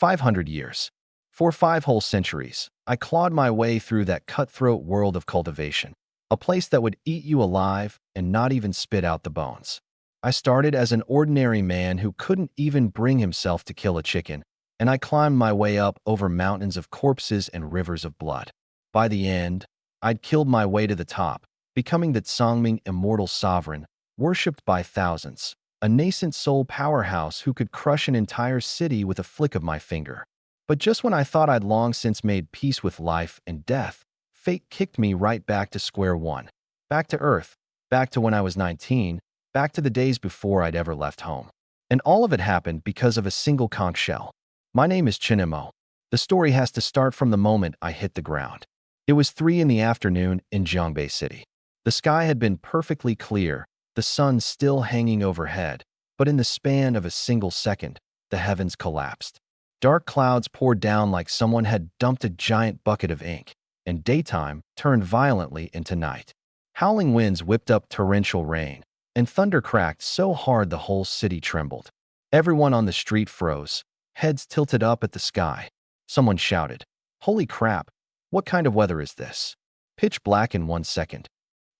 500 years. For 5 whole centuries, I clawed my way through that cutthroat world of cultivation, a place that would eat you alive and not even spit out the bones. I started as an ordinary man who couldn't even bring himself to kill a chicken, and I climbed my way up over mountains of corpses and rivers of blood. By the end, I'd killed my way to the top, becoming the Tsangming immortal sovereign, worshipped by thousands, a nascent soul powerhouse who could crush an entire city with a flick of my finger. But just when I thought I'd long since made peace with life and death, fate kicked me right back to square one. Back to Earth, back to when I was 19, back to the days before I'd ever left home. And all of it happened because of a single conch shell. My name is Chinemo. The story has to start from the moment I hit the ground. It was 3 in the afternoon in Zhongbei City. The sky had been perfectly clear, the sun still hanging overhead, but in the span of a single second, the heavens collapsed. Dark clouds poured down like someone had dumped a giant bucket of ink, and daytime turned violently into night. Howling winds whipped up torrential rain, and thunder cracked so hard the whole city trembled. Everyone on the street froze, heads tilted up at the sky. Someone shouted, "Holy crap, what kind of weather is this?" Pitch black in 1 second.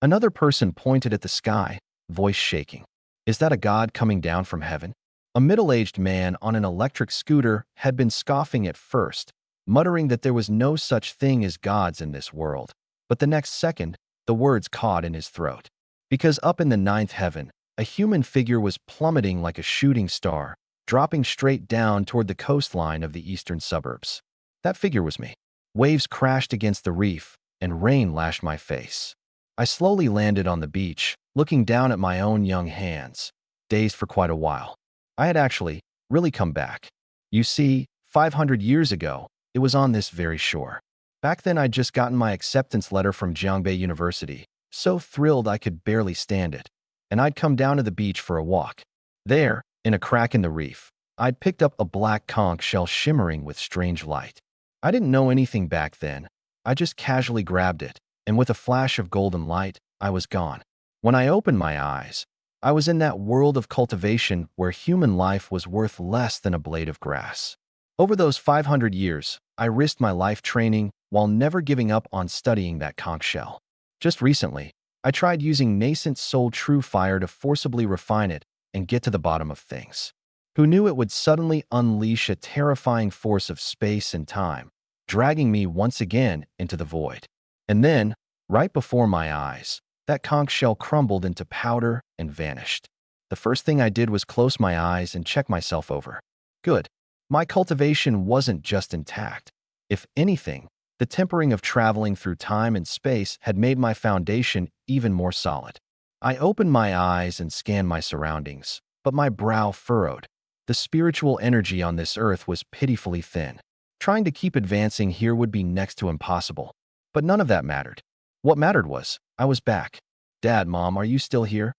Another person pointed at the sky, voice shaking. "Is that a god coming down from heaven?" A middle-aged man on an electric scooter had been scoffing at first, muttering that there was no such thing as gods in this world. But the next second, the words caught in his throat. Because up in the 9th heaven, a human figure was plummeting like a shooting star, dropping straight down toward the coastline of the eastern suburbs. That figure was me. Waves crashed against the reef, and rain lashed my face. I slowly landed on the beach, looking down at my own young hands, dazed for quite a while. I had actually really come back. You see, 500 years ago, it was on this very shore. Back then I'd just gotten my acceptance letter from Zhongbei University, so thrilled I could barely stand it, and I'd come down to the beach for a walk. There, in a crack in the reef, I'd picked up a black conch shell shimmering with strange light. I didn't know anything back then. I just casually grabbed it, and with a flash of golden light, I was gone. When I opened my eyes, I was in that world of cultivation where human life was worth less than a blade of grass. Over those 500 years, I risked my life training while never giving up on studying that conch shell. Just recently, I tried using nascent soul true fire to forcibly refine it and get to the bottom of things. Who knew it would suddenly unleash a terrifying force of space and time, dragging me once again into the void. And then, right before my eyes, that conch shell crumbled into powder and vanished. The first thing I did was close my eyes and check myself over. Good. My cultivation wasn't just intact. If anything, the tempering of traveling through time and space had made my foundation even more solid. I opened my eyes and scanned my surroundings, but my brow furrowed. The spiritual energy on this earth was pitifully thin. Trying to keep advancing here would be next to impossible. But none of that mattered. What mattered was, I was back. "Dad, Mom, are you still here?"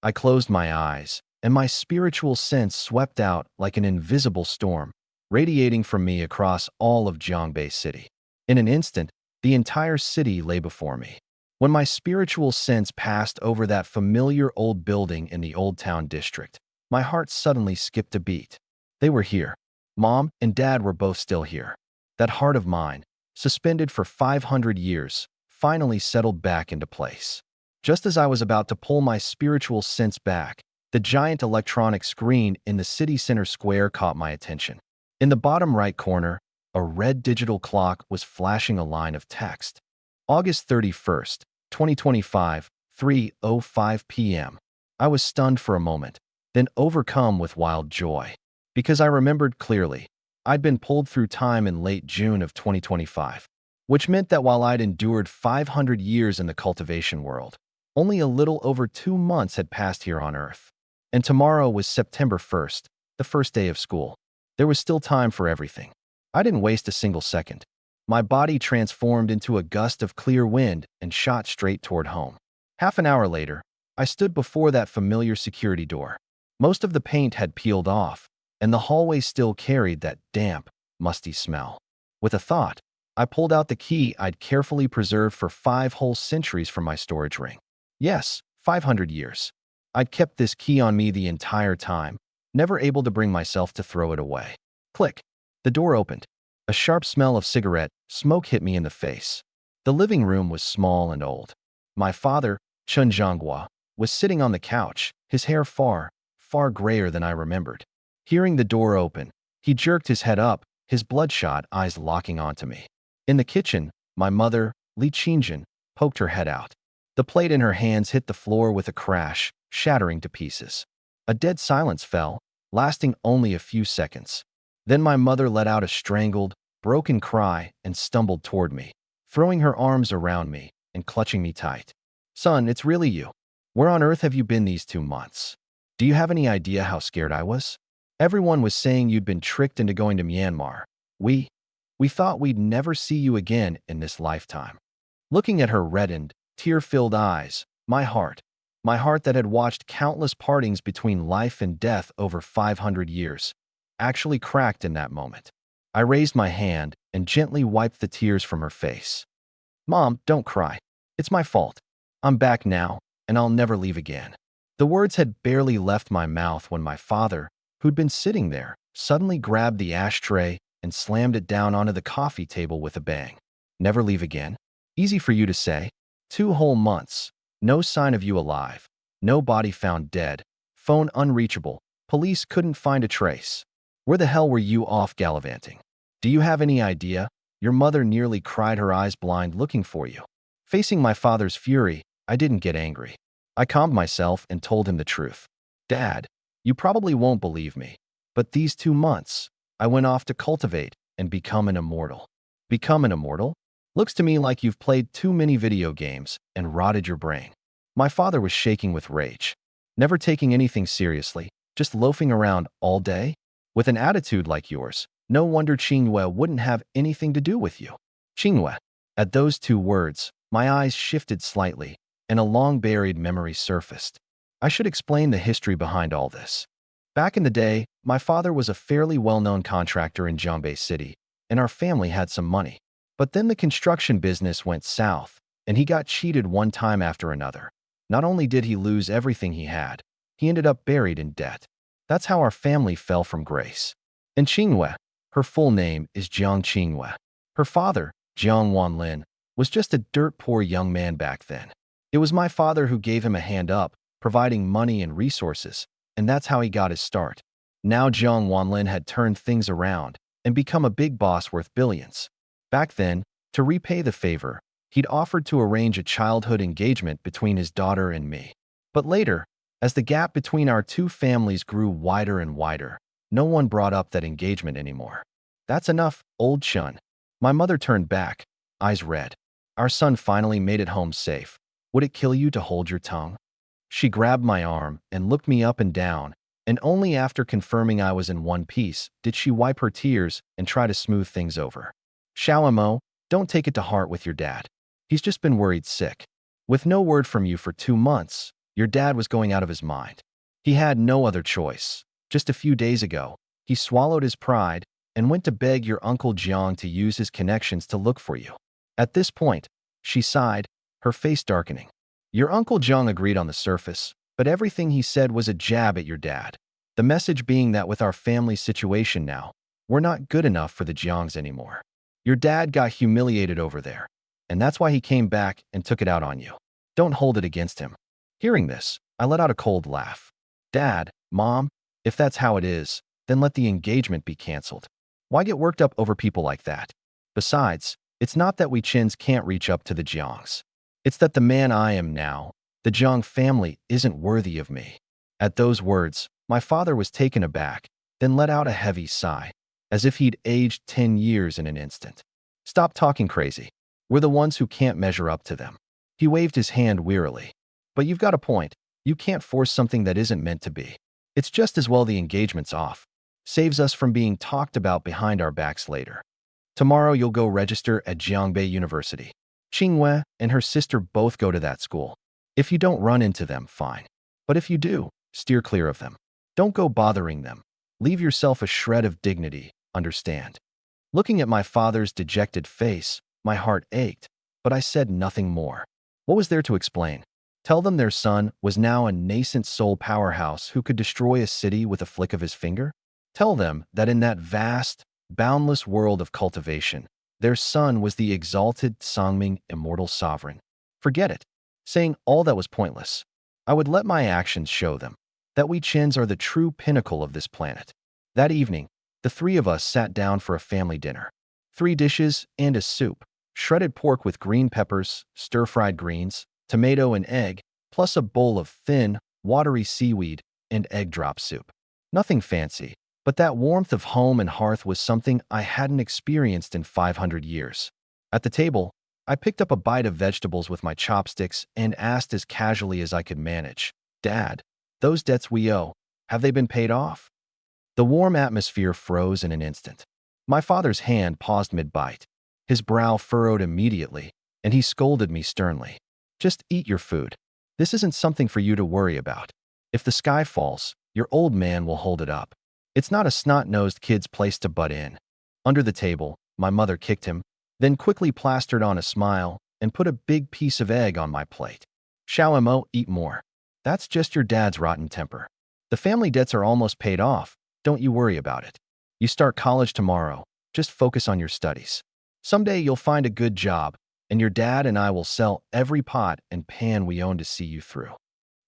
I closed my eyes, and my spiritual sense swept out like an invisible storm, radiating from me across all of Zhongbei City. In an instant, the entire city lay before me. When my spiritual sense passed over that familiar old building in the Old Town district, my heart suddenly skipped a beat. They were here. Mom and Dad were both still here. That heart of mine, suspended for 500 years, finally settled back into place. Just as I was about to pull my spiritual sense back, the giant electronic screen in the city center square caught my attention. In the bottom right corner, a red digital clock was flashing a line of text. August 31st, 2025, 3:05 p.m. I was stunned for a moment, then overcome with wild joy. Because I remembered clearly, I'd been pulled through time in late June of 2025, which meant that while I'd endured 500 years in the cultivation world, only a little over 2 months had passed here on Earth. And tomorrow was September 1st, the first day of school. There was still time for everything. I didn't waste a single second. My body transformed into a gust of clear wind and shot straight toward home. Half an hour later, I stood before that familiar security door. Most of the paint had peeled off, and the hallway still carried that damp, musty smell. With a thought, I pulled out the key I'd carefully preserved for 5 whole centuries from my storage ring. Yes, 500 years. I'd kept this key on me the entire time, never able to bring myself to throw it away. Click. The door opened. A sharp smell of cigarette smoke hit me in the face. The living room was small and old. My father, Chun Zhonghua, was sitting on the couch, his hair far grayer than I remembered. Hearing the door open, he jerked his head up, his bloodshot eyes locking onto me. In the kitchen, my mother, Li Qingjin, poked her head out. The plate in her hands hit the floor with a crash, shattering to pieces. A dead silence fell, lasting only a few seconds. Then my mother let out a strangled, broken cry and stumbled toward me, throwing her arms around me and clutching me tight. "Son, it's really you. Where on earth have you been these 2 months? Do you have any idea how scared I was? Everyone was saying you'd been tricked into going to Myanmar. We thought we'd never see you again in this lifetime." Looking at her reddened, tear-filled eyes, my heart that had watched countless partings between life and death over 500 years, actually cracked in that moment. I raised my hand and gently wiped the tears from her face. "Mom, don't cry. It's my fault. I'm back now, and I'll never leave again." The words had barely left my mouth when my father, who'd been sitting there, suddenly grabbed the ashtray and slammed it down onto the coffee table with a bang. "Never leave again? Easy for you to say. 2 whole months. No sign of you alive. No body found dead. Phone unreachable. Police couldn't find a trace. Where the hell were you off gallivanting? Do you have any idea? Your mother nearly cried her eyes blind looking for you." Facing my father's fury, I didn't get angry. I calmed myself and told him the truth. "Dad, you probably won't believe me, but these 2 months, I went off to cultivate and become an immortal." "Become an immortal? Looks to me like you've played too many video games and rotted your brain." My father was shaking with rage. "Never taking anything seriously, just loafing around all day? With an attitude like yours, no wonder Qingyue wouldn't have anything to do with you." Qingyue. At those 2 words, my eyes shifted slightly, and a long-buried memory surfaced. I should explain the history behind all this. Back in the day, my father was a fairly well-known contractor in Zhongbei City, and our family had some money. But then the construction business went south, and he got cheated one time after another. Not only did he lose everything he had, he ended up buried in debt. That's how our family fell from grace. And Qingyue, her full name is Jiang Qingyue. Her father, Jiang Wanlin, was just a dirt-poor young man back then. It was my father who gave him a hand up, providing money and resources, and that's how he got his start. Now Jiang Wanlin had turned things around and become a big boss worth billions. Back then, to repay the favor, he'd offered to arrange a childhood engagement between his daughter and me. But later, as the gap between our 2 families grew wider and wider, no one brought up that engagement anymore. "That's enough, old Chun." My mother turned back, eyes red. "Our son finally made it home safe. Would it kill you to hold your tongue?" She grabbed my arm and looked me up and down, and only after confirming I was in one piece did she wipe her tears and try to smooth things over. "Xiao, don't take it to heart with your dad. He's just been worried sick. With no word from you for 2 months, your dad was going out of his mind. He had no other choice. Just a few days ago, he swallowed his pride and went to beg your uncle Jiang to use his connections to look for you." At this point, she sighed, her face darkening. "Your uncle Jiang agreed on the surface, but everything he said was a jab at your dad. The message being that with our family situation now, we're not good enough for the Jiangs anymore. Your dad got humiliated over there, and that's why he came back and took it out on you. Don't hold it against him." Hearing this, I let out a cold laugh. "Dad, Mom, if that's how it is, then let the engagement be canceled. Why get worked up over people like that? Besides, it's not that we Chins can't reach up to the Jiangs. It's that the man I am now, the Jiang family, isn't worthy of me." At those words, my father was taken aback, then let out a heavy sigh, as if he'd aged 10 years in an instant. "Stop talking crazy. We're the ones who can't measure up to them." He waved his hand wearily. "But you've got a point. You can't force something that isn't meant to be. It's just as well the engagement's off. Saves us from being talked about behind our backs later. Tomorrow you'll go register at Jiangbei University. Qingyue and her sister both go to that school. If you don't run into them, fine. But if you do, steer clear of them. Don't go bothering them. Leave yourself a shred of dignity, understand?" Looking at my father's dejected face, my heart ached, but I said nothing more. What was there to explain? Tell them their son was now a nascent soul powerhouse who could destroy a city with a flick of his finger? Tell them that in that vast, boundless world of cultivation. Their son was the exalted Sangming immortal sovereign. Forget it. Saying all that was pointless. I would let my actions show them that we Chins are the true pinnacle of this planet. That evening, the three of us sat down for a family dinner. 3 dishes and a soup, shredded pork with green peppers, stir-fried greens, tomato and egg, plus a bowl of thin, watery seaweed and egg drop soup. Nothing fancy, but that warmth of home and hearth was something I hadn't experienced in 500 years. At the table, I picked up a bite of vegetables with my chopsticks and asked as casually as I could manage, "Dad, those debts we owe, have they been paid off?" The warm atmosphere froze in an instant. My father's hand paused mid-bite. His brow furrowed immediately, and he scolded me sternly. "Just eat your food. This isn't something for you to worry about. If the sky falls, your old man will hold it up. It's not a snot-nosed kid's place to butt in." Under the table, my mother kicked him, then quickly plastered on a smile and put a big piece of egg on my plate. "Shao Mo, eat more. That's just your dad's rotten temper. The family debts are almost paid off. Don't you worry about it. You start college tomorrow. Just focus on your studies. Someday you'll find a good job, and your dad and I will sell every pot and pan we own to see you through."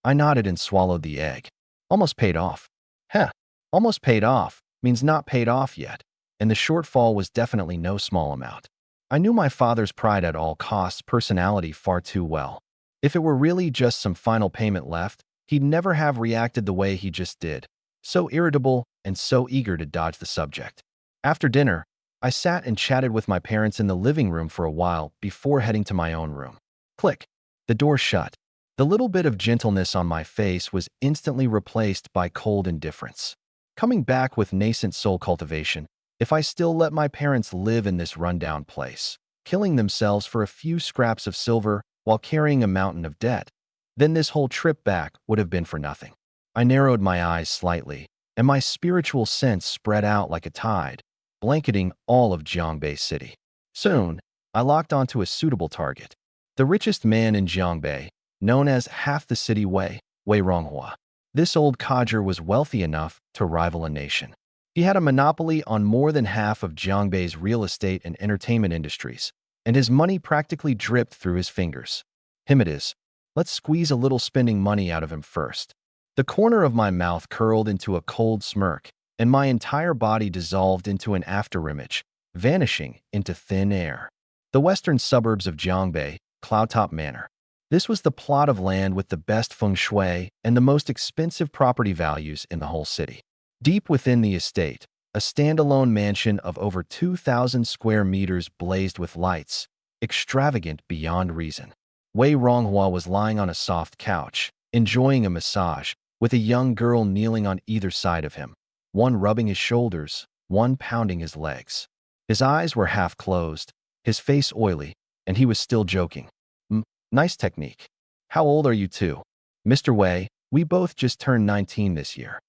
I nodded and swallowed the egg. Almost paid off. Heh, almost paid off means not paid off yet, and the shortfall was definitely no small amount. I knew my father's pride at all costs personality far too well. If it were really just some final payment left, he'd never have reacted the way he just did. So irritable and so eager to dodge the subject. After dinner, I sat and chatted with my parents in the living room for a while before heading to my own room. Click. The door shut. The little bit of gentleness on my face was instantly replaced by cold indifference. Coming back with nascent soul cultivation, if I still let my parents live in this rundown place, killing themselves for a few scraps of silver while carrying a mountain of debt, then this whole trip back would have been for nothing. I narrowed my eyes slightly, and my spiritual sense spread out like a tide, blanketing all of Jiangbei City. Soon, I locked onto a suitable target. The richest man in Jiangbei, known as half the city Wei Ronghua. This old codger was wealthy enough to rival a nation. He had a monopoly on more than half of Jiangbei's real estate and entertainment industries, and his money practically dripped through his fingers. Him it is. Let's squeeze a little spending money out of him first. The corner of my mouth curled into a cold smirk, and my entire body dissolved into an afterimage, vanishing into thin air. The western suburbs of Jiangbei, Cloudtop Manor. This was the plot of land with the best feng shui and the most expensive property values in the whole city. Deep within the estate, a standalone mansion of over 2,000 square meters blazed with lights, extravagant beyond reason. Wei Ronghua was lying on a soft couch, enjoying a massage, with a young girl kneeling on either side of him, one rubbing his shoulders, one pounding his legs. His eyes were half closed, his face oily, and he was still joking. Nice technique. How old are you two? Mr. Wei, we both just turned 19 this year.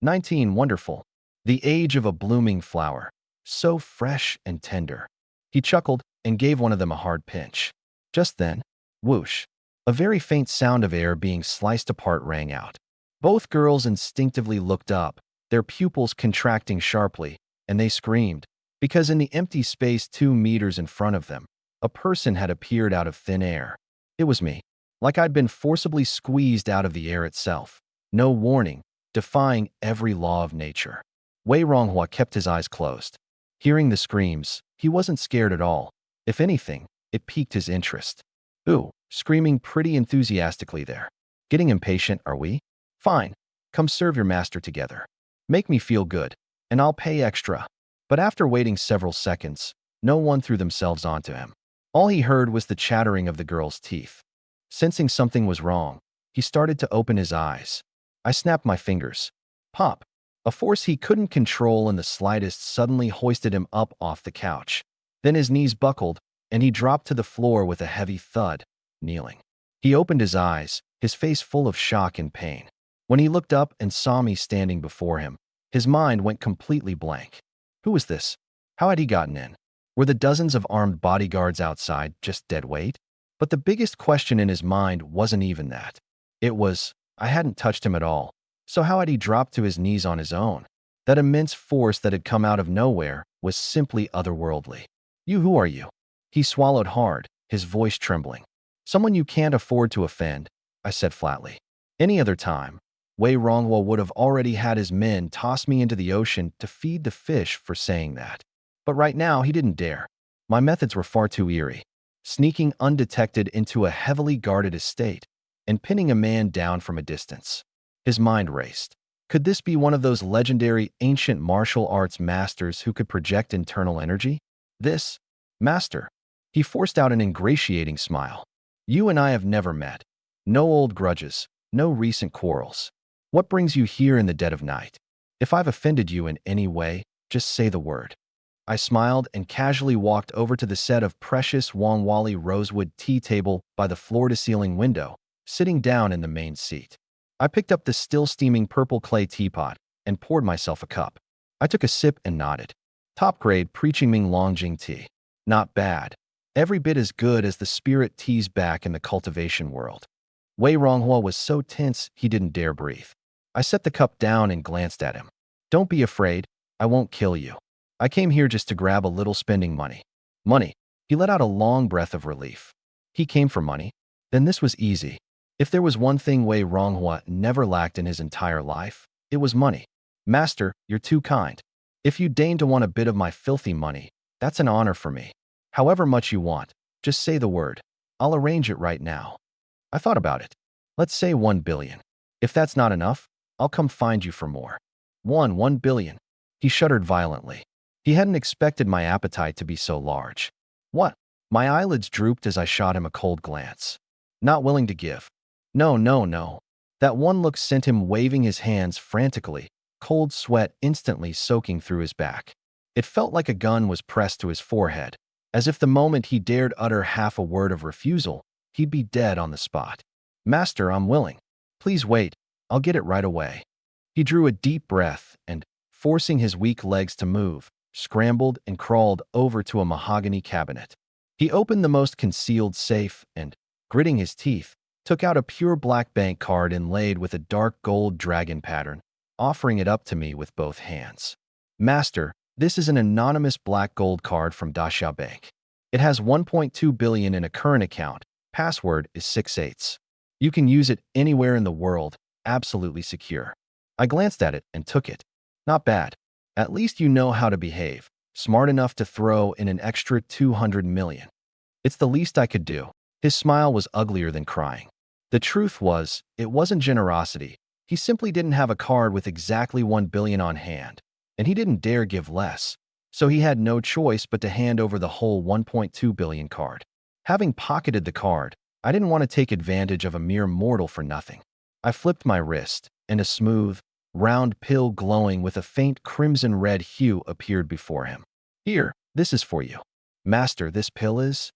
19, wonderful. The age of a blooming flower. So fresh and tender. He chuckled and gave one of them a hard pinch. Just then, whoosh, a very faint sound of air being sliced apart rang out. Both girls instinctively looked up, their pupils contracting sharply, and they screamed, because in the empty space 2 meters in front of them, a person had appeared out of thin air. It was me, like I'd been forcibly squeezed out of the air itself. No warning, defying every law of nature. Wei Ronghua kept his eyes closed. Hearing the screams, he wasn't scared at all. If anything, it piqued his interest. Ooh, screaming pretty enthusiastically there. Getting impatient, are we? Fine, come serve your master together. Make me feel good, and I'll pay extra. But after waiting several seconds, no one threw themselves onto him. All he heard was the chattering of the girl's teeth. Sensing something was wrong, he started to open his eyes. I snapped my fingers. Pop! A force he couldn't control in the slightest suddenly hoisted him up off the couch. Then his knees buckled, and he dropped to the floor with a heavy thud, kneeling. He opened his eyes, his face full of shock and pain. When he looked up and saw me standing before him, his mind went completely blank. Who was this? How had he gotten in? Were the dozens of armed bodyguards outside just dead weight? But the biggest question in his mind wasn't even that. It was, I hadn't touched him at all, so how had he dropped to his knees on his own? That immense force that had come out of nowhere was simply otherworldly. You, who are you? He swallowed hard, his voice trembling. Someone you can't afford to offend, I said flatly. Any other time, Wei Ronghua would have already had his men toss me into the ocean to feed the fish for saying that. But right now, he didn't dare. My methods were far too eerie. Sneaking undetected into a heavily guarded estate and pinning a man down from a distance. His mind raced. Could this be one of those legendary ancient martial arts masters who could project internal energy? This, master. He forced out an ingratiating smile. You and I have never met. No old grudges, no recent quarrels. What brings you here in the dead of night? If I've offended you in any way, just say the word. I smiled and casually walked over to the set of precious Wangwali rosewood tea table by the floor-to-ceiling window, sitting down in the main seat. I picked up the still-steaming purple clay teapot and poured myself a cup. I took a sip and nodded. Top-grade Preaching Longjing tea. Not bad. Every bit as good as the spirit teas back in the cultivation world. Wei Ronghua was so tense he didn't dare breathe. I set the cup down and glanced at him. Don't be afraid. I won't kill you. I came here just to grab a little spending money. Money. He let out a long breath of relief. He came for money? Then this was easy. If there was one thing Wei Ronghua never lacked in his entire life, it was money. Master, you're too kind. If you deign to want a bit of my filthy money, that's an honor for me. However much you want, just say the word. I'll arrange it right now. I thought about it. Let's say 1 billion. If that's not enough, I'll come find you for more. 1 billion. He shuddered violently. He hadn't expected my appetite to be so large. What? My eyelids drooped as I shot him a cold glance. Not willing to give. No, no, no. That one look sent him waving his hands frantically, cold sweat instantly soaking through his back. It felt like a gun was pressed to his forehead, as if the moment he dared utter half a word of refusal, he'd be dead on the spot. Master, I'm willing. Please wait. I'll get it right away. He drew a deep breath and, forcing his weak legs to move, scrambled and crawled over to a mahogany cabinet. He opened the most concealed safe and, gritting his teeth, took out a pure black bank card inlaid with a dark gold dragon pattern, offering it up to me with both hands. Master, this is an anonymous black gold card from Daxia Bank. It has 1.2 billion in a current account. Password is 6/8. You can use it anywhere in the world, absolutely secure. I glanced at it and took it. Not bad. At least you know how to behave, smart enough to throw in an extra 200 million. It's the least I could do. His smile was uglier than crying. The truth was, it wasn't generosity. He simply didn't have a card with exactly 1 billion on hand, and he didn't dare give less, so he had no choice but to hand over the whole 1.2 billion card. Having pocketed the card, I didn't want to take advantage of a mere mortal for nothing. I flipped my wrist, and a smooth, round pill glowing with a faint crimson-red hue appeared before him. Here, this is for you. Master, this pill is?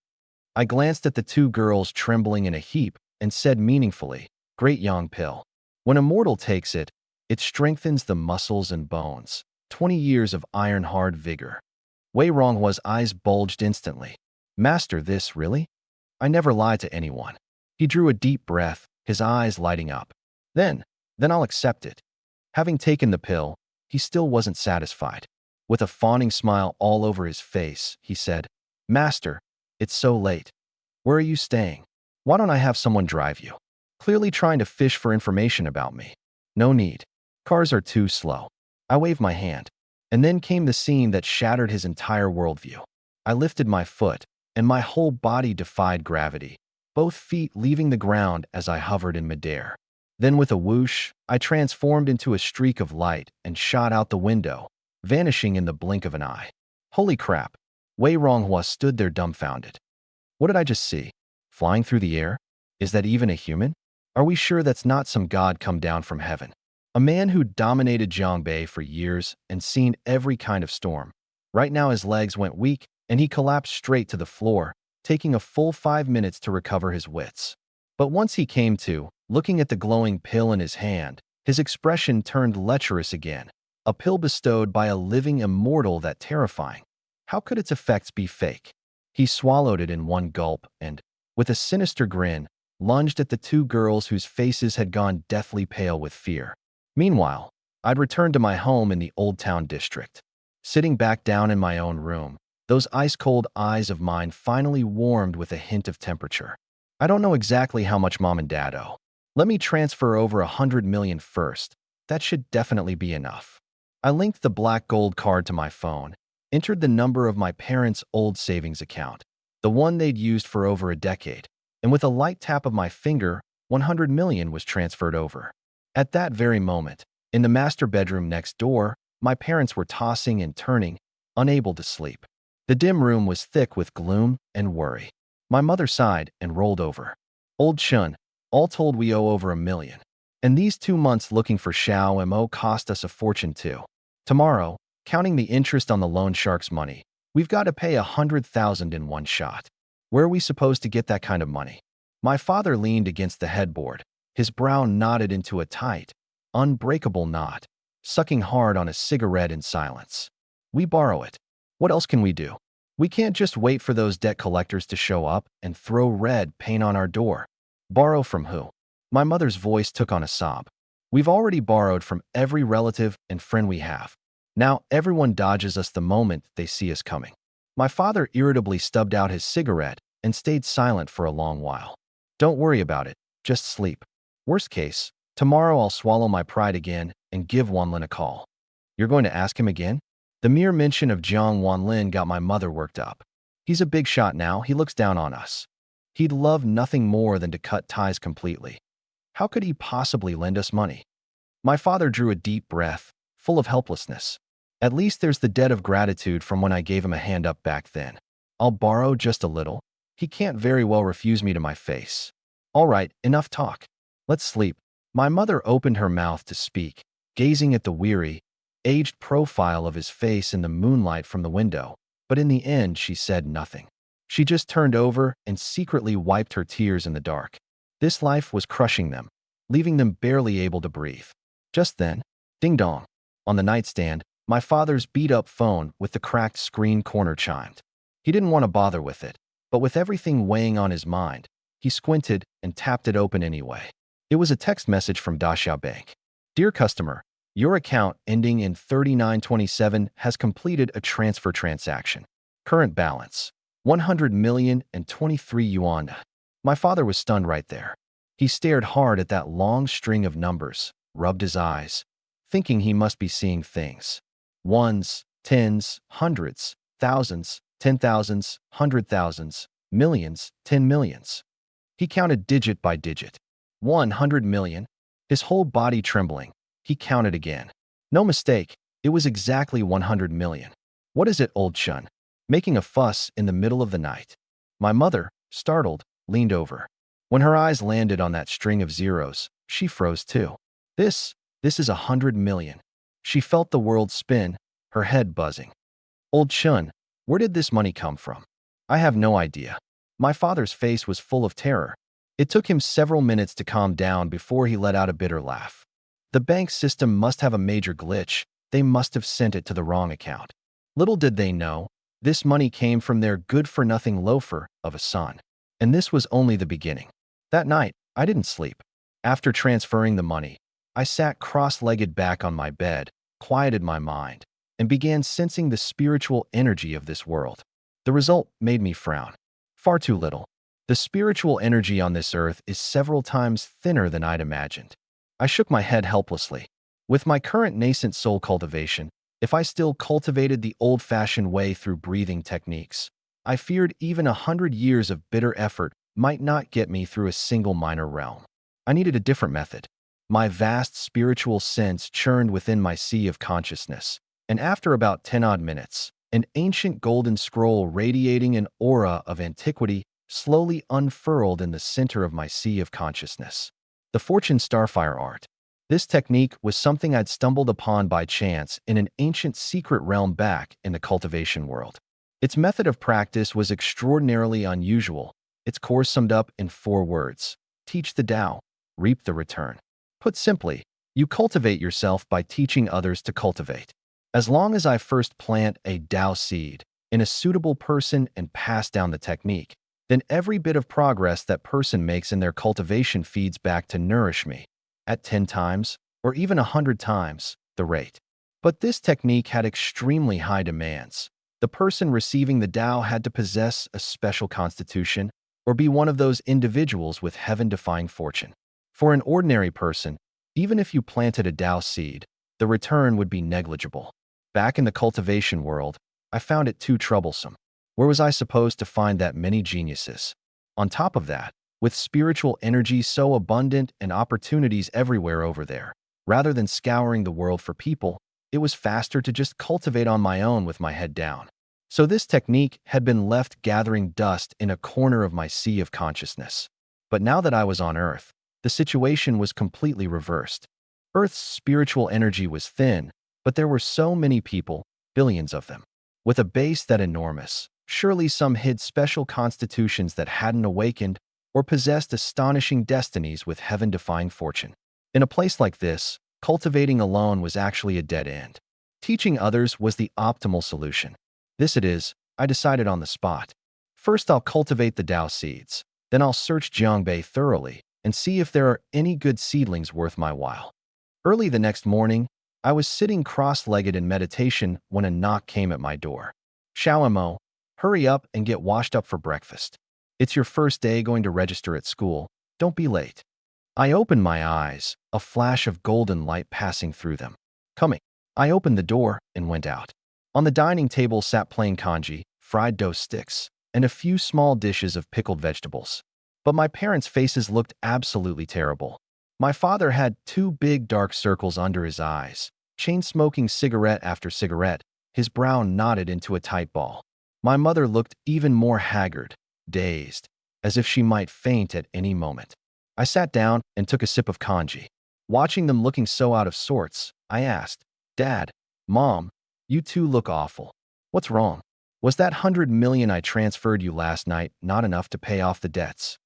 I glanced at the two girls trembling in a heap and said meaningfully, Great Yang pill. When a mortal takes it, it strengthens the muscles and bones. 20 years of iron-hard vigor. Wei Ronghua's eyes bulged instantly. Master, this really? I never lie to anyone. He drew a deep breath, his eyes lighting up. Then I'll accept it. Having taken the pill, he still wasn't satisfied. With a fawning smile all over his face, he said, Master, it's so late. Where are you staying? Why don't I have someone drive you? Clearly trying to fish for information about me. No need. Cars are too slow. I waved my hand. And then came the scene that shattered his entire worldview. I lifted my foot, and my whole body defied gravity, both feet leaving the ground as I hovered in midair. Then with a whoosh, I transformed into a streak of light and shot out the window, vanishing in the blink of an eye. Holy crap! Wei Ronghua stood there dumbfounded. What did I just see? Flying through the air? Is that even a human? Are we sure that's not some god come down from heaven? A man who dominated Jiangbei for years and seen every kind of storm. Right now his legs went weak and he collapsed straight to the floor, taking a full 5 minutes to recover his wits. But once he came to, looking at the glowing pill in his hand, his expression turned lecherous again. A pill bestowed by a living immortal that terrifying. How could its effects be fake? He swallowed it in one gulp and, with a sinister grin, lunged at the two girls whose faces had gone deathly pale with fear. Meanwhile, I'd returned to my home in the Old Town district. Sitting back down in my own room, those ice-cold eyes of mine finally warmed with a hint of temperature. I don't know exactly how much Mom and Dad owe. Let me transfer over 100 million first. That should definitely be enough. I linked the black gold card to my phone, entered the number of my parents' old savings account, the one they'd used for over a decade, and with a light tap of my finger, 100 million was transferred over. At that very moment, in the master bedroom next door, my parents were tossing and turning, unable to sleep. The dim room was thick with gloom and worry. My mother sighed and rolled over. Old Shun, all told we owe over 1 million. And these 2 months looking for Xiao Mo cost us a fortune too. Tomorrow, counting the interest on the loan shark's money, we've got to pay 100,000 in one shot. Where are we supposed to get that kind of money? My father leaned against the headboard, his brow knotted into a tight, unbreakable knot, sucking hard on a cigarette in silence. We borrow it. What else can we do? We can't just wait for those debt collectors to show up and throw red paint on our door. Borrow from who? My mother's voice took on a sob. We've already borrowed from every relative and friend we have. Now everyone dodges us the moment they see us coming. My father irritably stubbed out his cigarette and stayed silent for a long while. Don't worry about it, just sleep. Worst case, tomorrow I'll swallow my pride again and give Wanlin a call. You're going to ask him again? The mere mention of Jiang Wanlin got my mother worked up. He's a big shot now, he looks down on us. He'd love nothing more than to cut ties completely. How could he possibly lend us money? My father drew a deep breath, full of helplessness. At least there's the debt of gratitude from when I gave him a hand up back then. I'll borrow just a little. He can't very well refuse me to my face. All right, enough talk. Let's sleep. My mother opened her mouth to speak, gazing at the weary, aged profile of his face in the moonlight from the window, but in the end she said nothing. She just turned over and secretly wiped her tears in the dark. This life was crushing them, leaving them barely able to breathe. Just then, ding-dong. On the nightstand, my father's beat-up phone with the cracked screen corner chimed. He didn't want to bother with it, but with everything weighing on his mind, he squinted and tapped it open anyway. It was a text message from Daxia Bank. Dear customer, your account ending in 3927 has completed a transfer transaction. Current balance, 100 million and 23 yuan. My father was stunned right there. He stared hard at that long string of numbers, rubbed his eyes, thinking he must be seeing things. Ones, tens, hundreds, thousands, 10,000s, 100,000s, millions, 10 millions. He counted digit by digit. 100 million. His whole body trembling. He counted again. No mistake, it was exactly 100 million. What is it, old Shun? Making a fuss in the middle of the night. My mother, startled, leaned over. When her eyes landed on that string of zeros, she froze too. This is 100 million. She felt the world spin, her head buzzing. Old Shun, where did this money come from? I have no idea. My father's face was full of terror. It took him several minutes to calm down before he let out a bitter laugh. The bank system must have a major glitch. They must have sent it to the wrong account. Little did they know, this money came from their good-for-nothing loafer of a son. And this was only the beginning. That night, I didn't sleep. After transferring the money, I sat cross-legged back on my bed, quieted my mind, and began sensing the spiritual energy of this world. The result made me frown. Far too little. The spiritual energy on this earth is several times thinner than I'd imagined. I shook my head helplessly. With my current nascent soul cultivation, if I still cultivated the old-fashioned way through breathing techniques, I feared even 100 years of bitter effort might not get me through a single minor realm. I needed a different method. My vast spiritual sense churned within my sea of consciousness, and after about 10-odd minutes, an ancient golden scroll radiating an aura of antiquity slowly unfurled in the center of my sea of consciousness. The Fortune Starfire art. This technique was something I'd stumbled upon by chance in an ancient secret realm back in the cultivation world. Its method of practice was extraordinarily unusual. Its course summed up in 4 words. Teach the Tao, reap the return. Put simply, you cultivate yourself by teaching others to cultivate. As long as I first plant a Tao seed in a suitable person and pass down the technique, then every bit of progress that person makes in their cultivation feeds back to nourish me, at 10 times or even 100 times the rate. But this technique had extremely high demands. The person receiving the Tao had to possess a special constitution or be one of those individuals with heaven-defying fortune. For an ordinary person, even if you planted a Tao seed, the return would be negligible. Back in the cultivation world, I found it too troublesome. Where was I supposed to find that many geniuses? On top of that, with spiritual energy so abundant and opportunities everywhere over there, rather than scouring the world for people, it was faster to just cultivate on my own with my head down. So this technique had been left gathering dust in a corner of my sea of consciousness. But now that I was on Earth, the situation was completely reversed. Earth's spiritual energy was thin, but there were so many people, billions of them, with a base that enormous. Surely some hid special constitutions that hadn't awakened or possessed astonishing destinies with heaven-defying fortune. In a place like this, cultivating alone was actually a dead end. Teaching others was the optimal solution. This it is, I decided on the spot. First I'll cultivate the Tao seeds. Then I'll search Jiangbei thoroughly and see if there are any good seedlings worth my while. Early the next morning, I was sitting cross-legged in meditation when a knock came at my door. Xiaomo, hurry up and get washed up for breakfast. It's your first day going to register at school. Don't be late. I opened my eyes, a flash of golden light passing through them. Coming. I opened the door and went out. On the dining table sat plain congee, fried dough sticks, and a few small dishes of pickled vegetables. But my parents' faces looked absolutely terrible. My father had two big dark circles under his eyes, chain-smoking cigarette after cigarette, his brow knotted into a tight ball. My mother looked even more haggard, dazed, as if she might faint at any moment. I sat down and took a sip of congee. Watching them looking so out of sorts, I asked, "Dad, Mom, you two look awful. What's wrong? Was that 100 million I transferred you last night not enough to pay off the debts?"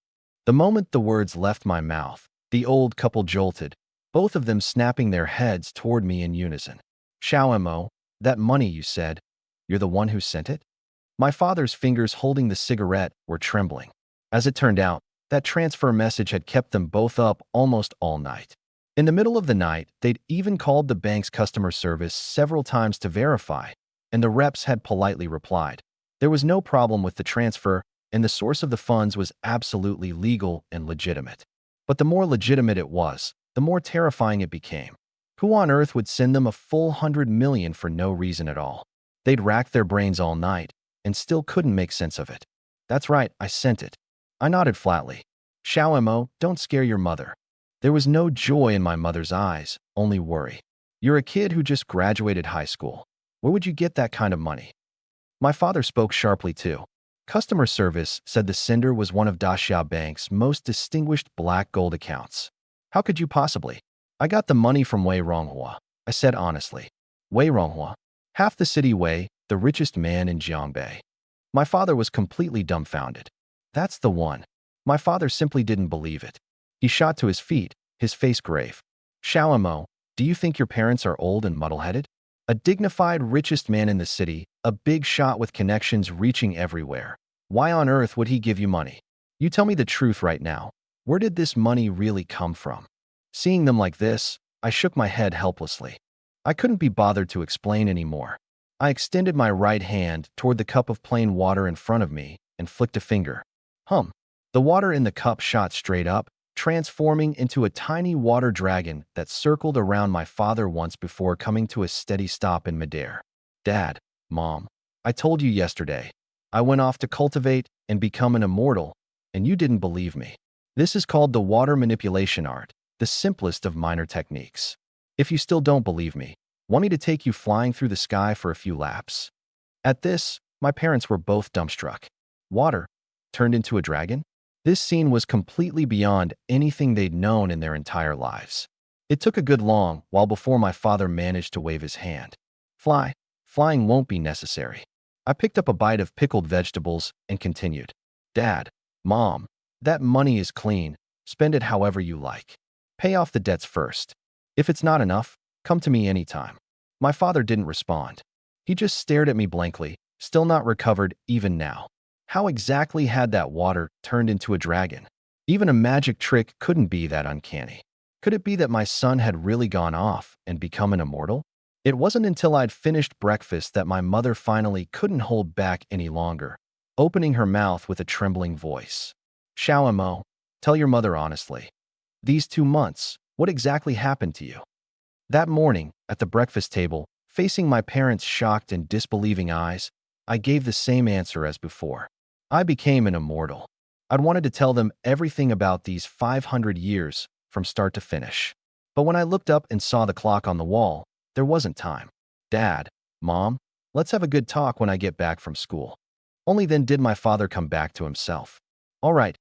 The moment the words left my mouth, the old couple jolted, both of them snapping their heads toward me in unison. "Xiaomo, that money you said, you're the one who sent it?" My father's fingers holding the cigarette were trembling. As it turned out, that transfer message had kept them both up almost all night. In the middle of the night, they'd even called the bank's customer service several times to verify, and the reps had politely replied. There was no problem with the transfer, and the source of the funds was absolutely legal and legitimate. But the more legitimate it was, the more terrifying it became. Who on earth would send them a full 100 million for no reason at all? They'd racked their brains all night and still couldn't make sense of it. "That's right, I sent it." I nodded flatly. "Xiaomo, don't scare your mother." There was no joy in my mother's eyes, only worry. "You're a kid who just graduated high school. Where would you get that kind of money?" My father spoke sharply too. Customer service said the sender was one of Daxia Bank's most distinguished black gold accounts. "How could you possibly?" "I got the money from Wei Ronghua," I said honestly. "Wei Ronghua? Half the city Wei, the richest man in Jiangbei." My father was completely dumbfounded. "That's the one." My father simply didn't believe it. He shot to his feet, his face grave. "Xiaomo, do you think your parents are old and muddle-headed? A dignified richest man in the city, a big shot with connections reaching everywhere. Why on earth would he give you money? You tell me the truth right now. Where did this money really come from?" Seeing them like this, I shook my head helplessly. I couldn't be bothered to explain anymore. I extended my right hand toward the cup of plain water in front of me and flicked a finger. Hum. The water in the cup shot straight up, transforming into a tiny water dragon that circled around my father once before coming to a steady stop in midair. "Dad, Mom, I told you yesterday. I went off to cultivate and become an immortal, and you didn't believe me. This is called the water manipulation art, the simplest of minor techniques. If you still don't believe me, want me to take you flying through the sky for a few laps?" At this, my parents were both dumbstruck. Water turned into a dragon? This scene was completely beyond anything they'd known in their entire lives. It took a good long while before my father managed to wave his hand. Flying won't be necessary." I picked up a bite of pickled vegetables and continued. "Dad, Mom, that money is clean. Spend it however you like. Pay off the debts first. If it's not enough, come to me anytime." My father didn't respond. He just stared at me blankly, still not recovered even now. How exactly had that water turned into a dragon? Even a magic trick couldn't be that uncanny. Could it be that my son had really gone off and become an immortal? It wasn't until I'd finished breakfast that my mother finally couldn't hold back any longer, opening her mouth with a trembling voice. Xiao Mo, tell your mother honestly. These 2 months, what exactly happened to you? That morning, at the breakfast table, facing my parents' shocked and disbelieving eyes, I gave the same answer as before. I became an immortal. I'd wanted to tell them everything about these 500 years from start to finish. But when I looked up and saw the clock on the wall, there wasn't time. Dad, Mom, let's have a good talk when I get back from school. Only then did my father come back to himself. All right,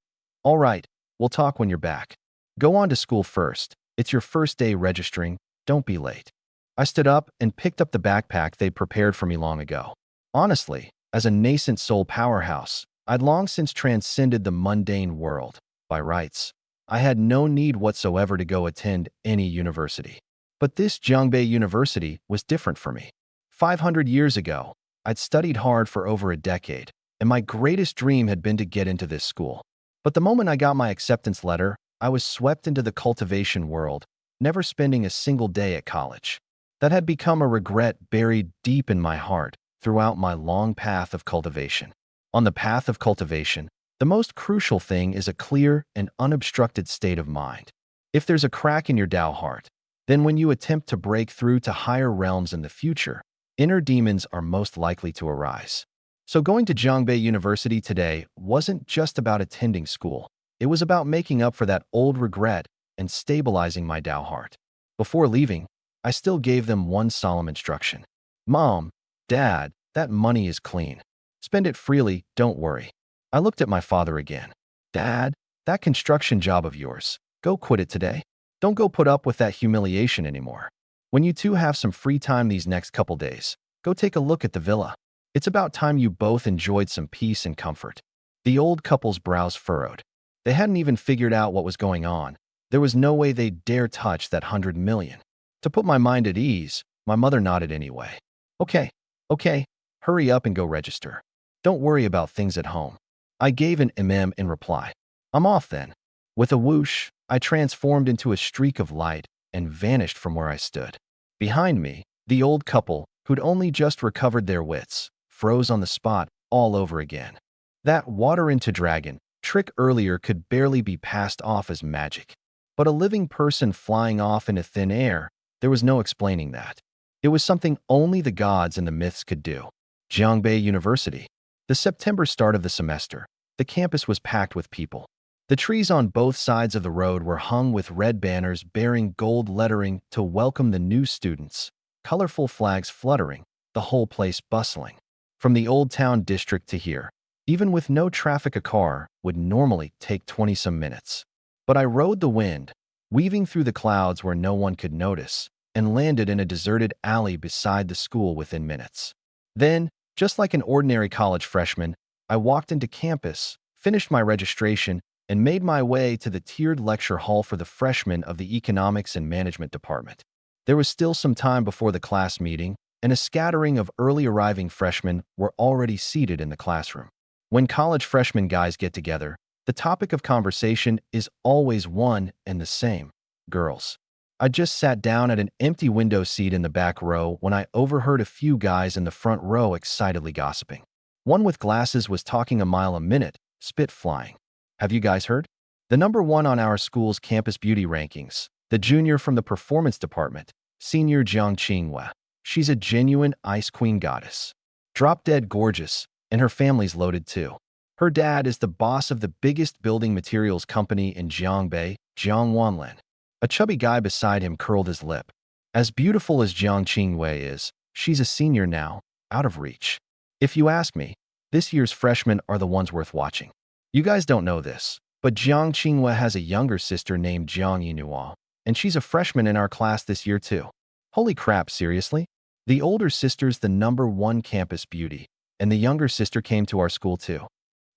we'll talk when you're back. Go on to school first. It's your first day registering. Don't be late. I stood up and picked up the backpack they'd prepared for me long ago. Honestly, as a nascent soul powerhouse, I'd long since transcended the mundane world. By rights, I had no need whatsoever to go attend any university. But this Zhongbei University was different for me. 500 years ago, I'd studied hard for over a decade, and my greatest dream had been to get into this school. But the moment I got my acceptance letter, I was swept into the cultivation world, never spending a single day at college. That had become a regret buried deep in my heart throughout my long path of cultivation. On the path of cultivation, the most crucial thing is a clear and unobstructed state of mind. If there's a crack in your Tao heart, then when you attempt to break through to higher realms in the future, inner demons are most likely to arise. So going to Zhongbei University today wasn't just about attending school. It was about making up for that old regret and stabilizing my Tao heart. Before leaving, I still gave them one solemn instruction. Mom, Dad, that money is clean. Spend it freely, don't worry. I looked at my father again. Dad, that construction job of yours, go quit it today. Don't go put up with that humiliation anymore. When you two have some free time these next couple days, go take a look at the villa. It's about time you both enjoyed some peace and comfort. The old couple's brows furrowed. They hadn't even figured out what was going on. There was no way they'd dare touch that 100 million. To put my mind at ease, my mother nodded anyway. Okay, hurry up and go register. Don't worry about things at home. I gave an in reply. I'm off then. With a whoosh, I transformed into a streak of light and vanished from where I stood. Behind me, the old couple, who'd only just recovered their wits, froze on the spot all over again. That water into dragon trick earlier could barely be passed off as magic. But a living person flying off into thin air, there was no explaining that. It was something only the gods and the myths could do. Zhongbei University. The September start of the semester, the campus was packed with people. The trees on both sides of the road were hung with red banners bearing gold lettering to welcome the new students, colorful flags fluttering, the whole place bustling. From the Old Town district to here, even with no traffic, a car would normally take 20-some minutes. But I rode the wind, weaving through the clouds where no one could notice, and landed in a deserted alley beside the school within minutes. Then, just like an ordinary college freshman, I walked into campus, finished my registration, and made my way to the tiered lecture hall for the freshmen of the Economics and Management Department. There was still some time before the class meeting, and a scattering of early arriving freshmen were already seated in the classroom. When college freshman guys get together, the topic of conversation is always one and the same: girls. I just sat down at an empty window seat in the back row when I overheard a few guys in the front row excitedly gossiping. One with glasses was talking a mile a minute, spit flying. Have you guys heard? The #1 on our school's campus beauty rankings, the junior from the performance department, senior Jiang Qinghua. She's a genuine ice queen goddess. Drop-dead gorgeous, and her family's loaded too. Her dad is the boss of the biggest building materials company in Zhongbei, Jiang Wanlin. A chubby guy beside him curled his lip. As beautiful as Jiang Qinghua is, she's a senior now, out of reach. If you ask me, this year's freshmen are the ones worth watching. You guys don't know this, but Jiang Qinghua has a younger sister named Jiang Yinhua, and she's a freshman in our class this year too. Holy crap, seriously? The older sister's the #1 campus beauty, and the younger sister came to our school too.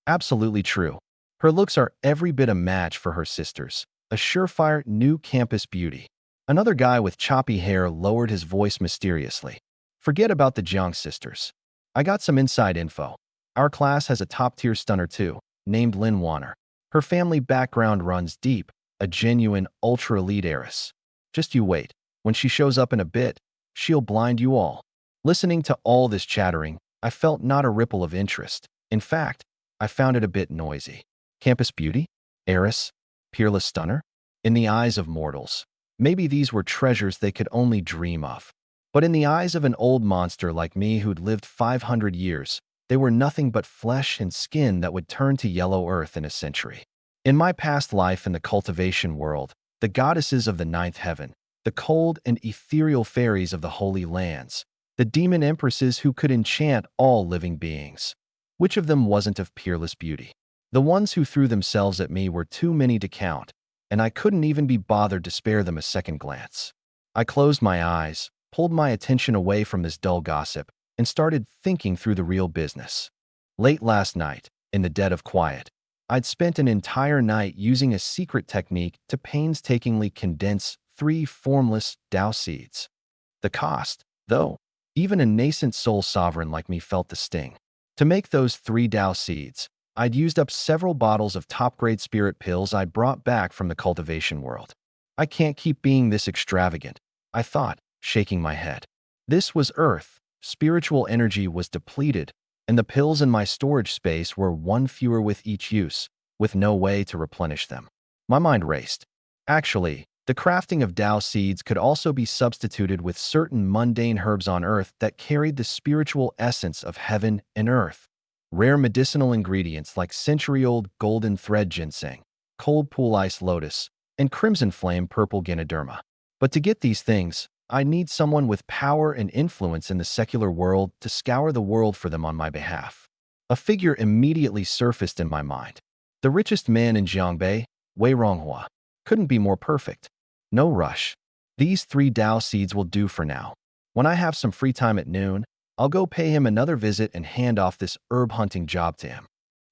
Absolutely true. Her looks are every bit a match for her sister's, a surefire new campus beauty. Another guy with choppy hair lowered his voice mysteriously. Forget about the Jiang sisters. I got some inside info. Our class has a top-tier stunner too, named Lin Wanner. Her family background runs deep, a genuine ultra-elite heiress. Just you wait. When she shows up in a bit, She'll blind you all. Listening to all this chattering, I felt not a ripple of interest. In fact, I found it a bit noisy. Campus beauty? Heiress? Peerless stunner? In the eyes of mortals, maybe these were treasures they could only dream of. But in the eyes of an old monster like me who'd lived 500 years, they were nothing but flesh and skin that would turn to yellow earth in a century. In my past life in the cultivation world, the goddesses of the ninth heaven, the cold and ethereal fairies of the holy lands, the demon empresses who could enchant all living beings. Which of them wasn't of peerless beauty? The ones who threw themselves at me were too many to count, and I couldn't even be bothered to spare them a second glance. I closed my eyes, pulled my attention away from this dull gossip, and started thinking through the real business. Late last night, in the dead of quiet, I'd spent an entire night using a secret technique to painstakingly condense 3 formless Tao seeds. The cost, though, even a nascent soul sovereign like me felt the sting. To make those 3 Tao seeds, I'd used up several bottles of top-grade spirit pills I'd brought back from the cultivation world. I can't keep being this extravagant, I thought, shaking my head. This was Earth. Spiritual energy was depleted, and the pills in my storage space were one fewer with each use, with no way to replenish them. My mind raced. Actually, the crafting of Tao seeds could also be substituted with certain mundane herbs on Earth that carried the spiritual essence of heaven and Earth. Rare medicinal ingredients like century-old golden thread ginseng, cold pool ice lotus, and crimson flame purple ganoderma. But to get these things, I need someone with power and influence in the secular world to scour the world for them on my behalf. A figure immediately surfaced in my mind. The richest man in Jiangbei, Wei Ronghua. Couldn't be more perfect. No rush. These 3 Tao seeds will do for now. When I have some free time at noon, I'll go pay him another visit and hand off this herb hunting job to him.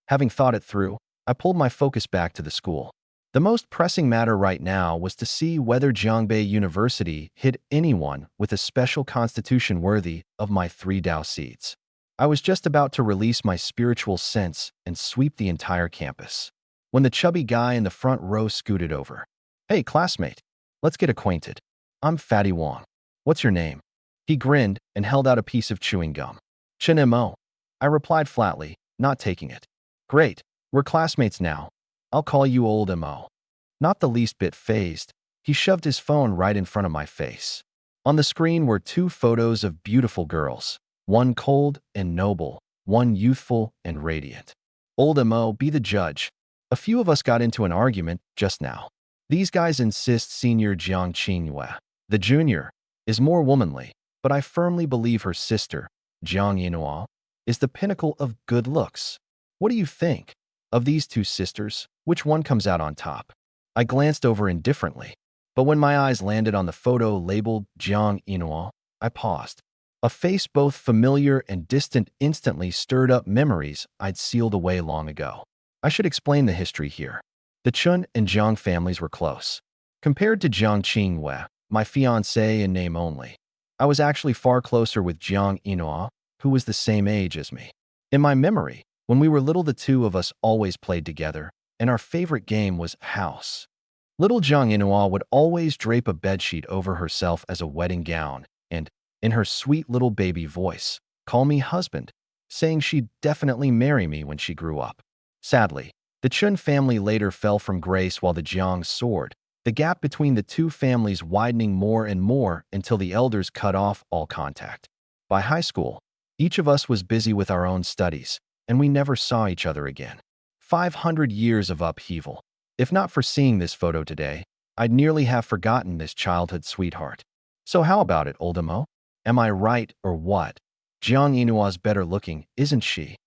Having thought it through, I pulled my focus back to the school. The most pressing matter right now was to see whether Jiangbei University hid anyone with a special constitution worthy of my 3 Tao seeds. I was just about to release my spiritual sense and sweep the entire campus, when the chubby guy in the front row scooted over. "Hey, classmate, let's get acquainted. I'm Fatty Wong. What's your name?" He grinned and held out a piece of chewing gum. "Chen Mo." I replied flatly, not taking it. "Great, we're classmates now. I'll call you Old Mo." Not the least bit fazed, he shoved his phone right in front of my face. On the screen were 2 photos of beautiful girls, one cold and noble, one youthful and radiant. "Old Mo, be the judge. A few of us got into an argument just now. These guys insist Senior Jiang Qingyue, the junior, is more womanly, but I firmly believe her sister, Jiang Yinhua, is the pinnacle of good looks. What do you think? Of these 2 sisters, which one comes out on top?" I glanced over indifferently, but when my eyes landed on the photo labeled Jiang Yinhua, I paused. A face both familiar and distant instantly stirred up memories I'd sealed away long ago. I should explain the history here. The Chun and Jiang families were close. Compared to Jiang Qingyue, my fiancée in name only, I was actually far closer with Jiang Yinhua, who was the same age as me. In my memory, when we were little, the 2 of us always played together, and our favorite game was house. Little Jiang Yinhua would always drape a bedsheet over herself as a wedding gown and, in her sweet little baby voice, call me husband, saying she'd definitely marry me when she grew up. Sadly, the Chun family later fell from grace while the Jiangs soared, the gap between the 2 families widening more and more until the elders cut off all contact. By high school, each of us was busy with our own studies, and we never saw each other again. 500 years of upheaval. If not for seeing this photo today, I'd nearly have forgotten this childhood sweetheart. So how about it, Old Mo? Am I right or what? Jiang Yinua's better looking, isn't she?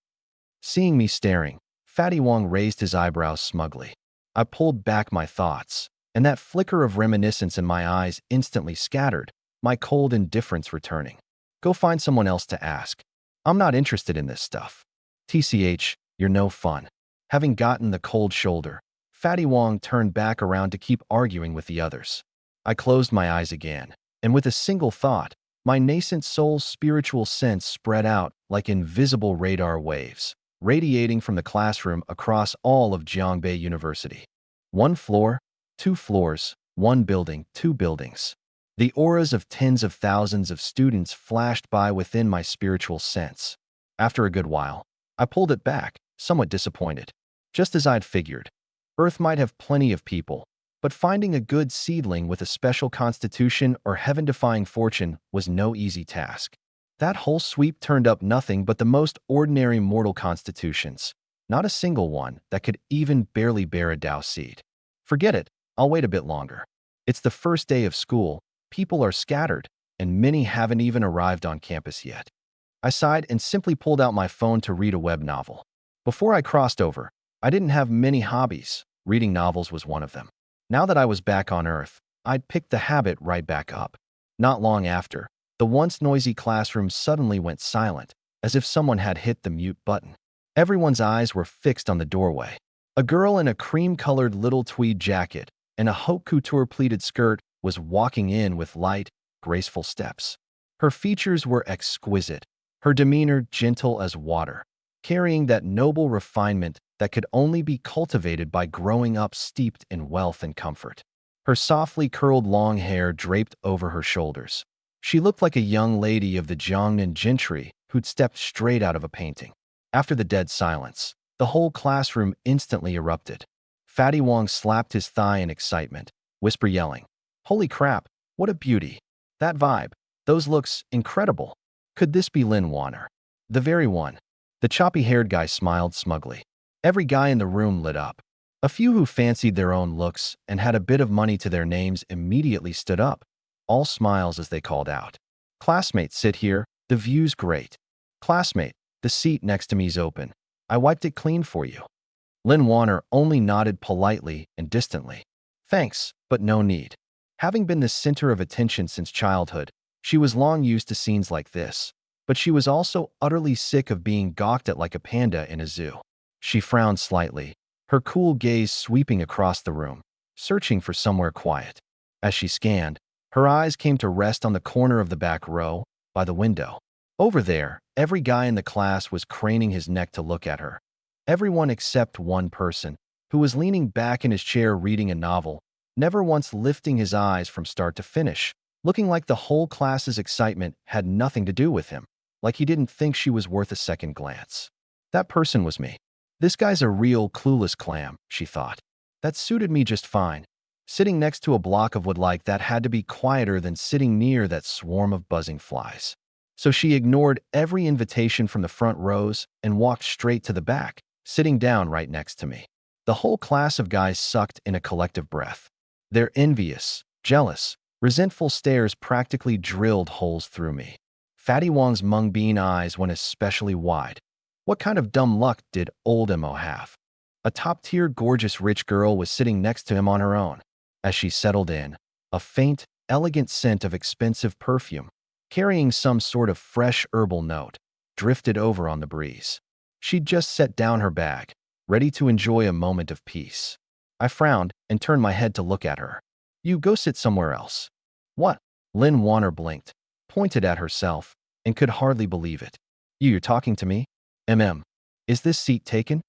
Seeing me staring, Fatty Wong raised his eyebrows smugly. I pulled back my thoughts, and that flicker of reminiscence in my eyes instantly scattered, my cold indifference returning. Go find someone else to ask. I'm not interested in this stuff. TCH, you're no fun. Having gotten the cold shoulder, Fatty Wong turned back around to keep arguing with the others. I closed my eyes again, and with a single thought, my nascent soul's spiritual sense spread out like invisible radar waves, radiating from the classroom across all of Jiangbei University. 1 floor, 2 floors, 1 building, 2 buildings. The auras of tens of thousands of students flashed by within my spiritual sense. After a good while, I pulled it back, somewhat disappointed. Just as I'd figured, Earth might have plenty of people, but finding a good seedling with a special constitution or heaven-defying fortune was no easy task. That whole sweep turned up nothing but the most ordinary mortal constitutions, not a single one that could even barely bear a Tao seed. Forget it, I'll wait a bit longer. It's the first day of school, people are scattered, and many haven't even arrived on campus yet. I sighed and simply pulled out my phone to read a web novel. Before I crossed over, I didn't have many hobbies. Reading novels was one of them. Now that I was back on Earth, I'd picked the habit right back up. Not long after, the once noisy classroom suddenly went silent, as if someone had hit the mute button. Everyone's eyes were fixed on the doorway. A girl in a cream-colored little tweed jacket and a haute couture pleated skirt was walking in with light, graceful steps. Her features were exquisite, her demeanor gentle as water, carrying that noble refinement that could only be cultivated by growing up steeped in wealth and comfort. Her softly curled long hair draped over her shoulders. She looked like a young lady of the Jiangnan gentry who'd stepped straight out of a painting. After the dead silence, the whole classroom instantly erupted. Fatty Wong slapped his thigh in excitement, whisper yelling, "Holy crap, what a beauty! That vibe, those looks, incredible! Could this be Lin Wanner?" "The very one." The choppy-haired guy smiled smugly. Every guy in the room lit up. A few who fancied their own looks and had a bit of money to their names immediately stood up, all smiles as they called out, "Classmate, sit here, the view's great. Classmate, the seat next to me's open. I wiped it clean for you." Lin Wanner only nodded politely and distantly. "Thanks, but no need." Having been the center of attention since childhood, she was long used to scenes like this, but she was also utterly sick of being gawked at like a panda in a zoo. She frowned slightly, her cool gaze sweeping across the room, searching for somewhere quiet. As she scanned, her eyes came to rest on the corner of the back row, by the window. Over there, every guy in the class was craning his neck to look at her. Everyone except one person, who was leaning back in his chair reading a novel, never once lifting his eyes from start to finish, looking like the whole class's excitement had nothing to do with him, like he didn't think she was worth a second glance. That person was me. This guy's a real clueless clam, she thought. That suited me just fine. Sitting next to a block of wood like that had to be quieter than sitting near that swarm of buzzing flies. So she ignored every invitation from the front rows and walked straight to the back, sitting down right next to me. The whole class of guys sucked in a collective breath. Their envious, jealous, resentful stares practically drilled holes through me. Fatty Wong's mung bean eyes went especially wide. What kind of dumb luck did old Mo have? A top-tier gorgeous rich girl was sitting next to him on her own. As she settled in, a faint, elegant scent of expensive perfume, carrying some sort of fresh herbal note, drifted over on the breeze. She'd just set down her bag, ready to enjoy a moment of peace. I frowned and turned my head to look at her. "You go sit somewhere else." "What?" Lin Wanner blinked, pointed at herself, and could hardly believe it. You're talking to me? Is this seat taken?"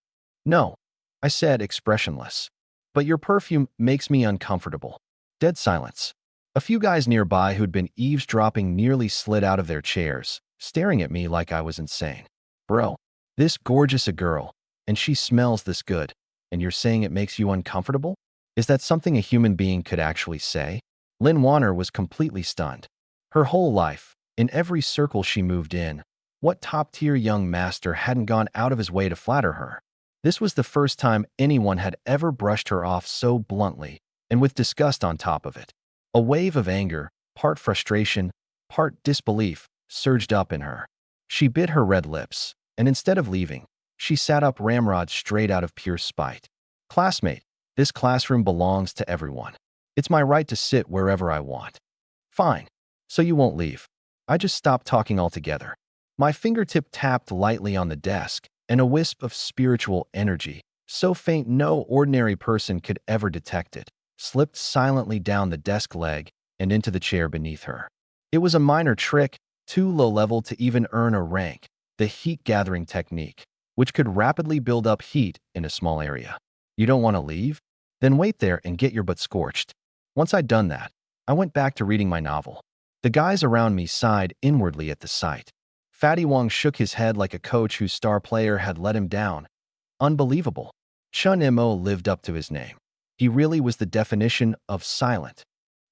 "No," I said, expressionless. "But your perfume makes me uncomfortable." Dead silence. A few guys nearby who'd been eavesdropping nearly slid out of their chairs, staring at me like I was insane. "Bro, this gorgeous a girl, and she smells this good, and you're saying it makes you uncomfortable? Is that something a human being could actually say?" Lin Wanner was completely stunned. Her whole life, in every circle she moved in, what top-tier young master hadn't gone out of his way to flatter her? This was the first time anyone had ever brushed her off so bluntly, and with disgust on top of it. A wave of anger, part frustration, part disbelief, surged up in her. She bit her red lips, and instead of leaving, she sat up ramrod straight out of pure spite. "Classmate, this classroom belongs to everyone. It's my right to sit wherever I want." "Fine. So you won't leave." I just stopped talking altogether. My fingertip tapped lightly on the desk, and a wisp of spiritual energy, so faint no ordinary person could ever detect it, slipped silently down the desk leg and into the chair beneath her. It was a minor trick, too low-level to even earn a rank, the heat-gathering technique, which could rapidly build up heat in a small area. "You don't want to leave? Then wait there and get your butt scorched." Once I'd done that, I went back to reading my novel. The guys around me sighed inwardly at the sight. Fatty Wong shook his head like a coach whose star player had let him down. Unbelievable. Chun Mo lived up to his name. He really was the definition of silent.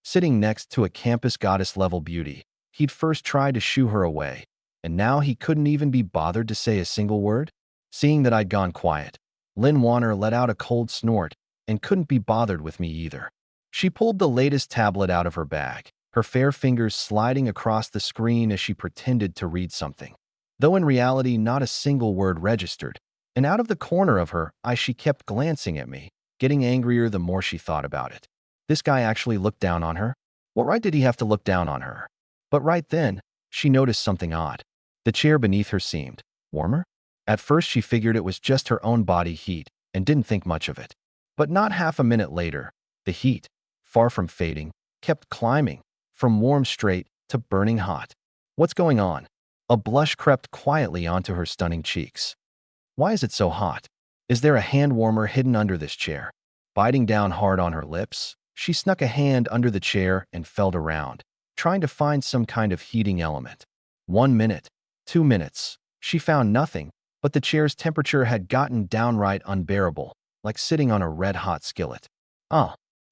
Sitting next to a campus goddess-level beauty, he'd first tried to shoo her away, and now he couldn't even be bothered to say a single word? Seeing that I'd gone quiet, Lin Wanner let out a cold snort and couldn't be bothered with me either. She pulled the latest tablet out of her bag, her fair fingers sliding across the screen as she pretended to read something. Though in reality not a single word registered, and out of the corner of her eye she kept glancing at me, getting angrier the more she thought about it. This guy actually looked down on her? What right did he have to look down on her? But right then, she noticed something odd. The chair beneath her seemed warmer. At first she figured it was just her own body heat and didn't think much of it. But not half a minute later, the heat, far from fading, kept climbing, from warm straight to burning hot. What's going on? A blush crept quietly onto her stunning cheeks. Why is it so hot? Is there a hand warmer hidden under this chair? Biting down hard on her lips, she snuck a hand under the chair and felt around, trying to find some kind of heating element. 1 minute, 2 minutes. She found nothing, but the chair's temperature had gotten downright unbearable, like sitting on a red-hot skillet.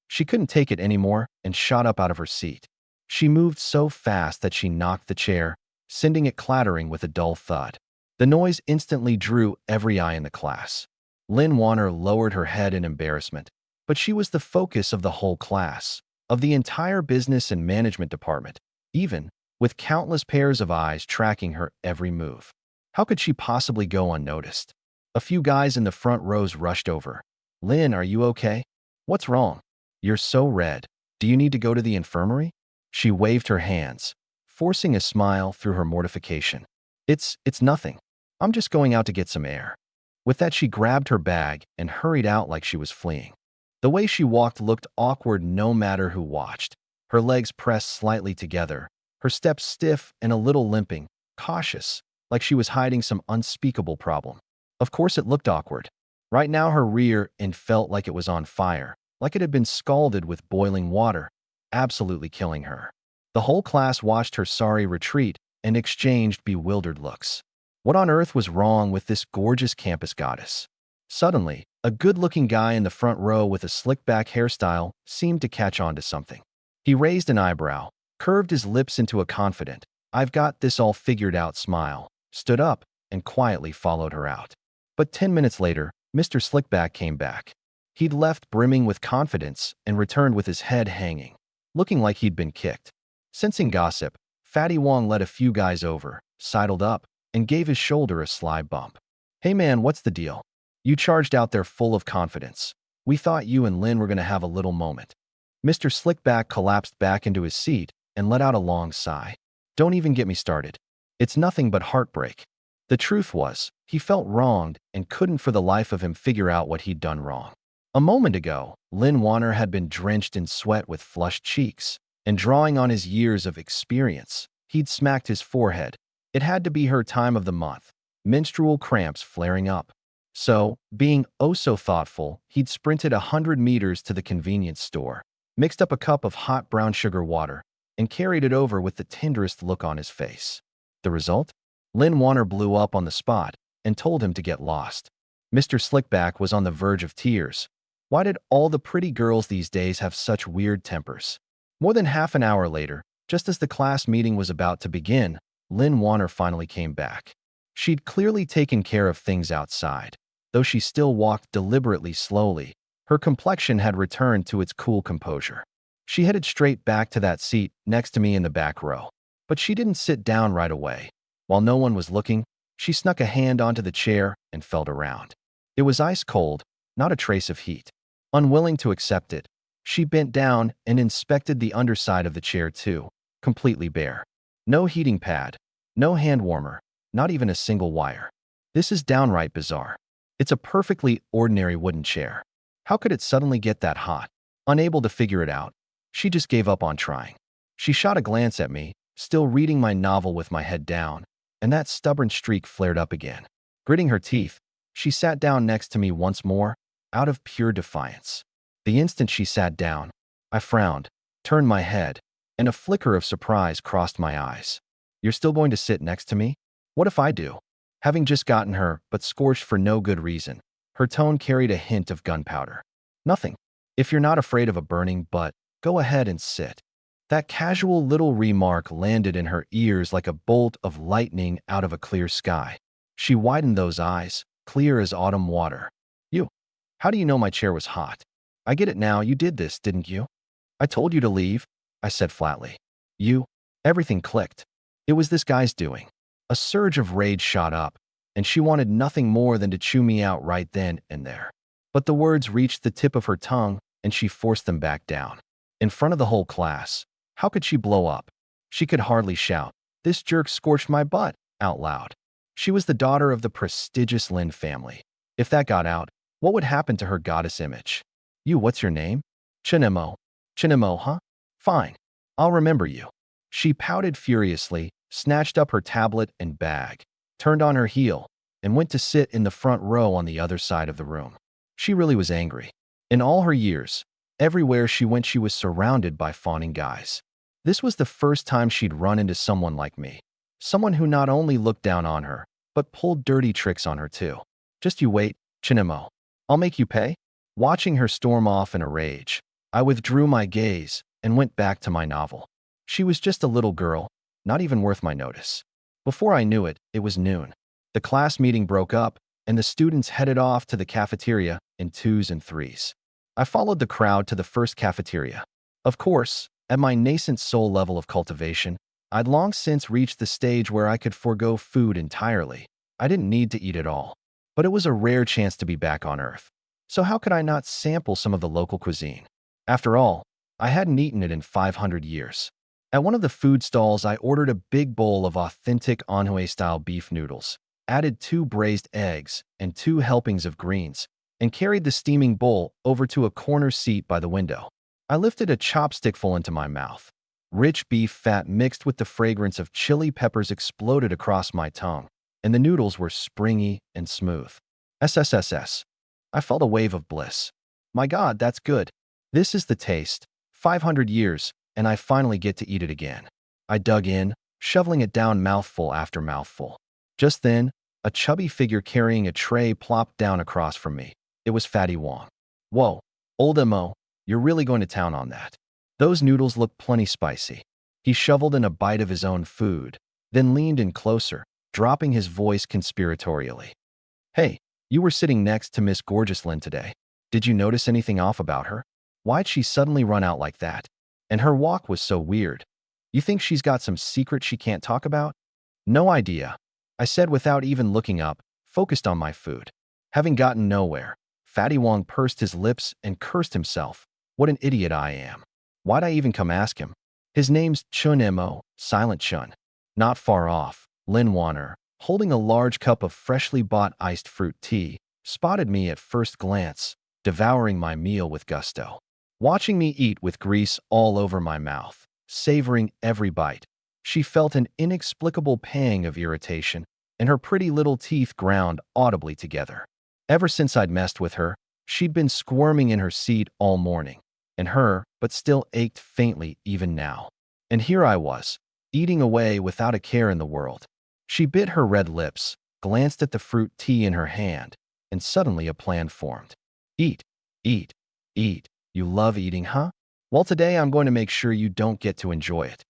She couldn't take it anymore and shot up out of her seat. She moved so fast that she knocked the chair, sending it clattering with a dull thud. The noise instantly drew every eye in the class. Lin Wanner lowered her head in embarrassment, but she was the focus of the whole class, of the entire business and management department, even with countless pairs of eyes tracking her every move. How could she possibly go unnoticed? A few guys in the front rows rushed over. "Lin, are you okay? What's wrong? You're so red. Do you need to go to the infirmary?" She waved her hands, forcing a smile through her mortification. It's nothing. I'm just going out to get some air." With that, she grabbed her bag and hurried out like she was fleeing. The way she walked looked awkward no matter who watched. Her legs pressed slightly together, her steps stiff and a little limping, cautious, like she was hiding some unspeakable problem. Of course it looked awkward. Right now her rear end felt like it was on fire, like it had been scalded with boiling water, absolutely killing her. The whole class watched her sorry retreat and exchanged bewildered looks. What on earth was wrong with this gorgeous campus goddess? Suddenly, a good-looking guy in the front row with a slick-back hairstyle seemed to catch on to something. He raised an eyebrow, curved his lips into a confident, "I've got this all figured out" smile, stood up, and quietly followed her out. But 10 minutes later, Mr. Slickback came back. He'd left brimming with confidence and returned with his head hanging, looking like he'd been kicked. Sensing gossip, Fatty Wong led a few guys over, sidled up, and gave his shoulder a sly bump. "Hey man, what's the deal? You charged out there full of confidence. We thought you and Lin were going to have a little moment." Mr. Slickback collapsed back into his seat and let out a long sigh. "Don't even get me started. It's nothing but heartbreak." The truth was, he felt wronged and couldn't for the life of him figure out what he'd done wrong. A moment ago, Lin Wanner had been drenched in sweat with flushed cheeks, and drawing on his years of experience, he'd smacked his forehead. It had to be her time of the month, menstrual cramps flaring up. So, being oh so thoughtful, he'd sprinted 100 meters to the convenience store, mixed up a cup of hot brown sugar water, and carried it over with the tenderest look on his face. The result? Lin Wanner blew up on the spot and told him to get lost. Mr. Slickback was on the verge of tears. Why did all the pretty girls these days have such weird tempers? More than half an hour later, just as the class meeting was about to begin, Lin Wanner finally came back. She'd clearly taken care of things outside. Though she still walked deliberately slowly, her complexion had returned to its cool composure. She headed straight back to that seat next to me in the back row. But she didn't sit down right away. While no one was looking, she snuck a hand onto the chair and felt around. It was ice cold, not a trace of heat. Unwilling to accept it, she bent down and inspected the underside of the chair too, completely bare. No heating pad, no hand warmer, not even a single wire. This is downright bizarre. It's a perfectly ordinary wooden chair. How could it suddenly get that hot? Unable to figure it out, she just gave up on trying. She shot a glance at me, still reading my novel with my head down, and that stubborn streak flared up again. Gritting her teeth, she sat down next to me once more, out of pure defiance. The instant she sat down, I frowned. turned my head, and a flicker of surprise crossed my eyes. You're still going to sit next to me? What if I do? Having just gotten her, but scorched for no good reason, her tone carried a hint of gunpowder. Nothing. If you're not afraid of a burning butt, go ahead and sit. That casual little remark landed in her ears like a bolt of lightning out of a clear sky. She widened those eyes, clear as autumn water. You. How do you know my chair was hot? I get it now, you did this, didn't you? I told you to leave, I said flatly. You. Everything clicked. It was this guy's doing. A surge of rage shot up, and she wanted nothing more than to chew me out right then and there. But the words reached the tip of her tongue, and she forced them back down. In front of the whole class. How could she blow up? She could hardly shout, "This jerk scorched my butt," out loud. She was the daughter of the prestigious Lin family. If that got out, what would happen to her goddess image? You, what's your name? Chinemo. Chinemo, huh? Fine. I'll remember you. She pouted furiously, snatched up her tablet and bag, turned on her heel, and went to sit in the front row on the other side of the room. She really was angry. In all her years, everywhere she went she was surrounded by fawning guys. This was the first time she'd run into someone like me. Someone who not only looked down on her, but pulled dirty tricks on her too. Just you wait, Chinemo. I'll make you pay. Watching her storm off in a rage, I withdrew my gaze and went back to my novel. She was just a little girl, not even worth my notice. Before I knew it, it was noon. The class meeting broke up, and the students headed off to the cafeteria in twos and threes. I followed the crowd to the first cafeteria. Of course, at my nascent soul level of cultivation, I'd long since reached the stage where I could forego food entirely. I didn't need to eat at all. But it was a rare chance to be back on Earth. So how could I not sample some of the local cuisine? After all, I hadn't eaten it in 500 years. At one of the food stalls, I ordered a big bowl of authentic Manhwa-style beef noodles, added 2 braised eggs and 2 helpings of greens, and carried the steaming bowl over to a corner seat by the window. I lifted a chopstickful into my mouth. Rich beef fat mixed with the fragrance of chili peppers exploded across my tongue, and the noodles were springy and smooth. SSSS. I felt a wave of bliss. My God, that's good. This is the taste. 500 years, and I finally get to eat it again. I dug in, shoveling it down mouthful after mouthful. Just then, a chubby figure carrying a tray plopped down across from me. It was Fatty Wong. Whoa, old M.O., you're really going to town on that. Those noodles look plenty spicy. He shoveled in a bite of his own food, then leaned in closer, dropping his voice conspiratorially. Hey, you were sitting next to Miss Gorgeous Lin today. Did you notice anything off about her? Why'd she suddenly run out like that? And her walk was so weird. You think she's got some secret she can't talk about? No idea, I said without even looking up, focused on my food. Having gotten nowhere, Fatty Wong pursed his lips and cursed himself. What an idiot I am. Why'd I even come ask him? His name's Chun Mo, Silent Chun. Not far off, Lin Warner, holding a large cup of freshly bought iced fruit tea, spotted me at first glance, devouring my meal with gusto. Watching me eat with grease all over my mouth, savoring every bite, she felt an inexplicable pang of irritation, and her pretty little teeth ground audibly together. Ever since I'd messed with her, she'd been squirming in her seat all morning, and but still ached faintly even now. And here I was, eating away without a care in the world. She bit her red lips, glanced at the fruit tea in her hand, and suddenly a plan formed. Eat, eat, eat. You love eating, huh? Well, today I'm going to make sure you don't get to enjoy it.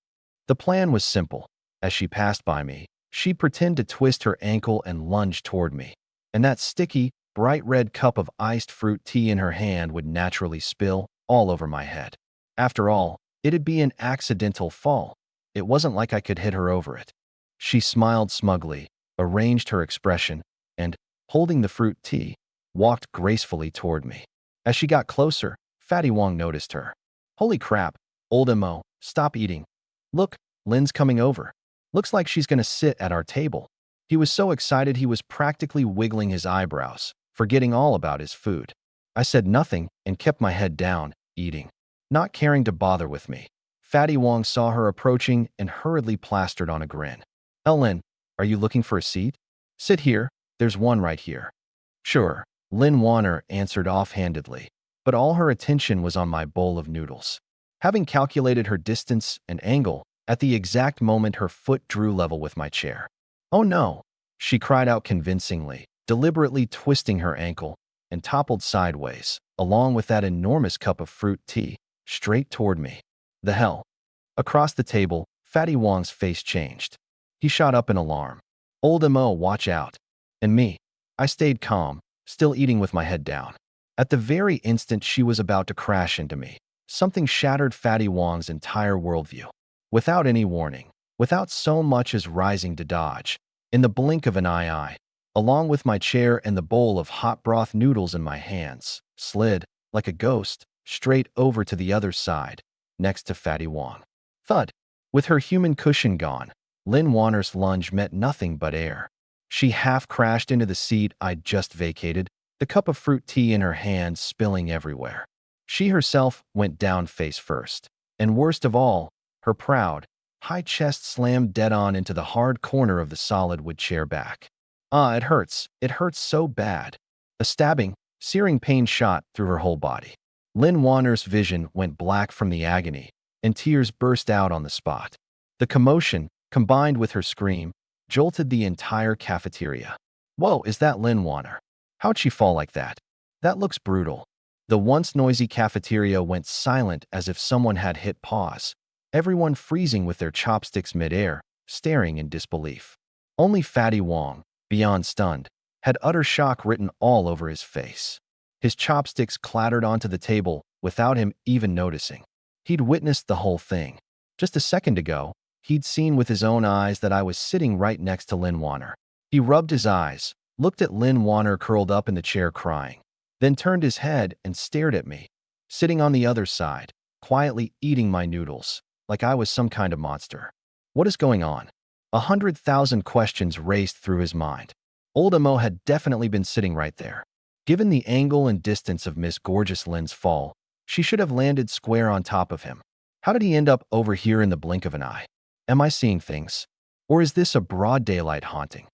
The plan was simple. As she passed by me, she'd pretend to twist her ankle and lunge toward me, and that sticky, bright red cup of iced fruit tea in her hand would naturally spill all over my head. After all, it'd be an accidental fall. It wasn't like I could hit her over it. She smiled smugly, arranged her expression, and, holding the fruit tea, walked gracefully toward me. As she got closer, Fatty Wong noticed her. Holy crap, old M.O., stop eating. Look, Lin's coming over. Looks like she's going to sit at our table. He was so excited he was practically wiggling his eyebrows, forgetting all about his food. I said nothing and kept my head down, eating, not caring to bother with me. Fatty Wong saw her approaching and hurriedly plastered on a grin. Lin, are you looking for a seat? Sit here, there's one right here. Sure, Lin Warner answered offhandedly, but all her attention was on my bowl of noodles. Having calculated her distance and angle, at the exact moment her foot drew level with my chair. "Oh no!" she cried out convincingly, deliberately twisting her ankle, and toppled sideways, along with that enormous cup of fruit tea, straight toward me. The hell? Across the table, Fatty Wong's face changed. He shot up in alarm. "Old Mo, watch out." And me. I stayed calm, still eating with my head down. At the very instant she was about to crash into me, something shattered Fatty Wong's entire worldview. Without any warning, without so much as rising to dodge, in the blink of an eye, along with my chair and the bowl of hot broth noodles in my hands, slid, like a ghost, straight over to the other side, next to Fatty Wong. Thud. With her human cushion gone, Lin Warner's lunge met nothing but air. She half crashed into the seat I'd just vacated, the cup of fruit tea in her hand spilling everywhere. She herself went down face first. And worst of all, her proud, high chest slammed dead on into the hard corner of the solid wood chair back. It hurts. It hurts so bad. A stabbing, searing pain shot through her whole body. Lin Warner's vision went black from the agony, and tears burst out on the spot. The commotion, combined with her scream, jolted the entire cafeteria. "Whoa, is that Lin Warner? How'd she fall like that? That looks brutal." The once noisy cafeteria went silent as if someone had hit pause, everyone freezing with their chopsticks midair, staring in disbelief. Only Fatty Wong, beyond stunned, had utter shock written all over his face. His chopsticks clattered onto the table without him even noticing. He'd witnessed the whole thing. Just a second ago, he'd seen with his own eyes that I was sitting right next to Lin Warner. He rubbed his eyes, looked at Lin Warner curled up in the chair crying, then turned his head and stared at me, sitting on the other side, quietly eating my noodles, like I was some kind of monster. What is going on? 100,000 questions raced through his mind. Old Mo had definitely been sitting right there. Given the angle and distance of Miss Gorgeous Lin's fall, she should have landed square on top of him. How did he end up over here in the blink of an eye? Am I seeing things? Or is this a broad daylight haunting?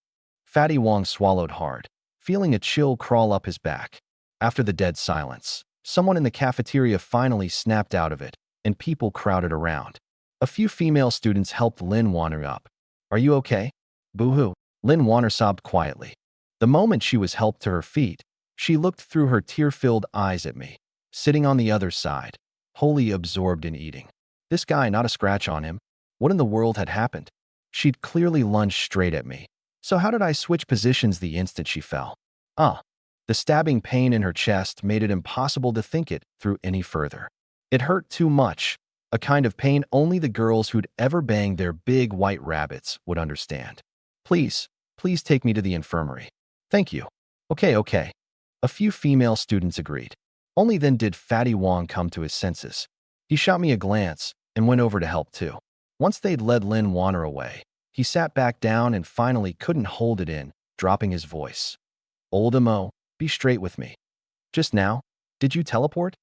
Fatty Wong swallowed hard, feeling a chill crawl up his back. After the dead silence, someone in the cafeteria finally snapped out of it, and people crowded around. A few female students helped Lin Warner up. "Are you okay?" "Boo-hoo," Lin Warner sobbed quietly. The moment she was helped to her feet, she looked through her tear-filled eyes at me, sitting on the other side, wholly absorbed in eating. This guy, not a scratch on him. What in the world had happened? She'd clearly lunged straight at me. So how did I switch positions the instant she fell? The stabbing pain in her chest made it impossible to think it through any further. It hurt too much, a kind of pain only the girls who'd ever banged their big white rabbits would understand. Please take me to the infirmary." "Thank you." Okay. A few female students agreed. Only then did Fatty Wong come to his senses. He shot me a glance and went over to help too. Once they'd led Lin Warner away, he sat back down and finally couldn't hold it in, dropping his voice. "Old Mo, be straight with me. Just now, did you teleport?"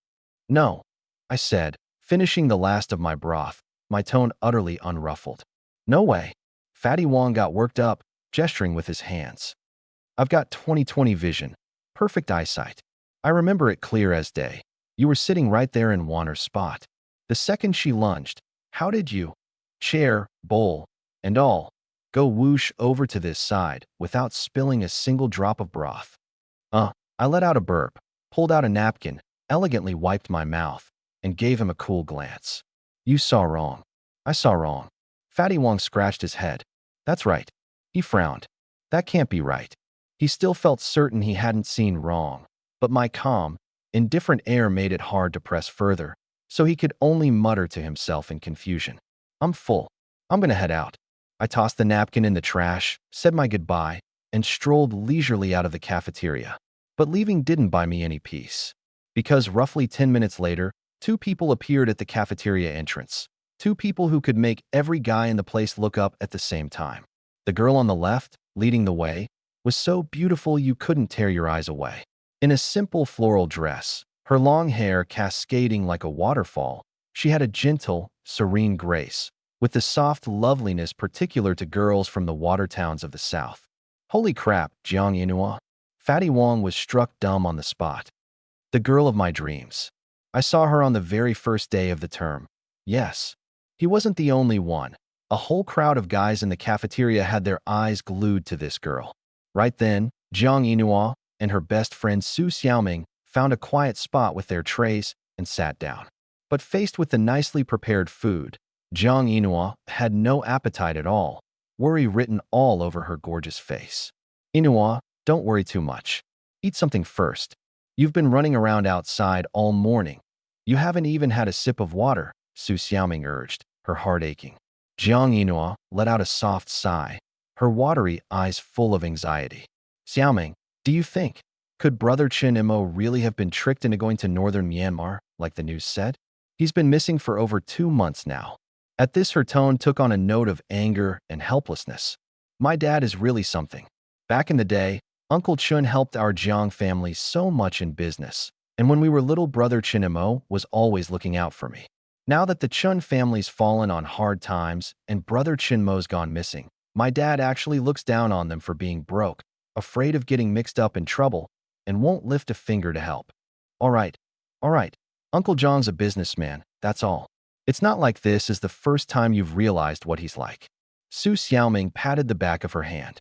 "No," I said, finishing the last of my broth, my tone utterly unruffled. "No way." Fatty Wong got worked up, gesturing with his hands. "I've got 20/20 vision, perfect eyesight. I remember it clear as day. You were sitting right there in Warner's spot. The second she lunged, how did you, chair, bowl, and all, go whoosh over to this side without spilling a single drop of broth?" I let out a burp, pulled out a napkin, elegantly wiped my mouth, and gave him a cool glance. "You saw wrong." "I saw wrong." Fatty Wong scratched his head. "That's right." He frowned. "That can't be right." He still felt certain he hadn't seen wrong, but my calm, indifferent air made it hard to press further, so he could only mutter to himself in confusion. "I'm full. I'm gonna head out." I tossed the napkin in the trash, said my goodbye, and strolled leisurely out of the cafeteria. But leaving didn't buy me any peace. Because roughly 10 minutes later, two people appeared at the cafeteria entrance. Two people who could make every guy in the place look up at the same time. The girl on the left, leading the way, was so beautiful you couldn't tear your eyes away. In a simple floral dress, her long hair cascading like a waterfall, she had a gentle, serene grace, with the soft loveliness particular to girls from the water towns of the South. Holy crap, Jiang Inua. Fatty Wong was struck dumb on the spot. The girl of my dreams. I saw her on the very first day of the term, Yes. He wasn't the only one. A whole crowd of guys in the cafeteria had their eyes glued to this girl. Right then, Jiang Yinhua and her best friend Su Xiaoming found a quiet spot with their trays and sat down. But faced with the nicely prepared food, Jiang Yinhua had no appetite at all, worry written all over her gorgeous face. Yinhua, don't worry too much. Eat something first. You've been running around outside all morning. You haven't even had a sip of water, Su Xiaoming urged, her heart aching. Jiang Yinhua let out a soft sigh, her watery eyes full of anxiety. Xiaoming, do you think, could Brother Chen Mo really have been tricked into going to northern Myanmar, like the news said? He's been missing for over 2 months now. At this, her tone took on a note of anger and helplessness. My dad is really something. Back in the day, Uncle Chun helped our Jiang family so much in business, and when we were little, Brother Chen Mo was always looking out for me. Now that the Chun family's fallen on hard times and Brother Chen Mo's gone missing, my dad actually looks down on them for being broke, afraid of getting mixed up in trouble, and won't lift a finger to help. All right, all right. Uncle John's a businessman, that's all. It's not like this is the first time you've realized what he's like. Su Xiaoming patted the back of her hand.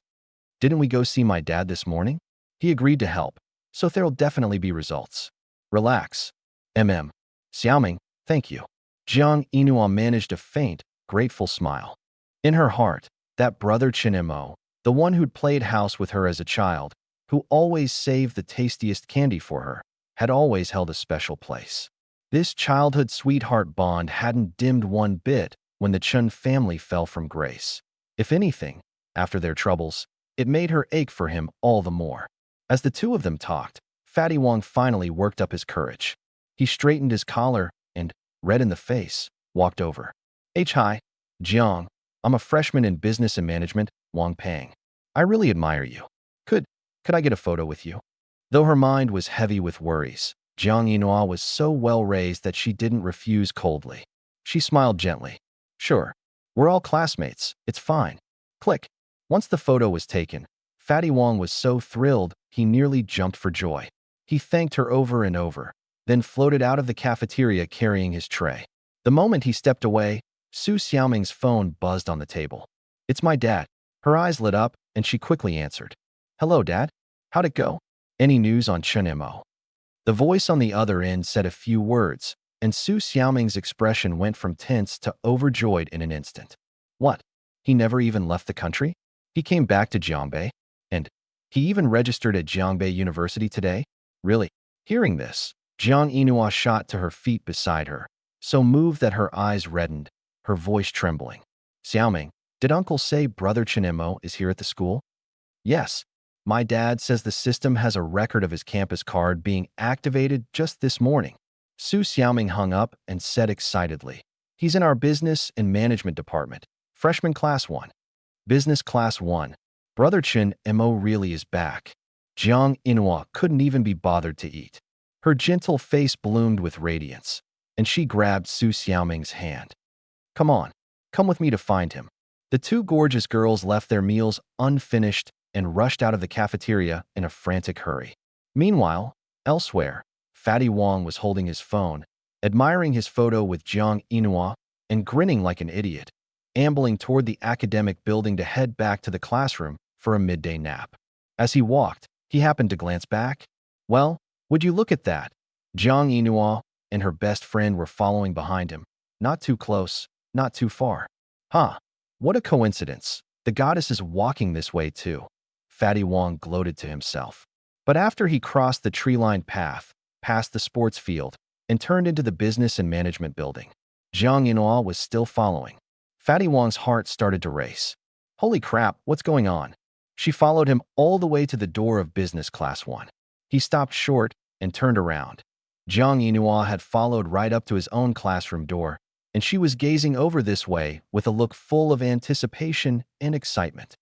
Didn't we go see my dad this morning? He agreed to help, so there'll definitely be results. Relax. Xiaoming, thank you. Jiang Yinhua managed a faint, grateful smile. In her heart, that brother Chen Mo, the one who'd played house with her as a child, who always saved the tastiest candy for her, had always held a special place. This childhood sweetheart bond hadn't dimmed one bit when the Chun family fell from grace. If anything, after their troubles, it made her ache for him all the more. As the two of them talked, Fatty Wong finally worked up his courage. He straightened his collar and, red in the face, walked over. Hi, Jiang. I'm a freshman in business and management, Wang Pang. I really admire you. Could I get a photo with you? Though her mind was heavy with worries, Jiang Yinhua was so well raised that she didn't refuse coldly. She smiled gently. Sure. We're all classmates. It's fine. Click. Once the photo was taken, Fatty Wong was so thrilled he nearly jumped for joy. He thanked her over and over, then floated out of the cafeteria carrying his tray. The moment he stepped away, Su Xiaoming's phone buzzed on the table. It's my dad. Her eyes lit up, and she quickly answered. Hello, Dad. How'd it go? Any news on Chen Mo? The voice on the other end said a few words, and Su Xiaoming's expression went from tense to overjoyed in an instant. What? He never even left the country? He came back to Jiangbei? And he even registered at Jiangbei University today? Really? Hearing this, Jiang Yinhua shot to her feet beside her, so moved that her eyes reddened, her voice trembling. Xiaoming, did Uncle say Brother Chen Mo is here at the school? Yes. My dad says the system has a record of his campus card being activated just this morning. Su Xiaoming hung up and said excitedly, He's in our business and management department, freshman class 1. Business class 1. Brother Chen Mo really is back. Jiang Yinhua couldn't even be bothered to eat. Her gentle face bloomed with radiance, and she grabbed Su Xiaoming's hand. Come on, come with me to find him. The two gorgeous girls left their meals unfinished and rushed out of the cafeteria in a frantic hurry. Meanwhile, elsewhere, Fatty Wong was holding his phone, admiring his photo with Jiang Yinhua, and grinning like an idiot, ambling toward the academic building to head back to the classroom for a midday nap. As he walked, he happened to glance back. Well, would you look at that? Jiang Yinhua and her best friend were following behind him. Not too close, not too far. Huh, what a coincidence. The goddess is walking this way too. Fatty Wong gloated to himself. But after he crossed the tree-lined path, past the sports field, and turned into the business and management building, Jiang Yinhua was still following. Fatty Wong's heart started to race. Holy crap, what's going on? She followed him all the way to the door of business class 1. He stopped short and turned around. Jiang Yinhua had followed right up to his own classroom door, and she was gazing over this way with a look full of anticipation and excitement.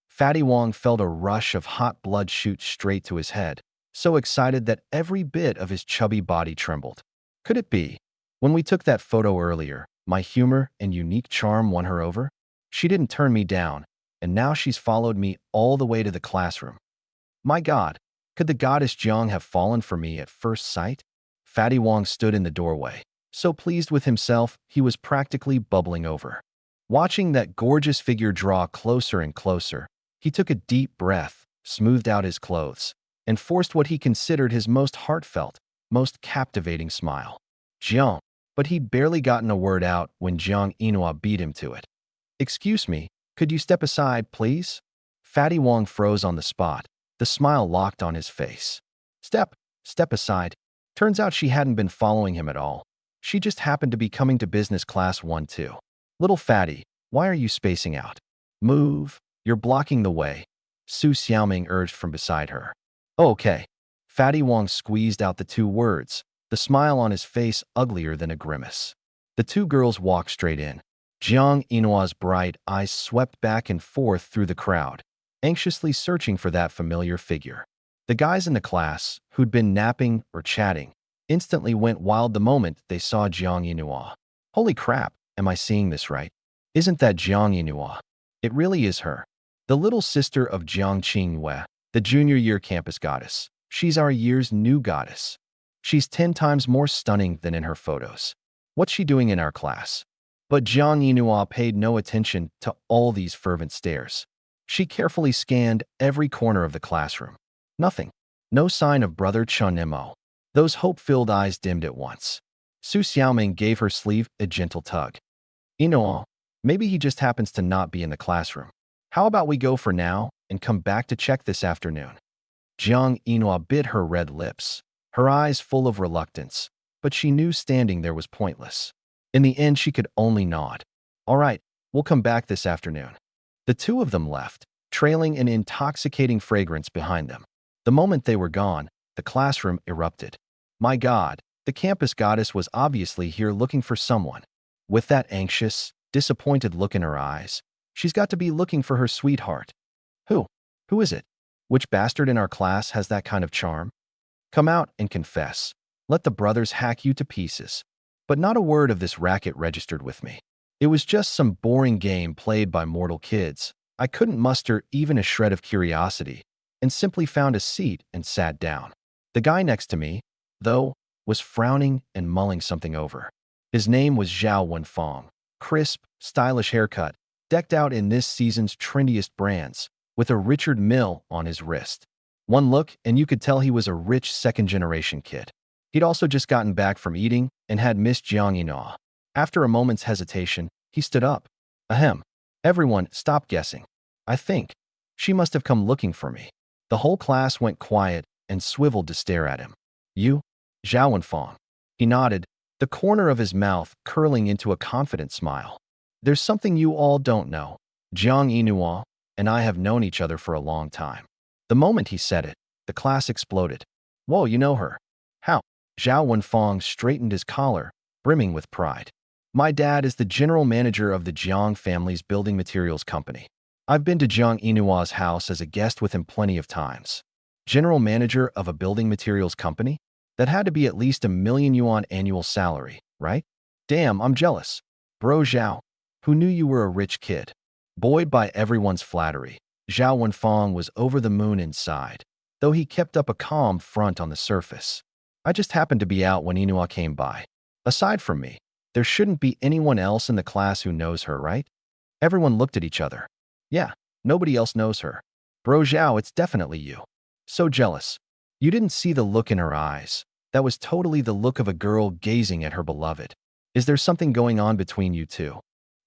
Fatty Wong felt a rush of hot blood shoot straight to his head, so excited that every bit of his chubby body trembled. Could it be? When we took that photo earlier, my humor and unique charm won her over? She didn't turn me down, and now she's followed me all the way to the classroom. My God, could the goddess Jiang have fallen for me at first sight? Fatty Wong stood in the doorway, So pleased with himself, he was practically bubbling over. Watching that gorgeous figure draw closer and closer, he took a deep breath, smoothed out his clothes, and forced what he considered his most heartfelt, most captivating smile. Jiang. But he'd barely gotten a word out when Jiang Inua beat him to it. Excuse me, could you step aside, please? Fatty Wong froze on the spot, the smile locked on his face. Step aside. Turns out she hadn't been following him at all. She just happened to be coming to business class 1-2. Little Fatty, why are you spacing out? Move, you're blocking the way, Su Xiaoming urged from beside her. Oh, okay. Fatty Wong squeezed out the two words, the smile on his face uglier than a grimace. The two girls walked straight in. Jiang Inua's bright eyes swept back and forth through the crowd, anxiously searching for that familiar figure. The guys in the class, who'd been napping or chatting, instantly went wild the moment they saw Jiang Inua. Holy crap, am I seeing this right? Isn't that Jiang Inua? It really is her. The little sister of Jiang Qingyue, the junior year campus goddess. She's our year's new goddess. She's 10 times more stunning than in her photos. What's she doing in our class? But Jiang Inua paid no attention to all these fervent stares. She carefully scanned every corner of the classroom. Nothing. No sign of brother Chun Mo. Those hope-filled eyes dimmed at once. Su Xiaoming gave her sleeve a gentle tug. Inua, maybe he just happens to not be in the classroom. How about we go for now and come back to check this afternoon? Jiang Inua bit her red lips, her eyes full of reluctance, but she knew standing there was pointless. In the end, she could only nod. All right, we'll come back this afternoon. The two of them left, trailing an intoxicating fragrance behind them. The moment they were gone, the classroom erupted. My God, the campus goddess was obviously here looking for someone. With that anxious, disappointed look in her eyes, she's got to be looking for her sweetheart. Who? Who is it? Which bastard in our class has that kind of charm? Come out and confess. Let the brothers hack you to pieces. But not a word of this racket registered with me. It was just some boring game played by mortal kids. I couldn't muster even a shred of curiosity, and simply found a seat and sat down. The guy next to me, though, was frowning and mulling something over. His name was Zhao Wenfeng. Crisp, stylish haircut, decked out in this season's trendiest brands, with a Richard Mille on his wrist. One look, and you could tell he was a rich second-generation kid. He'd also just gotten back from eating and had missed Jiang Inua. After a moment's hesitation, he stood up. Ahem. Everyone, stop guessing. I think. She must have come looking for me. The whole class went quiet and swiveled to stare at him. You? Zhao Wenfeng. He nodded, the corner of his mouth curling into a confident smile. There's something you all don't know. Jiang Inua and I have known each other for a long time. The moment he said it, the class exploded. Whoa, you know her. How? Zhao Wenfeng straightened his collar, brimming with pride. My dad is the general manager of the Jiang family's building materials company. I've been to Jiang Inua's house as a guest with him plenty of times. General manager of a building materials company? That had to be at least $1,000,000 annual salary, right? Damn, I'm jealous. Bro Zhao, who knew you were a rich kid? Buoyed by everyone's flattery, Zhao Wenfeng was over the moon inside, though he kept up a calm front on the surface. I just happened to be out when Inua came by. Aside from me, there shouldn't be anyone else in the class who knows her, right? Everyone looked at each other. Yeah, nobody else knows her. Bro Zhao, it's definitely you. So jealous. You didn't see the look in her eyes. That was totally the look of a girl gazing at her beloved. Is there something going on between you two?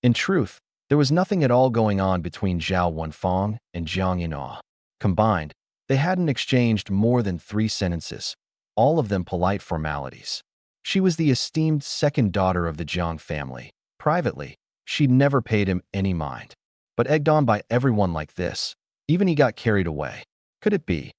In truth, there was nothing at all going on between Zhao Wenfeng and Jiang Inua. Combined, they hadn't exchanged more than 3 sentences, all of them polite formalities. She was the esteemed second daughter of the Jiang family. Privately, she'd never paid him any mind. But egged on by everyone like this, even he got carried away. Could it be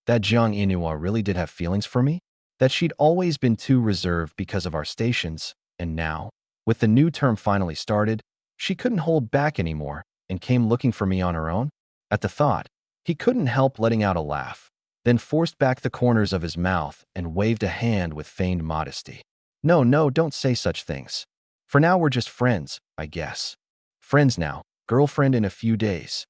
that Jiang Inua really did have feelings for me? That she'd always been too reserved because of our stations, and now, with the new term finally started, she couldn't hold back anymore and came looking for me on her own? At the thought, he couldn't help letting out a laugh, then forced back the corners of his mouth and waved a hand with feigned modesty. No, don't say such things. For now we're just friends, I guess. Friends now, girlfriend in a few days.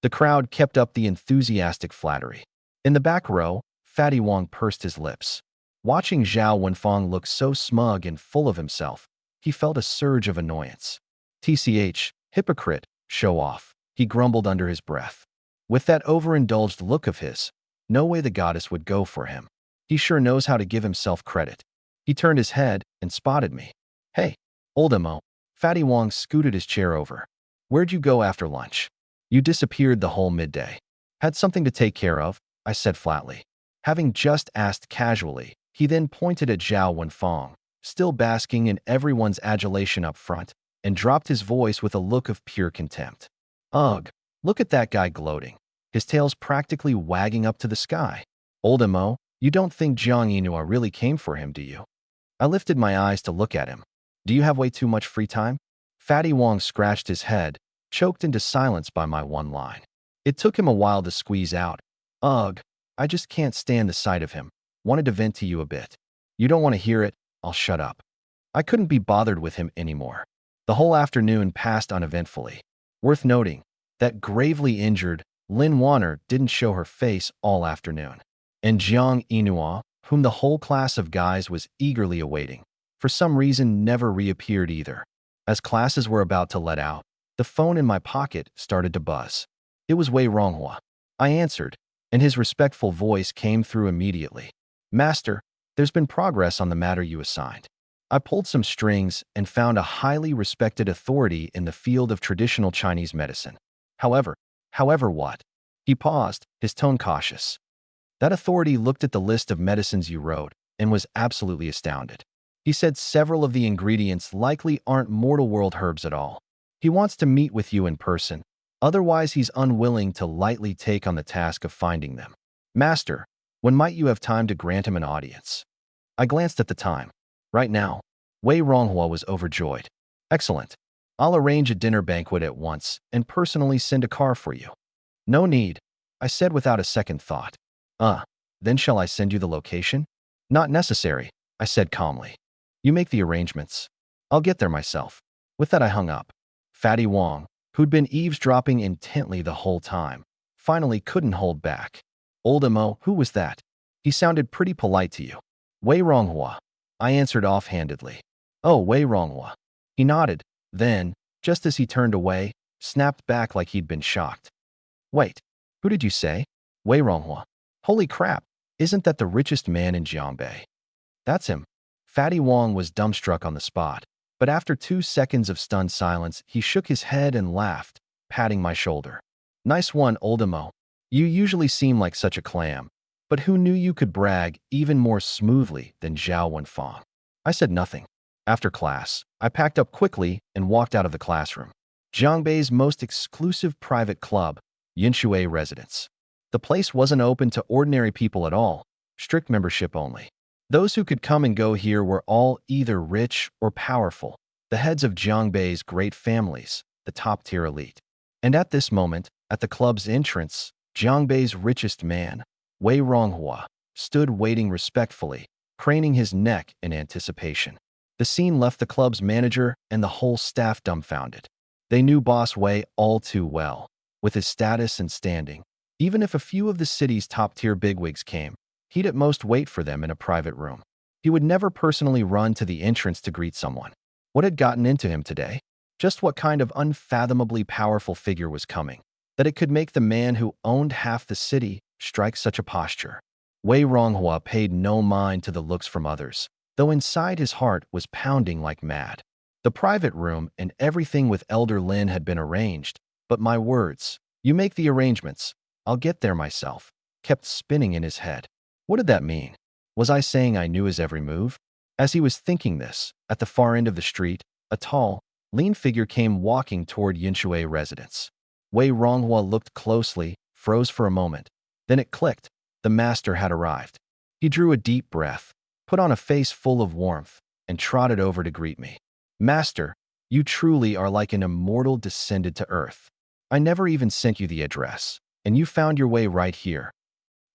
The crowd kept up the enthusiastic flattery. In the back row, Fatty Wong pursed his lips. Watching Zhao Wenfeng look so smug and full of himself, he felt a surge of annoyance. TCH, hypocrite, show off, he grumbled under his breath. With that overindulged look of his, no way the goddess would go for him. He sure knows how to give himself credit. He turned his head and spotted me. Hey, old Mo. Fatty Wong scooted his chair over. Where'd you go after lunch? You disappeared the whole midday. Had something to take care of, I said flatly. Having just asked casually, he then pointed at Zhao Wenfeng, still basking in everyone's adulation up front, and dropped his voice with a look of pure contempt. Ugh, look at that guy gloating. His tail's practically wagging up to the sky. Old Mo, you don't think Jiang Yinhua really came for him, do you? I lifted my eyes to look at him. Do you have way too much free time? Fatty Wong scratched his head, choked into silence by my one line. It took him a while to squeeze out. Ugh, I just can't stand the sight of him. Wanted to vent to you a bit. You don't want to hear it, I'll shut up. I couldn't be bothered with him anymore. The whole afternoon passed uneventfully. Worth noting that gravely injured Lin Wanner didn't show her face all afternoon. And Jiang Yinhua, whom the whole class of guys was eagerly awaiting, for some reason never reappeared either. As classes were about to let out, the phone in my pocket started to buzz. It was Wei Ronghua. I answered, and his respectful voice came through immediately. Master, there's been progress on the matter you assigned. I pulled some strings and found a highly respected authority in the field of traditional Chinese medicine. However what? He paused, his tone cautious. That authority looked at the list of medicines you wrote and was absolutely astounded. He said several of the ingredients likely aren't mortal world herbs at all. He wants to meet with you in person. Otherwise, he's unwilling to lightly take on the task of finding them. Master, when might you have time to grant him an audience? I glanced at the time. Right now. Wei Ronghua was overjoyed. Excellent. I'll arrange a dinner banquet at once and personally send a car for you. No need, I said without a second thought. Then shall I send you the location? Not necessary, I said calmly. You make the arrangements. I'll get there myself. With that I hung up. Fatty Wong, who'd been eavesdropping intently the whole time, finally couldn't hold back. Old Mo, who was that? He sounded pretty polite to you. Wei Ronghua, I answered offhandedly. Oh, Wei Ronghua. He nodded, then, just as he turned away, snapped back like he'd been shocked. Wait, who did you say? Wei Ronghua. Holy crap, isn't that the richest man in Jiangbei? That's him. Fatty Wong was dumbstruck on the spot, but after 2 seconds of stunned silence, he shook his head and laughed, patting my shoulder. Nice one, Old Mo. You usually seem like such a clam, but who knew you could brag even more smoothly than Zhao Wenfeng? I said nothing. After class, I packed up quickly and walked out of the classroom. Jiangbei's most exclusive private club, Yinshui Residence. The place wasn't open to ordinary people at all, strict membership only. Those who could come and go here were all either rich or powerful, the heads of Jiangbei's great families, the top-tier elite. And at this moment, at the club's entrance, Jiangbei's richest man, Wei Ronghua, stood waiting respectfully, craning his neck in anticipation. The scene left the club's manager and the whole staff dumbfounded. They knew Boss Wei all too well, with his status and standing. Even if a few of the city's top-tier bigwigs came, he'd at most wait for them in a private room. He would never personally run to the entrance to greet someone. What had gotten into him today? Just what kind of unfathomably powerful figure was coming, that it could make the man who owned half the city strike such a posture? Wei Ronghua paid no mind to the looks from others, though inside his heart was pounding like mad. The private room and everything with Elder Lin had been arranged, but my words, "You make the arrangements, I'll get there myself," kept spinning in his head. What did that mean? Was I saying I knew his every move? As he was thinking this, at the far end of the street, a tall, lean figure came walking toward Yinshui Residence. Wei Ronghua looked closely, froze for a moment. Then it clicked. The master had arrived. He drew a deep breath, put on a face full of warmth, and trotted over to greet me. Master, you truly are like an immortal descended to earth. I never even sent you the address, and you found your way right here.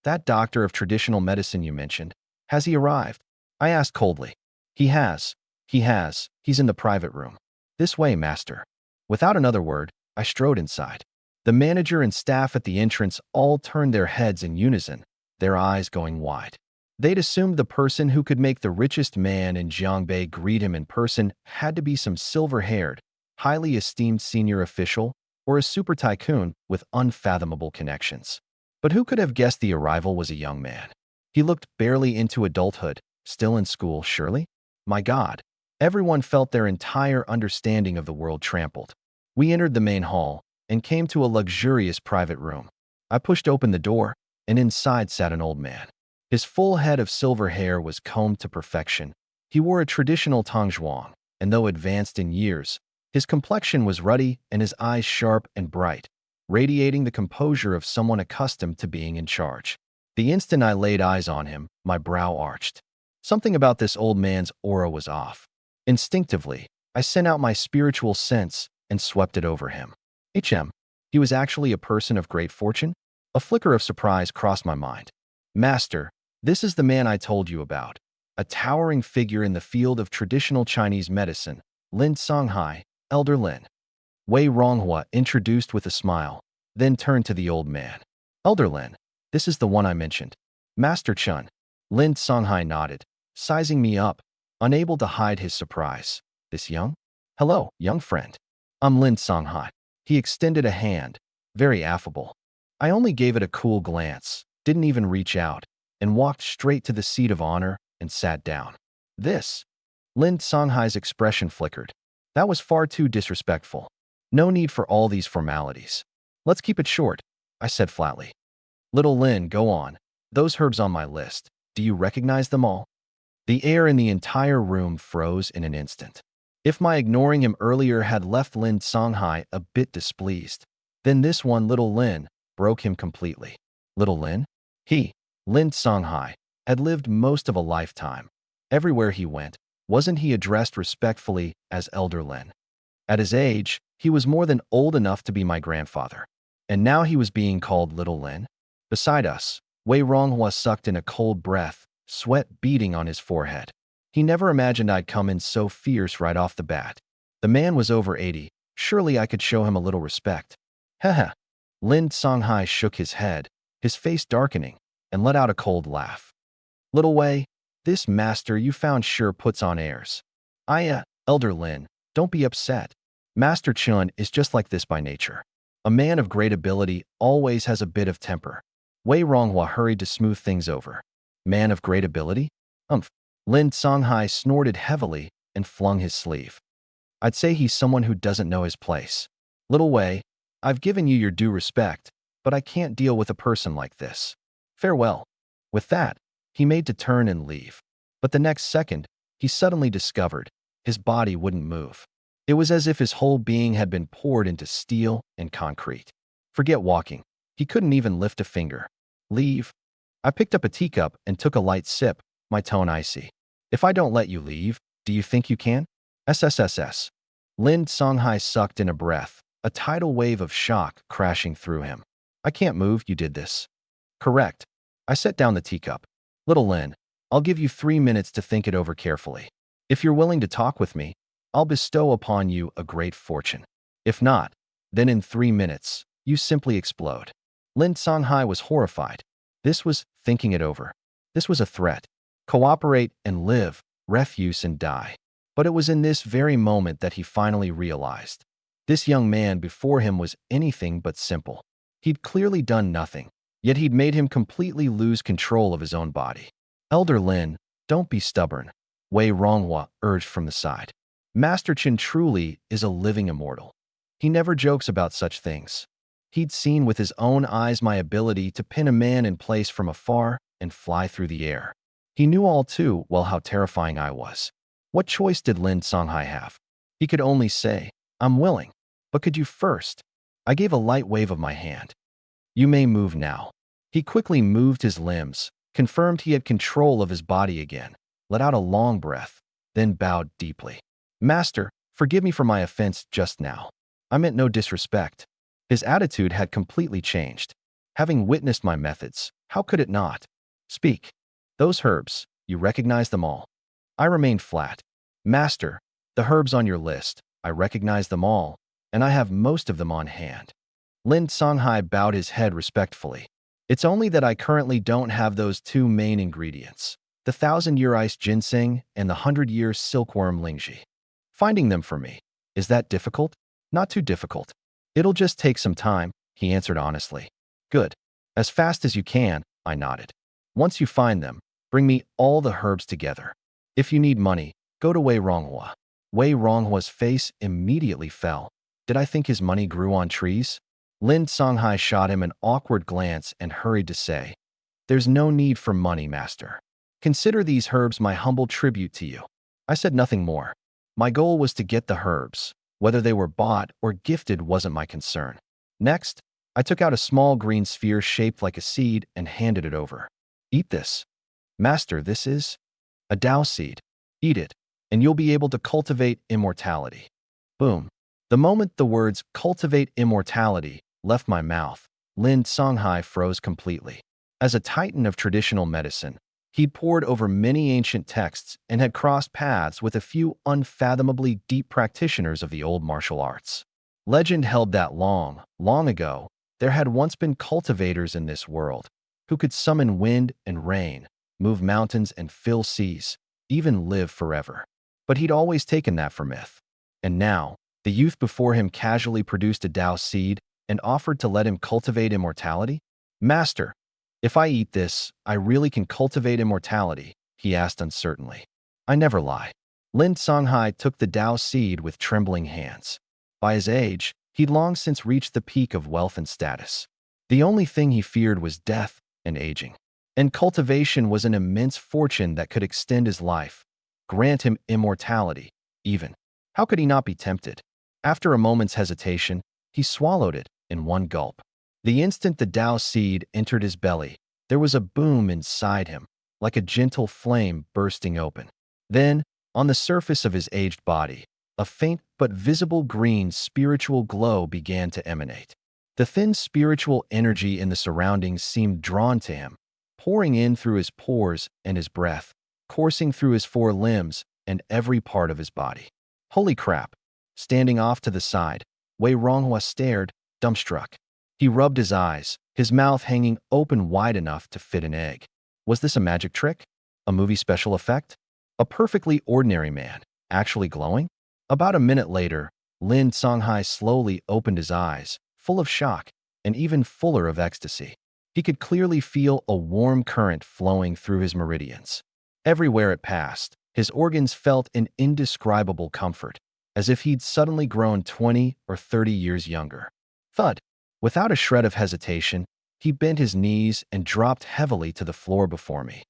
That doctor of traditional medicine you mentioned, has he arrived? I asked coldly. He has. He's in the private room. This way, master. Without another word, I strode inside. The manager and staff at the entrance all turned their heads in unison, their eyes going wide. They'd assumed the person who could make the richest man in Jiangbei greet him in person had to be some silver-haired, highly esteemed senior official or a super tycoon with unfathomable connections. But who could have guessed the arrival was a young man? He looked barely into adulthood, still in school, surely? My God. Everyone felt their entire understanding of the world trampled. We entered the main hall and came to a luxurious private room. I pushed open the door, and inside sat an old man. His full head of silver hair was combed to perfection. He wore a traditional tongzhuang, and though advanced in years, his complexion was ruddy and his eyes sharp and bright, radiating the composure of someone accustomed to being in charge. The instant I laid eyes on him, my brow arched. Something about this old man's aura was off. Instinctively, I sent out my spiritual sense and swept it over him. He was actually a person of great fortune? A flicker of surprise crossed my mind. Master, this is the man I told you about. A towering figure in the field of traditional Chinese medicine, Lin Songhai, Elder Lin. Wei Ronghua introduced with a smile, then turned to the old man. Elder Lin, this is the one I mentioned. Master Chun. Lin Songhai nodded, sizing me up, unable to hide his surprise. This young? Hello, young friend. I'm Lin Songhai. He extended a hand, very affable. I only gave it a cool glance, didn't even reach out, and walked straight to the seat of honor and sat down. This? Lin Songhai's expression flickered. That was far too disrespectful. No need for all these formalities. Let's keep it short, I said flatly. Little Lin, go on. Those herbs on my list, do you recognize them all? The air in the entire room froze in an instant. If my ignoring him earlier had left Lin Songhai a bit displeased, then this one, Little Lin, broke him completely. Little Lin? He, Lin Songhai, had lived most of a lifetime. Everywhere he went, wasn't he addressed respectfully as Elder Lin? At his age, he was more than old enough to be my grandfather. And now he was being called Little Lin? Beside us, Wei Ronghua sucked in a cold breath, sweat beading on his forehead. He never imagined I'd come in so fierce right off the bat. The man was over 80. Surely I could show him a little respect. Heh. Lin Songhai shook his head, his face darkening, and let out a cold laugh. Little Wei, this master you found sure puts on airs. Elder Lin, don't be upset. Master Chun is just like this by nature. A man of great ability always has a bit of temper. Wei Ronghua hurried to smooth things over. Man of great ability? Lin Songhai snorted heavily and flung his sleeve. I'd say he's someone who doesn't know his place. Little Wei, I've given you your due respect, but I can't deal with a person like this. Farewell. With that, he made to turn and leave. But the next second, he suddenly discovered his body wouldn't move. It was as if his whole being had been poured into steel and concrete. Forget walking. He couldn't even lift a finger. Leave. I picked up a teacup and took a light sip, my tone icy. If I don't let you leave, do you think you can? SSSS. Lin Songhai sucked in a breath, a tidal wave of shock crashing through him. I can't move, you did this. Correct. I set down the teacup. Little Lin, I'll give you 3 minutes to think it over carefully. If you're willing to talk with me, I'll bestow upon you a great fortune. If not, then in 3 minutes, you simply explode. Lin Songhai was horrified. This was thinking it over. This was a threat. Cooperate and live, refuse and die. But it was in this very moment that he finally realized. This young man before him was anything but simple. He'd clearly done nothing, yet he'd made him completely lose control of his own body. Elder Lin, don't be stubborn, Wei Ronghua urged from the side. Master Chen truly is a living immortal. He never jokes about such things. He'd seen with his own eyes my ability to pin a man in place from afar and fly through the air. He knew all too well how terrifying I was. What choice did Lin Songhai have? He could only say, I'm willing. But could you first? I gave a light wave of my hand. You may move now. He quickly moved his limbs, confirmed he had control of his body again, let out a long breath, then bowed deeply. Master, forgive me for my offense just now. I meant no disrespect. His attitude had completely changed. Having witnessed my methods, how could it not? Speak. Those herbs, you recognize them all. I remained flat. Master, the herbs on your list, I recognize them all, and I have most of them on hand. Lin Songhai bowed his head respectfully. It's only that I currently don't have those two main ingredients, the 1,000-year ice ginseng and the 100-year silkworm lingji. Finding them for me, is that difficult? Not too difficult. It'll just take some time, he answered honestly. Good. As fast as you can, I nodded. Once you find them, bring me all the herbs together. If you need money, go to Wei Ronghua. Wei Ronghua's face immediately fell. Did I think his money grew on trees? Lin Songhai shot him an awkward glance and hurried to say, There's no need for money, master. Consider these herbs my humble tribute to you. I said nothing more. My goal was to get the herbs. Whether they were bought or gifted wasn't my concern. Next, I took out a small green sphere shaped like a seed and handed it over. Eat this. Master, this is a Tao seed. Eat it, and you'll be able to cultivate immortality. Boom. The moment the words cultivate immortality left my mouth, Lin Songhai froze completely. As a titan of traditional medicine, he'd pored over many ancient texts and had crossed paths with a few unfathomably deep practitioners of the old martial arts. Legend held that long, long ago, there had once been cultivators in this world who could summon wind and rain, move mountains and fill seas, even live forever. But he'd always taken that for myth. And now, the youth before him casually produced a Tao seed and offered to let him cultivate immortality? Master, if I eat this, I really can cultivate immortality, he asked uncertainly. I never lie. Lin Songhai took the Tao seed with trembling hands. By his age, he'd long since reached the peak of wealth and status. The only thing he feared was death and aging. And cultivation was an immense fortune that could extend his life, grant him immortality, even. How could he not be tempted? After a moment's hesitation, he swallowed it in one gulp. The instant the Tao seed entered his belly, there was a boom inside him, like a gentle flame bursting open. Then, on the surface of his aged body, a faint but visible green spiritual glow began to emanate. The thin spiritual energy in the surroundings seemed drawn to him, pouring in through his pores and his breath, coursing through his four limbs and every part of his body. Holy crap! Standing off to the side, Wei Ronghua stared, dumbstruck. He rubbed his eyes, his mouth hanging open wide enough to fit an egg. Was this a magic trick? A movie special effect? A perfectly ordinary man, actually glowing? About a minute later, Lin Songhai slowly opened his eyes, full of shock and even fuller of ecstasy. He could clearly feel a warm current flowing through his meridians. Everywhere it passed, his organs felt an indescribable comfort, as if he'd suddenly grown 20 or 30 years younger. Thud! Without a shred of hesitation, he bent his knees and dropped heavily to the floor before me.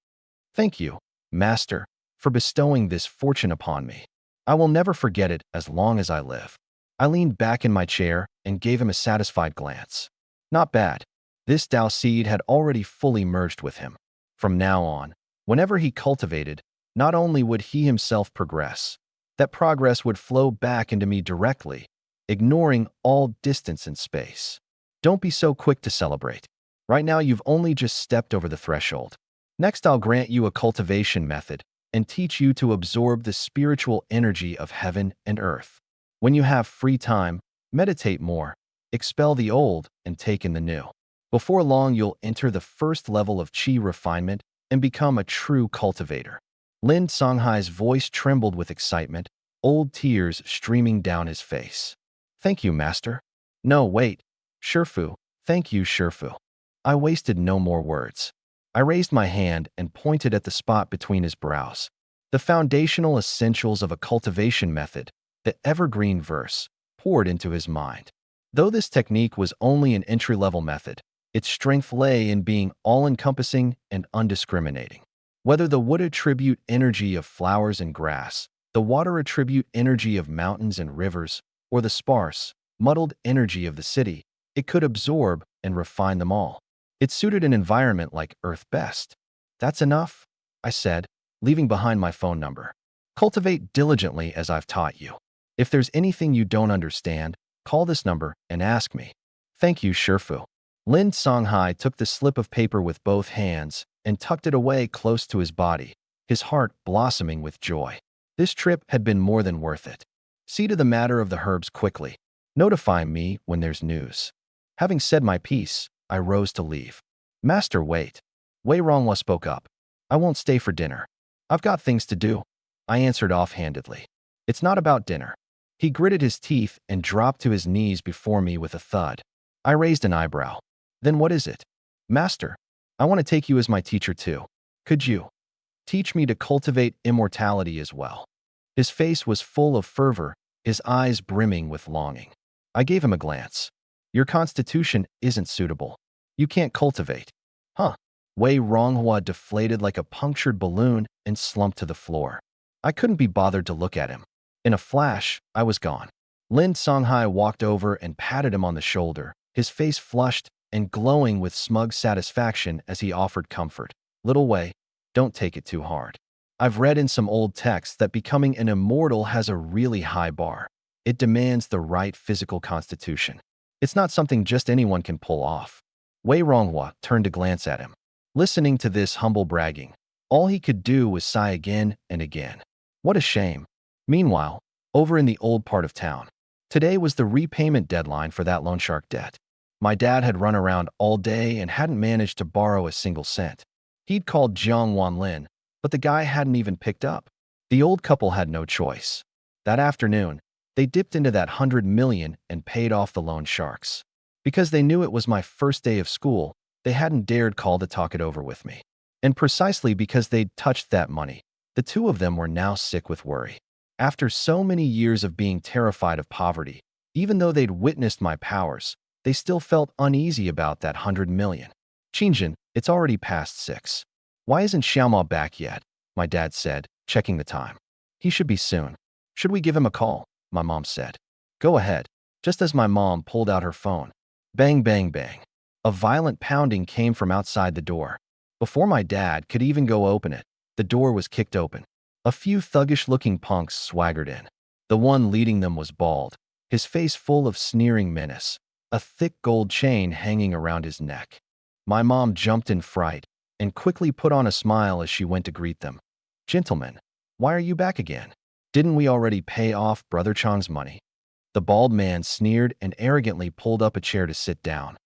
Thank you, Master, for bestowing this fortune upon me. I will never forget it as long as I live. I leaned back in my chair and gave him a satisfied glance. Not bad. This Tao seed had already fully merged with him. From now on, whenever he cultivated, not only would he himself progress, that progress would flow back into me directly, ignoring all distance and space. Don't be so quick to celebrate. Right now you've only just stepped over the threshold. Next I'll grant you a cultivation method and teach you to absorb the spiritual energy of heaven and earth. When you have free time, meditate more, expel the old and take in the new. Before long you'll enter the first level of qi refinement and become a true cultivator. Lin Songhai's voice trembled with excitement, old tears streaming down his face. Thank you, Master. No, wait. Shifu, thank you, Shifu. I wasted no more words. I raised my hand and pointed at the spot between his brows. The foundational essentials of a cultivation method, the evergreen verse, poured into his mind. Though this technique was only an entry-level method, its strength lay in being all-encompassing and undiscriminating. Whether the wood attribute energy of flowers and grass, the water attribute energy of mountains and rivers, or the sparse, muddled energy of the city, it could absorb and refine them all. It suited an environment like Earth best. That's enough, I said, leaving behind my phone number. Cultivate diligently as I've taught you. If there's anything you don't understand, call this number and ask me. Thank you, Shifu. Lin Songhai took the slip of paper with both hands and tucked it away close to his body, his heart blossoming with joy. This trip had been more than worth it. See to the matter of the herbs quickly. Notify me when there's news. Having said my piece, I rose to leave. Master, wait. Wei Ronghua spoke up. I won't stay for dinner. I've got things to do. I answered offhandedly. It's not about dinner. He gritted his teeth and dropped to his knees before me with a thud. I raised an eyebrow. Then what is it? Master, I want to take you as my teacher too. Could you teach me to cultivate immortality as well? His face was full of fervor, his eyes brimming with longing. I gave him a glance. Your constitution isn't suitable. You can't cultivate. Huh? Wei Ronghua deflated like a punctured balloon and slumped to the floor. I couldn't be bothered to look at him. In a flash, I was gone. Lin Songhai walked over and patted him on the shoulder, his face flushed and glowing with smug satisfaction as he offered comfort. Little Wei, don't take it too hard. I've read in some old texts that becoming an immortal has a really high bar. It demands the right physical constitution. It's not something just anyone can pull off. Wei Ronghua turned to glance at him. Listening to this humble bragging, all he could do was sigh again and again. What a shame. Meanwhile, over in the old part of town, today was the repayment deadline for that loan shark debt. My dad had run around all day and hadn't managed to borrow a single cent. He'd called Jiang Wanlin, but the guy hadn't even picked up. The old couple had no choice. That afternoon, they dipped into that 100 million and paid off the loan sharks. Because they knew it was my first day of school, they hadn't dared call to talk it over with me. And precisely because they'd touched that money, the two of them were now sick with worry. After so many years of being terrified of poverty, even though they'd witnessed my powers, they still felt uneasy about that 100 million. Qingjin, it's already past 6. Why isn't Xiaomao back yet? My dad said, checking the time. He should be soon. Should we give him a call? My mom said. Go ahead. Just as my mom pulled out her phone. Bang, bang, bang. A violent pounding came from outside the door. Before my dad could even go open it, the door was kicked open. A few thuggish-looking punks swaggered in. The one leading them was bald, his face full of sneering menace, a thick gold chain hanging around his neck. My mom jumped in fright and quickly put on a smile as she went to greet them. Gentlemen, why are you back again? Didn't we already pay off Brother Chang's money? The bald man sneered and arrogantly pulled up a chair to sit down.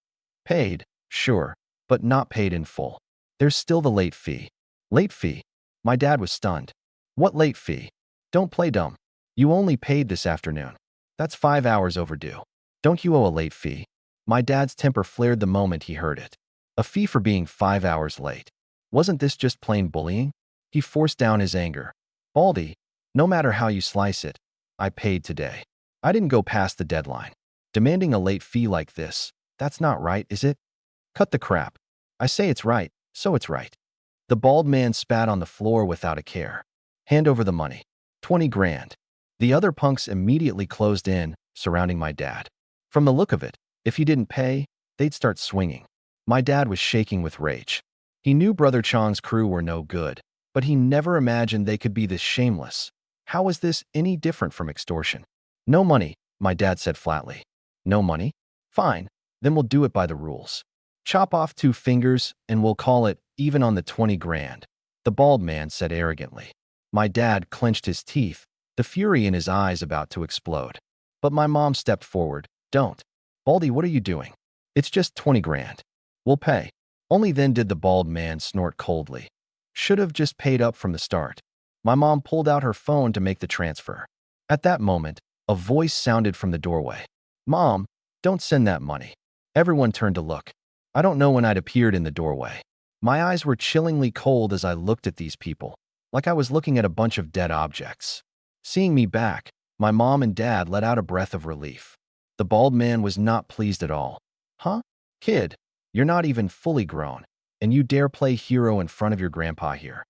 Paid, sure, but not paid in full. There's still the late fee. Late fee? My dad was stunned. What late fee? Don't play dumb. You only paid this afternoon. That's 5 hours overdue. Don't you owe a late fee? My dad's temper flared the moment he heard it. A fee for being 5 hours late. Wasn't this just plain bullying? He forced down his anger. Baldy, no matter how you slice it, I paid today. I didn't go past the deadline. Demanding a late fee like this, that's not right, is it? Cut the crap. I say it's right, so it's right. The bald man spat on the floor without a care. Hand over the money. 20 grand. The other punks immediately closed in, surrounding my dad. From the look of it, if he didn't pay, they'd start swinging. My dad was shaking with rage. He knew Brother Chang's crew were no good, but he never imagined they could be this shameless. How was this any different from extortion? No money, my dad said flatly. No money? Fine, then we'll do it by the rules. Chop off 2 fingers and we'll call it even on the 20 grand, the bald man said arrogantly. My dad clenched his teeth, the fury in his eyes about to explode. But my mom stepped forward. Don't. Baldy, what are you doing? It's just 20 grand. We'll pay. Only then did the bald man snort coldly. Should have just paid up from the start. My mom pulled out her phone to make the transfer. At that moment, a voice sounded from the doorway. Mom, don't send that money. Everyone turned to look. I don't know when I'd appeared in the doorway. My eyes were chillingly cold as I looked at these people, like I was looking at a bunch of dead objects. Seeing me back, my mom and dad let out a breath of relief. The bald man was not pleased at all. Huh? Kid, you're not even fully grown, and you dare play hero in front of your grandpa here.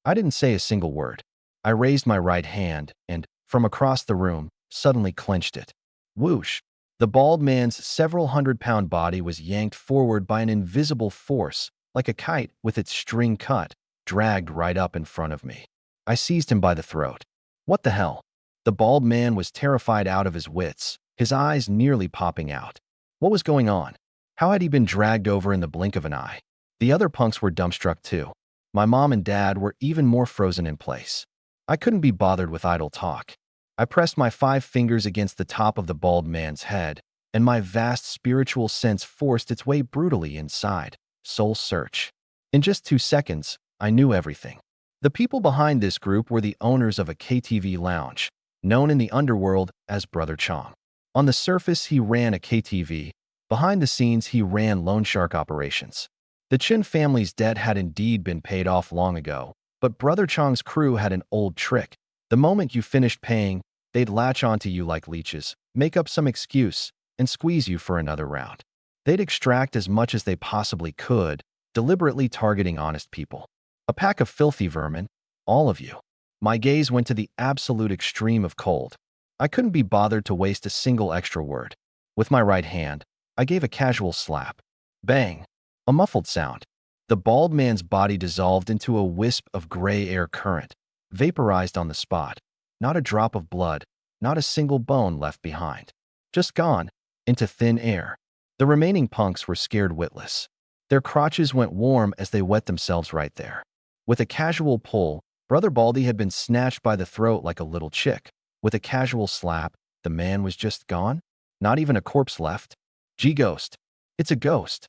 I didn't say a single word. I raised my right hand and, from across the room, suddenly clenched it. Whoosh! The bald man's several hundred-pound body was yanked forward by an invisible force, like a kite with its string cut, dragged right up in front of me. I seized him by the throat. What the hell? The bald man was terrified out of his wits, his eyes nearly popping out. What was going on? How had he been dragged over in the blink of an eye? The other punks were dumbstruck too. My mom and dad were even more frozen in place. I couldn't be bothered with idle talk. I pressed my 5 fingers against the top of the bald man's head, and my vast spiritual sense forced its way brutally inside. Soul Search. In just 2 seconds, I knew everything. The people behind this group were the owners of a KTV lounge, known in the underworld as Brother Chong. On the surface, he ran a KTV. Behind the scenes, he ran loan shark operations. The Chin family's debt had indeed been paid off long ago, but Brother Chong's crew had an old trick. The moment you finished paying, they'd latch onto you like leeches, make up some excuse, and squeeze you for another round. They'd extract as much as they possibly could, deliberately targeting honest people. A pack of filthy vermin, all of you. My gaze went to the absolute extreme of cold. I couldn't be bothered to waste a single extra word. With my right hand, I gave a casual slap. Bang! A muffled sound. The bald man's body dissolved into a wisp of gray air current, vaporized on the spot. Not a drop of blood, not a single bone left behind. Just gone, into thin air. The remaining punks were scared witless. Their crotches went warm as they wet themselves right there. With a casual pull, Brother Baldy had been snatched by the throat like a little chick. With a casual slap, the man was just gone? Not even a corpse left? Gee, ghost. It's a ghost.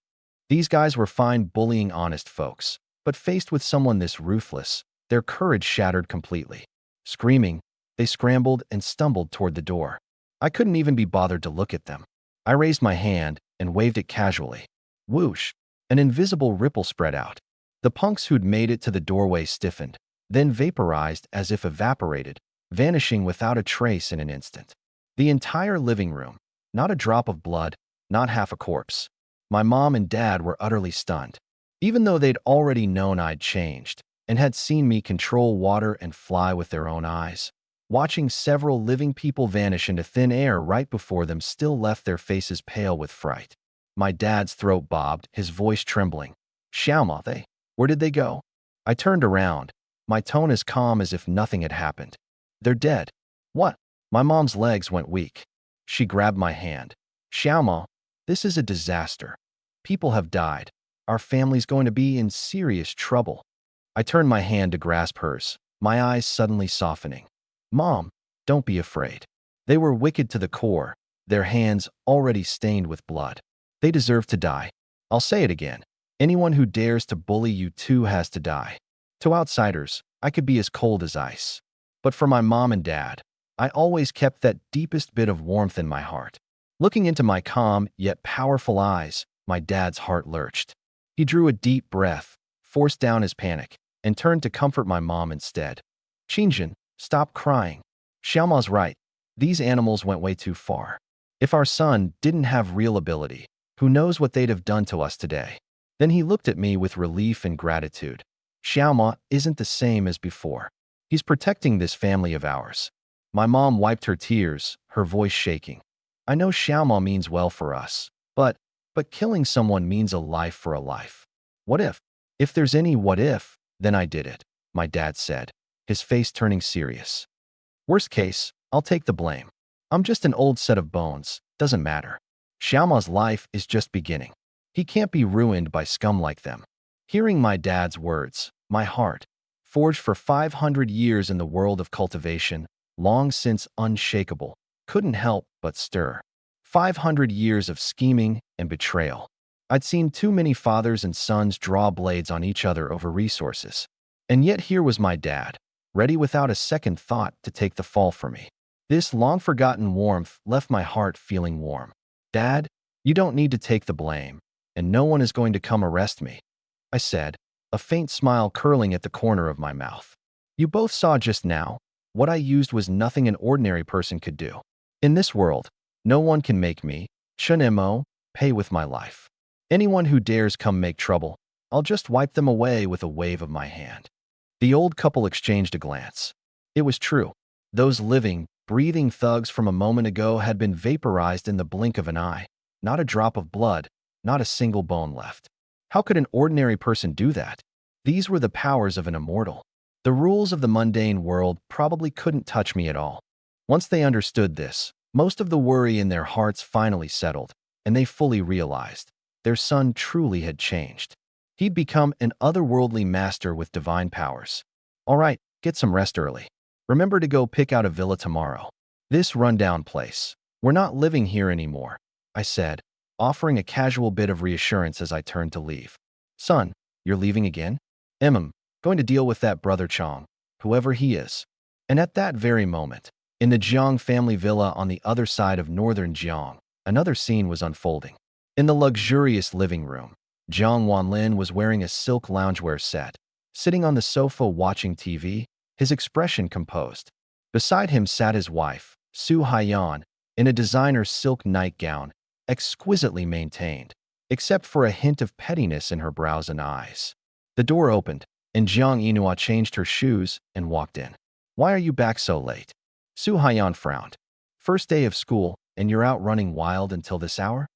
These guys were fine bullying honest folks, but faced with someone this ruthless, their courage shattered completely. Screaming, they scrambled and stumbled toward the door. I couldn't even be bothered to look at them. I raised my hand and waved it casually. Whoosh! An invisible ripple spread out. The punks who'd made it to the doorway stiffened, then vaporized as if evaporated, vanishing without a trace in an instant. The entire living room, not a drop of blood, not half a corpse. My mom and dad were utterly stunned. Even though they'd already known I'd changed and had seen me control water and fly with their own eyes, watching several living people vanish into thin air right before them still left their faces pale with fright. My dad's throat bobbed, his voice trembling. Xiaoma, where did they go? I turned around, my tone as calm as if nothing had happened. They're dead. What? My mom's legs went weak. She grabbed my hand. Xiaoma, this is a disaster. People have died. Our family's going to be in serious trouble. I turned my hand to grasp hers, my eyes suddenly softening. Mom, don't be afraid. They were wicked to the core, their hands already stained with blood. They deserve to die. I'll say it again. Anyone who dares to bully you too has to die. To outsiders, I could be as cold as ice. But for my mom and dad, I always kept that deepest bit of warmth in my heart. Looking into my calm yet powerful eyes, my dad's heart lurched. He drew a deep breath, forced down his panic, and turned to comfort my mom instead. Qingjin, stop crying. Xiaoma's right. These animals went way too far. If our son didn't have real ability, who knows what they'd have done to us today? Then he looked at me with relief and gratitude. Xiaoma isn't the same as before. He's protecting this family of ours. My mom wiped her tears, her voice shaking. I know Xiaoma means well for us, but killing someone means a life for a life. What if? If there's any what if, then I did it, my dad said, his face turning serious. Worst case, I'll take the blame. I'm just an old set of bones, doesn't matter. Xiaoma's life is just beginning. He can't be ruined by scum like them. Hearing my dad's words, my heart, forged for 500 years in the world of cultivation, long since unshakable, couldn't help but stir. 500 years of scheming and betrayal. I'd seen too many fathers and sons draw blades on each other over resources. And yet here was my dad, ready without a second thought to take the fall for me. This long-forgotten warmth left my heart feeling warm. Dad, you don't need to take the blame, and no one is going to come arrest me, I said, a faint smile curling at the corner of my mouth. You both saw just now, what I used was nothing an ordinary person could do. In this world, no one can make me, Chunemo, pay with my life. Anyone who dares come make trouble, I'll just wipe them away with a wave of my hand. The old couple exchanged a glance. It was true. Those living, breathing thugs from a moment ago had been vaporized in the blink of an eye. Not a drop of blood, not a single bone left. How could an ordinary person do that? These were the powers of an immortal. The rules of the mundane world probably couldn't touch me at all. Once they understood this, most of the worry in their hearts finally settled, and they fully realized their son truly had changed. He'd become an otherworldly master with divine powers. All right, get some rest early. Remember to go pick out a villa tomorrow. This rundown place. We're not living here anymore, I said, offering a casual bit of reassurance as I turned to leave. Son, you're leaving again? Going to deal with that brother Chong, whoever he is. And at that very moment, in the Jiang family villa on the other side of northern Jiang, another scene was unfolding. In the luxurious living room, Jiang Wanlin was wearing a silk loungewear set, sitting on the sofa watching TV, his expression composed. Beside him sat his wife, Su Haiyan, in a designer silk nightgown, exquisitely maintained, except for a hint of pettiness in her brows and eyes. The door opened, and Jiang Yinhua changed her shoes and walked in. Why are you back so late? Su Haiyan frowned. First day of school, and you're out running wild until this hour?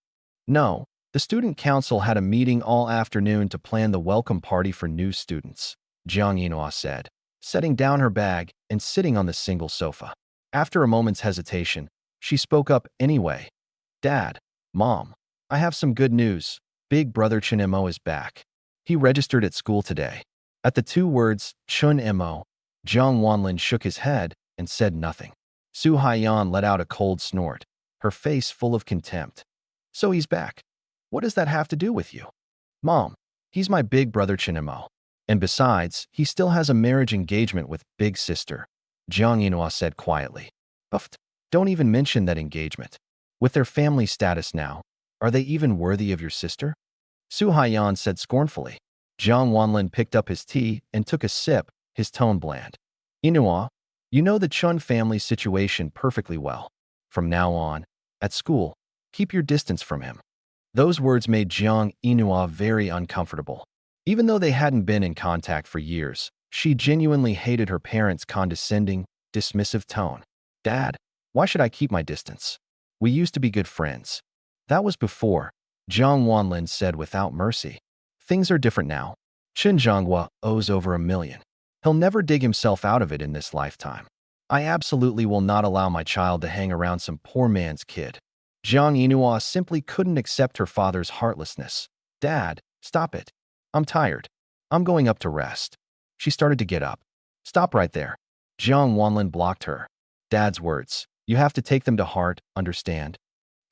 No, the student council had a meeting all afternoon to plan the welcome party for new students, Jiang Yinhua said, setting down her bag and sitting on the single sofa. After a moment's hesitation, she spoke up anyway. Dad, Mom, I have some good news. Big brother Chun Mo is back. He registered at school today. At the two words, Chun Mo, Jiang Wanlin shook his head and said nothing. Su Haiyan let out a cold snort, her face full of contempt. So he's back. What does that have to do with you? Mom, he's my big brother Chun Mo. And besides, he still has a marriage engagement with big sister, Jiang Yinhua said quietly. Uffed, don't even mention that engagement. With their family status now, are they even worthy of your sister? Su Haiyan said scornfully. Jiang Wanlin picked up his tea and took a sip, his tone bland. Yinhua, you know the Chun family situation perfectly well. From now on, at school, keep your distance from him. Those words made Jiang Yinhua very uncomfortable. Even though they hadn't been in contact for years, she genuinely hated her parents' condescending, dismissive tone. Dad, why should I keep my distance? We used to be good friends. That was before, Jiang Wanlin said without mercy. Things are different now. Chen Zhonghua owes over $1 million. He'll never dig himself out of it in this lifetime. I absolutely will not allow my child to hang around some poor man's kid. Jiang Yinhua simply couldn't accept her father's heartlessness. Dad, stop it. I'm tired. I'm going up to rest. She started to get up. Stop right there. Jiang Wanlin blocked her. Dad's words. You have to take them to heart, understand?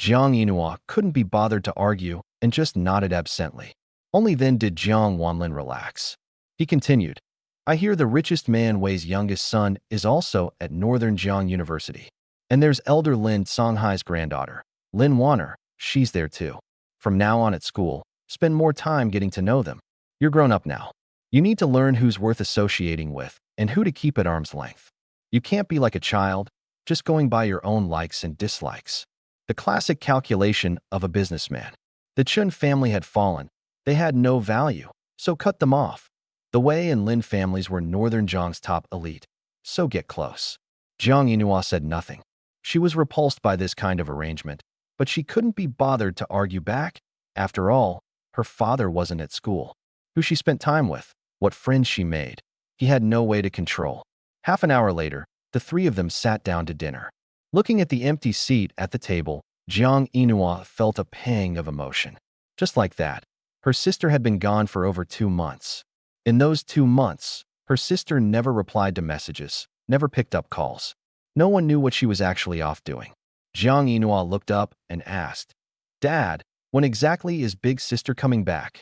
Jiang Yinhua couldn't be bothered to argue and just nodded absently. Only then did Jiang Wanlin relax. He continued, I hear the richest man Wei's youngest son is also at Northern Jiang University. And there's elder Lin Songhai's granddaughter, Lin Wanner, she's there too. From now on at school, spend more time getting to know them. You're grown up now. You need to learn who's worth associating with and who to keep at arm's length. You can't be like a child, just going by your own likes and dislikes. The classic calculation of a businessman. The Chun family had fallen. They had no value, so cut them off. The Wei and Lin families were Northern Jiang's top elite, so get close. Jiang Yinhua said nothing. She was repulsed by this kind of arrangement, but she couldn't be bothered to argue back. After all, her father wasn't at school. Who she spent time with, what friends she made, he had no way to control. Half an hour later, the three of them sat down to dinner. Looking at the empty seat at the table, Jiang Yinhua felt a pang of emotion. Just like that, her sister had been gone for over 2 months. In those 2 months, her sister never replied to messages, never picked up calls. No one knew what she was actually off doing. Jiang Yinhua looked up and asked, Dad, when exactly is big sister coming back?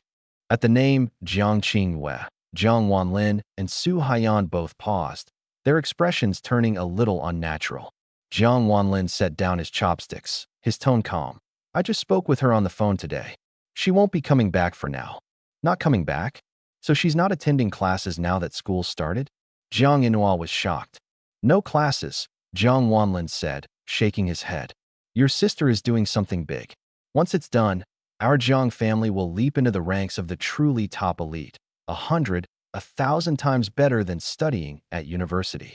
At the name Jiang Qingwei, Jiang Wanlin and Su Haiyan both paused, their expressions turning a little unnatural. Jiang Wanlin set down his chopsticks, his tone calm. I just spoke with her on the phone today. She won't be coming back for now. Not coming back? So she's not attending classes now that school started? Jiang Yinhua was shocked. No classes, Jiang Wanlin said, shaking his head. Your sister is doing something big. Once it's done, our Jiang family will leap into the ranks of the truly top elite, 100, 1,000 times better than studying at university.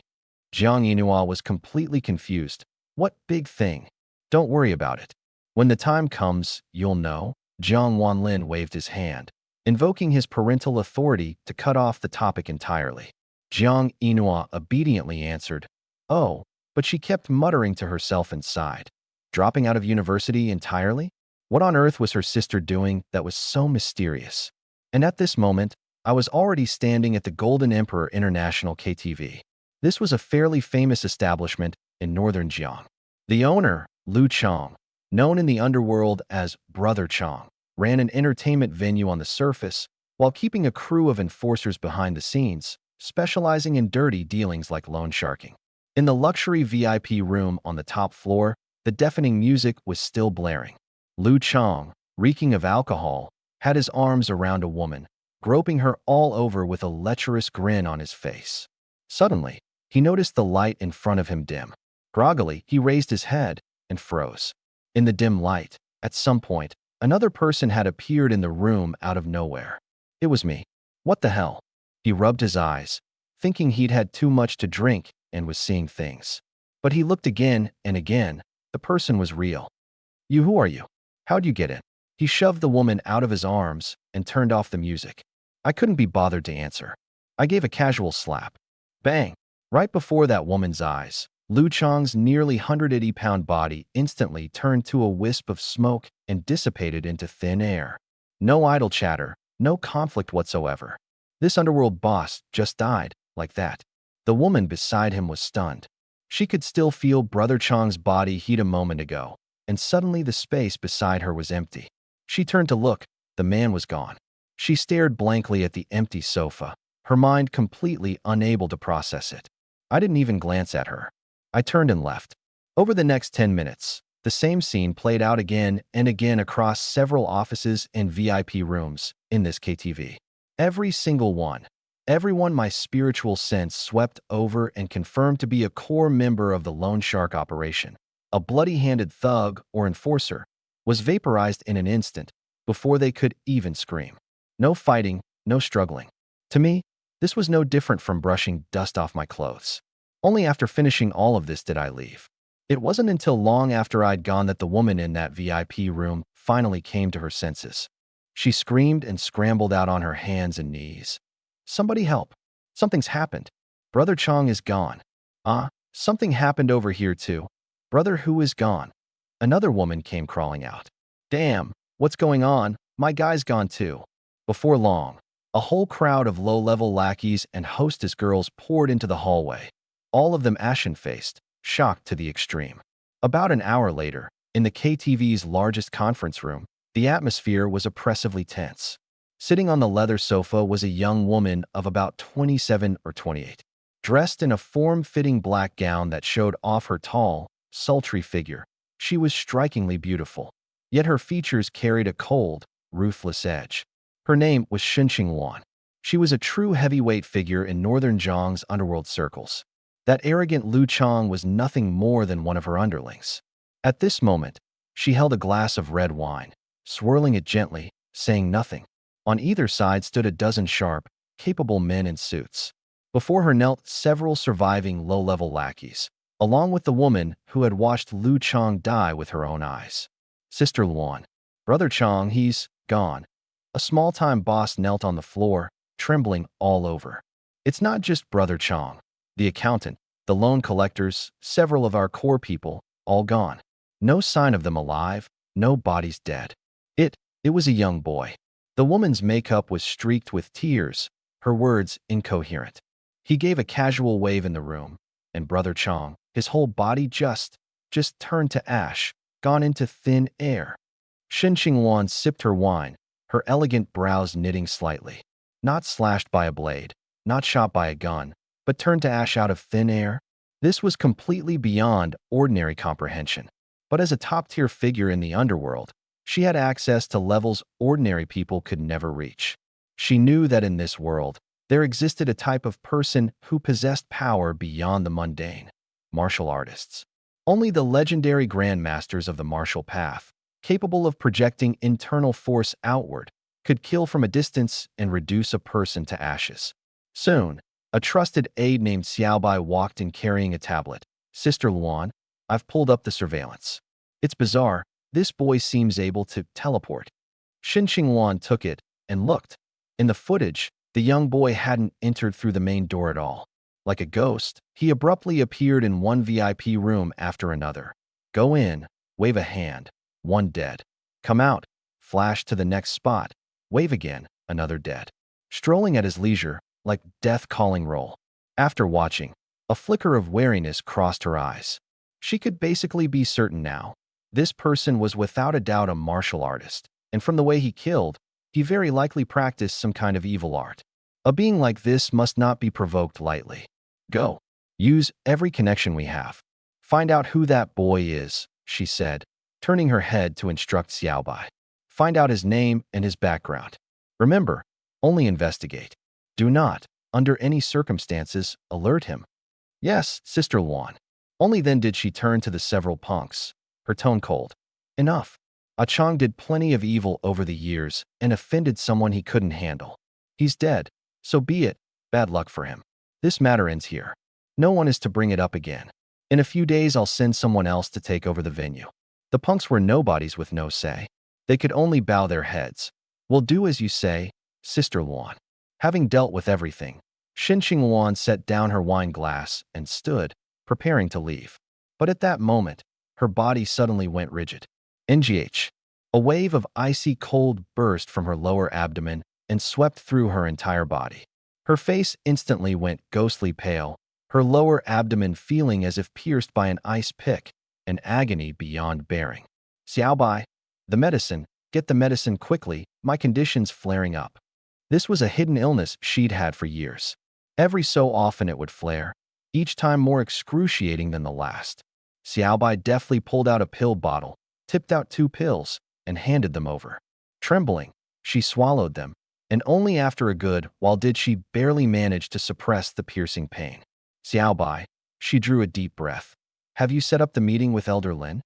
Jiang Yinhua was completely confused. What big thing? Don't worry about it. When the time comes, you'll know. Jiang Wanlin waved his hand, invoking his parental authority to cut off the topic entirely. Jiang Yinhua obediently answered, Oh, but she kept muttering to herself inside. Dropping out of university entirely? What on earth was her sister doing that was so mysterious? And at this moment, I was already standing at the Golden Emperor International KTV. This was a fairly famous establishment in northern Jiang. The owner, Lu Chong, known in the underworld as Brother Chong, ran an entertainment venue on the surface, while keeping a crew of enforcers behind the scenes, specializing in dirty dealings like loan sharking. In the luxury VIP room on the top floor, the deafening music was still blaring. Lu Chong, reeking of alcohol, had his arms around a woman, groping her all over with a lecherous grin on his face. Suddenly, he noticed the light in front of him dim. Groggily, he raised his head and froze. In the dim light, at some point, another person had appeared in the room out of nowhere. It was me. What the hell? He rubbed his eyes, thinking he'd had too much to drink and was seeing things. But he looked again and again. The person was real. Who are you? How'd you get in? He shoved the woman out of his arms and turned off the music. I couldn't be bothered to answer. I gave a casual slap. Bang! Right before that woman's eyes, Lu Chong's nearly 180-pound body instantly turned to a wisp of smoke and dissipated into thin air. No idle chatter, no conflict whatsoever. This underworld boss just died, like that. The woman beside him was stunned. She could still feel Brother Chong's body heat a moment ago, and suddenly the space beside her was empty. She turned to look. The man was gone. She stared blankly at the empty sofa, her mind completely unable to process it. I didn't even glance at her. I turned and left. Over the next 10 minutes, the same scene played out again and again across several offices and VIP rooms in this KTV. Every single one. Everyone my spiritual sense swept over and confirmed to be a core member of the loan shark operation, a bloody-handed thug or enforcer, was vaporized in an instant before they could even scream. No fighting, no struggling. To me, this was no different from brushing dust off my clothes. Only after finishing all of this did I leave. It wasn't until long after I'd gone that the woman in that VIP room finally came to her senses. She screamed and scrambled out on her hands and knees. Somebody help. Something's happened. Brother Chong is gone. Something happened over here too. Brother Who is gone. Another woman came crawling out. Damn, what's going on? My guy's gone too. Before long, a whole crowd of low-level lackeys and hostess girls poured into the hallway, all of them ashen-faced, shocked to the extreme. About an hour later, in the KTV's largest conference room, the atmosphere was oppressively tense. Sitting on the leather sofa was a young woman of about 27 or 28, dressed in a form-fitting black gown that showed off her tall, sultry figure. She was strikingly beautiful, yet her features carried a cold, ruthless edge. Her name was Xinqing Wan. She was a true heavyweight figure in Northern Zhang's underworld circles. That arrogant Lu Chong was nothing more than one of her underlings. At this moment, she held a glass of red wine, swirling it gently, saying nothing. On either side stood a dozen sharp, capable men in suits. Before her knelt several surviving low-level lackeys, along with the woman who had watched Lu Chong die with her own eyes. Sister Luan. Brother Chong, he's gone. A small-time boss knelt on the floor, trembling all over. It's not just Brother Chong. The accountant, the loan collectors, several of our core people, all gone. No sign of them alive, no bodies dead. It was a young boy. The woman's makeup was streaked with tears, her words incoherent. He gave a casual wave in the room, and Brother Chong, his whole body just turned to ash, gone into thin air. Xinqing Wan sipped her wine, her elegant brows knitting slightly. Not slashed by a blade, not shot by a gun, but turned to ash out of thin air. This was completely beyond ordinary comprehension. But as a top-tier figure in the underworld, she had access to levels ordinary people could never reach. She knew that in this world, there existed a type of person who possessed power beyond the mundane. Martial artists. Only the legendary grandmasters of the martial path, capable of projecting internal force outward, could kill from a distance and reduce a person to ashes. Soon, a trusted aide named Xiaobai walked in carrying a tablet. Sister Luan, I've pulled up the surveillance. It's bizarre. This boy seems able to teleport. Xinqing Wan took it and looked. In the footage, the young boy hadn't entered through the main door at all. Like a ghost, he abruptly appeared in one VIP room after another. Go in, wave a hand, one dead. Come out, flash to the next spot, wave again, another dead. Strolling at his leisure, like death calling roll. After watching, a flicker of wariness crossed her eyes. She could basically be certain now. This person was without a doubt a martial artist, and from the way he killed, He very likely practiced some kind of evil art. A being like this must not be provoked lightly. Go. Use every connection we have. Find out who that boy is, she said, turning her head to instruct Xiaobai. Find out his name and his background. Remember, only investigate. Do not, under any circumstances, alert him. Yes, Sister Luan. Only then did she turn to the several punks, her tone cold. Enough. Ah Chang did plenty of evil over the years and offended someone he couldn't handle. He's dead, so be it. Bad luck for him. This matter ends here. No one is to bring it up again. In a few days I'll send someone else to take over the venue. The punks were nobodies with no say. They could only bow their heads. We'll do as you say, Sister Luan. Having dealt with everything, Xinqing Luan set down her wine glass and stood, preparing to leave. But at that moment, her body suddenly went rigid. NGH. A wave of icy cold burst from her lower abdomen and swept through her entire body. Her face instantly went ghostly pale, her lower abdomen feeling as if pierced by an ice pick, an agony beyond bearing. Xiaobai, the medicine, get the medicine quickly, my condition's flaring up. This was a hidden illness she'd had for years. Every so often it would flare, each time more excruciating than the last. Xiaobai deftly pulled out a pill bottle, tipped out 2 pills, and handed them over. Trembling, she swallowed them, and only after a good while did she barely manage to suppress the piercing pain. Xiaobai, she drew a deep breath. Have you set up the meeting with Elder Lin?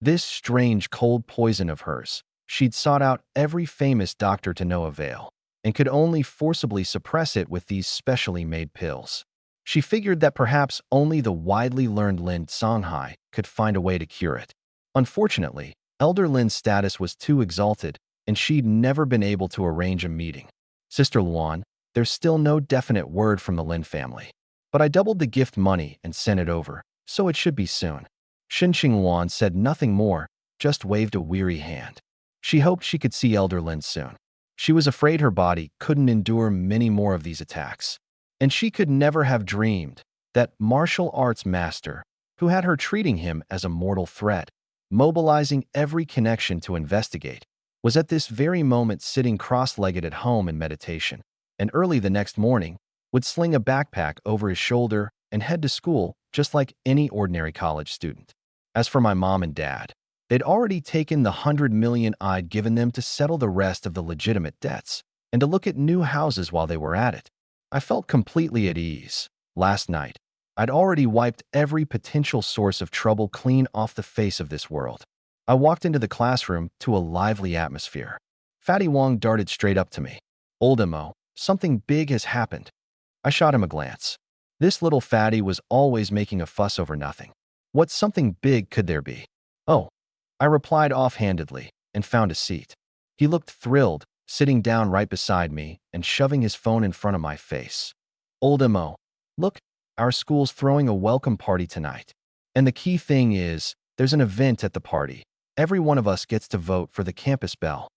This strange cold poison of hers, she'd sought out every famous doctor to no avail, and could only forcibly suppress it with these specially made pills. She figured that perhaps only the widely learned Lin Songhai could find a way to cure it. Unfortunately, Elder Lin's status was too exalted, and she'd never been able to arrange a meeting. Sister Luan, there's still no definite word from the Lin family. But I doubled the gift money and sent it over, so it should be soon. Xinqing Luan said nothing more, just waved a weary hand. She hoped she could see Elder Lin soon. She was afraid her body couldn't endure many more of these attacks. And she could never have dreamed that martial arts master, who had her treating him as a mortal threat, mobilizing every connection to investigate, was at this very moment sitting cross-legged at home in meditation, and early the next morning would sling a backpack over his shoulder and head to school just like any ordinary college student. As for my mom and dad, they'd already taken the 100 million I'd given them to settle the rest of the legitimate debts and to look at new houses while they were at it. I felt completely at ease. Last night, I'd already wiped every potential source of trouble clean off the face of this world. I walked into the classroom to a lively atmosphere. Fatty Wong darted straight up to me. Old Mo, something big has happened. I shot him a glance. This little fatty was always making a fuss over nothing. What something big could there be? Oh, I replied offhandedly and found a seat. He looked thrilled, sitting down right beside me and shoving his phone in front of my face. Old Mo, look, our school's throwing a welcome party tonight. And the key thing is, there's an event at the party. Every one of us gets to vote for the campus belle.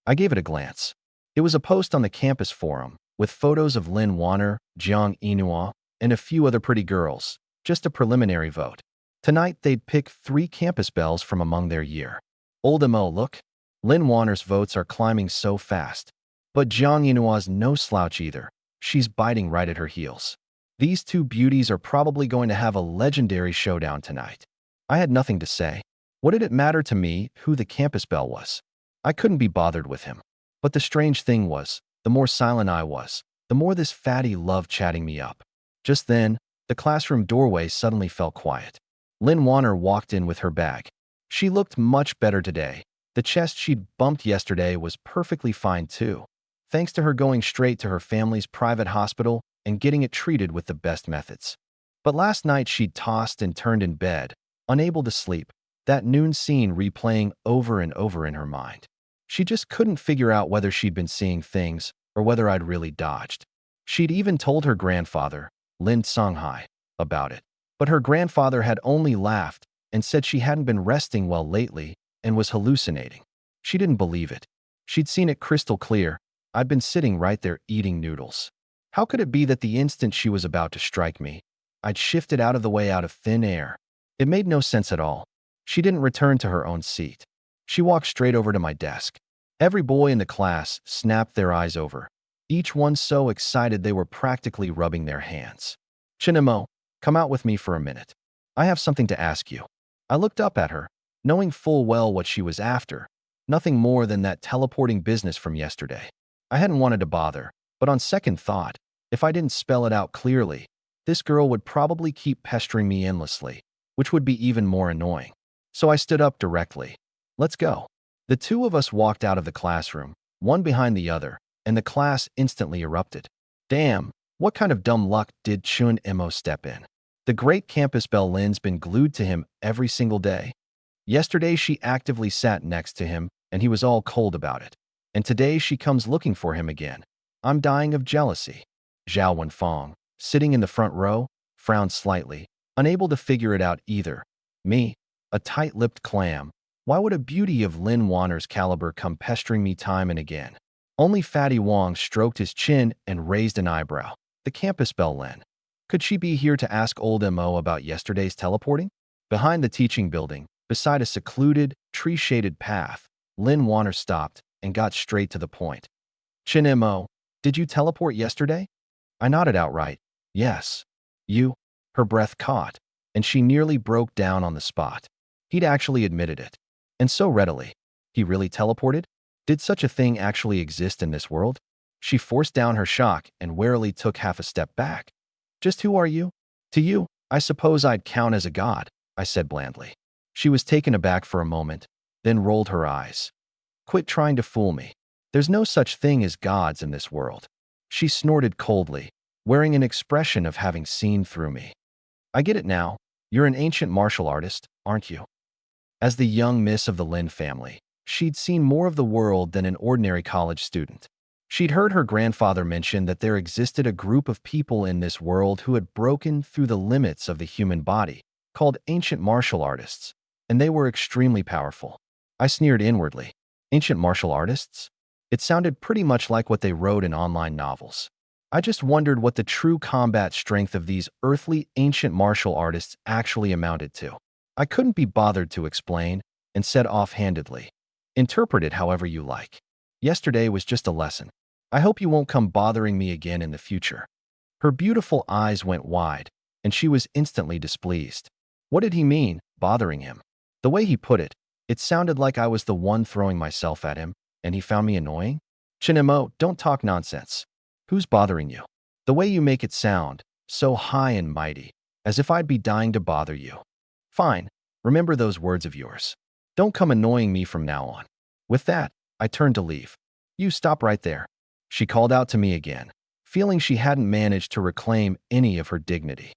I gave it a glance. It was a post on the campus forum, with photos of Lin Wanner, Jiang Inua, and a few other pretty girls. Just a preliminary vote. Tonight they'd pick 3 campus belles from among their year. Old Mo, look. Lin Wanner's votes are climbing so fast. But Jiang Inua's no slouch either. She's biting right at her heels. These 2 beauties are probably going to have a legendary showdown tonight. I had nothing to say. What did it matter to me who the campus belle was? I couldn't be bothered with him. But the strange thing was, the more silent I was, the more this fatty loved chatting me up. Just then, the classroom doorway suddenly fell quiet. Lin Wanner walked in with her bag. She looked much better today. The chest she'd bumped yesterday was perfectly fine too, thanks to her going straight to her family's private hospital and getting it treated with the best methods. But last night she'd tossed and turned in bed, unable to sleep, that noon scene replaying over and over in her mind. She just couldn't figure out whether she'd been seeing things or whether I'd really dodged. She'd even told her grandfather, Lin Songhai, about it. But her grandfather had only laughed and said she hadn't been resting well lately and was hallucinating. She didn't believe it. She'd seen it crystal clear. I'd been sitting right there eating noodles. How could it be that the instant she was about to strike me, I'd shifted out of the way out of thin air? It made no sense at all. She didn't return to her own seat. She walked straight over to my desk. Every boy in the class snapped their eyes over, each one so excited they were practically rubbing their hands. Chinemo, come out with me for a minute. I have something to ask you. I looked up at her, knowing full well what she was after, nothing more than that teleporting business from yesterday. I hadn't wanted to bother, but on second thought, if I didn't spell it out clearly, this girl would probably keep pestering me endlessly, which would be even more annoying. So I stood up directly. Let's go. The two of us walked out of the classroom, one behind the other, and the class instantly erupted. Damn, what kind of dumb luck did Chun Emo step in? The great campus belle Lin's been glued to him every single day. Yesterday she actively sat next to him, and he was all cold about it. And today she comes looking for him again. I'm dying of jealousy. Zhao Wenfeng, sitting in the front row, frowned slightly, unable to figure it out either. Me, a tight-lipped clam. Why would a beauty of Lin Wanner's caliber come pestering me time and again? Only Fatty Wong stroked his chin and raised an eyebrow. The campus belle Lin. Could she be here to ask old M.O. about yesterday's teleporting? Behind the teaching building, beside a secluded, tree-shaded path, Lin Wanner stopped and got straight to the point. Chin M.O., did you teleport yesterday? I nodded outright. Yes. You? Her breath caught, and she nearly broke down on the spot. He'd actually admitted it. And so readily. He really teleported? Did such a thing actually exist in this world? She forced down her shock and warily took half a step back. Just who are you? To you, I suppose I'd count as a god, I said blandly. She was taken aback for a moment, then rolled her eyes. Quit trying to fool me. There's no such thing as gods in this world. She snorted coldly, wearing an expression of having seen through me. I get it now. You're an ancient martial artist, aren't you? As the young miss of the Lin family, she'd seen more of the world than an ordinary college student. She'd heard her grandfather mention that there existed a group of people in this world who had broken through the limits of the human body, called ancient martial artists, and they were extremely powerful. I sneered inwardly. Ancient martial artists? It sounded pretty much like what they wrote in online novels. I just wondered what the true combat strength of these earthly ancient martial artists actually amounted to. I couldn't be bothered to explain, and said offhandedly, interpret it however you like. Yesterday was just a lesson. I hope you won't come bothering me again in the future. Her beautiful eyes went wide, and she was instantly displeased. What did he mean, bothering him? The way he put it, it sounded like I was the one throwing myself at him, and he found me annoying? Chinemo, don't talk nonsense. Who's bothering you? The way you make it sound, so high and mighty, as if I'd be dying to bother you. Fine, remember those words of yours. Don't come annoying me from now on. With that, I turned to leave. You stop right there. She called out to me again, feeling she hadn't managed to reclaim any of her dignity.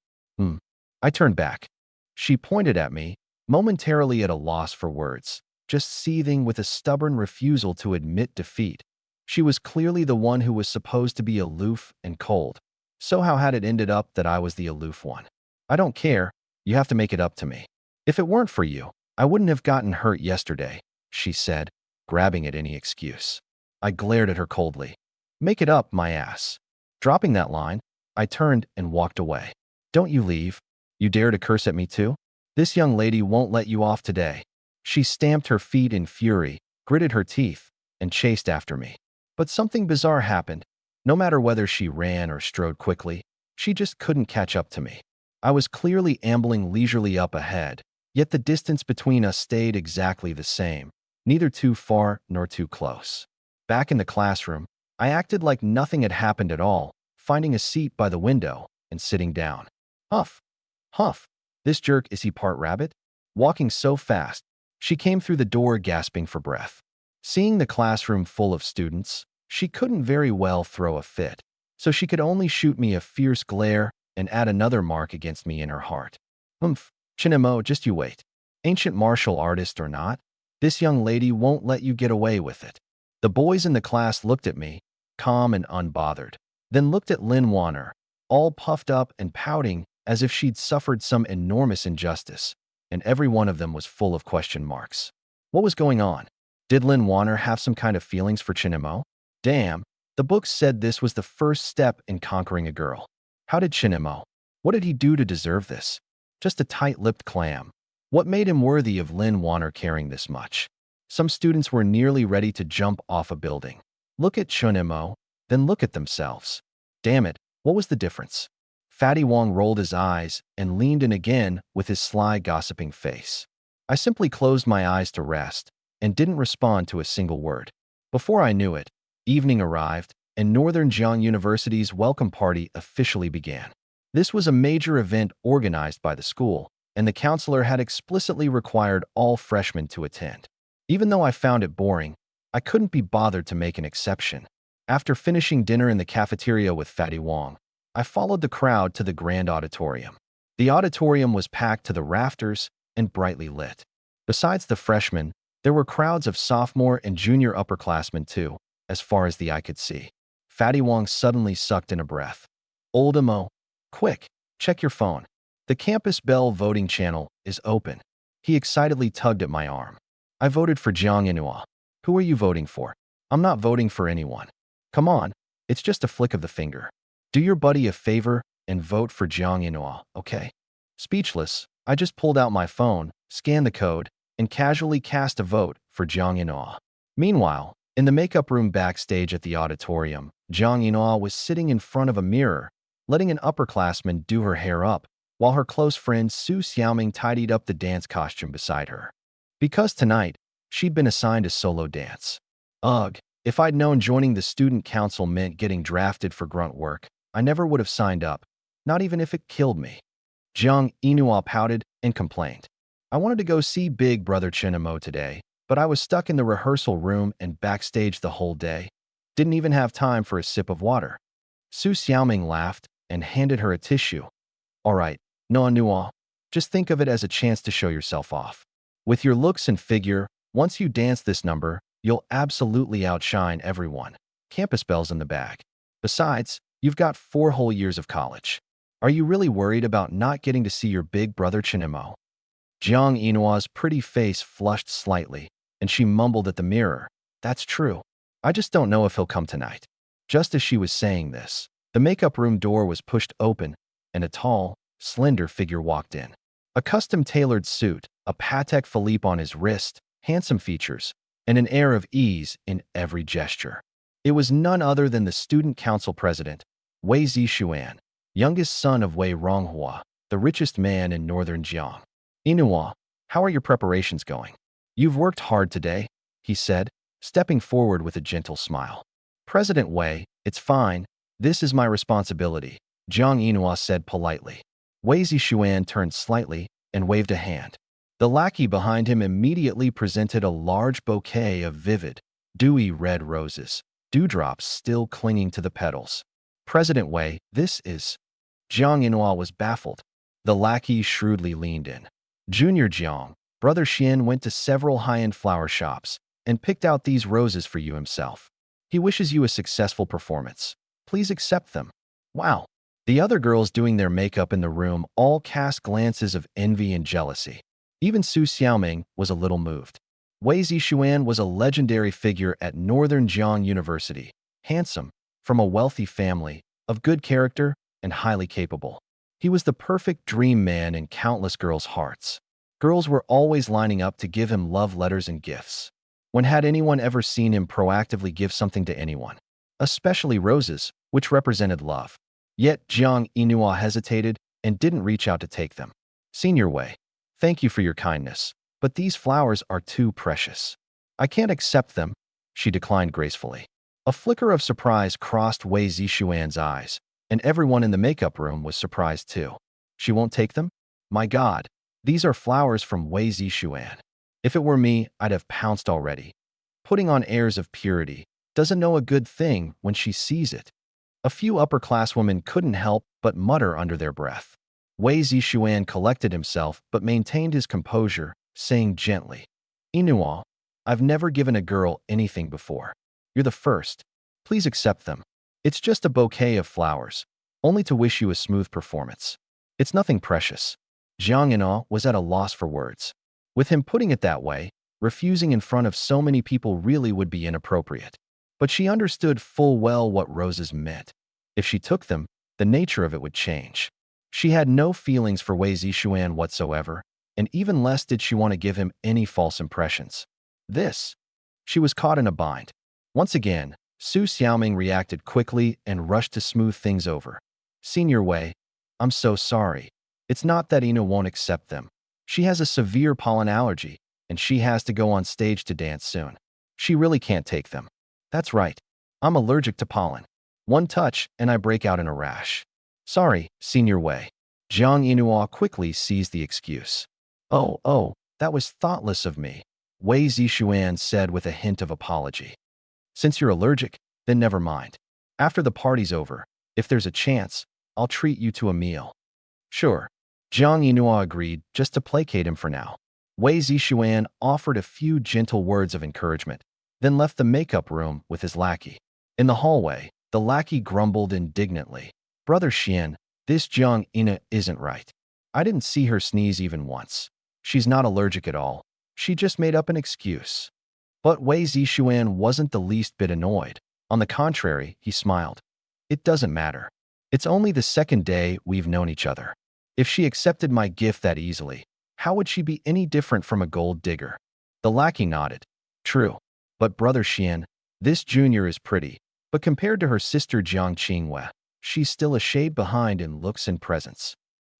I turned back. She pointed at me, momentarily at a loss for words, just seething with a stubborn refusal to admit defeat. She was clearly the one who was supposed to be aloof and cold. So how had it ended up that I was the aloof one? I don't care. You have to make it up to me. If it weren't for you, I wouldn't have gotten hurt yesterday, she said, grabbing at any excuse. I glared at her coldly. Make it up, my ass. Dropping that line, I turned and walked away. Don't you leave. You dare to curse at me too? This young lady won't let you off today. She stamped her feet in fury, gritted her teeth, and chased after me. But something bizarre happened. No matter whether she ran or strode quickly, she just couldn't catch up to me. I was clearly ambling leisurely up ahead, yet the distance between us stayed exactly the same, neither too far nor too close. Back in the classroom, I acted like nothing had happened at all, finding a seat by the window and sitting down. Huff, huff. This jerk, is he part rabbit? Walking so fast, she came through the door gasping for breath. Seeing the classroom full of students, she couldn't very well throw a fit, so she could only shoot me a fierce glare and add another mark against me in her heart. Chinemo, just you wait. Ancient martial artist or not, this young lady won't let you get away with it. The boys in the class looked at me, calm and unbothered, then looked at Lin Wanner, all puffed up and pouting as if she'd suffered some enormous injustice, and every one of them was full of question marks. What was going on? Did Lin Wanner have some kind of feelings for Chinemo? Damn, the book said this was the first step in conquering a girl. How did Chinemo? What did he do to deserve this? Just a tight-lipped clam. What made him worthy of Lin Wanner caring this much? Some students were nearly ready to jump off a building. Look at Chunemo, then look at themselves. Damn it, what was the difference? Fatty Wong rolled his eyes and leaned in again with his sly, gossiping face. I simply closed my eyes to rest and didn't respond to a single word. Before I knew it, evening arrived and Northern Jiang University's welcome party officially began. This was a major event organized by the school, and the counselor had explicitly required all freshmen to attend. Even though I found it boring, I couldn't be bothered to make an exception. After finishing dinner in the cafeteria with Fatty Wong, I followed the crowd to the grand auditorium. The auditorium was packed to the rafters and brightly lit. Besides the freshmen, there were crowds of sophomore and junior upperclassmen too, as far as the eye could see. Fatty Wong suddenly sucked in a breath. Old Emo, quick, check your phone. The campus bell voting channel is open. He excitedly tugged at my arm. I voted for Jiang Inua. Who are you voting for? I'm not voting for anyone. Come on, it's just a flick of the finger. Do your buddy a favor and vote for Jiang Inua, okay? Speechless, I just pulled out my phone, scanned the code, and casually cast a vote for Jiang Inua. Meanwhile, in the makeup room backstage at the auditorium, Jiang Inua was sitting in front of a mirror, letting an upperclassman do her hair up, while her close friend Su Xiaoming tidied up the dance costume beside her. Because tonight, she'd been assigned a solo dance. Ugh, if I'd known joining the student council meant getting drafted for grunt work, I never would have signed up, not even if it killed me. Jiang Inua pouted and complained. I wanted to go see Big Brother Chinamo today, but I was stuck in the rehearsal room and backstage the whole day. Didn't even have time for a sip of water. Su Xiaoming laughed and handed her a tissue. All right, Noa Nua, just think of it as a chance to show yourself off. With your looks and figure, once you dance this number, you'll absolutely outshine everyone. Campus bell's in the bag. Besides, you've got 4 whole years of college. Are you really worried about not getting to see your big brother Chinemo? Jiang Inua's pretty face flushed slightly, and she mumbled at the mirror. That's true. I just don't know if he'll come tonight. Just as she was saying this, the makeup room door was pushed open, and a tall, slender figure walked in. A custom-tailored suit, a Patek Philippe on his wrist, handsome features, and an air of ease in every gesture. It was none other than the student council president, Wei Zixuan, youngest son of Wei Ronghua, the richest man in northern Jiang. Inua, how are your preparations going? You've worked hard today, he said, stepping forward with a gentle smile. President Wei, it's fine. This is my responsibility, Jiang Inua said politely. Wei Zixuan turned slightly and waved a hand. The lackey behind him immediately presented a large bouquet of vivid, dewy red roses, dewdrops still clinging to the petals. President Wei, this is… Jiang Inua was baffled. The lackey shrewdly leaned in. Junior Jiang, Brother Xian went to several high-end flower shops and picked out these roses for you himself. He wishes you a successful performance. Please accept them. Wow. The other girls doing their makeup in the room all cast glances of envy and jealousy. Even Su Xiaoming was a little moved. Wei Zixuan was a legendary figure at Northern Jiang University, handsome, from a wealthy family, of good character, and highly capable. He was the perfect dream man in countless girls' hearts. Girls were always lining up to give him love letters and gifts. When had anyone ever seen him proactively give something to anyone? Especially roses, which represented love. Yet Jiang Inua hesitated and didn't reach out to take them. Senior Wei, thank you for your kindness, but these flowers are too precious. I can't accept them, she declined gracefully. A flicker of surprise crossed Wei Zixuan's eyes, and everyone in the makeup room was surprised too. She won't take them? My God, these are flowers from Wei Zixuan. If it were me, I'd have pounced already. Putting on airs of purity, doesn't know a good thing when she sees it. A few upper-class women couldn't help but mutter under their breath. Wei Zixuan collected himself but maintained his composure, saying gently, Inua, I've never given a girl anything before. You're the first. Please accept them. It's just a bouquet of flowers, only to wish you a smooth performance. It's nothing precious. Jiang Inua was at a loss for words. With him putting it that way, refusing in front of so many people really would be inappropriate. But she understood full well what roses meant. If she took them, the nature of it would change. She had no feelings for Wei Zixuan whatsoever, and even less did she want to give him any false impressions. This. She was caught in a bind. Once again, Su Xiaoming reacted quickly and rushed to smooth things over. Senior Wei, I'm so sorry. It's not that Ina won't accept them. She has a severe pollen allergy, and she has to go on stage to dance soon. She really can't take them. That's right. I'm allergic to pollen. One touch, and I break out in a rash. Sorry, Senior Wei. Jiang Yinhua quickly seized the excuse. Oh, that was thoughtless of me, Wei Zixuan said with a hint of apology. Since you're allergic, then never mind. After the party's over, if there's a chance, I'll treat you to a meal. Sure. Jiang Yinhua agreed, just to placate him for now. Wei Zixuan offered a few gentle words of encouragement, then left the makeup room with his lackey. In the hallway, the lackey grumbled indignantly. Brother Xian, this Jiang Ina isn't right. I didn't see her sneeze even once. She's not allergic at all. She just made up an excuse. But Wei Zixuan wasn't the least bit annoyed. On the contrary, he smiled. It doesn't matter. It's only the second day we've known each other. If she accepted my gift that easily, how would she be any different from a gold digger? The lackey nodded. True. But Brother Xian, this junior is pretty, but compared to her sister Jiang Qinghua, she's still a shade behind in looks and presence.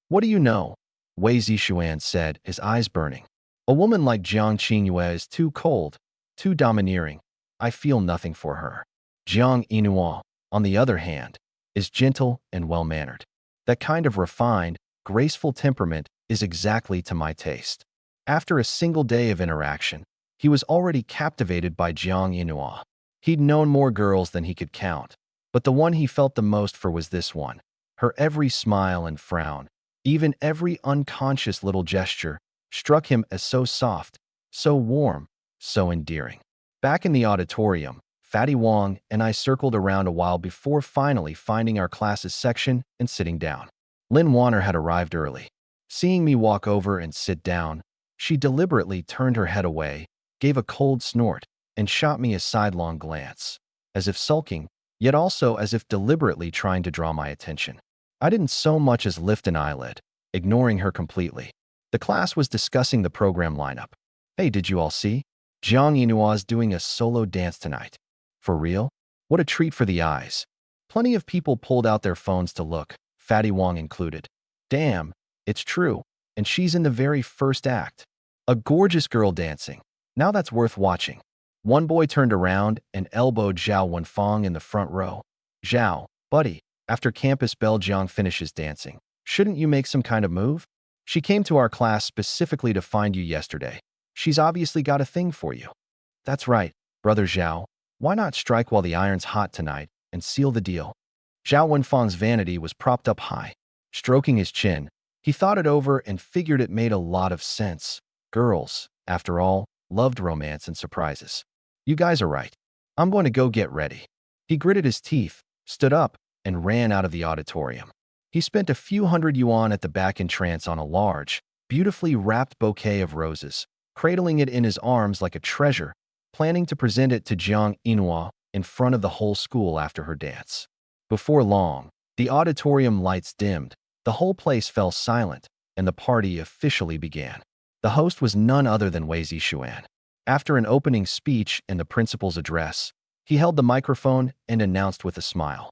What do you know? Wei Zixuan said, his eyes burning. A woman like Jiang Qinghua is too cold, too domineering. I feel nothing for her. Jiang Yinhua, on the other hand, is gentle and well-mannered. That kind of refined, graceful temperament is exactly to my taste. After a single day of interaction, he was already captivated by Jiang Yinhua. He'd known more girls than he could count, but the one he felt the most for was this one. Her every smile and frown, even every unconscious little gesture, struck him as so soft, so warm, so endearing. Back in the auditorium, Fatty Wong and I circled around a while before finally finding our class's section and sitting down. Lin Warner had arrived early. Seeing me walk over and sit down, she deliberately turned her head away, gave a cold snort, and shot me a sidelong glance, as if sulking, yet also as if deliberately trying to draw my attention. I didn't so much as lift an eyelid, ignoring her completely. The class was discussing the program lineup. Hey, did you all see? Jiang Yinhua's doing a solo dance tonight. For real? What a treat for the eyes. Plenty of people pulled out their phones to look, Fatty Wong included. Damn, it's true, and she's in the very first act. A gorgeous girl dancing. Now that's worth watching. One boy turned around and elbowed Zhao Wenfang in the front row. Zhao, buddy, after campus bell Jiang finishes dancing, shouldn't you make some kind of move? She came to our class specifically to find you yesterday. She's obviously got a thing for you. That's right, brother Zhao. Why not strike while the iron's hot tonight and seal the deal? Zhao Wenfang's vanity was propped up high. Stroking his chin, he thought it over and figured it made a lot of sense. Girls, after all, loved romance and surprises. You guys are right. I'm going to go get ready. He gritted his teeth, stood up, and ran out of the auditorium. He spent a few hundred yuan at the back in trance on a large, beautifully wrapped bouquet of roses, cradling it in his arms like a treasure, planning to present it to Jiang Yinhua in front of the whole school after her dance. Before long, the auditorium lights dimmed, the whole place fell silent, and the party officially began. The host was none other than Wei Zixuan. After an opening speech and the principal's address, he held the microphone and announced with a smile.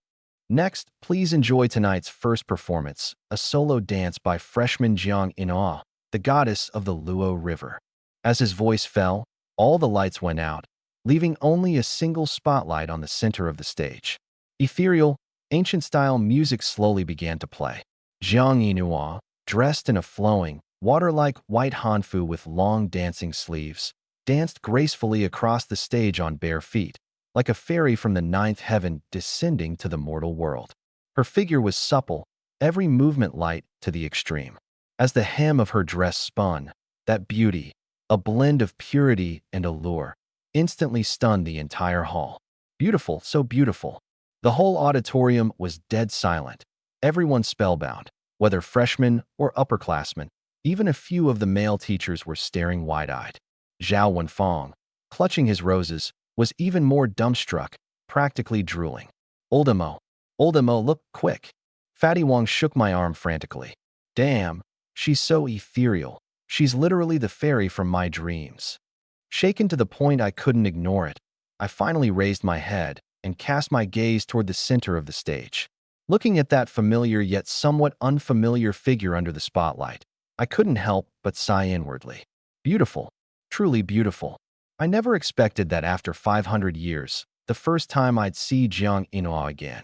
Next, please enjoy tonight's first performance, a solo dance by freshman Jiang Yinhua, the goddess of the Luo River. As his voice fell, all the lights went out, leaving only a single spotlight on the center of the stage. Ethereal, ancient-style music slowly began to play. Jiang Yinhua, dressed in a flowing, water-like white hanfu with long dancing sleeves, danced gracefully across the stage on bare feet, like a fairy from the ninth heaven descending to the mortal world. Her figure was supple, every movement light to the extreme. As the hem of her dress spun, that beauty, a blend of purity and allure, instantly stunned the entire hall. Beautiful, so beautiful. The whole auditorium was dead silent, everyone spellbound, whether freshmen or upperclassmen. Even a few of the male teachers were staring wide-eyed. Zhao Wenfang, clutching his roses, was even more dumbstruck, practically drooling. Oldemo, look quick. Fatty Wong shook my arm frantically. Damn, she's so ethereal. She's literally the fairy from my dreams. Shaken to the point I couldn't ignore it, I finally raised my head and cast my gaze toward the center of the stage. Looking at that familiar yet somewhat unfamiliar figure under the spotlight, I couldn't help but sigh inwardly. Beautiful. Truly beautiful. I never expected that after 500 years, the first time I'd see Jiang Inua again.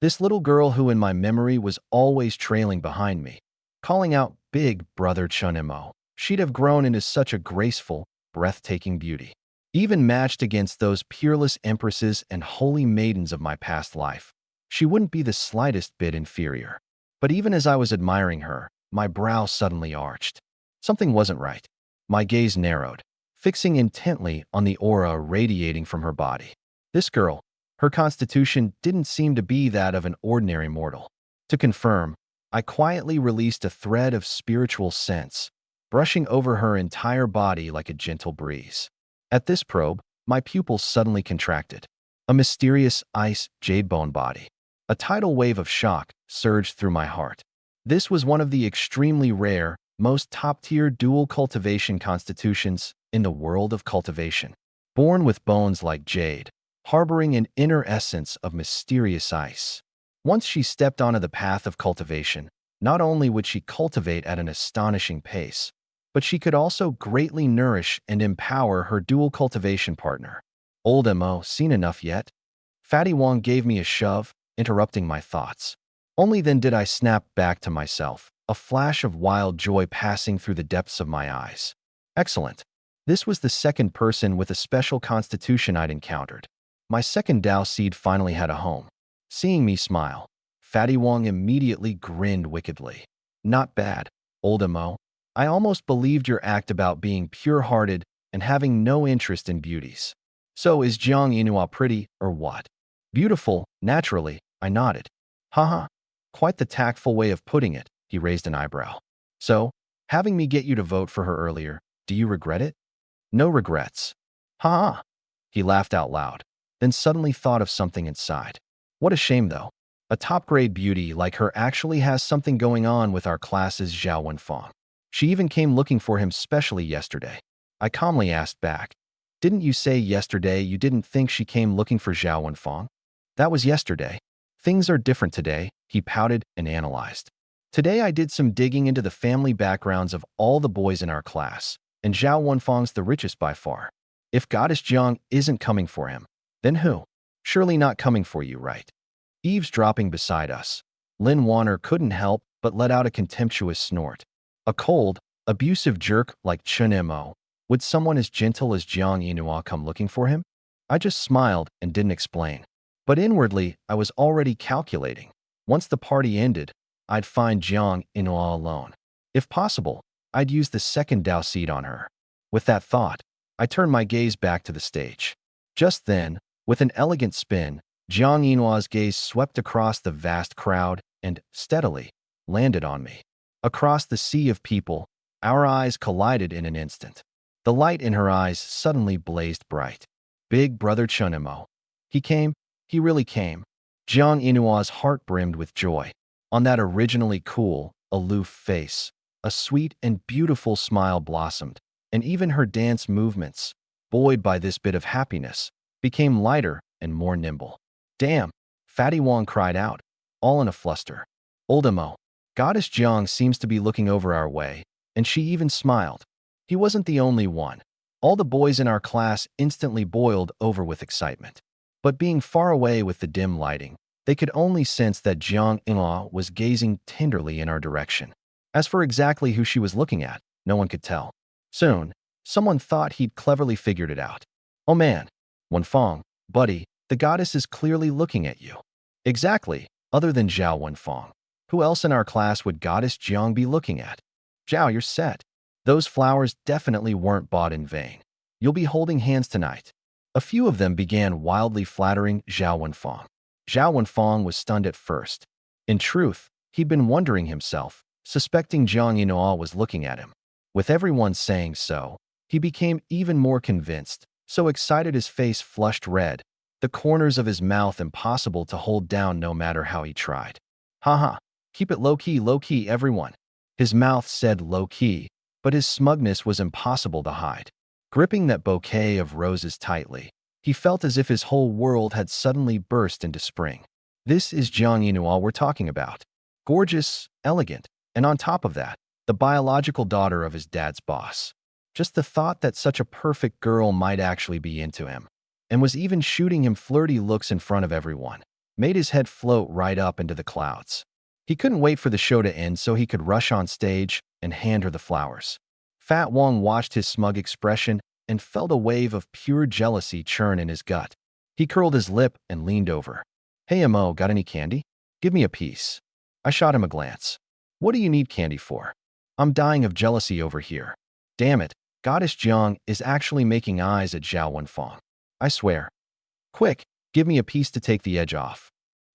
This little girl who in my memory was always trailing behind me, calling out, "Big brother Chunimo." She'd have grown into such a graceful, breathtaking beauty. Even matched against those peerless empresses and holy maidens of my past life, she wouldn't be the slightest bit inferior. But even as I was admiring her, my brow suddenly arched. Something wasn't right. My gaze narrowed, fixing intently on the aura radiating from her body. This girl, her constitution didn't seem to be that of an ordinary mortal. To confirm, I quietly released a thread of spiritual sense, brushing over her entire body like a gentle breeze. At this probe, my pupils suddenly contracted. A mysterious ice jade bone body. A tidal wave of shock surged through my heart. This was one of the extremely rare, most top-tier dual cultivation constitutions in the world of cultivation. Born with bones like jade, harboring an inner essence of mysterious ice. Once she stepped onto the path of cultivation, not only would she cultivate at an astonishing pace, but she could also greatly nourish and empower her dual cultivation partner. Old Mo, seen enough yet? Fatty Wong gave me a shove, interrupting my thoughts. Only then did I snap back to myself, a flash of wild joy passing through the depths of my eyes. Excellent. This was the second person with a special constitution I'd encountered. My second Dao seed finally had a home. Seeing me smile, Fatty Wong immediately grinned wickedly. Not bad, Old Mo. I almost believed your act about being pure-hearted and having no interest in beauties. So is Jiang Inua pretty, or what? Beautiful, naturally, I nodded. Haha, quite the tactful way of putting it, he raised an eyebrow. So, having me get you to vote for her earlier, do you regret it? No regrets. Ha! He laughed out loud, then suddenly thought of something inside. What a shame, though. A top-grade beauty like her actually has something going on with our class's Zhao Wenfang. She even came looking for him specially yesterday. I calmly asked back, "Didn't you say yesterday you didn't think she came looking for Zhao Wenfang?" "That was yesterday. Things are different today," he pouted and analyzed. "Today I did some digging into the family backgrounds of all the boys in our class, and Zhao Wenfang's the richest by far. If Goddess Jiang isn't coming for him, then who? Surely not coming for you, right?" Eavesdropping beside us, Lin Warner couldn't help but let out a contemptuous snort. A cold, abusive jerk like Chun Mo. Would someone as gentle as Jiang Inua come looking for him? I just smiled and didn't explain. But inwardly, I was already calculating. Once the party ended, I'd find Jiang Inua alone. If possible, I'd use the second Dao seed on her. With that thought, I turned my gaze back to the stage. Just then, with an elegant spin, Jiang Inua's gaze swept across the vast crowd and, steadily, landed on me. Across the sea of people, our eyes collided in an instant. The light in her eyes suddenly blazed bright. Big brother Chunimo. He came. He really came. Jiang Inua's heart brimmed with joy. On that originally cool, aloof face, a sweet and beautiful smile blossomed, and even her dance movements, buoyed by this bit of happiness, became lighter and more nimble. "Damn!" Fatty Wong cried out, all in a fluster. "Old Mo, Goddess Jiang seems to be looking over our way," and she even smiled. He wasn't the only one. All the boys in our class instantly boiled over with excitement. But being far away with the dim lighting, they could only sense that Jiang Inua was gazing tenderly in our direction. As for exactly who she was looking at, no one could tell. Soon, someone thought he'd cleverly figured it out. "Oh man, Wenfang, buddy, the goddess is clearly looking at you." "Exactly, other than Zhao Wenfang. Who else in our class would Goddess Jiang be looking at?" "Zhao, you're set. Those flowers definitely weren't bought in vain. You'll be holding hands tonight." A few of them began wildly flattering Zhao Wenfang. Zhao Wenfang was stunned at first. In truth, he'd been wondering himself, suspecting Jiang Inua was looking at him. With everyone saying so, he became even more convinced, so excited his face flushed red, the corners of his mouth impossible to hold down no matter how he tried. "Haha, keep it low-key, everyone." His mouth said low-key, but his smugness was impossible to hide. Gripping that bouquet of roses tightly, he felt as if his whole world had suddenly burst into spring. This is Jiang Yinhua we're talking about. Gorgeous, elegant, and on top of that, the biological daughter of his dad's boss. Just the thought that such a perfect girl might actually be into him, and was even shooting him flirty looks in front of everyone, made his head float right up into the clouds. He couldn't wait for the show to end so he could rush on stage and hand her the flowers. Fat Wong watched his smug expression and felt a wave of pure jealousy churn in his gut. He curled his lip and leaned over. "Hey, Mo, got any candy? Give me a piece." I shot him a glance. "What do you need candy for? I'm dying of jealousy over here." Damn it, Goddess Jiang is actually making eyes at Zhao Wenfang. I swear. "Quick, give me a piece to take the edge off."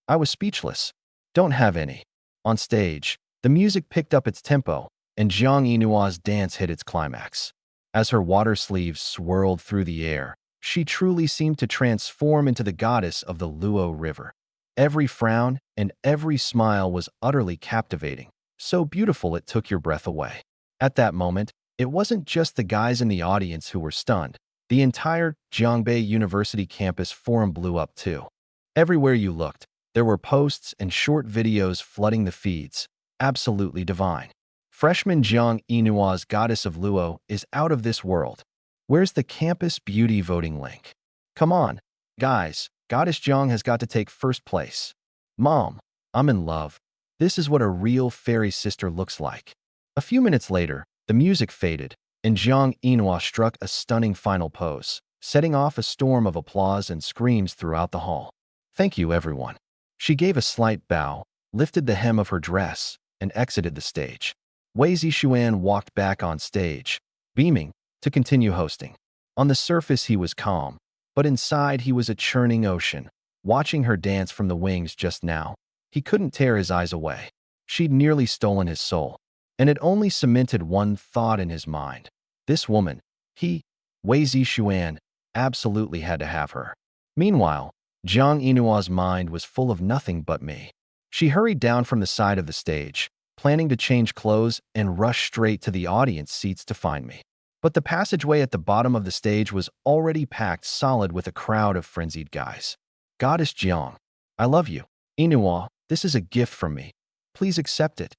I was speechless. "Don't have any." On stage, the music picked up its tempo, and Jiang Yinua's dance hit its climax. As her water sleeves swirled through the air, she truly seemed to transform into the goddess of the Luo River. Every frown and every smile was utterly captivating, so beautiful it took your breath away. At that moment, it wasn't just the guys in the audience who were stunned. The entire Jiangbei University campus forum blew up too. Everywhere you looked, there were posts and short videos flooding the feeds. Absolutely divine. Freshman Jiang Yinua's Goddess of Luo is out of this world. Where's the campus beauty voting link? Come on, guys, Goddess Jiang has got to take first place. Mom, I'm in love. This is what a real fairy sister looks like. A few minutes later, the music faded, and Jiang Yinhua struck a stunning final pose, setting off a storm of applause and screams throughout the hall. "Thank you, everyone." She gave a slight bow, lifted the hem of her dress, and exited the stage. Wei Zixuan walked back on stage, beaming, to continue hosting. On the surface he was calm, but inside he was a churning ocean. Watching her dance from the wings just now, he couldn't tear his eyes away. She'd nearly stolen his soul, and it only cemented one thought in his mind. This woman, Wei Zixuan, absolutely had to have her. Meanwhile, Jiang Yinua's mind was full of nothing but me. She hurried down from the side of the stage, planning to change clothes and rush straight to the audience seats to find me. But the passageway at the bottom of the stage was already packed solid with a crowd of frenzied guys. "Goddess Jiang, I love you. Yinhua, this is a gift from me. Please accept it.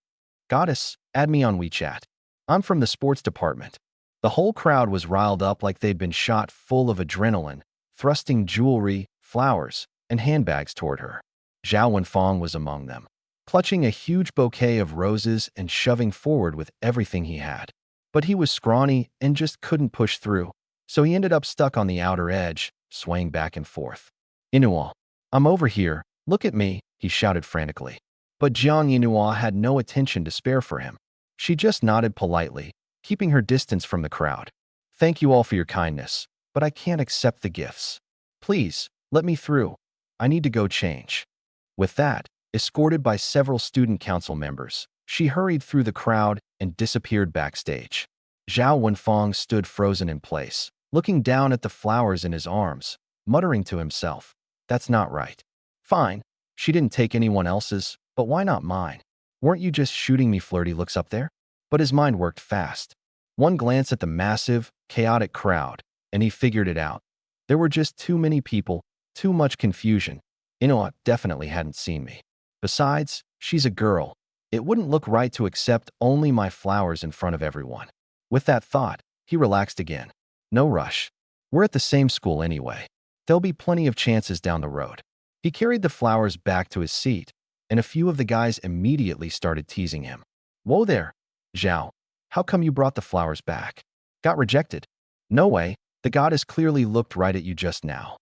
Goddess, add me on WeChat. I'm from the sports department." The whole crowd was riled up like they'd been shot full of adrenaline, thrusting jewelry, flowers, and handbags toward her. Zhao Wenfang was among them, clutching a huge bouquet of roses and shoving forward with everything he had. But he was scrawny and just couldn't push through, so he ended up stuck on the outer edge, swaying back and forth. "Yinhua, I'm over here, look at me," he shouted frantically. But Jiang Yinhua had no attention to spare for him. She just nodded politely, keeping her distance from the crowd. "Thank you all for your kindness, but I can't accept the gifts. Please, let me through. I need to go change." With that, escorted by several student council members, she hurried through the crowd and disappeared backstage. Zhao Wenfang stood frozen in place, looking down at the flowers in his arms, muttering to himself, "That's not right." Fine, she didn't take anyone else's, but why not mine? Weren't you just shooting me flirty looks up there? But his mind worked fast. One glance at the massive, chaotic crowd, and he figured it out. There were just too many people, too much confusion. Inoa definitely hadn't seen me. Besides, she's a girl. It wouldn't look right to accept only my flowers in front of everyone. With that thought, he relaxed again. No rush. We're at the same school anyway. There'll be plenty of chances down the road. He carried the flowers back to his seat, and a few of the guys immediately started teasing him. "Whoa there, Zhao. How come you brought the flowers back? Got rejected?" "No way. The goddess clearly looked right at you just now."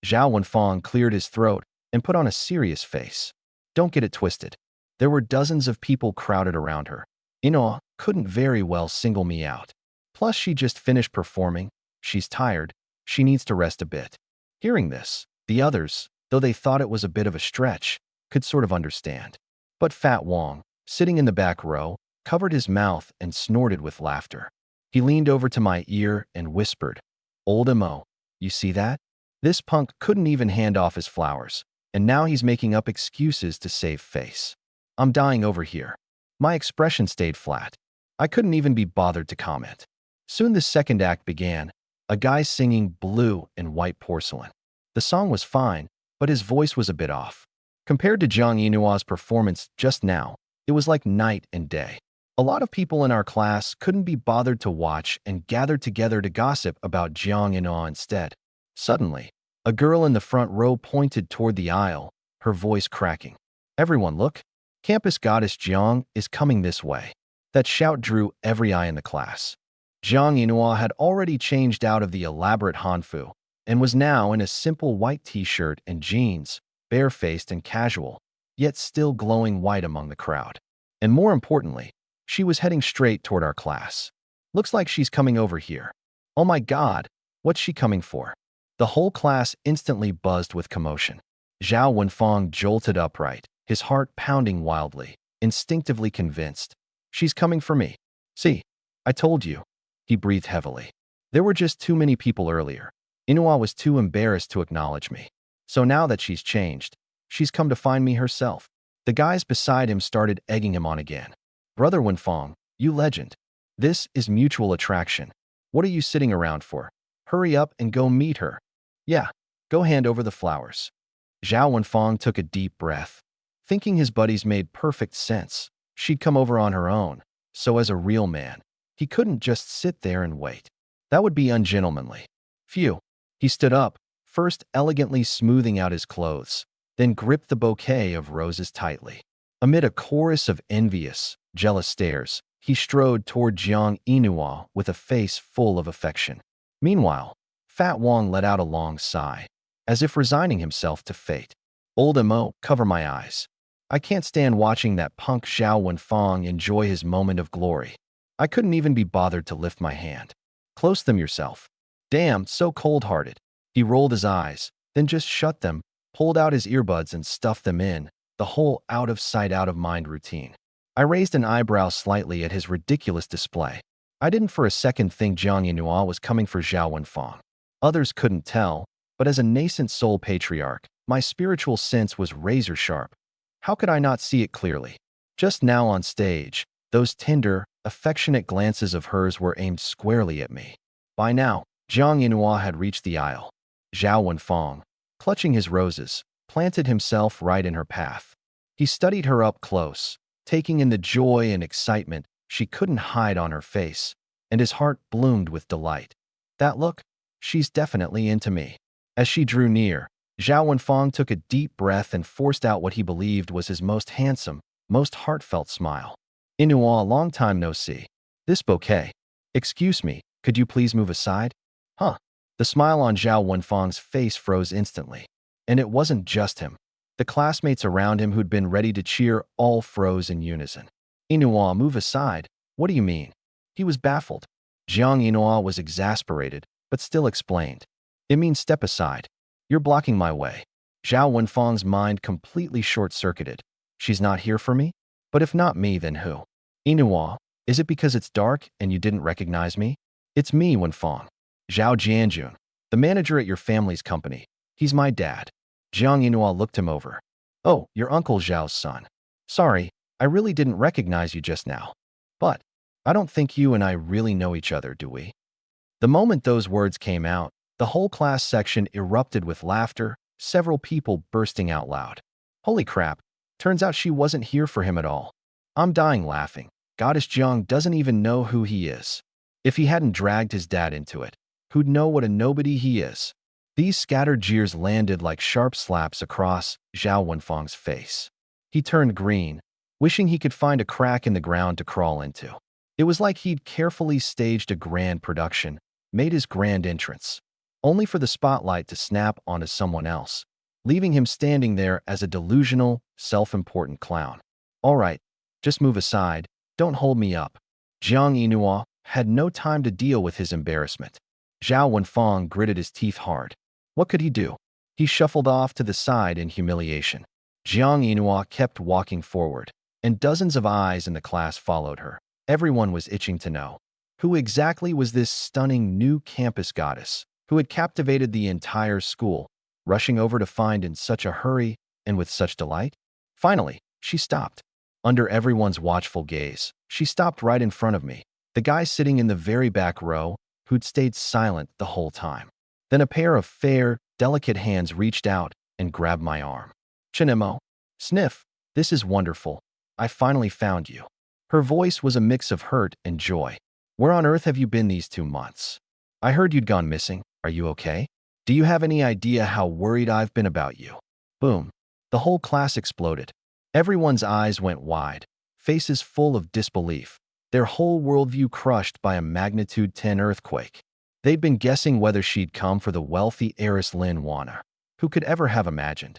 Zhao Wenfang cleared his throat and put on a serious face. "Don't get it twisted. There were dozens of people crowded around her. Inoa couldn't very well single me out. Plus, she just finished performing. She's tired. She needs to rest a bit." Hearing this, the others, though they thought it was a bit of a stretch, could sort of understand. But Fat Wong, sitting in the back row, covered his mouth and snorted with laughter. He leaned over to my ear and whispered, "Old Mo, you see that? This punk couldn't even hand off his flowers, and now he's making up excuses to save face. I'm dying over here." My expression stayed flat. I couldn't even be bothered to comment. Soon the second act began, a guy singing Blue and White Porcelain. The song was fine, but his voice was a bit off. Compared to Jang Inua's performance just now, it was like night and day. A lot of people in our class couldn't be bothered to watch and gathered together to gossip about Jiang Inua instead. Suddenly, a girl in the front row pointed toward the aisle, her voice cracking. "Everyone look! Campus goddess Jiang is coming this way." That shout drew every eye in the class. Jiang Inua had already changed out of the elaborate hanfu and was now in a simple white t-shirt and jeans, barefaced and casual, yet still glowing white among the crowd. And more importantly, she was heading straight toward our class. "Looks like she's coming over here. Oh my God, what's she coming for?" The whole class instantly buzzed with commotion. Zhao Wenfeng jolted upright, his heart pounding wildly, instinctively convinced. "She's coming for me. See, I told you." He breathed heavily. There were just too many people earlier. Inua was too embarrassed to acknowledge me. So now that she's changed, she's come to find me herself. The guys beside him started egging him on again. "Brother Wenfeng, you legend. This is mutual attraction. What are you sitting around for? Hurry up and go meet her." "Yeah, go hand over the flowers." Zhao Wenfeng took a deep breath. Thinking his buddies made perfect sense. She'd come over on her own, so as a real man, he couldn't just sit there and wait. That would be ungentlemanly. Phew. He stood up, first elegantly smoothing out his clothes, then gripped the bouquet of roses tightly. Amid a chorus of envious, jealous stares, he strode toward Jiang Inua with a face full of affection. Meanwhile, Fat Wong let out a long sigh, as if resigning himself to fate. "Old Mo, cover my eyes. I can't stand watching that punk Zhao Wenfeng enjoy his moment of glory. I couldn't even be bothered to lift my hand." "Close them yourself." "Damn, so cold-hearted." He rolled his eyes, then just shut them, pulled out his earbuds and stuffed them in, the whole out-of-sight, out-of-mind routine. I raised an eyebrow slightly at his ridiculous display. I didn't for a second think Jiang Inua was coming for Zhao Wenfeng. Others couldn't tell, but as a nascent soul patriarch, my spiritual sense was razor-sharp. How could I not see it clearly? Just now on stage, those tender, affectionate glances of hers were aimed squarely at me. By now, Jiang Inua had reached the aisle. Zhao Wenfeng, clutching his roses, planted himself right in her path. He studied her up close, taking in the joy and excitement she couldn't hide on her face, and his heart bloomed with delight. That look? She's definitely into me. As she drew near, Zhao Wenfeng took a deep breath and forced out what he believed was his most handsome, most heartfelt smile. "Inua, long time no see. This bouquet. Excuse me, could you please move aside?" "Huh." The smile on Zhao Wenfeng's face froze instantly. And it wasn't just him. The classmates around him who'd been ready to cheer all froze in unison. "Inua, move aside. What do you mean?" He was baffled. Jiang Inua was exasperated, but still explained. "It means step aside. You're blocking my way." Zhao Wenfeng's mind completely short-circuited. "She's not here for me? But if not me, then who?" "Inua, is it because it's dark and you didn't recognize me?" "It's me, Wenfeng. Zhao Jianjun, the manager at your family's company. He's my dad." Jiang Inua looked him over. "Oh, your Uncle Zhao's son. Sorry, I really didn't recognize you just now. But I don't think you and I really know each other, do we?" The moment those words came out, the whole class section erupted with laughter, several people bursting out loud. Holy crap, turns out she wasn't here for him at all. I'm dying laughing. Goddess Jiang doesn't even know who he is. If he hadn't dragged his dad into it, who'd know what a nobody he is? These scattered jeers landed like sharp slaps across Zhao Wenfeng's face. He turned green, wishing he could find a crack in the ground to crawl into. It was like he'd carefully staged a grand production, made his grand entrance, only for the spotlight to snap onto someone else, leaving him standing there as a delusional, self-important clown. "All right, just move aside, don't hold me up." Jiang Inua had no time to deal with his embarrassment. Zhao Wenfeng gritted his teeth hard. What could he do? He shuffled off to the side in humiliation. Jiang Inua kept walking forward, and dozens of eyes in the class followed her. Everyone was itching to know. Who exactly was this stunning new campus goddess who had captivated the entire school, rushing over to find in such a hurry and with such delight? Finally, she stopped. Under everyone's watchful gaze, she stopped right in front of me. The guy sitting in the very back row, who'd stayed silent the whole time. Then a pair of fair, delicate hands reached out and grabbed my arm. Chinemo. Sniff. This is wonderful. I finally found you. Her voice was a mix of hurt and joy. Where on earth have you been these 2 months? I heard you'd gone missing. Are you okay? Do you have any idea how worried I've been about you? Boom. The whole class exploded. Everyone's eyes went wide, faces full of disbelief, their whole worldview crushed by a magnitude 10 earthquake. They'd been guessing whether she'd come for the wealthy heiress Lin Wana. Who could ever have imagined?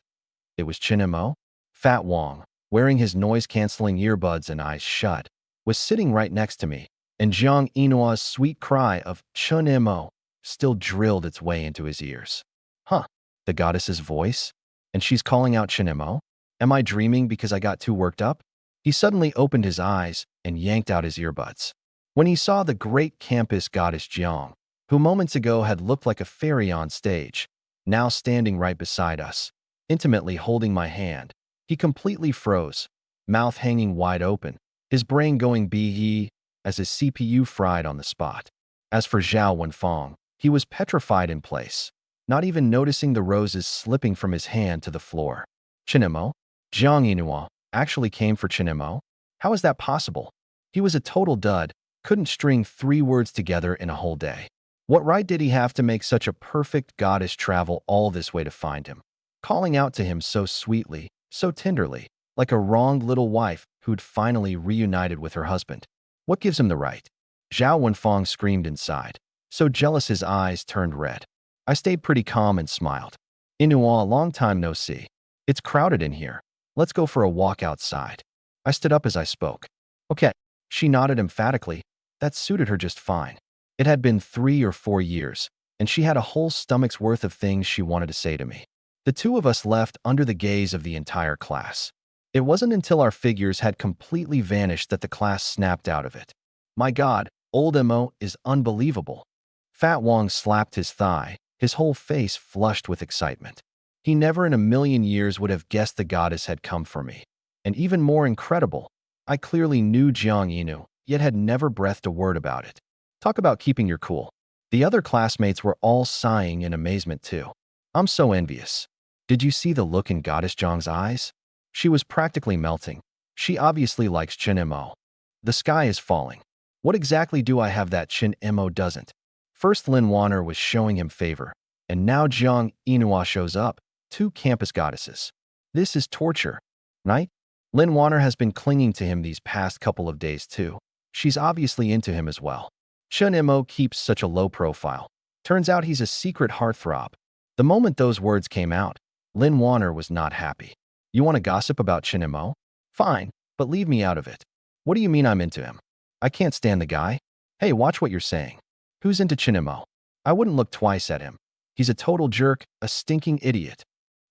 It was Chinemo. Fat Wong, wearing his noise-canceling earbuds and eyes shut, was sitting right next to me, and Jiang Inua's sweet cry of Chinemo still drilled its way into his ears. Huh, the goddess's voice? And she's calling out Chinemo? Am I dreaming because I got too worked up? He suddenly opened his eyes and yanked out his earbuds. When he saw the great campus goddess Jiang, who moments ago had looked like a fairy on stage, now standing right beside us, intimately holding my hand, he completely froze, mouth hanging wide open, his brain going bee as his CPU fried on the spot. As for Zhao Wenfeng, he was petrified in place, not even noticing the roses slipping from his hand to the floor. Chinemo? Jiang Inua actually came for Chinemo? How is that possible? He was a total dud, couldn't string 3 words together in a whole day. What right did he have to make such a perfect goddess travel all this way to find him, calling out to him so sweetly, so tenderly, like a wronged little wife who'd finally reunited with her husband? What gives him the right? Zhao Wenfeng screamed inside, so jealous his eyes turned red. I stayed pretty calm and smiled. Inua, long time no see. It's crowded in here. Let's go for a walk outside. I stood up as I spoke. Okay. She nodded emphatically. That suited her just fine. It had been 3 or 4 years, and she had a whole stomach's worth of things she wanted to say to me. The two of us left under the gaze of the entire class. It wasn't until our figures had completely vanished that the class snapped out of it. My God, old Mo is unbelievable. Fat Wong slapped his thigh, his whole face flushed with excitement. He never in a million years would have guessed the goddess had come for me. And even more incredible, I clearly knew Jiang Inu, yet had never breathed a word about it. Talk about keeping your cool. The other classmates were all sighing in amazement too. I'm so envious. Did you see the look in Goddess Jiang's eyes? She was practically melting. She obviously likes Chin Mo. The sky is falling. What exactly do I have that Chin Mo doesn't? First Lin Wanner was showing him favor, and now Jiang Inua shows up, 2 campus goddesses. This is torture, right? Lin Wanner has been clinging to him these past couple of days too. She's obviously into him as well. Chun Mo keeps such a low profile. Turns out he's a secret heartthrob. The moment those words came out, Lin Wanner was not happy. You want to gossip about Chin Mo? Fine, but leave me out of it. What do you mean I'm into him? I can't stand the guy. Hey, watch what you're saying. Who's into Chin Mo? I wouldn't look twice at him. He's a total jerk, a stinking idiot.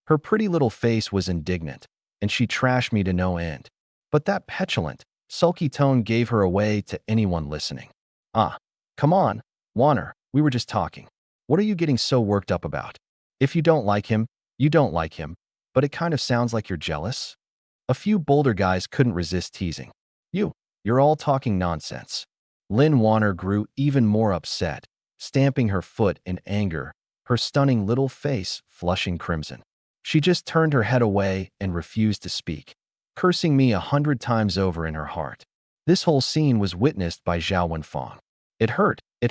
Her pretty little face was indignant, and she trashed me to no end. But that petulant, sulky tone gave her away to anyone listening. Ah, come on, Wanner, we were just talking. What are you getting so worked up about? If you don't like him, you don't like him, but it kind of sounds like you're jealous. A few bolder guys couldn't resist teasing. You're all talking nonsense. Lin Wanner grew even more upset, stamping her foot in anger, her stunning little face flushing crimson. She just turned her head away and refused to speak, cursing me 100 times over in her heart. This whole scene was witnessed by Zhao Wenfeng. It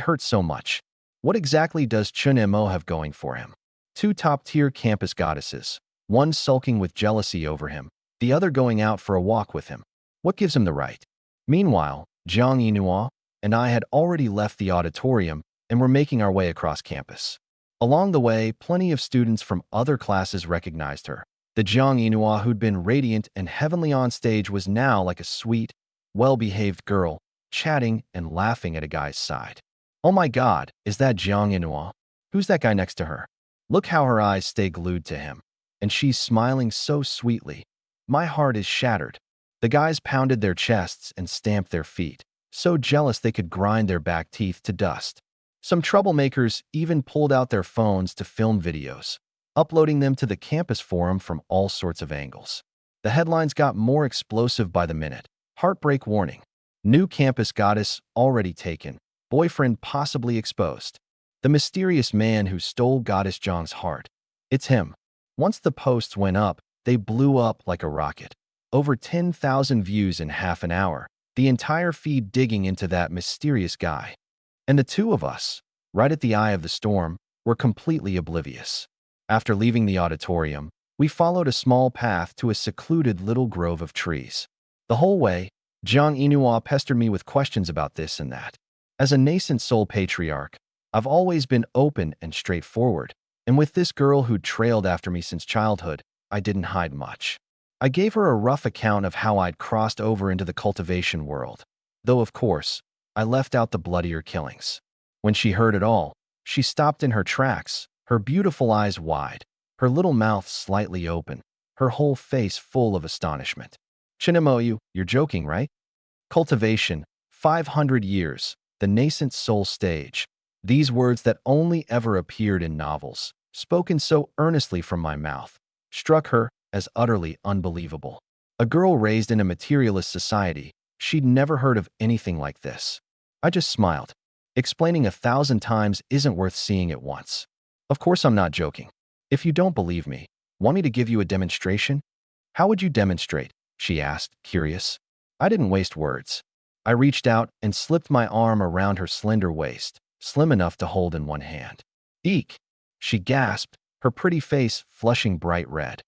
hurt so much. What exactly does Chun Mo have going for him? 2 top-tier campus goddesses, one sulking with jealousy over him, the other going out for a walk with him. What gives him the right? Meanwhile, Jiang Inua and I had already left the auditorium and were making our way across campus. Along the way, plenty of students from other classes recognized her. The Jiang Inua who'd been radiant and heavenly on stage was now like a sweet, well-behaved girl, chatting and laughing at a guy's side. Oh my God, is that Jiang Inua? Who's that guy next to her? Look how her eyes stay glued to him. And she's smiling so sweetly. My heart is shattered. The guys pounded their chests and stamped their feet, so jealous they could grind their back teeth to dust. Some troublemakers even pulled out their phones to film videos, uploading them to the campus forum from all sorts of angles. The headlines got more explosive by the minute. Heartbreak warning. New campus goddess already taken. boyfriend possibly exposed. The mysterious man who stole Goddess Zhang's heart. It's him. Once the posts went up, they blew up like a rocket. Over 10,000 views in half an hour, the entire feed digging into that mysterious guy. And the two of us, right at the eye of the storm, were completely oblivious. After leaving the auditorium, we followed a small path to a secluded little grove of trees. The whole way, Jiang Inua pestered me with questions about this and that. As a nascent soul patriarch, I've always been open and straightforward, and with this girl who'd trailed after me since childhood, I didn't hide much. I gave her a rough account of how I'd crossed over into the cultivation world, though of course, I left out the bloodier killings. When she heard it all, she stopped in her tracks, her beautiful eyes wide, her little mouth slightly open, her whole face full of astonishment. Chinimoyu, you're joking, right? Cultivation, 500 years, the nascent soul stage. These words that only ever appeared in novels, spoken so earnestly from my mouth, struck her as utterly unbelievable. A girl raised in a materialist society, she'd never heard of anything like this. I just smiled. Explaining 1,000 times isn't worth seeing it once. Of course I'm not joking. If you don't believe me, want me to give you a demonstration? How would you demonstrate? She asked, curious. I didn't waste words. I reached out and slipped my arm around her slender waist, slim enough to hold in one hand. Eek! She gasped, her pretty face flushing bright red.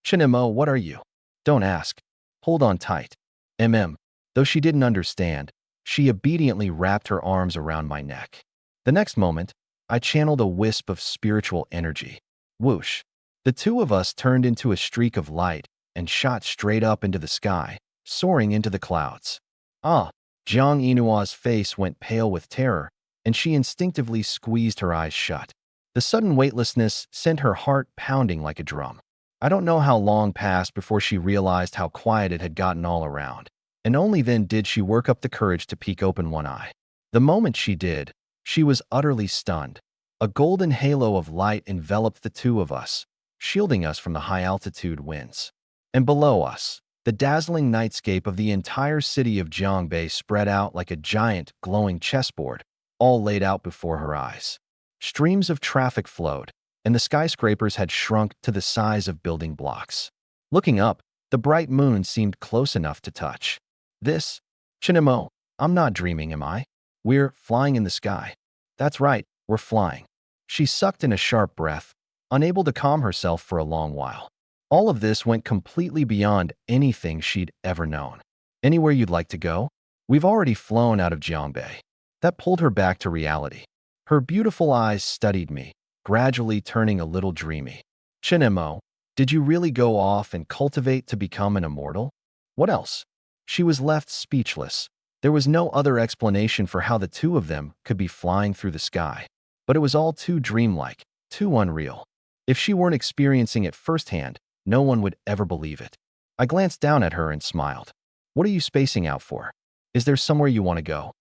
Chinimo, what are you? Don't ask. Hold on tight. Though she didn't understand, she obediently wrapped her arms around my neck. The next moment, I channeled a wisp of spiritual energy. Whoosh! The two of us turned into a streak of light and shot straight up into the sky, soaring into the clouds. Ah! Jiang Inua's face went pale with terror, and she instinctively squeezed her eyes shut. The sudden weightlessness sent her heart pounding like a drum. I don't know how long passed before she realized how quiet it had gotten all around, and only then did she work up the courage to peek open one eye. The moment she did, she was utterly stunned. A golden halo of light enveloped the two of us, shielding us from the high-altitude winds. And below us, the dazzling nightscape of the entire city of Jiangbei spread out like a giant, glowing chessboard, all laid out before her eyes. Streams of traffic flowed, and the skyscrapers had shrunk to the size of building blocks. Looking up, the bright moon seemed close enough to touch. This, Chinimo, I'm not dreaming, am I? We're flying in the sky. That's right, we're flying. She sucked in a sharp breath, unable to calm herself for a long while. All of this went completely beyond anything she'd ever known. Anywhere you'd like to go? We've already flown out of Jiangbei. That pulled her back to reality. Her beautiful eyes studied me, gradually turning a little dreamy. Chinimo, did you really go off and cultivate to become an immortal? What else? She was left speechless. There was no other explanation for how the two of them could be flying through the sky. But it was all too dreamlike, too unreal. If she weren't experiencing it firsthand, no one would ever believe it. I glanced down at her and smiled. What are you spacing out for? Is there somewhere you want to go?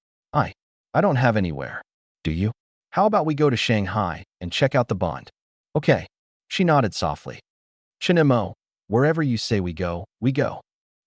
I don't have anywhere. Do you? How about we go to Shanghai and check out the Bund? Okay. She nodded softly. Chinimo, wherever you say we go, we go.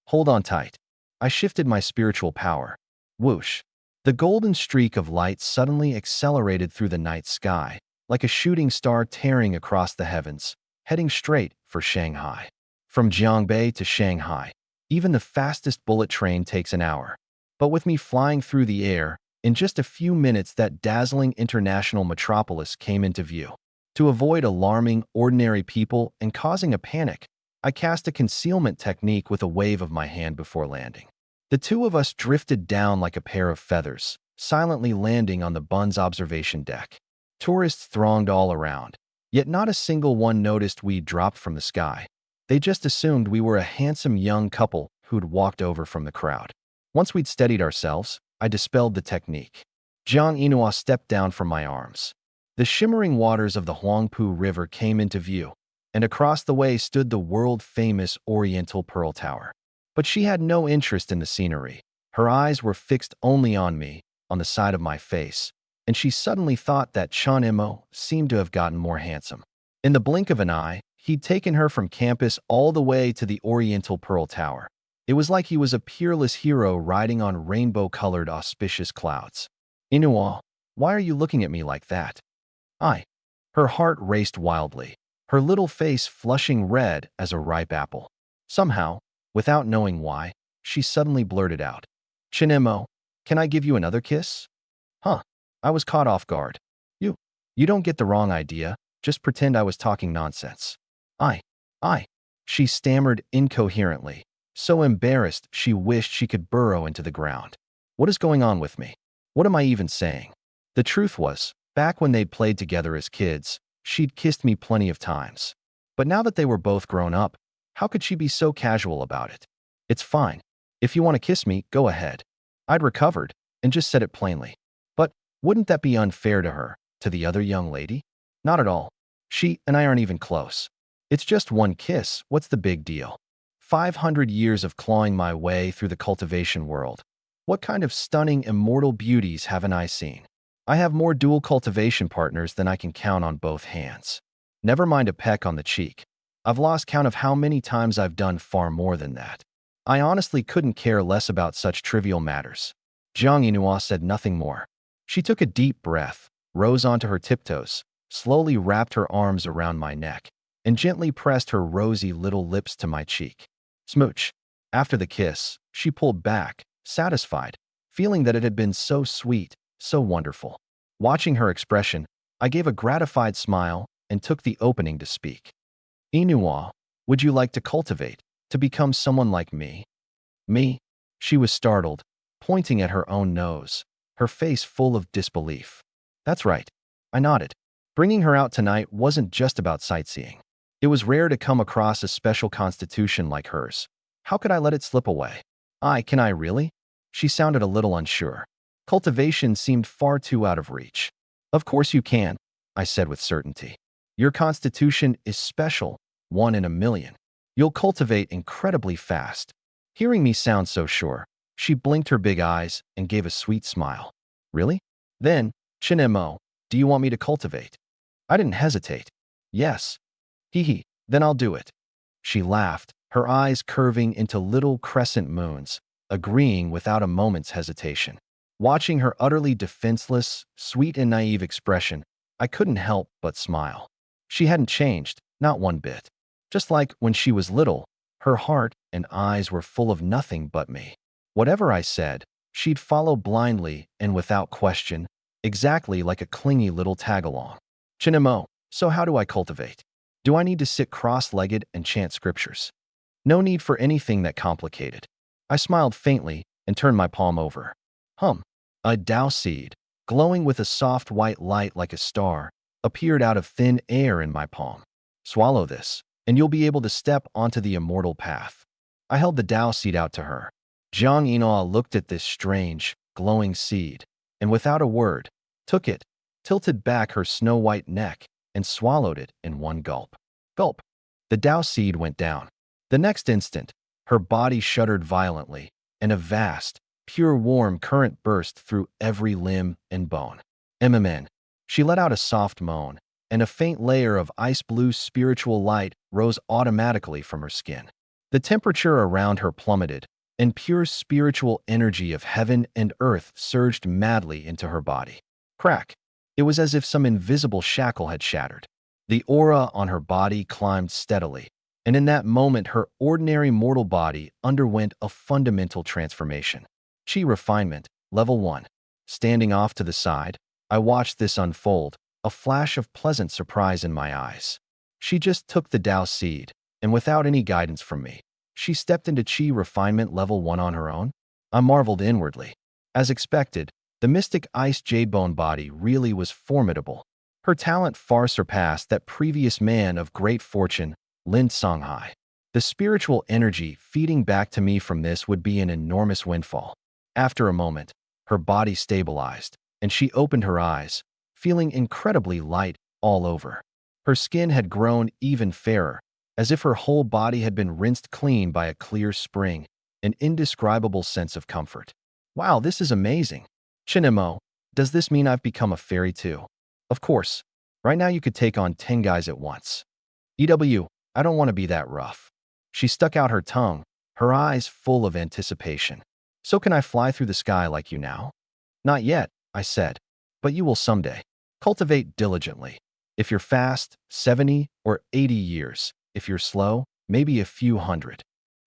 Hold on tight. I shifted my spiritual power. Whoosh. The golden streak of light suddenly accelerated through the night sky, like a shooting star tearing across the heavens, heading straight for Shanghai. From Jiangbei to Shanghai, even the fastest bullet train takes an hour. But with me flying through the air, in just a few minutes that dazzling international metropolis came into view. To avoid alarming ordinary people and causing a panic, I cast a concealment technique with a wave of my hand before landing. The two of us drifted down like a pair of feathers, silently landing on the Bund's observation deck. Tourists thronged all around, yet not a single one noticed we'd dropped from the sky. They just assumed we were a handsome young couple who'd walked over from the crowd. Once we'd steadied ourselves, I dispelled the technique. Jiang Inua stepped down from my arms. The shimmering waters of the Huangpu River came into view, and across the way stood the world-famous Oriental Pearl Tower. But she had no interest in the scenery. Her eyes were fixed only on me, on the side of my face, and she suddenly thought that Chinimo seemed to have gotten more handsome. In the blink of an eye, he'd taken her from campus all the way to the Oriental Pearl Tower. It was like he was a peerless hero riding on rainbow-colored auspicious clouds. Inua, why are you looking at me like that? I. Her heart raced wildly, her little face flushing red as a ripe apple. Somehow, without knowing why, she suddenly blurted out, Chinemo, can I give you another kiss? Huh. I was caught off guard. You. You don't get the wrong idea. Just pretend I was talking nonsense. I. I. She stammered incoherently, so embarrassed she wished she could burrow into the ground. What is going on with me? What am I even saying? The truth was, back when they'd played together as kids, she'd kissed me plenty of times. But now that they were both grown up, how could she be so casual about it? It's fine. If you want to kiss me, go ahead. I'd recovered and just said it plainly. But wouldn't that be unfair to her, to the other young lady? Not at all. She and I aren't even close. It's just one kiss. What's the big deal? 500 years of clawing my way through the cultivation world. What kind of stunning, immortal beauties haven't I seen? I have more dual cultivation partners than I can count on both hands. Never mind a peck on the cheek. I've lost count of how many times I've done far more than that. I honestly couldn't care less about such trivial matters. Jiang Yinhua said nothing more. She took a deep breath, rose onto her tiptoes, slowly wrapped her arms around my neck, and gently pressed her rosy little lips to my cheek. Smooch. After the kiss, she pulled back, satisfied, feeling that it had been so sweet, so wonderful. Watching her expression, I gave a gratified smile and took the opening to speak. Inua, would you like to cultivate, to become someone like me? Me? She was startled, pointing at her own nose, her face full of disbelief. That's right. I nodded. Bringing her out tonight wasn't just about sightseeing. It was rare to come across a special constitution like hers. How could I let it slip away? Can I really? She sounded a little unsure. Cultivation seemed far too out of reach. Of course you can, I said with certainty. Your constitution is special, 1 in a million. You'll cultivate incredibly fast. Hearing me sound so sure, she blinked her big eyes and gave a sweet smile. Really? Then, Chinemo, do you want me to cultivate? I didn't hesitate. Yes. Hee, then I'll do it. She laughed, her eyes curving into little crescent moons, agreeing without a moment's hesitation. Watching her utterly defenseless, sweet and naive expression, I couldn't help but smile. She hadn't changed, not one bit. Just like when she was little, her heart and eyes were full of nothing but me. Whatever I said, she'd follow blindly and without question, exactly like a clingy little tag-along. Chinemo, so how do I cultivate? Do I need to sit cross-legged and chant scriptures? No need for anything that complicated. I smiled faintly and turned my palm over. A Tao seed, glowing with a soft white light like a star, appeared out of thin air in my palm. Swallow this, and you'll be able to step onto the immortal path. I held the Tao seed out to her. Jiang Yinhua looked at this strange, glowing seed, and without a word, took it, tilted back her snow-white neck, and swallowed it in one gulp. Gulp! The Tao seed went down. The next instant, her body shuddered violently, and a vast, pure warm current burst through every limb and bone. MMN. She let out a soft moan, and a faint layer of ice-blue spiritual light rose automatically from her skin. The temperature around her plummeted, and pure spiritual energy of heaven and earth surged madly into her body. Crack! It was as if some invisible shackle had shattered. The aura on her body climbed steadily, and in that moment her ordinary mortal body underwent a fundamental transformation. Chi refinement, level 1. Standing off to the side, I watched this unfold, a flash of pleasant surprise in my eyes. She just took the Tao seed, and without any guidance from me, she stepped into Chi refinement level 1 on her own. I marveled inwardly. As expected, the mystic ice jade-bone body really was formidable. Her talent far surpassed that previous man of great fortune, Lin Songhai. The spiritual energy feeding back to me from this would be an enormous windfall. After a moment, her body stabilized, and she opened her eyes, feeling incredibly light all over. Her skin had grown even fairer, as if her whole body had been rinsed clean by a clear spring, an indescribable sense of comfort. Wow, this is amazing. Chinemo, does this mean I've become a fairy too? Of course. Right now you could take on 10 guys at once. I don't want to be that rough. She stuck out her tongue, her eyes full of anticipation. So can I fly through the sky like you now? Not yet, I said. But you will someday. Cultivate diligently. If you're fast, 70 or 80 years. If you're slow, maybe a few hundred.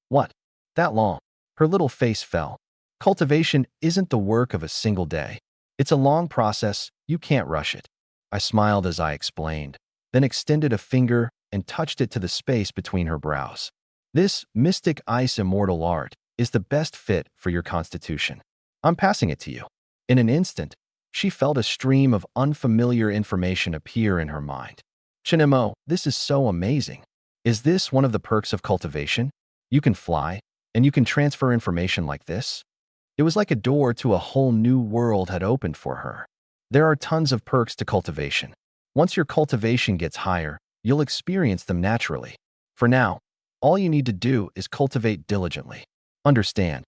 What? That long? Her little face fell. Cultivation isn't the work of a single day. It's a long process. You can't rush it. I smiled as I explained, then extended a finger and touched it to the space between her brows. This mystic ice immortal art is the best fit for your constitution. I'm passing it to you. In an instant, she felt a stream of unfamiliar information appear in her mind. Chinemo, this is so amazing. Is this one of the perks of cultivation? You can fly, and you can transfer information like this? It was like a door to a whole new world had opened for her. There are tons of perks to cultivation. Once your cultivation gets higher, you'll experience them naturally. For now, all you need to do is cultivate diligently. Understand?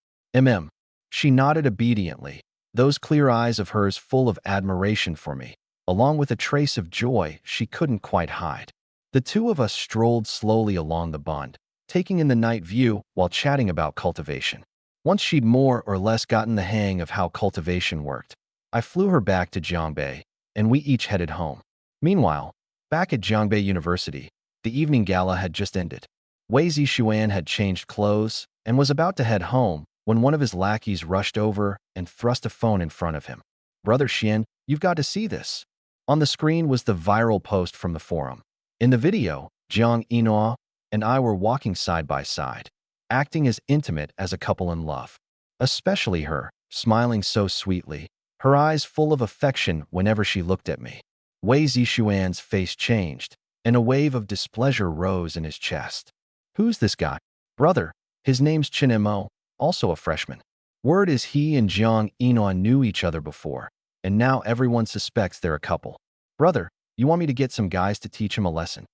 She nodded obediently, those clear eyes of hers full of admiration for me, along with a trace of joy she couldn't quite hide. The two of us strolled slowly along the bund, taking in the night view while chatting about cultivation. Once she'd more or less gotten the hang of how cultivation worked, I flew her back to Jiangbei, and we each headed home. Meanwhile, back at Jiangbei University, the evening gala had just ended. Wei Zixuan had changed clothes and was about to head home when one of his lackeys rushed over and thrust a phone in front of him. Brother Xian, you've got to see this. On the screen was the viral post from the forum. In the video, Jiang Yinhua and I were walking side by side, acting as intimate as a couple in love. Especially her, smiling so sweetly, her eyes full of affection whenever she looked at me. Wei Zixuan's face changed, and a wave of displeasure rose in his chest. Who's this guy? Brother, his name's Chinemo, also a freshman. Word is he and Jiang Yinhua knew each other before, and now everyone suspects they're a couple. Brother, you want me to get some guys to teach him a lesson?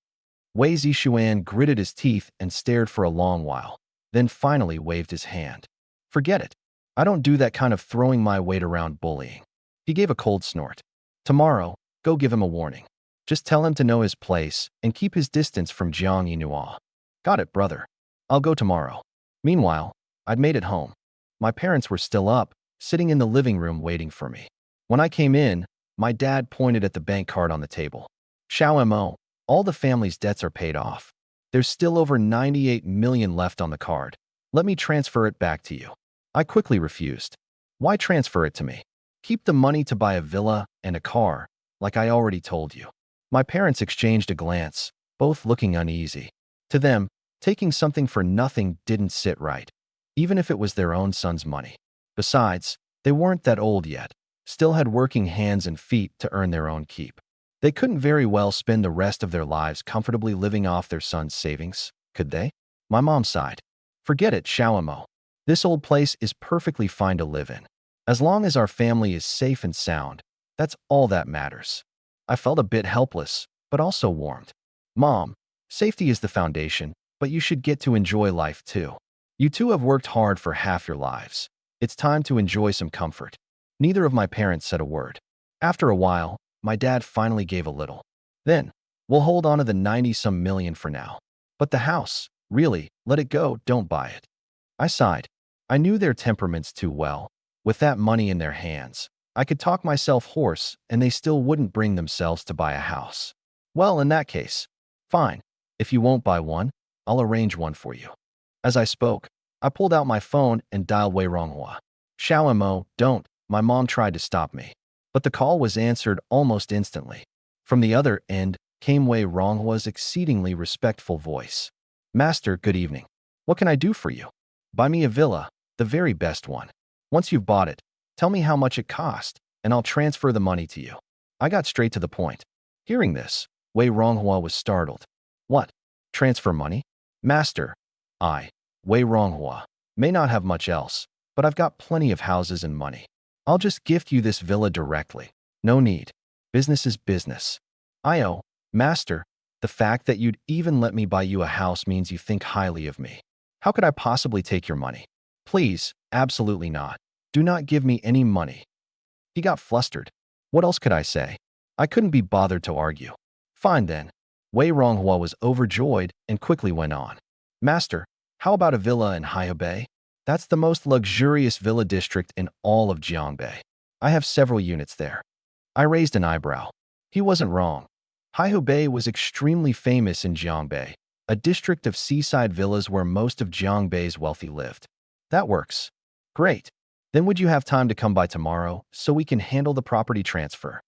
Wei Zixuan gritted his teeth and stared for a long while, then finally waved his hand. Forget it. I don't do that kind of throwing my weight around bullying. He gave a cold snort. Tomorrow, go give him a warning. Just tell him to know his place and keep his distance from Jiang Yinhua. Got it, brother. I'll go tomorrow. Meanwhile, I'd made it home. My parents were still up, sitting in the living room waiting for me. When I came in, my dad pointed at the bank card on the table. Xiao Mo, all the family's debts are paid off. There's still over 98 million left on the card. Let me transfer it back to you. I quickly refused. Why transfer it to me? Keep the money to buy a villa and a car, like I already told you. My parents exchanged a glance, both looking uneasy. To them, taking something for nothing didn't sit right, even if it was their own son's money. Besides, they weren't that old yet, still had working hands and feet to earn their own keep. They couldn't very well spend the rest of their lives comfortably living off their son's savings, could they? My mom sighed. Forget it, Xiaomo. This old place is perfectly fine to live in. As long as our family is safe and sound, that's all that matters. I felt a bit helpless, but also warmed. Mom, safety is the foundation, but you should get to enjoy life too. You two have worked hard for half your lives. It's time to enjoy some comfort. Neither of my parents said a word. After a while, my dad finally gave a little. Then, we'll hold on to the 90-some million for now. But the house, really, let it go, don't buy it. I sighed. I knew their temperaments too well. With that money in their hands, I could talk myself hoarse and they still wouldn't bring themselves to buy a house. Well, in that case, fine. If you won't buy one, I'll arrange one for you. As I spoke, I pulled out my phone and dialed Wei Ronghua. Xiao Mo, don't. My mom tried to stop me. But the call was answered almost instantly. From the other end came Wei Ronghua's exceedingly respectful voice. Master, good evening. What can I do for you? Buy me a villa, the very best one. Once you've bought it, tell me how much it cost, and I'll transfer the money to you. I got straight to the point. Hearing this, Wei Ronghua was startled. What? Transfer money? Master, Wei Ronghua, may not have much else, but I've got plenty of houses and money. I'll just gift you this villa directly. No need. Business is business. Master, the fact that you'd even let me buy you a house means you think highly of me. How could I possibly take your money? Please, absolutely not. Do not give me any money. He got flustered. What else could I say? I couldn't be bothered to argue. Fine then. Wei Ronghua was overjoyed and quickly went on. Master, how about a villa in Haiyabei? That's the most luxurious villa district in all of Jiangbei. I have several units there. I raised an eyebrow. He wasn't wrong. Haihubei was extremely famous in Jiangbei, a district of seaside villas where most of Jiangbei's wealthy lived. That works. Great. Then would you have time to come by tomorrow so we can handle the property transfer?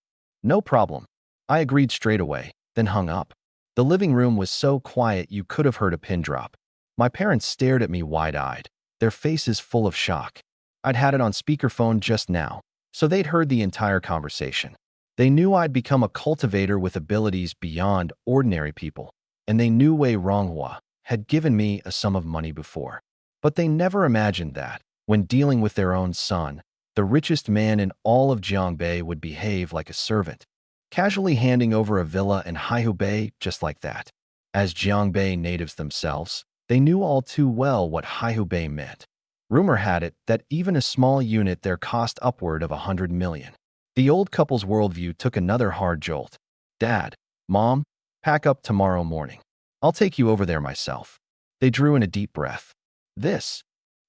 No problem. I agreed straight away, then hung up. The living room was so quiet you could have heard a pin drop. My parents stared at me wide-eyed, their faces full of shock. I'd had it on speakerphone just now, so they'd heard the entire conversation. They knew I'd become a cultivator with abilities beyond ordinary people, and they knew Wei Ronghua had given me a sum of money before. But they never imagined that, when dealing with their own son, the richest man in all of Jiangbei would behave like a servant, casually handing over a villa in Haihubei just like that. As Jiangbei natives themselves, they knew all too well what Haihubei meant. Rumor had it that even a small unit there cost upward of 100 million. The old couple's worldview took another hard jolt. Dad, Mom, pack up tomorrow morning. I'll take you over there myself. They drew in a deep breath.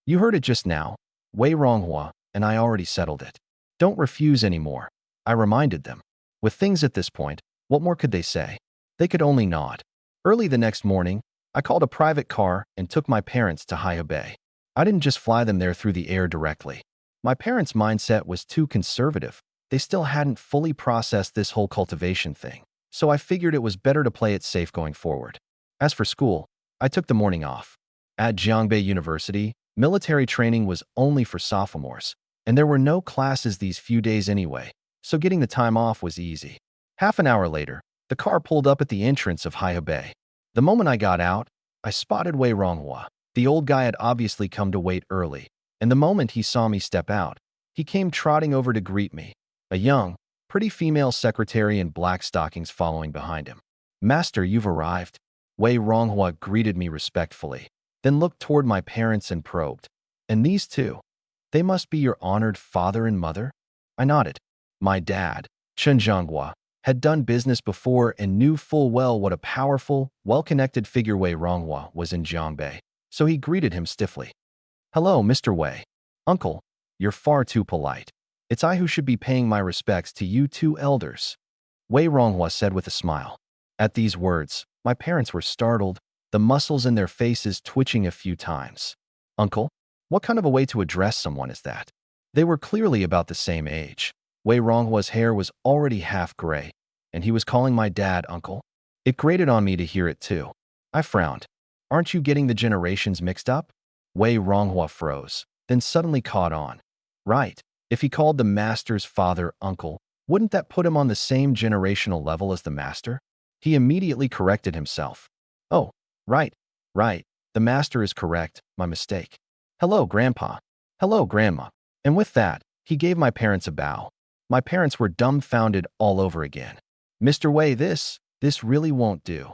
You heard it just now. Wei Ronghua and I already settled it. Don't refuse anymore, I reminded them. With things at this point, what more could they say? They could only nod. Early the next morning, I called a private car and took my parents to Haihubei. I didn't just fly them there through the air directly. My parents' mindset was too conservative. They still hadn't fully processed this whole cultivation thing, so I figured it was better to play it safe going forward. As for school, I took the morning off. At Jiangbei University, military training was only for sophomores, and there were no classes these few days anyway, so getting the time off was easy. Half an hour later, the car pulled up at the entrance of Haihubei. The moment I got out, I spotted Wei Ronghua. The old guy had obviously come to wait early, and the moment he saw me step out, he came trotting over to greet me, a young, pretty female secretary in black stockings following behind him. Master, you've arrived. Wei Ronghua greeted me respectfully, then looked toward my parents and probed. And these two? They must be your honored father and mother? I nodded. My dad, Chen Zhonghua, had done business before and knew full well what a powerful, well-connected figure Wei Ronghua was in Jiangbei, so he greeted him stiffly. Hello, Mr. Wei. Uncle, you're far too polite. It's I who should be paying my respects to you two elders, Wei Ronghua said with a smile. At these words, my parents were startled, the muscles in their faces twitching a few times. Uncle? What kind of a way to address someone is that? They were clearly about the same age. Wei Ronghua's hair was already half gray, and he was calling my dad uncle. It grated on me to hear it too. I frowned. Aren't you getting the generations mixed up? Wei Ronghua froze, then suddenly caught on. Right. If he called the master's father uncle, wouldn't that put him on the same generational level as the master? He immediately corrected himself. Oh, right. The master is correct, my mistake. Hello, Grandpa. Hello, Grandma. And with that, he gave my parents a bow. My parents were dumbfounded all over again. Mr. Wei, this really won't do.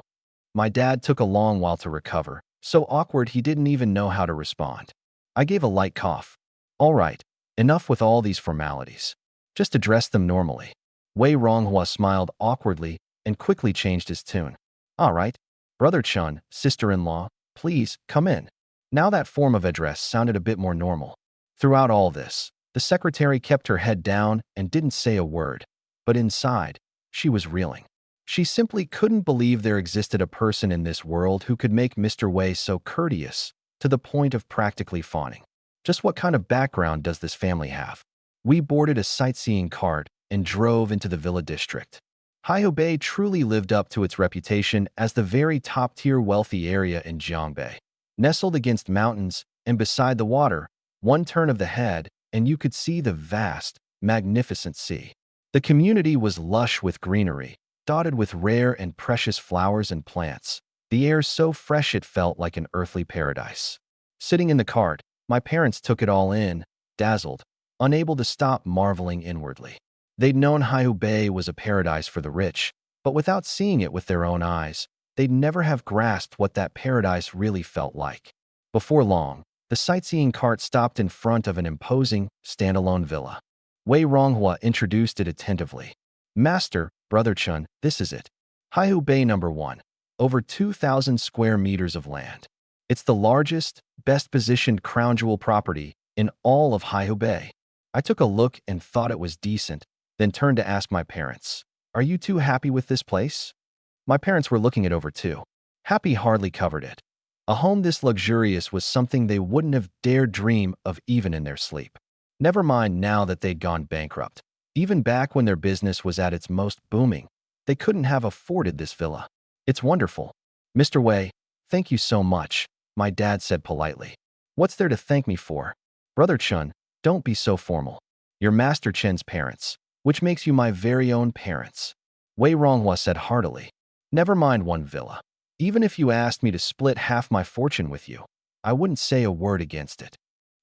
My dad took a long while to recover, so awkward he didn't even know how to respond. I gave a light cough. All right, enough with all these formalities. Just address them normally. Wei Ronghua smiled awkwardly and quickly changed his tune. All right, Brother Chun, sister-in-law, please come in. Now that form of address sounded a bit more normal. Throughout all this, the secretary kept her head down and didn't say a word, but inside, she was reeling. She simply couldn't believe there existed a person in this world who could make Mr. Wei so courteous, to the point of practically fawning. Just what kind of background does this family have? We boarded a sightseeing cart and drove into the villa district. Haihubei truly lived up to its reputation as the very top-tier wealthy area in Jiangbei. Nestled against mountains and beside the water, one turn of the head, and you could see the vast, magnificent sea. The community was lush with greenery, dotted with rare and precious flowers and plants. The air so fresh it felt like an earthly paradise. Sitting in the cart, my parents took it all in, dazzled, unable to stop marveling inwardly. They'd known Haihubei was a paradise for the rich, but without seeing it with their own eyes, they'd never have grasped what that paradise really felt like. Before long, the sightseeing cart stopped in front of an imposing, standalone villa. Wei Ronghua introduced it attentively. Master, Brother Chun, this is it. Haihubei number 1. Over 2,000 square meters of land. It's the largest, best-positioned crown jewel property in all of Haihubei. I took a look and thought it was decent, then turned to ask my parents, "Are you two happy with this place?" My parents were looking it over too. Happy hardly covered it. A home this luxurious was something they wouldn't have dared dream of even in their sleep. Never mind now that they'd gone bankrupt. Even back when their business was at its most booming, they couldn't have afforded this villa. "It's wonderful. Mr. Wei, thank you so much," my dad said politely. "What's there to thank me for? Brother Chun, don't be so formal. You're Master Chen's parents, which makes you my very own parents," Wei Ronghua said heartily. "Never mind one villa. Even if you asked me to split half my fortune with you, I wouldn't say a word against it."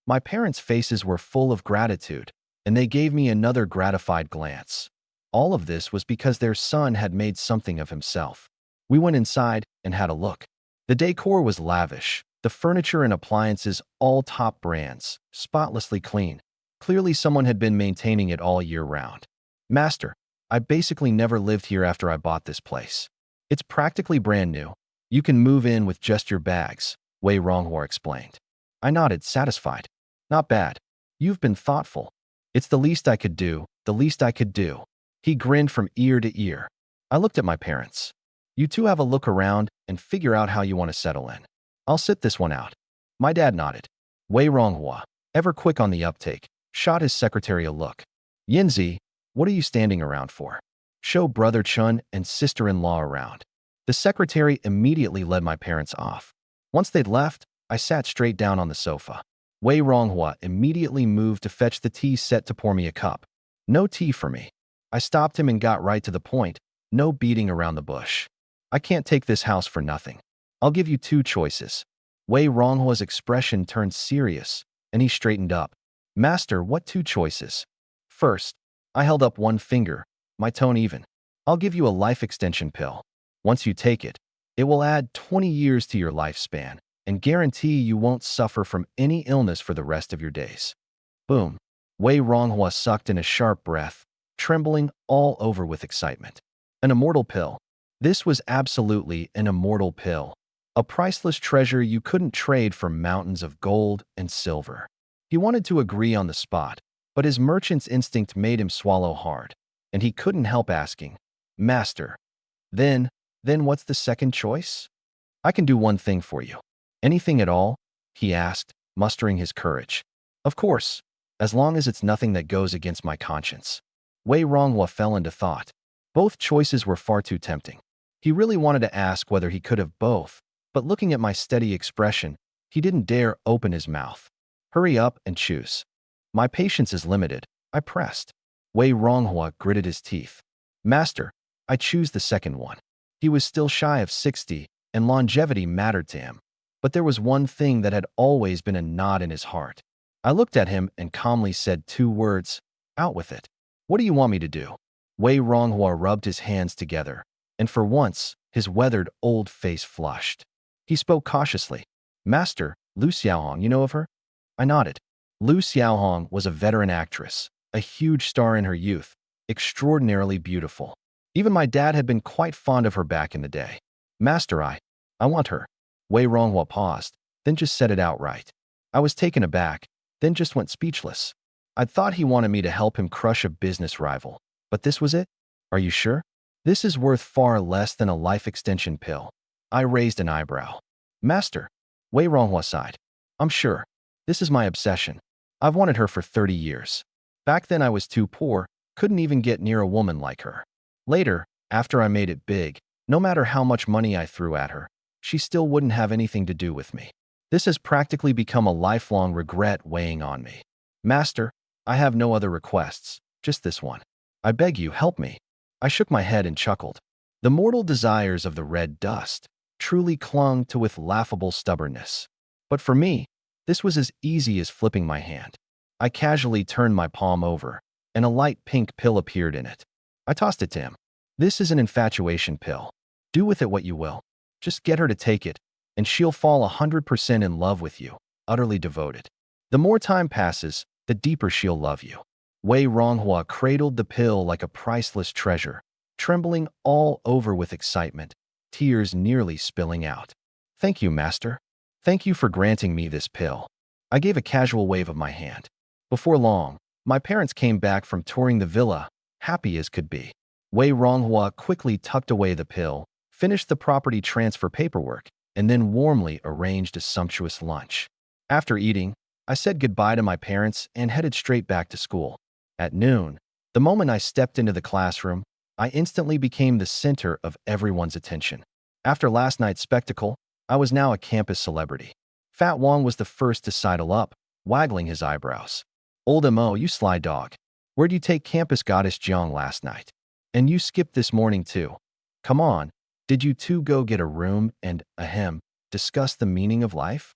My parents' faces were full of gratitude, and they gave me another gratified glance. All of this was because their son had made something of himself. We went inside and had a look. The decor was lavish, the furniture and appliances all top brands, spotlessly clean. Clearly someone had been maintaining it all year round. "Master, I basically never lived here after I bought this place. It's practically brand new. You can move in with just your bags," Wei Ronghua explained. I nodded, satisfied. "Not bad. You've been thoughtful. It's the least I could do, the least I could do." He grinned from ear to ear. I looked at my parents. "You two have a look around and figure out how you want to settle in. I'll sit this one out." My dad nodded. Wei Ronghua, ever quick on the uptake, shot his secretary a look. "Yinzi, what are you standing around for? Show Brother Chun and sister-in-law around." The secretary immediately led my parents off. Once they'd left, I sat straight down on the sofa. Wei Ronghua immediately moved to fetch the tea set to pour me a cup. "No tea for me." I stopped him and got right to the point. No beating around the bush. "I can't take this house for nothing. I'll give you two choices." Wei Ronghua's expression turned serious, and he straightened up. "Master, what two choices?" "First," I held up one finger, my tone even, "I'll give you a life extension pill. Once you take it, it will add 20 years to your lifespan and guarantee you won't suffer from any illness for the rest of your days." Boom. Wei Ronghua sucked in a sharp breath, trembling all over with excitement. An immortal pill. This was absolutely an immortal pill. A priceless treasure you couldn't trade for mountains of gold and silver. He wanted to agree on the spot, but his merchant's instinct made him swallow hard, and he couldn't help asking, "Master, then what's the second choice?" "I can do one thing for you." "Anything at all?" he asked, mustering his courage. "Of course, as long as it's nothing that goes against my conscience." Wei Ronghua fell into thought. Both choices were far too tempting. He really wanted to ask whether he could have both, but looking at my steady expression, he didn't dare open his mouth. "Hurry up and choose." "My patience is limited," I pressed. Wei Ronghua gritted his teeth. "Master, I choose the second one." He was still shy of 60, and longevity mattered to him. But there was one thing that had always been a knot in his heart. I looked at him and calmly said two words, "Out with it." "What do you want me to do?" Wei Ronghua rubbed his hands together, and for once, his weathered old face flushed. He spoke cautiously. "Master, Lu Xiaohong, you know of her?" I nodded. Lu Xiaohong was a veteran actress, a huge star in her youth, extraordinarily beautiful. Even my dad had been quite fond of her back in the day. "Master, I want her." Wei Ronghua paused, then just said it outright. I was taken aback, then just went speechless. I'd thought he wanted me to help him crush a business rival, but this was it? "Are you sure? This is worth far less than a life extension pill." I raised an eyebrow. "Master," Wei Ronghua sighed, "I'm sure. This is my obsession. I've wanted her for 30 years. Back then I was too poor, couldn't even get near a woman like her. Later, after I made it big, no matter how much money I threw at her, she still wouldn't have anything to do with me. This has practically become a lifelong regret weighing on me. Master, I have no other requests, just this one. I beg you, help me." I shook my head and chuckled. The mortal desires of the red dust truly clung to with laughable stubbornness. But for me, this was as easy as flipping my hand. I casually turned my palm over, and a light pink pill appeared in it. I tossed it to him. "This is an infatuation pill. Do with it what you will. Just get her to take it, and she'll fall 100% in love with you, utterly devoted. The more time passes, the deeper she'll love you." Wei Ronghua cradled the pill like a priceless treasure, trembling all over with excitement, tears nearly spilling out. "Thank you, Master. Thank you for granting me this pill." I gave a casual wave of my hand. Before long, My parents came back from touring the villa, happy as could be. Wei Ronghua quickly tucked away the pill, finished the property transfer paperwork, and then warmly arranged a sumptuous lunch. After eating, I said goodbye to my parents and headed straight back to school. At noon, the moment I stepped into the classroom, I instantly became the center of everyone's attention. After last night's spectacle, I was now a campus celebrity. Fat Wong was the first to sidle up, waggling his eyebrows. Old Mo, you sly dog. Where'd you take campus goddess Jiang last night? And you skipped this morning too. Come on, did you two go get a room and, discuss the meaning of life?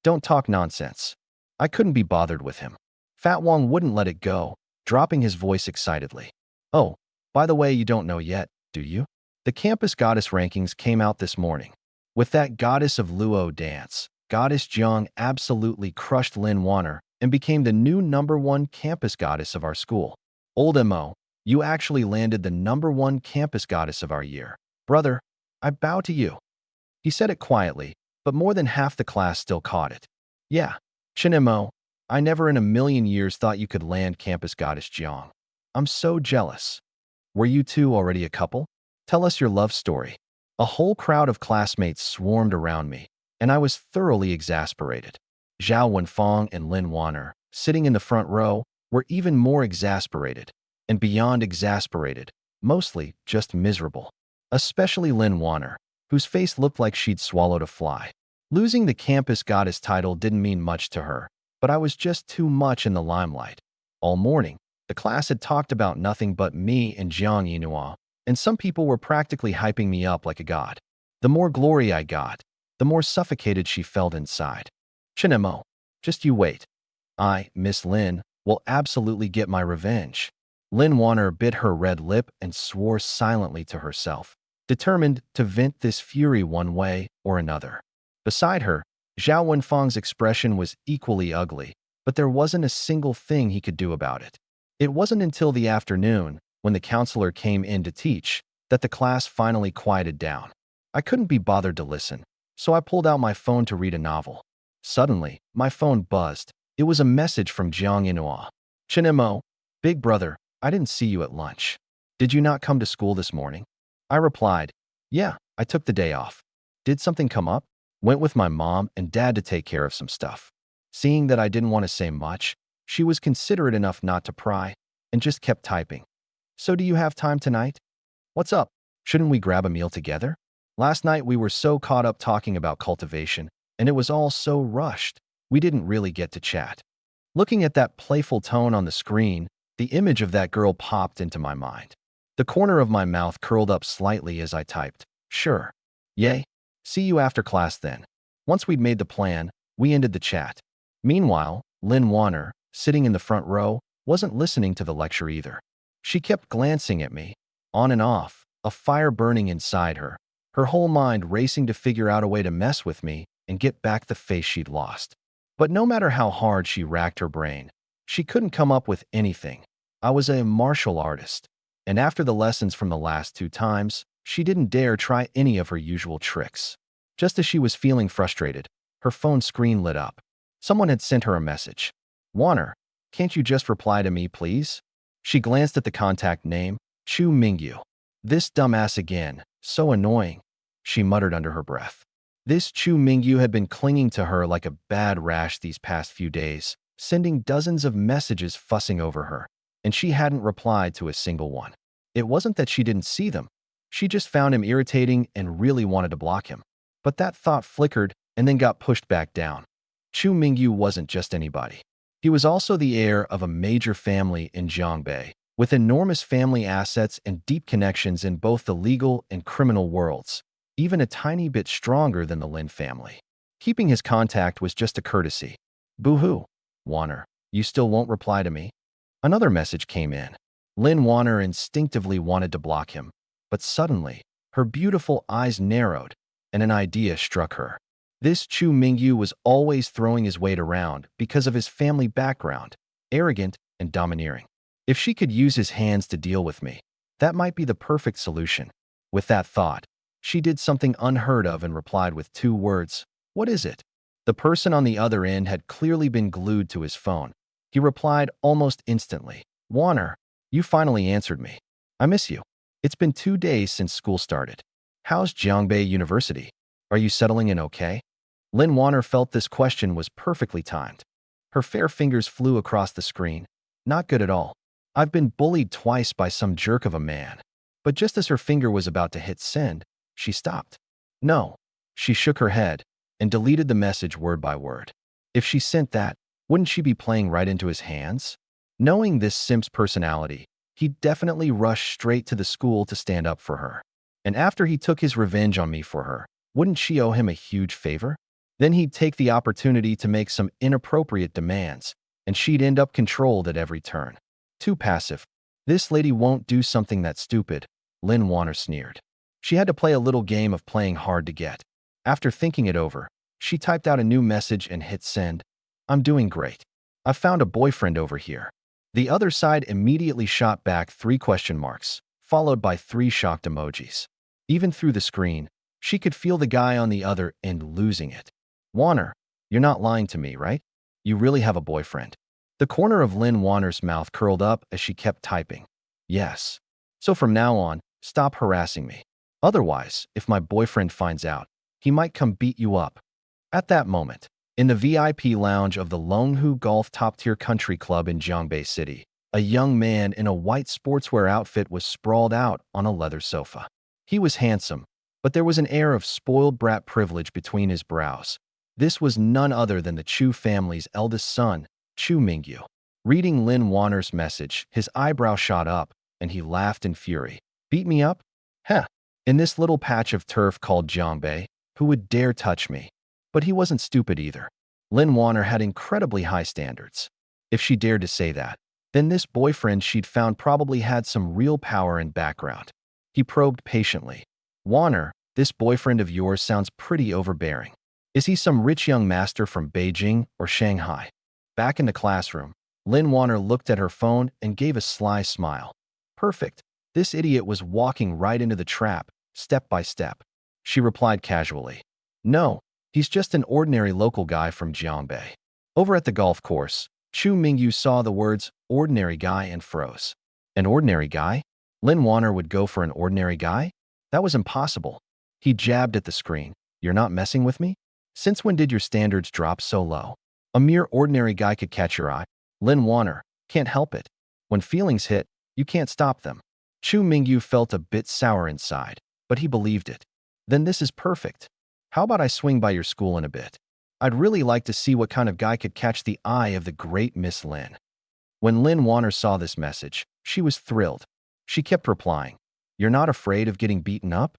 Don't talk nonsense. I couldn't be bothered with him. Fat Wong wouldn't let it go, dropping his voice excitedly. Oh, by the way, you don't know yet, do you? The campus goddess rankings came out this morning. With that goddess of Luo dance, Goddess Jiang absolutely crushed Lin Wanner and became the new #1 campus goddess of our school. Old Mo, you actually landed the #1 campus goddess of our year. Brother, I bow to you. He said it quietly, but more than half the class still caught it. Yeah, Chin Mo, I never in a million years thought you could land campus goddess Jiang. I'm so jealous. Were you two already a couple? Tell us your love story. A whole crowd of classmates swarmed around me, and I was thoroughly exasperated. Zhao Wenfang and Lin Wanner, sitting in the front row, were even more exasperated, and beyond exasperated, mostly just miserable. Especially Lin Wanner, whose face looked like she'd swallowed a fly. Losing the campus goddess title didn't mean much to her, but I was just too much in the limelight. All morning, the class had talked about nothing but me and Jiang Yinhua, and some people were practically hyping me up like a god. The more glory I got, the more suffocated she felt inside. Chinemo, just you wait. I, Miss Lin, will absolutely get my revenge. Lin Wanner bit her red lip and swore silently to herself, determined to vent this fury one way or another. Beside her, Zhao Wenfang's expression was equally ugly, but there wasn't a single thing he could do about it. It wasn't until the afternoon, when the counselor came in to teach, that the class finally quieted down. I couldn't be bothered to listen, so I pulled out my phone to read a novel. Suddenly, my phone buzzed. It was a message from Jiang Yinhua. Chinemo, big brother, I didn't see you at lunch. Did you not come to school this morning? I replied, yeah, I took the day off. Did something come up? Went with my mom and dad to take care of some stuff. Seeing that I didn't want to say much, she was considerate enough not to pry, and just kept typing. So do you have time tonight? What's up? Shouldn't we grab a meal together? Last night we were so caught up talking about cultivation, and it was all so rushed, we didn't really get to chat. Looking at that playful tone on the screen, the image of that girl popped into my mind. The corner of my mouth curled up slightly as I typed, sure. Yay. See you after class then. Once we'd made the plan, we ended the chat. Meanwhile, Lin Wanner, sitting in the front row, wasn't listening to the lecture either. She kept glancing at me, on and off, a fire burning inside her, her whole mind racing to figure out a way to mess with me and get back the face she'd lost. But no matter how hard she racked her brain, she couldn't come up with anything. I was a martial artist, and after the lessons from the last 2 times, she didn't dare try any of her usual tricks. Just as she was feeling frustrated, her phone screen lit up. Someone had sent her a message. Wanner, can't you just reply to me, please? She glanced at the contact name, Chu Mingyu. This dumbass again, so annoying, she muttered under her breath. This Chu Mingyu had been clinging to her like a bad rash these past few days, sending dozens of messages fussing over her, and she hadn't replied to a single one. It wasn't that she didn't see them. She just found him irritating and really wanted to block him. But that thought flickered and then got pushed back down. Chu Mingyu wasn't just anybody. He was also the heir of a major family in Jiangbei, with enormous family assets and deep connections in both the legal and criminal worlds, even a tiny bit stronger than the Lin family. Keeping his contact was just a courtesy. Boo-hoo, Wanner, you still won't reply to me? Another message came in. Lin Wanner instinctively wanted to block him, but suddenly, her beautiful eyes narrowed, and an idea struck her. This Chu Mingyu was always throwing his weight around because of his family background, arrogant and domineering. If she could use his hands to deal with me, that might be the perfect solution. With that thought, she did something unheard of and replied with 2 words, what is it? The person on the other end had clearly been glued to his phone. He He replied almost instantly. Warner, you finally answered me. I miss you. It's been 2 days since school started. How's Jiangbei University? Are you settling in okay? Lin Warner felt this question was perfectly timed. Her fair fingers flew across the screen. Not good at all. I've been bullied twice by some jerk of a man. But just as her finger was about to hit send, she stopped. No. She shook her head and deleted the message word by word. If she sent that, wouldn't she be playing right into his hands? Knowing this simp's personality, he'd definitely rush straight to the school to stand up for her. And after he took his revenge on me for her, wouldn't she owe him a huge favor? Then he'd take the opportunity to make some inappropriate demands, and she'd end up controlled at every turn. Too passive. This lady won't do something that stupid, Lin Warner sneered. She had to play a little game of playing hard to get. After thinking it over, she typed out a new message and hit send. I'm doing great. I've found a boyfriend over here. The other side immediately shot back 3 question marks, followed by 3 shocked emojis. Even through the screen, she could feel the guy on the other end losing it. Warner, you're not lying to me, right? You really have a boyfriend. The corner of Lin Warner's mouth curled up as she kept typing. Yes. So from now on, stop harassing me. Otherwise, if my boyfriend finds out, he might come beat you up. At that moment, in the VIP lounge of the Longhu Golf Top-Tier Country Club in Jiangbei City, a young man in a white sportswear outfit was sprawled out on a leather sofa. He was handsome, but there was an air of spoiled brat privilege between his brows. This was none other than the Chu family's eldest son, Chu Mingyu. Reading Lin Warner's message, his eyebrow shot up, and he laughed in fury. Beat me up? Heh. In this little patch of turf called Jiangbei, who would dare touch me? But he wasn't stupid either. Lin Warner had incredibly high standards. If she dared to say that, then this boyfriend she'd found probably had some real power and background. He probed patiently. Warner, this boyfriend of yours sounds pretty overbearing. Is he some rich young master from Beijing or Shanghai? Back in the classroom, Lin Warner looked at her phone and gave a sly smile. Perfect. This idiot was walking right into the trap, step by step. She replied casually. No, he's just an ordinary local guy from Jiangbei. Over at the golf course, Chu Mingyu saw the words ordinary guy and froze. An ordinary guy? Lin Warner would go for an ordinary guy? That was impossible. He jabbed at the screen. You're not messing with me? Since when did your standards drop so low? A mere ordinary guy could catch your eye. Lin Warner, can't help it. When feelings hit, you can't stop them. Chu Mingyu felt a bit sour inside, but he believed it. Then this is perfect. How about I swing by your school in a bit? I'd really like to see what kind of guy could catch the eye of the great Miss Lin. When Lin Warner saw this message, she was thrilled. She kept replying, You're not afraid of getting beaten up?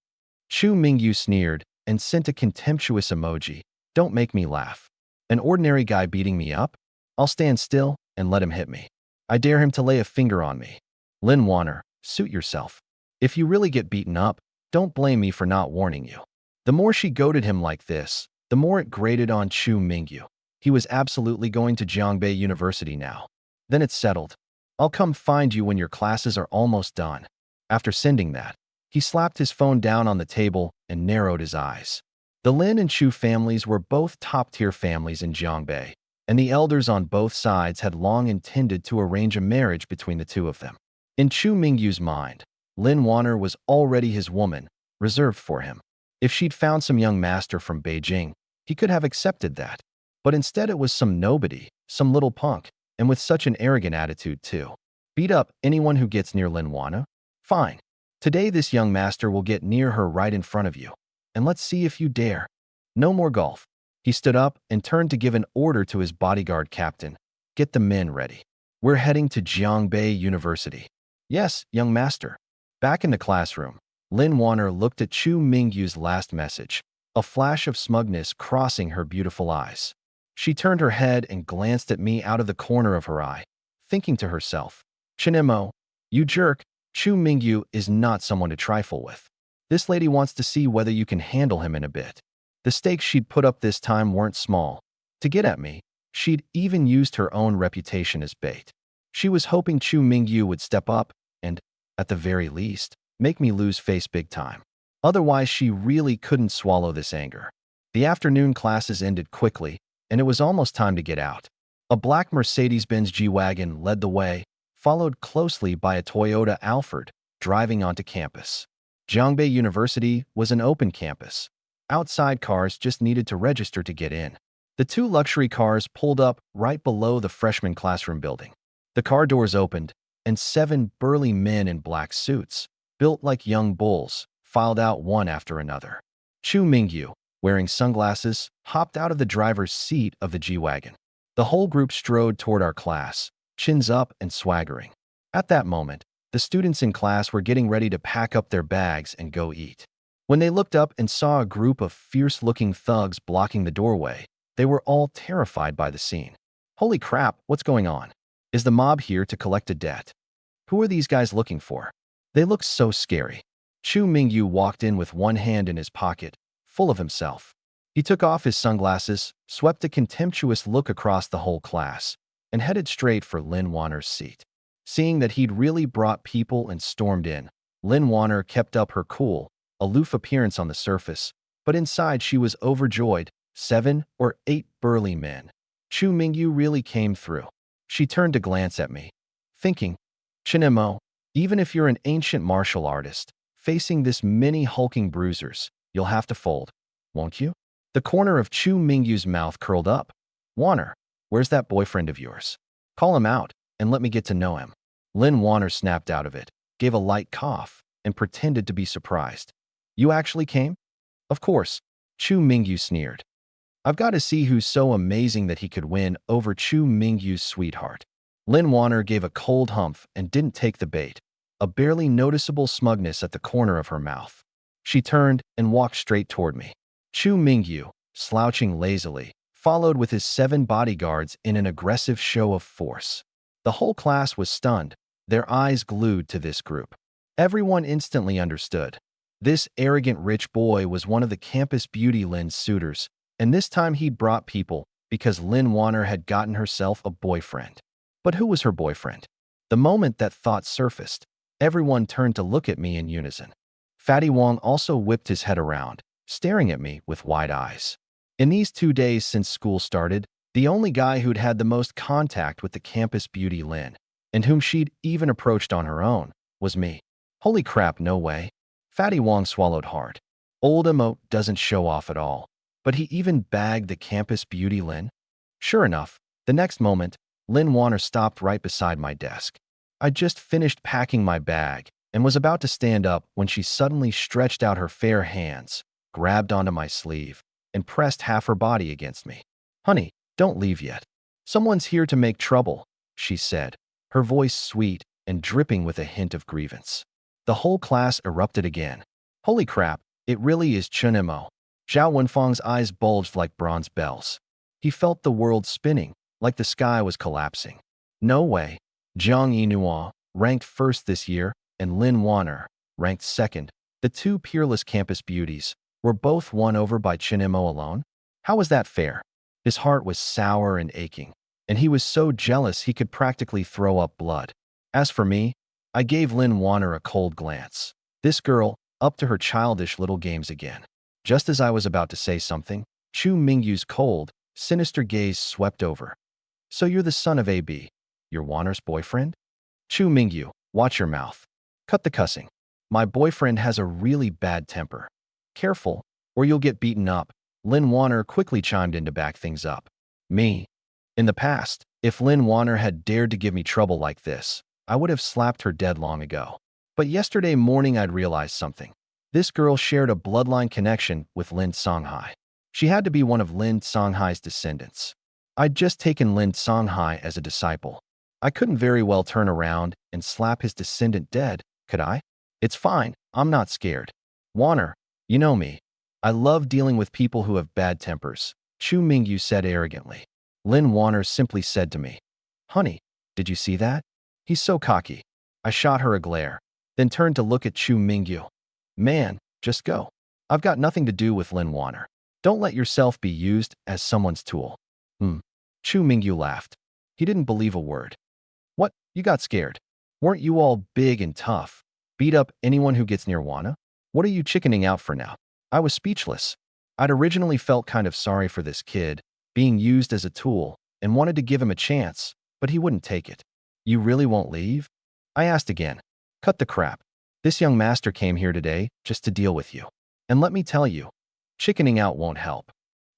Chu Mingyu sneered and sent a contemptuous emoji. Don't make me laugh. An ordinary guy beating me up? I'll stand still and let him hit me. I dare him to lay a finger on me. Lin Warner, suit yourself. If you really get beaten up, don't blame me for not warning you. The more she goaded him like this, the more it grated on Chu Mingyu. He was absolutely going to Jiangbei University now. Then it's settled. I'll come find you when your classes are almost done. After sending that, he slapped his phone down on the table and narrowed his eyes. The Lin and Chu families were both top-tier families in Jiangbei, and the elders on both sides had long intended to arrange a marriage between the two of them. In Chu Mingyu's mind, Lin Warner was already his woman, reserved for him. If she'd found some young master from Beijing, he could have accepted that. But instead it was some nobody, some little punk, and with such an arrogant attitude too. Beat up anyone who gets near Lin Warner? Fine. Today this young master will get near her right in front of you. And let's see if you dare. No more golf. He stood up and turned to give an order to his bodyguard captain. Get the men ready. We're heading to Jiangbei University. Yes, young master. Back in the classroom, Lin Warner looked at Chu Mingyu's last message, a flash of smugness crossing her beautiful eyes. She turned her head and glanced at me out of the corner of her eye, thinking to herself, Chinemo, you jerk, Chu Mingyu is not someone to trifle with. This lady wants to see whether you can handle him in a bit. The stakes she'd put up this time weren't small. To get at me, she'd even used her own reputation as bait. She was hoping Chu Mingyu would step up and, at the very least, make me lose face big time. Otherwise, she really couldn't swallow this anger. The afternoon classes ended quickly, and it was almost time to get out. A black Mercedes-Benz G-Wagon led the way, followed closely by a Toyota Alphard, driving onto campus. Zhongbei University was an open campus. Outside cars just needed to register to get in. The two luxury cars pulled up right below the freshman classroom building. The car doors opened, and 7 burly men in black suits, built like young bulls, filed out one after another. Chu Mingyu, wearing sunglasses, hopped out of the driver's seat of the G-Wagon. The whole group strode toward our class, chins up and swaggering. At that moment, the students in class were getting ready to pack up their bags and go eat. When they looked up and saw a group of fierce-looking thugs blocking the doorway, they were all terrified by the scene. Holy crap, what's going on? Is the mob here to collect a debt? Who are these guys looking for? They look so scary. Chu Mingyu walked in with one hand in his pocket, full of himself. He took off his sunglasses, swept a contemptuous look across the whole class, and headed straight for Lin Wanner's seat. Seeing that he'd really brought people and stormed in, Lin Wanner kept up her cool, aloof appearance on the surface, but inside she was overjoyed. 7 or 8 burly men. Chu Mingyu really came through. She turned to glance at me, thinking, Chinemo, even if you're an ancient martial artist, facing this many hulking bruisers, you'll have to fold, won't you? The corner of Chu Mingyu's mouth curled up. Wanner, where's that boyfriend of yours? Call him out, and let me get to know him. Lin Wanner snapped out of it, gave a light cough, and pretended to be surprised. You actually came? Of course, Chu Mingyu sneered. I've got to see who's so amazing that he could win over Chu Mingyu's sweetheart. Lin Wanner gave a cold humph and didn't take the bait, a barely noticeable smugness at the corner of her mouth. She turned and walked straight toward me. Chu Mingyu, slouching lazily, followed with his 7 bodyguards in an aggressive show of force. The whole class was stunned, their eyes glued to this group. Everyone instantly understood. This arrogant rich boy was one of the campus beauty Lin's suitors, and this time he'd brought people because Lin Wanner had gotten herself a boyfriend. But who was her boyfriend? The moment that thought surfaced, everyone turned to look at me in unison. Fatty Wong also whipped his head around, staring at me with wide eyes. In these 2 days since school started, the only guy who'd had the most contact with the campus beauty Lin, and whom she'd even approached on her own, was me. Holy crap, no way. Fatty Wong swallowed hard. Old emote doesn't show off at all. But he even bagged the campus beauty Lin? Sure enough, the next moment, Lin Wanner stopped right beside my desk. I'd just finished packing my bag and was about to stand up when she suddenly stretched out her fair hands, grabbed onto my sleeve, and pressed half her body against me. Honey, don't leave yet. Someone's here to make trouble, she said, her voice sweet and dripping with a hint of grievance. The whole class erupted again. Holy crap, it really is Chunemo. Zhao Wenfeng's eyes bulged like bronze bells. He felt the world spinning, like the sky was collapsing. No way. Zhang Yinhua, ranked first this year, and Lin Wanner, ranked second, the 2 peerless campus beauties, were both won over by Chinemo alone? How was that fair? His heart was sour and aching, and he was so jealous he could practically throw up blood. As for me, I gave Lin Wanner a cold glance. This girl, up to her childish little games again. Just as I was about to say something, Chu Mingyu's cold, sinister gaze swept over. So you're the son of AB, your Wanner's boyfriend? Chu Mingyu, watch your mouth. Cut the cussing. My boyfriend has a really bad temper. Careful, or you'll get beaten up. Lin Wanner quickly chimed in to back things up. Me. In the past, if Lin Wanner had dared to give me trouble like this, I would have slapped her dead long ago. But yesterday morning I'd realized something. This girl shared a bloodline connection with Lin Songhai. She had to be one of Lin Songhai's descendants. I'd just taken Lin Songhai as a disciple. I couldn't very well turn around and slap his descendant dead, could I? It's fine, I'm not scared. Wanner, you know me. I love dealing with people who have bad tempers, Chu Mingyu said arrogantly. Lin Wanner simply said to me, Honey, did you see that? He's so cocky. I shot her a glare, then turned to look at Chu Mingyu. Man, just go. I've got nothing to do with Lin Wanner. Don't let yourself be used as someone's tool. Chu Mingyu laughed. He didn't believe a word. What, you got scared? Weren't you all big and tough? Beat up anyone who gets near Wanna? What are you chickening out for now? I was speechless. I'd originally felt kind of sorry for this kid, being used as a tool, and wanted to give him a chance, but he wouldn't take it. You really won't leave? I asked again. Cut the crap. This young master came here today just to deal with you. And let me tell you, chickening out won't help.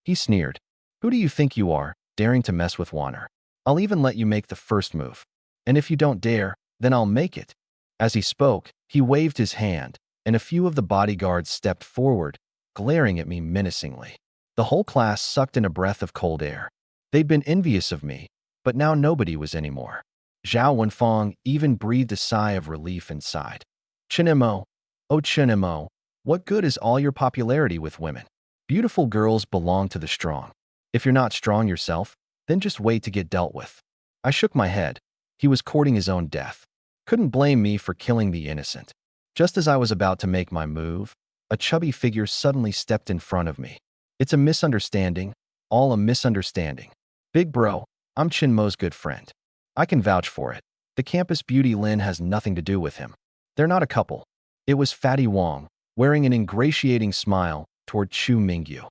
He sneered. Who do you think you are, daring to mess with Warner? I'll even let you make the first move. And if you don't dare, then I'll make it. As he spoke, he waved his hand, and a few of the bodyguards stepped forward, glaring at me menacingly. The whole class sucked in a breath of cold air. They'd been envious of me, but now nobody was anymore. Zhao Wenfeng even breathed a sigh of relief and sighed. Chinemo, oh Chinemo, what good is all your popularity with women? Beautiful girls belong to the strong. If you're not strong yourself, then just wait to get dealt with. I shook my head. He was courting his own death. Couldn't blame me for killing the innocent. Just as I was about to make my move, a chubby figure suddenly stepped in front of me. It's a misunderstanding, all a misunderstanding. Big bro, I'm Chinmo's good friend. I can vouch for it. The campus beauty Lin has nothing to do with him. They're not a couple. It was Fatty Wong, wearing an ingratiating smile toward Chu Mingyu.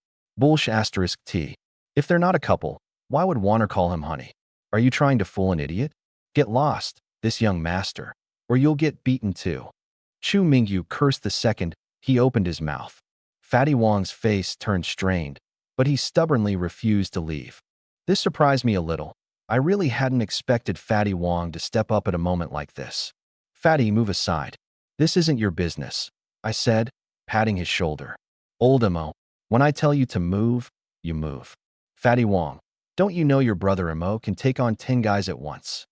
T. If they're not a couple, why would Warner call him honey? Are you trying to fool an idiot? Get lost, this young master, or you'll get beaten too. Chu Mingyu cursed the second he opened his mouth. Fatty Wong's face turned strained, but he stubbornly refused to leave. This surprised me a little. I really hadn't expected Fatty Wong to step up at a moment like this. Fatty, move aside. This isn't your business, I said, patting his shoulder. Old Emo, when I tell you to move, you move. Fatty Wong, don't you know your brother Emo can take on 10 guys at once?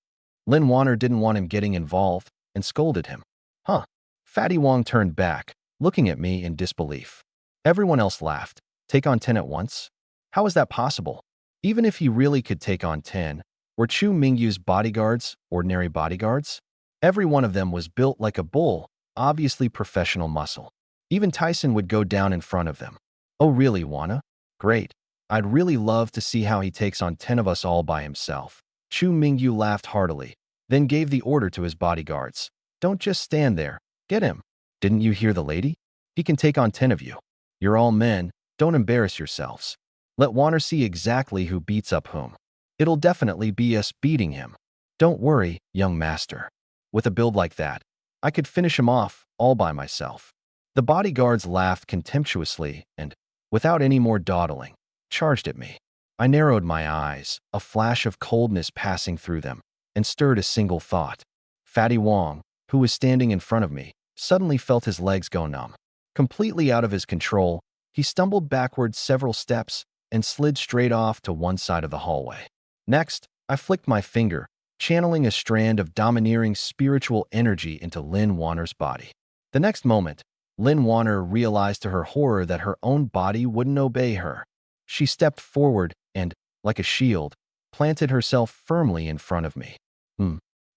Lin Warner didn't want him getting involved and scolded him. Huh. Fatty Wong turned back, looking at me in disbelief. Everyone else laughed. Take on 10 at once? How is that possible? Even if he really could take on 10, were Chu Mingyu's bodyguards ordinary bodyguards? Every one of them was built like a bull, obviously professional muscle. Even Tyson would go down in front of them. Oh really, Wana? Great. I'd really love to see how he takes on 10 of us all by himself. Chu Mingyu laughed heartily, then gave the order to his bodyguards. Don't just stand there. Get him. Didn't you hear the lady? He can take on 10 of you. You're all men. Don't embarrass yourselves. Let Warner see exactly who beats up whom. It'll definitely be us beating him. Don't worry, young master. With a build like that, I could finish him off all by myself. The bodyguards laughed contemptuously and, without any more dawdling, charged at me. I narrowed my eyes, a flash of coldness passing through them, and stirred a single thought. Fatty Wong, who was standing in front of me, suddenly felt his legs go numb. Completely out of his control, he stumbled backward several steps and slid straight off to one side of the hallway. Next, I flicked my finger, channeling a strand of domineering spiritual energy into Lin Warner's body. The next moment, Lin Warner realized to her horror that her own body wouldn't obey her. She stepped forward and, like a shield, planted herself firmly in front of me.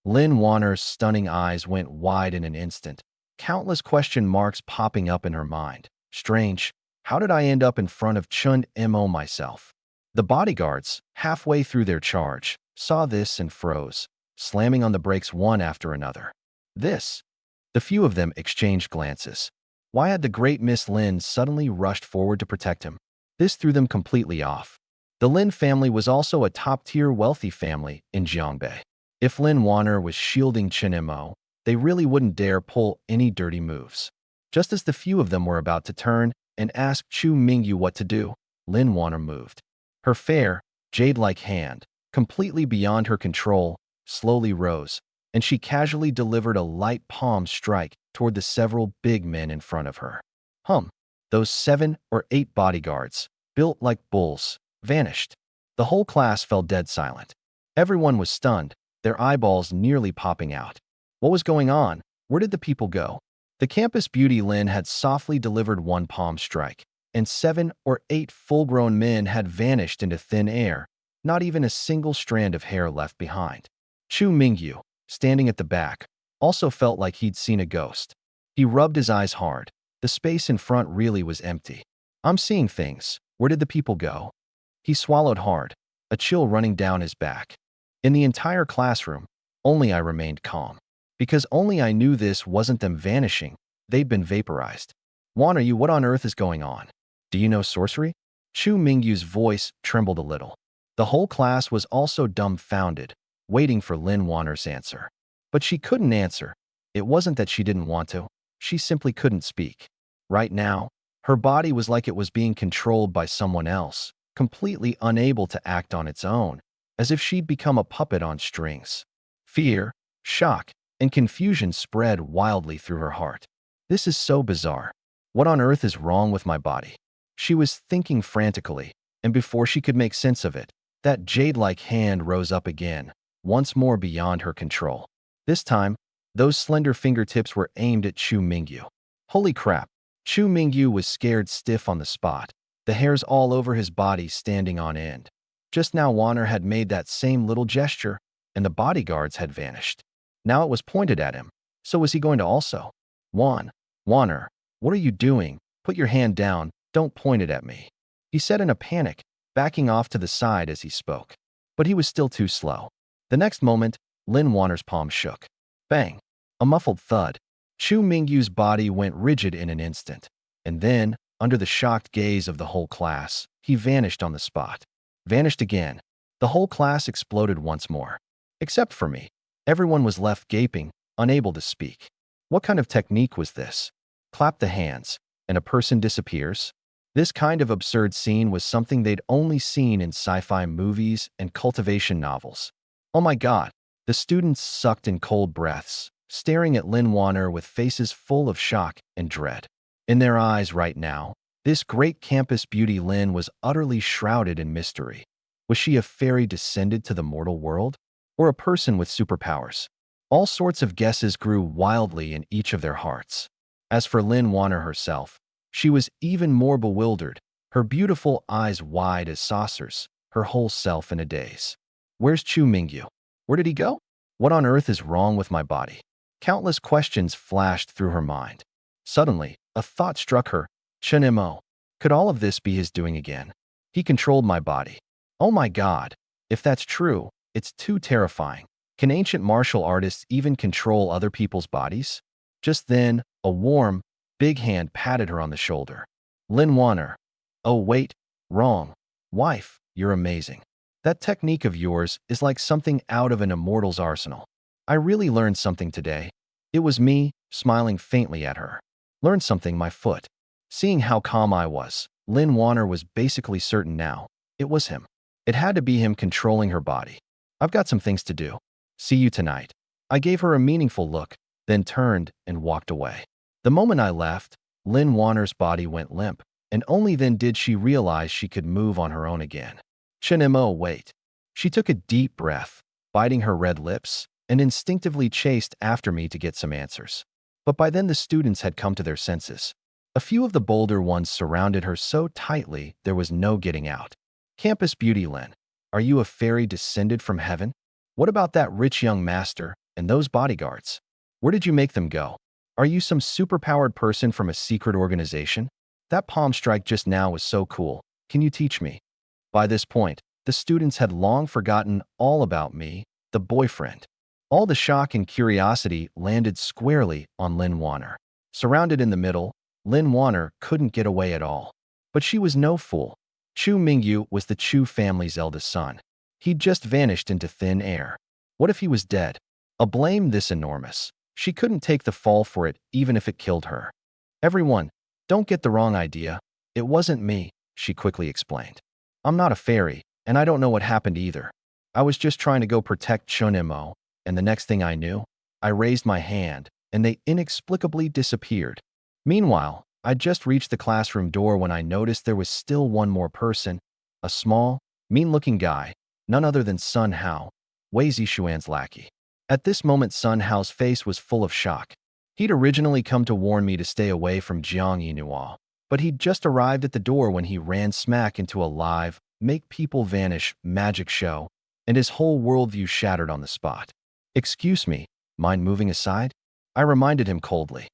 Lin Warner's stunning eyes went wide in an instant, countless question marks popping up in her mind. Strange, how did I end up in front of Chun Mo myself? The bodyguards, halfway through their charge, saw this and froze, slamming on the brakes one after another. The few of them exchanged glances. Why had the great Miss Lin suddenly rushed forward to protect him? This threw them completely off. The Lin family was also a top-tier wealthy family in Jiangbei. If Lin Warner was shielding Chen Mo, they really wouldn't dare pull any dirty moves. Just as the few of them were about to turn and ask Chu Mingyu what to do, Lin Warner moved. Her fair, jade-like hand, completely beyond her control, slowly rose, and she casually delivered a light palm strike toward the several big men in front of her. Those 7 or 8 bodyguards, built like bulls, vanished. The whole class fell dead silent. Everyone was stunned, their eyeballs nearly popping out. What was going on? Where did the people go? The campus beauty Lin had softly delivered one palm strike, and 7 or 8 full-grown men had vanished into thin air, not even a single strand of hair left behind. Chu Mingyu, standing at the back, also felt like he'd seen a ghost. He rubbed his eyes hard. The space in front really was empty. I'm seeing things. Where did the people go? He swallowed hard, a chill running down his back. In the entire classroom, only I remained calm. Because only I knew this wasn't them vanishing, they'd been vaporized. Warner, what on earth is going on? Do you know sorcery? Chu Mingyu's voice trembled a little. The whole class was also dumbfounded, waiting for Lin Wanner's answer. But she couldn't answer. It wasn't that she didn't want to. She simply couldn't speak. Right now, her body was like it was being controlled by someone else, completely unable to act on its own, as if she'd become a puppet on strings. Fear, shock, and confusion spread wildly through her heart. This is so bizarre. What on earth is wrong with my body? She was thinking frantically, and before she could make sense of it, that jade-like hand rose up again, once more beyond her control. This time, those slender fingertips were aimed at Chu Mingyu. Holy crap! Chu Mingyu was scared stiff on the spot, the hairs all over his body standing on end. Just now Wanner had made that same little gesture, and the bodyguards had vanished. Now it was pointed at him. So was he going to also? Wanner, what are you doing? Put your hand down, don't point it at me. He said in a panic, backing off to the side as he spoke. But he was still too slow. The next moment, Lin Wanner's palm shook. Bang! A muffled thud. Chu Mingyu's body went rigid in an instant. And then, under the shocked gaze of the whole class, he vanished on the spot. Vanished again. The whole class exploded once more. Except for me. Everyone was left gaping, unable to speak. What kind of technique was this? Clap the hands, and a person disappears? This kind of absurd scene was something they'd only seen in sci-fi movies and cultivation novels. Oh my god! The students sucked in cold breaths, staring at Lin Wanner with faces full of shock and dread. In their eyes right now, this great campus beauty Lin was utterly shrouded in mystery. Was she a fairy descended to the mortal world? Or a person with superpowers? All sorts of guesses grew wildly in each of their hearts. As for Lin Wanner herself, she was even more bewildered, her beautiful eyes wide as saucers, her whole self in a daze. Where's Chu Mingyu? Where did he go? What on earth is wrong with my body? Countless questions flashed through her mind. Suddenly, a thought struck her. Chen-mo. Could all of this be his doing again? He controlled my body. Oh my god. If that's true, it's too terrifying. Can ancient martial artists even control other people's bodies? Just then, a warm, big hand patted her on the shoulder. Lin Wanner. Oh wait, wrong. Wife, you're amazing. That technique of yours is like something out of an immortal's arsenal. I really learned something today. It was me, smiling faintly at her. Learned something, my foot. Seeing how calm I was, Lin Wanner was basically certain now. It was him. It had to be him controlling her body. I've got some things to do. See you tonight. I gave her a meaningful look, then turned and walked away. The moment I left, Lin Wanner's body went limp, and only then did she realize she could move on her own again. Chen-mo, wait. She took a deep breath, biting her red lips, and instinctively chased after me to get some answers. But by then the students had come to their senses. A few of the bolder ones surrounded her so tightly there was no getting out. Campus beauty Lin, are you a fairy descended from heaven? What about that rich young master and those bodyguards? Where did you make them go? Are you some superpowered person from a secret organization? That palm strike just now was so cool. Can you teach me? By this point, the students had long forgotten all about me, the boyfriend. All the shock and curiosity landed squarely on Lin Wanner. Surrounded in the middle, Lin Wanner couldn't get away at all. But she was no fool. Chu Mingyu was the Chu family's eldest son. He'd just vanished into thin air. What if he was dead? A blame this enormous. She couldn't take the fall for it even if it killed her. Everyone, don't get the wrong idea. It wasn't me, she quickly explained. I'm not a fairy, and I don't know what happened either. I was just trying to go protect Chen-mo, and the next thing I knew, I raised my hand, and they inexplicably disappeared. Meanwhile, I'd just reached the classroom door when I noticed there was still one more person, a small, mean-looking guy, none other than Sun Hao, Wei Zixuan's lackey. At this moment, Sun Hao's face was full of shock. He'd originally come to warn me to stay away from Jiang Yinhua, but he'd just arrived at the door when he ran smack into a live, make-people-vanish magic show, and his whole worldview shattered on the spot. Excuse me, mind moving aside? I reminded him coldly.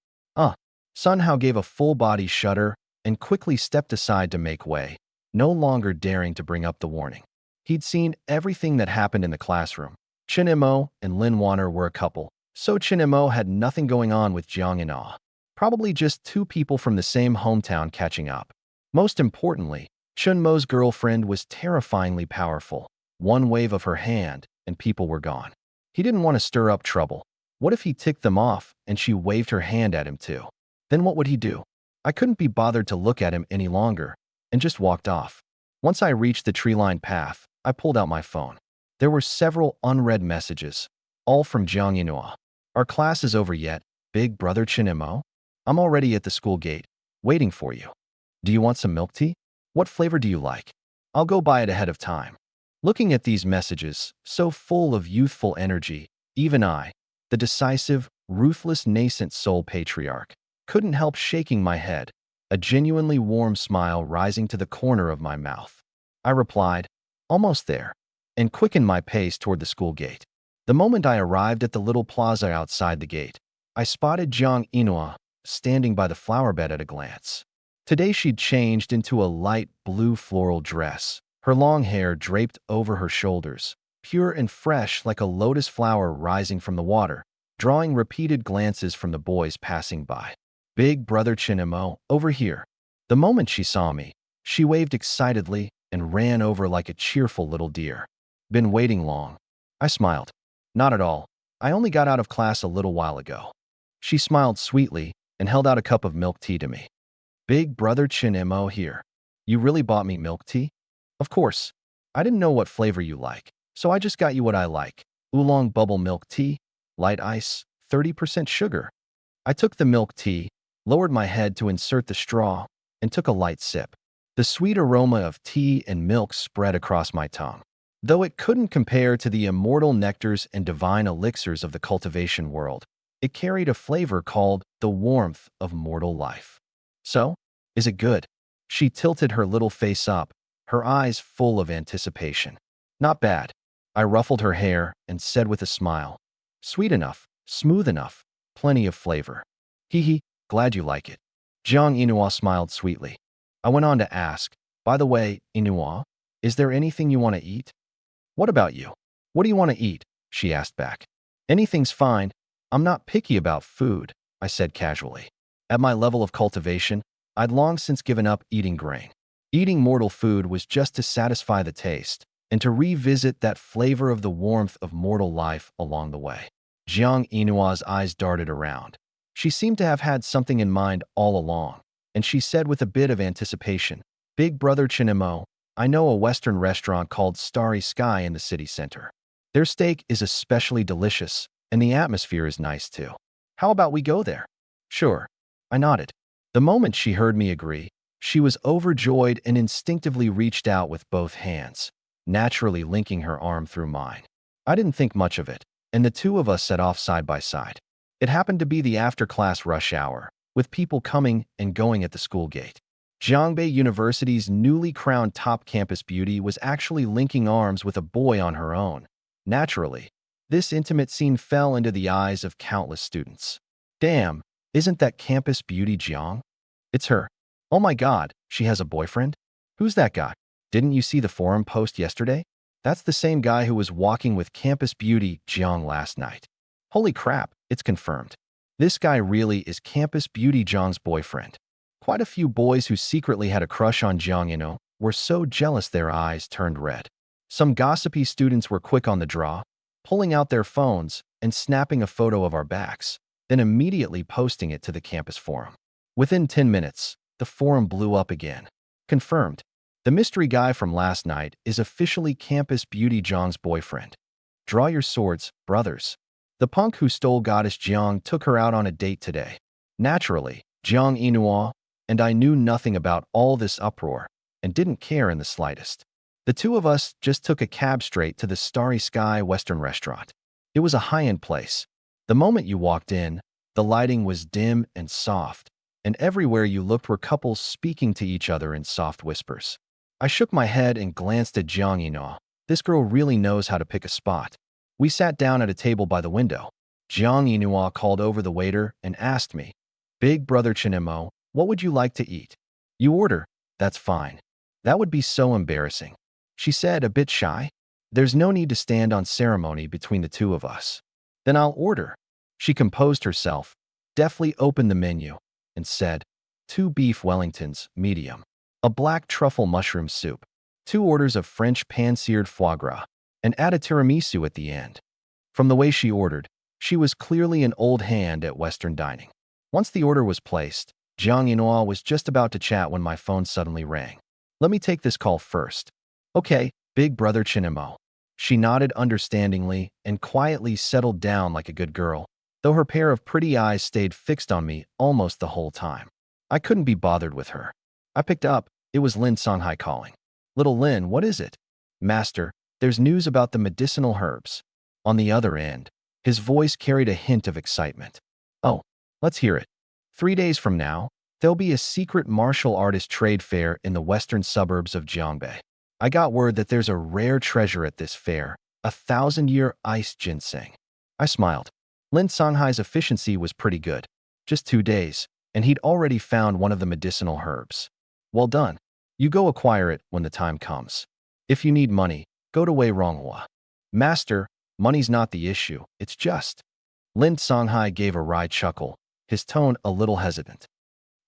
Sun Hao gave a full-body shudder and quickly stepped aside to make way, no longer daring to bring up the warning. He'd seen everything that happened in the classroom. Chen-mo and Lin Wanner were a couple, so Chen-mo had nothing going on with Jiang Yinhua. Probably just two people from the same hometown catching up. Most importantly, Chen-mo's girlfriend was terrifyingly powerful, One wave of her hand, and people were gone. He didn't want to stir up trouble. What if he ticked them off and she waved her hand at him too? Then what would he do? I couldn't be bothered to look at him any longer and just walked off. Once I reached the tree-lined path, I pulled out my phone. There were several unread messages, all from Jiang Yinhua. Our class is over yet, big brother Chinemo? I'm already at the school gate, waiting for you. Do you want some milk tea? What flavor do you like? I'll go buy it ahead of time. Looking at these messages, so full of youthful energy, even I, the decisive, ruthless nascent soul patriarch, couldn't help shaking my head, a genuinely warm smile rising to the corner of my mouth. I replied, almost there, and quickened my pace toward the school gate. The moment I arrived at the little plaza outside the gate, I spotted Jiang Yinhua standing by the flower bed at a glance. Today she'd changed into a light blue floral dress, her long hair draped over her shoulders, pure and fresh like a lotus flower rising from the water, drawing repeated glances from the boys passing by. Big brother Chinemo, over here. The moment she saw me, she waved excitedly and ran over like a cheerful little deer. Been waiting long? I smiled. Not at all. I only got out of class a little while ago. She smiled sweetly and held out a cup of milk tea to me. Big brother Chinemo here. You really bought me milk tea? Of course. I didn't know what flavor you like, so I just got you what I like. Oolong bubble milk tea, light ice, 30% sugar. I took the milk tea, lowered my head to insert the straw, and took a light sip. The sweet aroma of tea and milk spread across my tongue. Though it couldn't compare to the immortal nectars and divine elixirs of the cultivation world, it carried a flavor called the warmth of mortal life. So, is it good? She tilted her little face up, her eyes full of anticipation. Not bad. I ruffled her hair and said with a smile, sweet enough, smooth enough, plenty of flavor. Hee hee, glad you like it. Jiang Yinhua smiled sweetly. I went on to ask, by the way, Yinhua, is there anything you want to eat? What about you? What do you want to eat? She asked back. Anything's fine. I'm not picky about food, I said casually. At my level of cultivation, I'd long since given up eating grain. Eating mortal food was just to satisfy the taste and to revisit that flavor of the warmth of mortal life along the way. Jiang Yinua's eyes darted around. She seemed to have had something in mind all along, and she said with a bit of anticipation, Big brother Chinemo, I know a Western restaurant called Starry Sky in the city center. Their steak is especially delicious, and the atmosphere is nice too. How about we go there? Sure. I nodded. The moment she heard me agree, she was overjoyed and instinctively reached out with both hands, naturally linking her arm through mine. I didn't think much of it, and the two of us set off side by side. It happened to be the after-class rush hour, with people coming and going at the school gate. Jiangbei University's newly crowned top campus beauty was actually linking arms with a boy on her own. Naturally, this intimate scene fell into the eyes of countless students. Damn, isn't that campus beauty Jiang? It's her. Oh my god, she has a boyfriend? Who's that guy? Didn't you see the forum post yesterday? That's the same guy who was walking with campus beauty Jiang last night. Holy crap, it's confirmed. This guy really is campus beauty Jiang's boyfriend. Quite a few boys who secretly had a crush on Jiang were so jealous their eyes turned red. Some gossipy students were quick on the draw, pulling out their phones and snapping a photo of our backs, then immediately posting it to the campus forum. Within 10 minutes, the forum blew up again. Confirmed. The mystery guy from last night is officially campus beauty Jiang's boyfriend. Draw your swords, brothers. The punk who stole goddess Jiang took her out on a date today. Naturally, Jiang Yinhua and I knew nothing about all this uproar and didn't care in the slightest. The two of us just took a cab straight to the Starry Sky Western restaurant. It was a high-end place. The moment you walked in, the lighting was dim and soft, and everywhere you looked were couples speaking to each other in soft whispers. I shook my head and glanced at Jiang Yinhua. This girl really knows how to pick a spot. We sat down at a table by the window. Jiang Yinhua called over the waiter and asked me, Big brother Chinemo, what would you like to eat? You order. That's fine. That would be so embarrassing. She said, a bit shy. There's no need to stand on ceremony between the two of us. Then I'll order. She composed herself, deftly opened the menu, and said, 2 beef Wellingtons, medium. A black truffle mushroom soup. 2 orders of French pan-seared foie gras, and add a tiramisu at the end. From the way she ordered, she was clearly an old hand at Western dining. Once the order was placed, Jiang Yinhua was just about to chat when my phone suddenly rang. Let me take this call first. Okay, big brother Chinemo. She nodded understandingly and quietly settled down like a good girl, though her pair of pretty eyes stayed fixed on me almost the whole time. I couldn't be bothered with her. I picked up. It was Lin Songhai calling. Little Lin, what is it? Master, there's news about the medicinal herbs. On the other end, his voice carried a hint of excitement. Oh, let's hear it. 3 days from now, there'll be a secret martial artist trade fair in the western suburbs of Jiangbei. I got word that there's a rare treasure at this fair, a 1,000-year ice ginseng. I smiled. Lin Songhai's efficiency was pretty good. Just 2 days, and he'd already found one of the medicinal herbs. Well done. You go acquire it when the time comes. If you need money, go to Wei Ronghua. Master, money's not the issue, it's just. Lin Songhai gave a wry chuckle, his tone a little hesitant.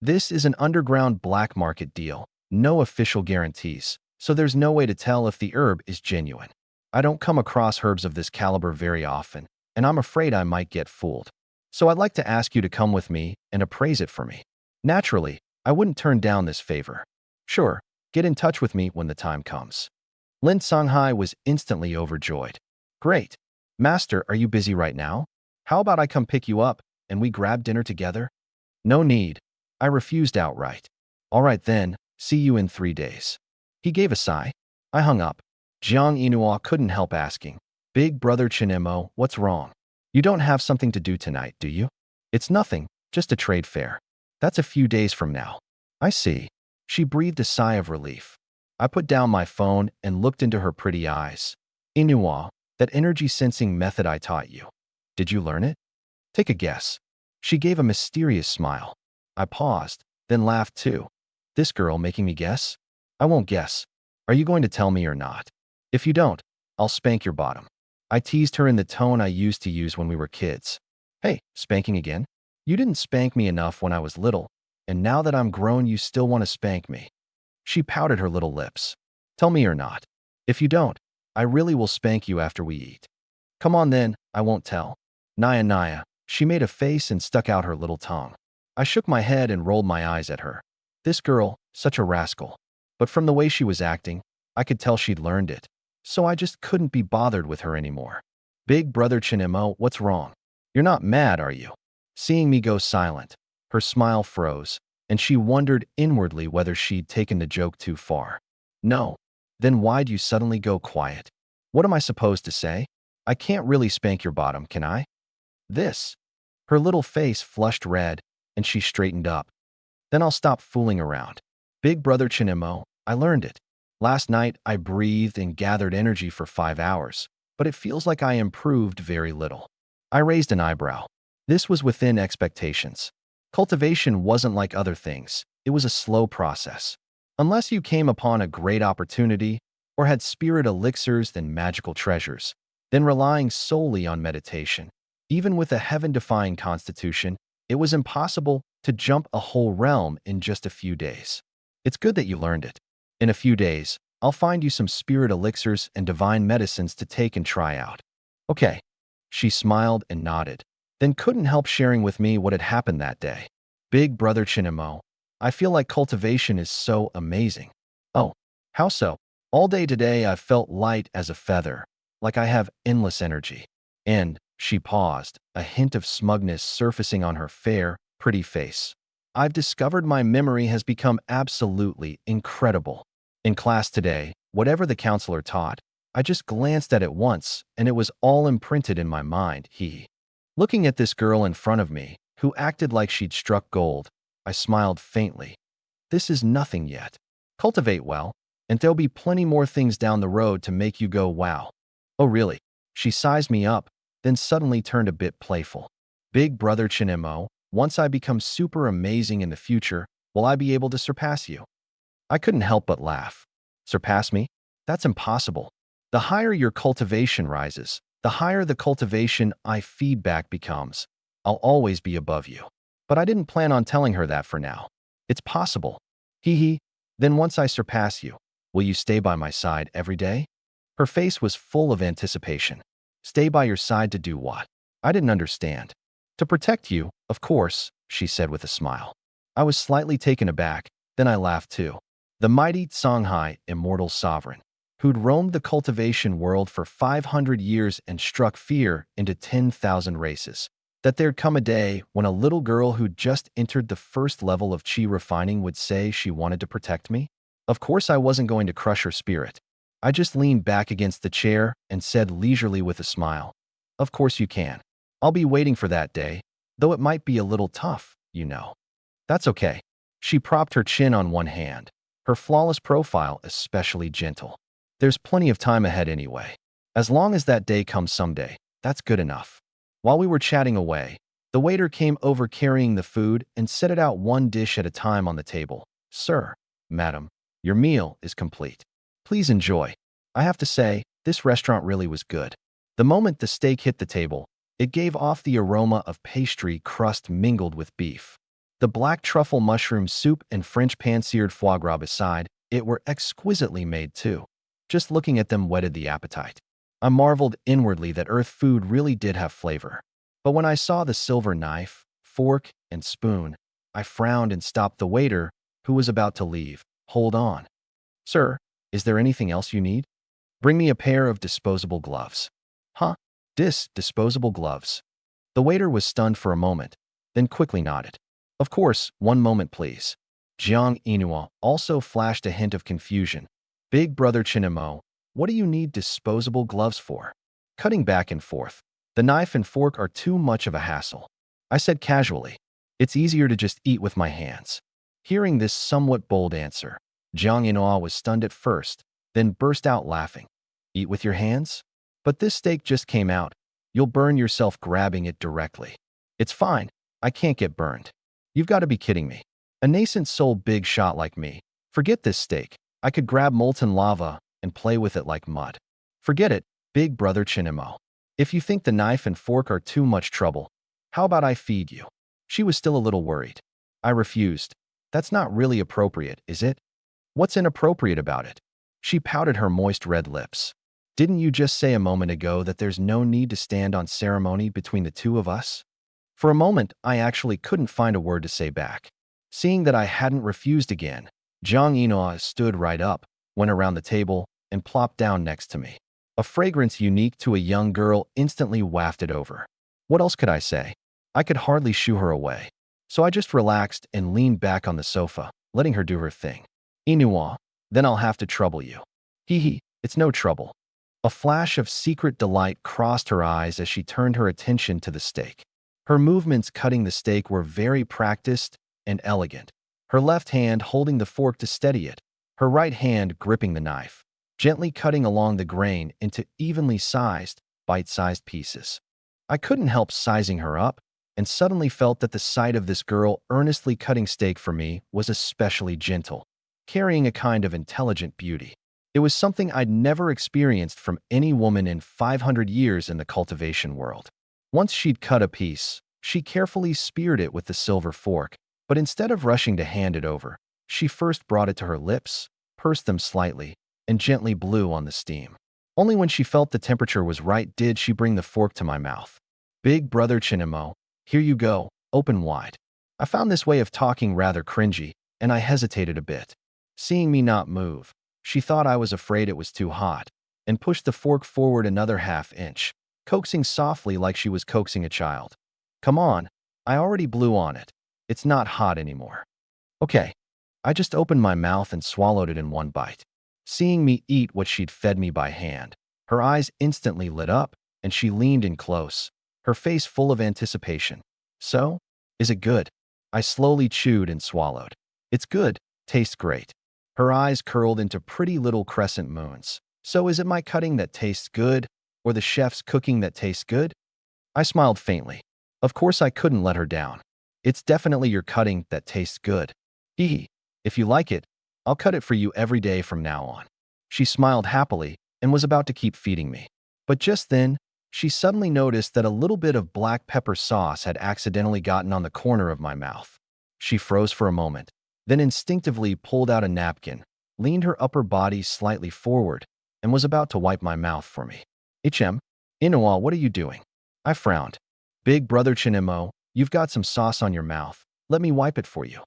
This is an underground black market deal, no official guarantees, so there's no way to tell if the herb is genuine. I don't come across herbs of this caliber very often, and I'm afraid I might get fooled. So I'd like to ask you to come with me and appraise it for me. Naturally, I wouldn't turn down this favor. Sure, get in touch with me when the time comes. Lin Songhai was instantly overjoyed. Great. Master, are you busy right now? How about I come pick you up and we grab dinner together? No need. I refused outright. All right then, see you in 3 days. He gave a sigh. I hung up. Jiang Yinhua couldn't help asking, Big brother Chinemo, what's wrong? You don't have something to do tonight, do you? It's nothing, just a trade fair. That's a few days from now. I see. She breathed a sigh of relief. I put down my phone and looked into her pretty eyes. Yinhua, that energy sensing method I taught you. Did you learn it? Take a guess. She gave a mysterious smile. I paused, then laughed too. This girl making me guess? I won't guess. Are you going to tell me or not? If you don't, I'll spank your bottom. I teased her in the tone I used to use when we were kids. Hey, spanking again? You didn't spank me enough when I was little, and now that I'm grown you still want to spank me. She pouted her little lips. Tell me or not. If you don't, I really will spank you after we eat. Come on then, I won't tell. Naya Naya. She made a face and stuck out her little tongue. I shook my head and rolled my eyes at her. This girl, such a rascal. But from the way she was acting, I could tell she'd learned it. So I just couldn't be bothered with her anymore. Big brother Chinemo, what's wrong? You're not mad, are you? Seeing me go silent, her smile froze, and she wondered inwardly whether she'd taken the joke too far. No. Then why'd you suddenly go quiet? What am I supposed to say? I can't really spank your bottom, can I? This. Her little face flushed red, and she straightened up. Then I'll stop fooling around. Big brother Chinemo, I learned it. Last night, I breathed and gathered energy for 5 hours, but it feels like I improved very little. I raised an eyebrow. This was within expectations. Cultivation wasn't like other things. It was a slow process. Unless you came upon a great opportunity or had spirit elixirs and magical treasures, then relying solely on meditation. Even with a heaven-defying constitution, it was impossible to jump a whole realm in just a few days. It's good that you learned it. In a few days, I'll find you some spirit elixirs and divine medicines to take and try out. Okay. She smiled and nodded, then couldn't help sharing with me what had happened that day. Big brother Chinemo, I feel like cultivation is so amazing. Oh, how so? All day today I've felt light as a feather, like I have endless energy. And, she paused, a hint of smugness surfacing on her fair, pretty face. I've discovered my memory has become absolutely incredible. In class today, whatever the counselor taught, I just glanced at it once, and it was all imprinted in my mind, Looking at this girl in front of me, who acted like she'd struck gold, I smiled faintly. This is nothing yet. Cultivate well, and there'll be plenty more things down the road to make you go wow. Oh really? She sized me up, then suddenly turned a bit playful. Big brother Chinemo, once I become super amazing in the future, will I be able to surpass you? I couldn't help but laugh. Surpass me? That's impossible. The higher your cultivation rises, the higher the cultivation I feedback becomes. I'll always be above you. But I didn't plan on telling her that for now. It's possible. Then once I surpass you, Will you stay by my side every day? Her face was full of anticipation. Stay by your side to do what? I didn't understand. To protect you, of course, she said with a smile. I was slightly taken aback, then I laughed too. The mighty Songhai, immortal sovereign, who'd roamed the cultivation world for 500 years and struck fear into 10,000 races. That there'd come a day when a little girl who'd just entered the first level of chi refining would say she wanted to protect me? Of course I wasn't going to crush her spirit. I just leaned back against the chair and said leisurely with a smile, "Of course you can. I'll be waiting for that day, though it might be a little tough, you know." That's okay. She propped her chin on one hand, her flawless profile especially gentle. There's plenty of time ahead anyway. As long as that day comes someday, that's good enough. While we were chatting away, the waiter came over carrying the food and set it out one dish at a time on the table. "Sir, madam, your meal is complete. Please enjoy." I have to say, this restaurant really was good. The moment the steak hit the table, it gave off the aroma of pastry crust mingled with beef. The black truffle mushroom soup and French pan-seared foie gras beside it were exquisitely made too. Just looking at them whetted the appetite. I marveled inwardly that Earth food really did have flavor. But when I saw the silver knife, fork, and spoon, I frowned and stopped the waiter, who was about to leave. "Hold on. Sir, is there anything else you need? Bring me a pair of disposable gloves." Huh? Disposable gloves? The waiter was stunned for a moment, then quickly nodded. "Of course, one moment please." Jiang Inua also flashed a hint of confusion. "Big brother Chinemo, what do you need disposable gloves for?" Cutting back and forth. "The knife and fork are too much of a hassle." I said casually. "It's easier to just eat with my hands." Hearing this somewhat bold answer, Jiang Inua was stunned at first, then burst out laughing. "Eat with your hands? But this steak just came out. You'll burn yourself grabbing it directly." "It's fine. I can't get burned." "You've got to be kidding me. A nascent soul big shot like me. Forget this steak. I could grab molten lava and play with it like mud." "Forget it, big brother Chinemo. If you think the knife and fork are too much trouble, how about I feed you?" She was still a little worried. I refused. "That's not really appropriate, is it?" "What's inappropriate about it?" She pouted her moist red lips. "Didn't you just say a moment ago that there's no need to stand on ceremony between the two of us?" For a moment, I actually couldn't find a word to say back. Seeing that I hadn't refused again, Jiang Yinhua stood right up, went around the table, and plopped down next to me. A fragrance unique to a young girl instantly wafted over. What else could I say? I could hardly shoo her away. So I just relaxed and leaned back on the sofa, letting her do her thing. "Inua, then I'll have to trouble you." "Hee hee, it's no trouble." A flash of secret delight crossed her eyes as she turned her attention to the steak. Her movements cutting the steak were very practiced and elegant, her left hand holding the fork to steady it, her right hand gripping the knife, gently cutting along the grain into evenly sized, bite-sized pieces. I couldn't help sizing her up, and suddenly felt that the sight of this girl earnestly cutting steak for me was especially gentle, carrying a kind of intelligent beauty. It was something I'd never experienced from any woman in 500 years in the cultivation world. Once she'd cut a piece, she carefully speared it with the silver fork, but instead of rushing to hand it over, she first brought it to her lips, pursed them slightly, and gently blew on the steam. Only when she felt the temperature was right did she bring the fork to my mouth. "Big brother Chinemo, here you go, open wide." I found this way of talking rather cringy, and I hesitated a bit. Seeing me not move, she thought I was afraid it was too hot, and pushed the fork forward another half-inch, coaxing softly like she was coaxing a child. "Come on, I already blew on it. It's not hot anymore." "Okay." I just opened my mouth and swallowed it in one bite. Seeing me eat what she'd fed me by hand, her eyes instantly lit up, and she leaned in close, her face full of anticipation. "So? Is it good?" I slowly chewed and swallowed. "It's good. Tastes great." Her eyes curled into pretty little crescent moons. "So is it my cutting that tastes good, or the chef's cooking that tastes good?" I smiled faintly. Of course I couldn't let her down. "It's definitely your cutting that tastes good. Hee. If you like it, I'll cut it for you every day from now on." She smiled happily and was about to keep feeding me. But just then, she suddenly noticed that a little bit of black pepper sauce had accidentally gotten on the corner of my mouth. She froze for a moment, then instinctively pulled out a napkin, leaned her upper body slightly forward, and was about to wipe my mouth for me. Inuwa, what are you doing? I frowned. Big brother Chinemo, you've got some sauce on your mouth. Let me wipe it for you.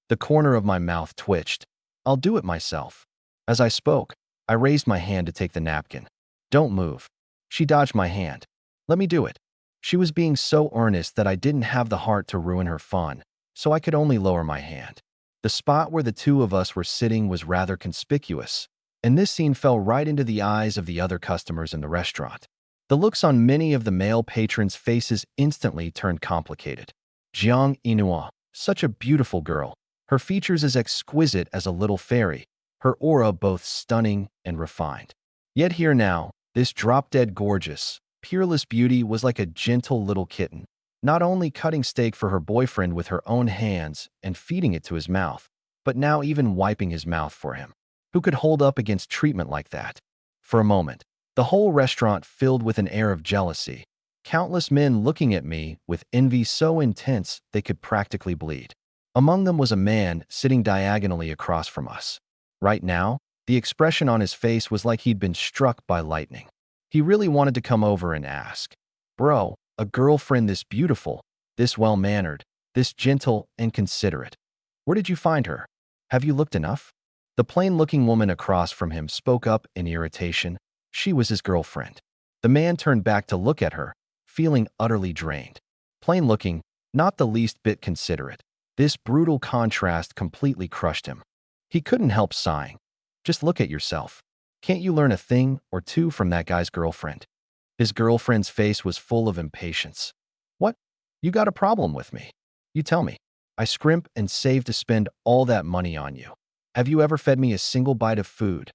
The corner of my mouth twitched. I'll do it myself. As I spoke, I raised my hand to take the napkin. Don't move. She dodged my hand. Let me do it. She was being so earnest that I didn't have the heart to ruin her fun, so I could only lower my hand. The spot where the two of us were sitting was rather conspicuous, and this scene fell right into the eyes of the other customers in the restaurant. The looks on many of the male patrons' faces instantly turned complicated. Jiang Inua, such a beautiful girl, her features as exquisite as a little fairy, her aura both stunning and refined. Yet here now, this drop-dead gorgeous, peerless beauty was like a gentle little kitten, not only cutting steak for her boyfriend with her own hands and feeding it to his mouth, but now even wiping his mouth for him. Who could hold up against treatment like that? For a moment, the whole restaurant filled with an air of jealousy, countless men looking at me with envy so intense they could practically bleed. Among them was a man sitting diagonally across from us. Right now, the expression on his face was like he'd been struck by lightning. He really wanted to come over and ask, "Bro, a girlfriend this beautiful, this well-mannered, this gentle and considerate. Where did you find her? Have you looked enough?" The plain-looking woman across from him spoke up in irritation. She was his girlfriend. The man turned back to look at her, feeling utterly drained. Plain-looking, not the least bit considerate. This brutal contrast completely crushed him. He couldn't help sighing. Just look at yourself. Can't you learn a thing or two from that guy's girlfriend? His girlfriend's face was full of impatience. What? You got a problem with me? You tell me. I scrimp and save to spend all that money on you. Have you ever fed me a single bite of food?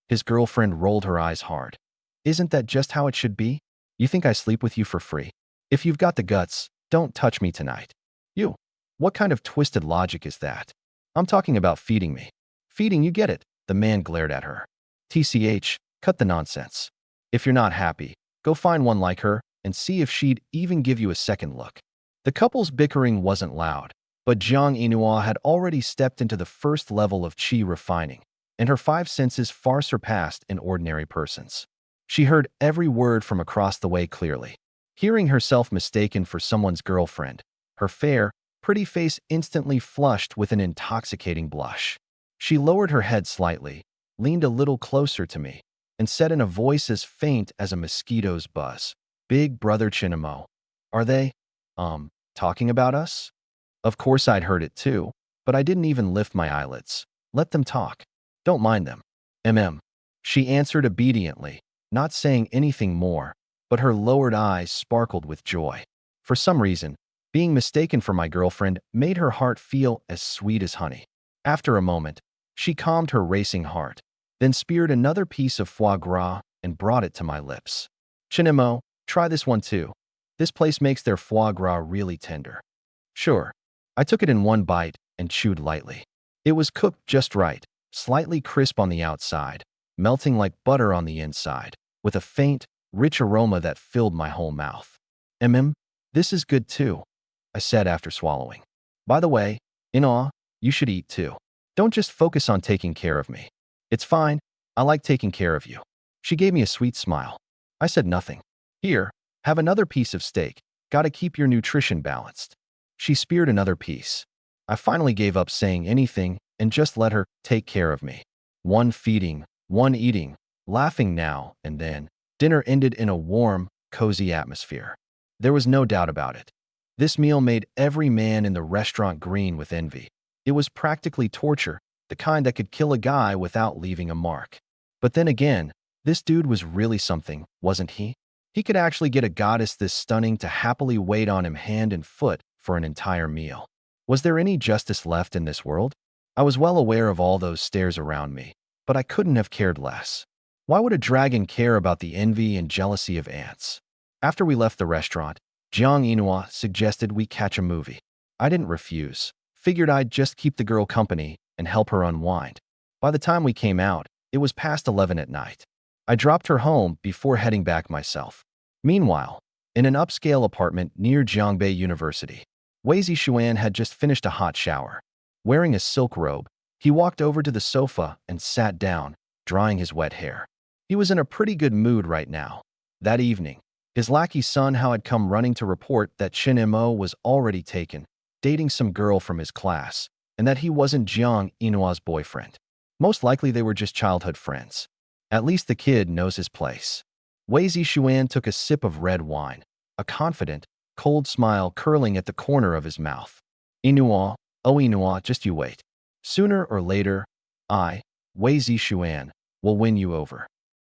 His girlfriend rolled her eyes hard. Isn't that just how it should be? You think I sleep with you for free? If you've got the guts, don't touch me tonight. You. What kind of twisted logic is that? I'm talking about feeding me. Feeding, you get it. The man glared at her. TCH, cut the nonsense. If you're not happy, go find one like her and see if she'd even give you a second look. The couple's bickering wasn't loud, but Jiang Inua had already stepped into the first level of chi refining, and her five senses far surpassed an ordinary person's. She heard every word from across the way clearly. Hearing herself mistaken for someone's girlfriend, her fair, pretty face instantly flushed with an intoxicating blush. She lowered her head slightly, leaned a little closer to me, and said in a voice as faint as a mosquito's buzz, "Big brother Chinemo, are they, talking about us?" Of course I'd heard it too, but I didn't even lift my eyelids. Let them talk. Don't mind them. She answered obediently, not saying anything more, but her lowered eyes sparkled with joy. For some reason, being mistaken for my girlfriend made her heart feel as sweet as honey. After a moment, she calmed her racing heart, then speared another piece of foie gras and brought it to my lips. "Chinemo, try this one too. This place makes their foie gras really tender." Sure. I took it in one bite and chewed lightly. It was cooked just right, slightly crisp on the outside, melting like butter on the inside, with a faint, rich aroma that filled my whole mouth. This is good too," I said after swallowing. "By the way, you should eat too. Don't just focus on taking care of me. It's fine, I like taking care of you." She gave me a sweet smile. I said nothing. "Here, have another piece of steak. Gotta keep your nutrition balanced." She speared another piece. I finally gave up saying anything and just let her take care of me. One feeding, one eating, laughing now and then. Dinner ended in a warm, cozy atmosphere. There was no doubt about it. This meal made every man in the restaurant green with envy. It was practically torture, the kind that could kill a guy without leaving a mark. But then again, this dude was really something, wasn't he? He could actually get a goddess this stunning to happily wait on him hand and foot for an entire meal. Was there any justice left in this world? I was well aware of all those stares around me, but I couldn't have cared less. Why would a dragon care about the envy and jealousy of ants? After we left the restaurant, Jiang Inua suggested we catch a movie. I didn't refuse. Figured I'd just keep the girl company and help her unwind. By the time we came out, it was past 11 at night. I dropped her home before heading back myself. Meanwhile, in an upscale apartment near Jiangbei University, Wei Xuan had just finished a hot shower. Wearing a silk robe, He walked over to the sofa and sat down, drying his wet hair. He was in a pretty good mood right now. That evening, his lackey Sun Hao had come running to report that Chen Mo was already taken, dating some girl from his class, and that he wasn't Jiang Inua's boyfriend. Most likely they were just childhood friends. At least the kid knows his place. Wei Zishuan took a sip of red wine, a confident, cold smile curling at the corner of his mouth. Inua, oh Inua, just you wait. Sooner or later, Wei Zishuan, will win you over.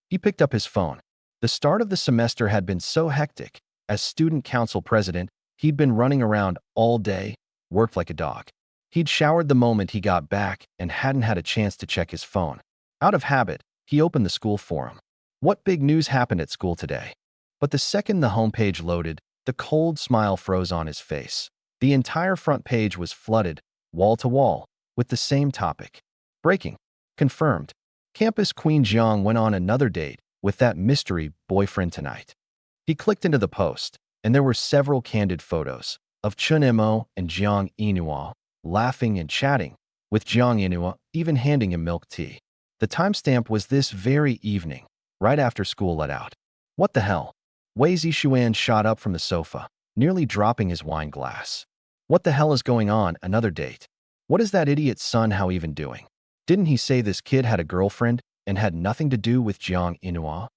He picked up his phone. The start of the semester had been so hectic. As student council president, he'd been running around all day, worked like a dog. He'd showered the moment he got back and hadn't had a chance to check his phone. Out of habit, he opened the school forum. What big news happened at school today? But the second the homepage loaded, the cold smile froze on his face. The entire front page was flooded, wall to wall, with the same topic. Breaking. Confirmed. Campus Queen Jiang went on another date with that mystery boyfriend tonight. He clicked into the post, and there were several candid photos of Chen Mo and Jiang Inua laughing and chatting, with Jiang Inua even handing him milk tea. The timestamp was this very evening, right after school let out. What the hell? Wei Zishuan shot up from the sofa, nearly dropping his wine glass. What the hell is going on? Another date? What is that idiot Sun Hao even doing? Didn't he say this kid had a girlfriend and had nothing to do with Jiang Inua?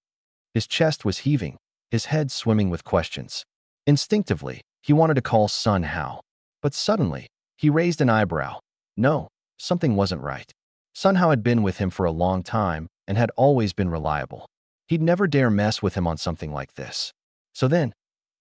His chest was heaving, his head swimming with questions. Instinctively, he wanted to call Sun Hao. But suddenly, he raised an eyebrow. No, something wasn't right. Sun Hao had been with him for a long time and had always been reliable. He'd never dare mess with him on something like this. So then,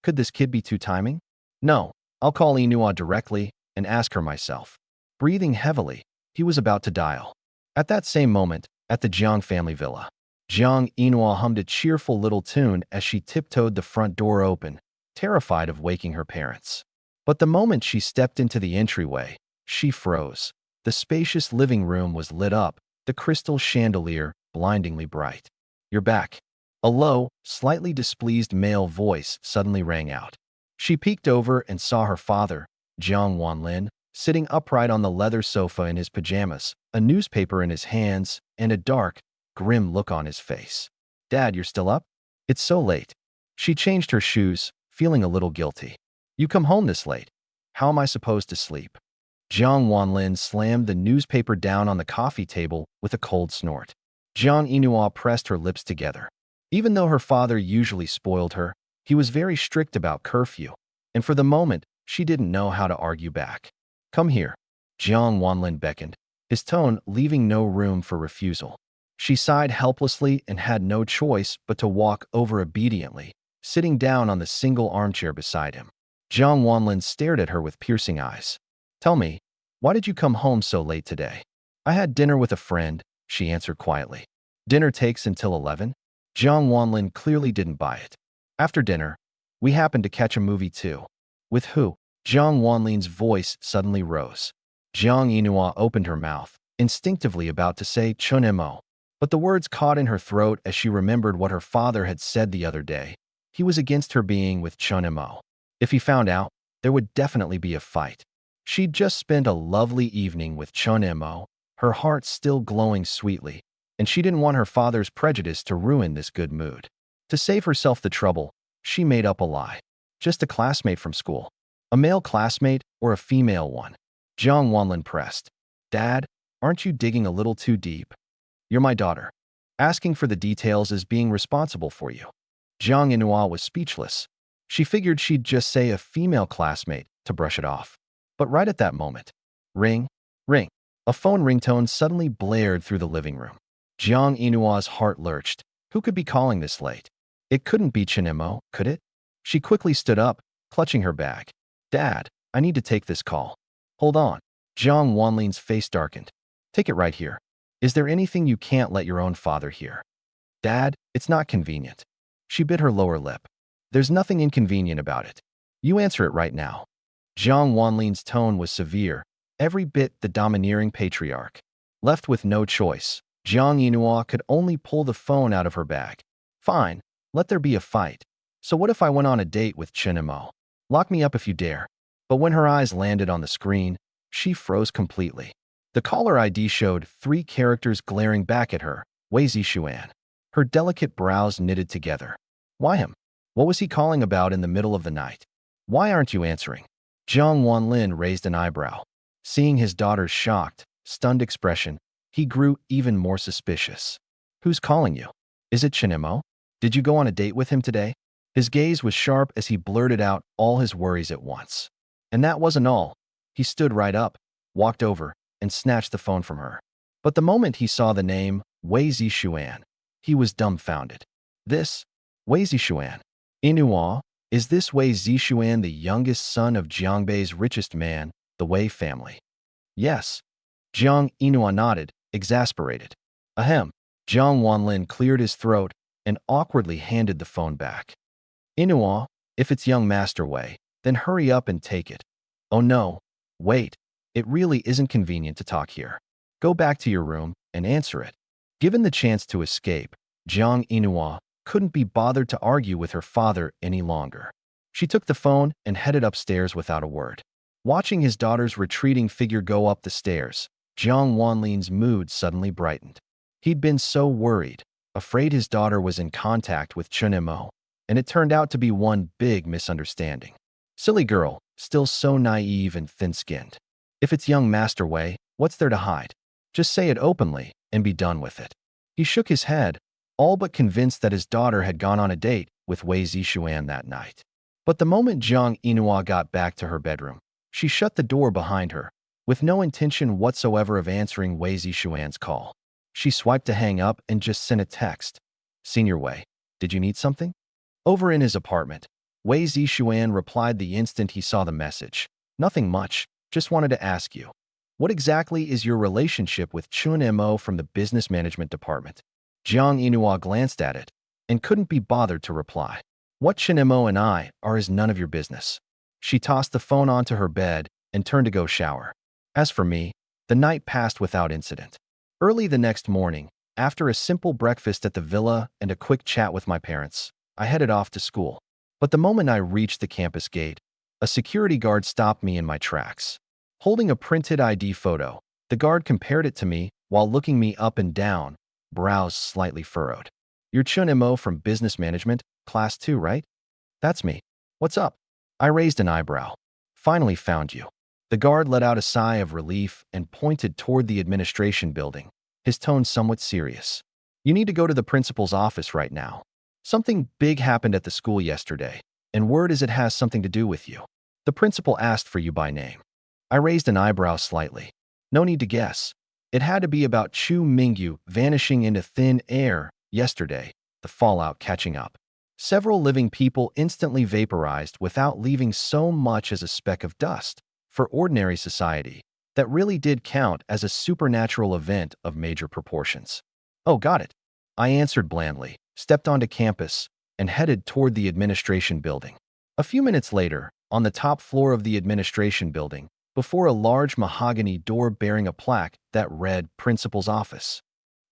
could this kid be two-timing? No, I'll call Inua directly and ask her myself. Breathing heavily, he was about to dial. At that same moment, at the Jiang family villa, Jiang Inua hummed a cheerful little tune as she tiptoed the front door open, terrified of waking her parents. But the moment she stepped into the entryway, she froze. The spacious living room was lit up, the crystal chandelier blindingly bright. You're back. A low, slightly displeased male voice suddenly rang out. She peeked over and saw her father, Jiang Wanlin, sitting upright on the leather sofa in his pajamas, a newspaper in his hands, and a dark, grim look on his face. Dad, you're still up? It's so late. She changed her shoes, feeling a little guilty. You come home this late. How am I supposed to sleep? Jiang Wanlin slammed the newspaper down on the coffee table with a cold snort. Jiang Inua pressed her lips together. Even though her father usually spoiled her, he was very strict about curfew, and for the moment, she didn't know how to argue back. Come here. Jiang Wanlin beckoned, his tone leaving no room for refusal. She sighed helplessly and had no choice but to walk over obediently, sitting down on the single armchair beside him. Jiang Wanlin stared at her with piercing eyes. Tell me, why did you come home so late today? I had dinner with a friend, she answered quietly. Dinner takes until 11? Jiang Wanlin clearly didn't buy it. After dinner, we happened to catch a movie too. With who? Jiang Wanlin's voice suddenly rose. Jiang Inua opened her mouth, instinctively about to say Chen Mo, but the words caught in her throat as she remembered what her father had said the other day. He was against her being with Chen Mo. If he found out, there would definitely be a fight. She'd just spent a lovely evening with Chen Mo, her heart still glowing sweetly, and she didn't want her father's prejudice to ruin this good mood. To save herself the trouble, she made up a lie. Just a classmate from school. A male classmate or a female one? Jiang Wanlin pressed. Dad, aren't you digging a little too deep? You're my daughter. Asking for the details is being responsible for you. Jiang Inua was speechless. She figured she'd just say a female classmate to brush it off. But right at that moment, ring, ring. A phone ringtone suddenly blared through the living room. Jiang Inua's heart lurched. Who could be calling this late? It couldn't be Chen Mo, could it? She quickly stood up, clutching her bag. Dad, I need to take this call. Hold on. Jiang Wanlin's face darkened. Take it right here. Is there anything you can't let your own father hear? Dad, it's not convenient. She bit her lower lip. There's nothing inconvenient about it. You answer it right now. Jiang Wanlin's tone was severe, every bit the domineering patriarch. Left with no choice, Jiang Inua could only pull the phone out of her bag. Fine, let there be a fight. So what if I went on a date with Chen Mo? Lock me up if you dare. But when her eyes landed on the screen, she froze completely. The caller ID showed 3 characters glaring back at her, Wei Zishuan. Her delicate brows knitted together. Why him? What was he calling about in the middle of the night? Why aren't you answering? Jiang Wanlin raised an eyebrow. Seeing his daughter's shocked, stunned expression, he grew even more suspicious. Who's calling you? Is it Chinemo? Did you go on a date with him today? His gaze was sharp as he blurted out all his worries at once. And that wasn't all. He stood right up, walked over, and snatched the phone from her. But the moment he saw the name, Wei Zishuan, he was dumbfounded. This? Wei Zishuan? Inua? Is this Wei Zishuan the youngest son of Jiangbei's richest man, the Wei family? Yes. Jiang Inua nodded, exasperated. Ahem. Jiang Wanlin cleared his throat and awkwardly handed the phone back. Inua, if it's young Master Wei, then hurry up and take it. Oh no. Wait. It really isn't convenient to talk here. Go back to your room and answer it. Given the chance to escape, Jiang Inua couldn't be bothered to argue with her father any longer. She took the phone and headed upstairs without a word. Watching his daughter's retreating figure go up the stairs, Jiang Wanlin's mood suddenly brightened. He'd been so worried, afraid his daughter was in contact with Chinemo, and it turned out to be one big misunderstanding. Silly girl, still so naive and thin-skinned. If it's young Master Wei, what's there to hide? Just say it openly and be done with it. He shook his head, all but convinced that his daughter had gone on a date with Wei Zishuan that night. But the moment Jiang Inua got back to her bedroom, she shut the door behind her, with no intention whatsoever of answering Wei Zishuan's call. She swiped to hang up and just sent a text. Senior Wei, did you need something? Over in his apartment, Wei Zishuan replied the instant he saw the message. Nothing much, just wanted to ask you. What exactly is your relationship with Chun Mo from the business management department? Jiang Inua glanced at it and couldn't be bothered to reply. What Chun Mo and I are is none of your business. She tossed the phone onto her bed and turned to go shower. As for me, the night passed without incident. Early the next morning, after a simple breakfast at the villa and a quick chat with my parents, I headed off to school. But the moment I reached the campus gate, a security guard stopped me in my tracks. Holding a printed ID photo, the guard compared it to me while looking me up and down, brows slightly furrowed. You're Chun Mo from Business Management, Class 2, right? That's me. What's up? I raised an eyebrow. Finally found you. The guard let out a sigh of relief and pointed toward the administration building, his tone somewhat serious. You need to go to the principal's office right now. Something big happened at the school yesterday, and word is it has something to do with you. The principal asked for you by name. I raised an eyebrow slightly. No need to guess. It had to be about Chu Mingyu vanishing into thin air yesterday, the fallout catching up. Several living people instantly vaporized without leaving so much as a speck of dust. For ordinary society, that really did count as a supernatural event of major proportions. Oh, got it. I answered blandly, stepped onto campus, and headed toward the administration building. A few minutes later, on the top floor of the administration building, before a large mahogany door bearing a plaque that read Principal's Office.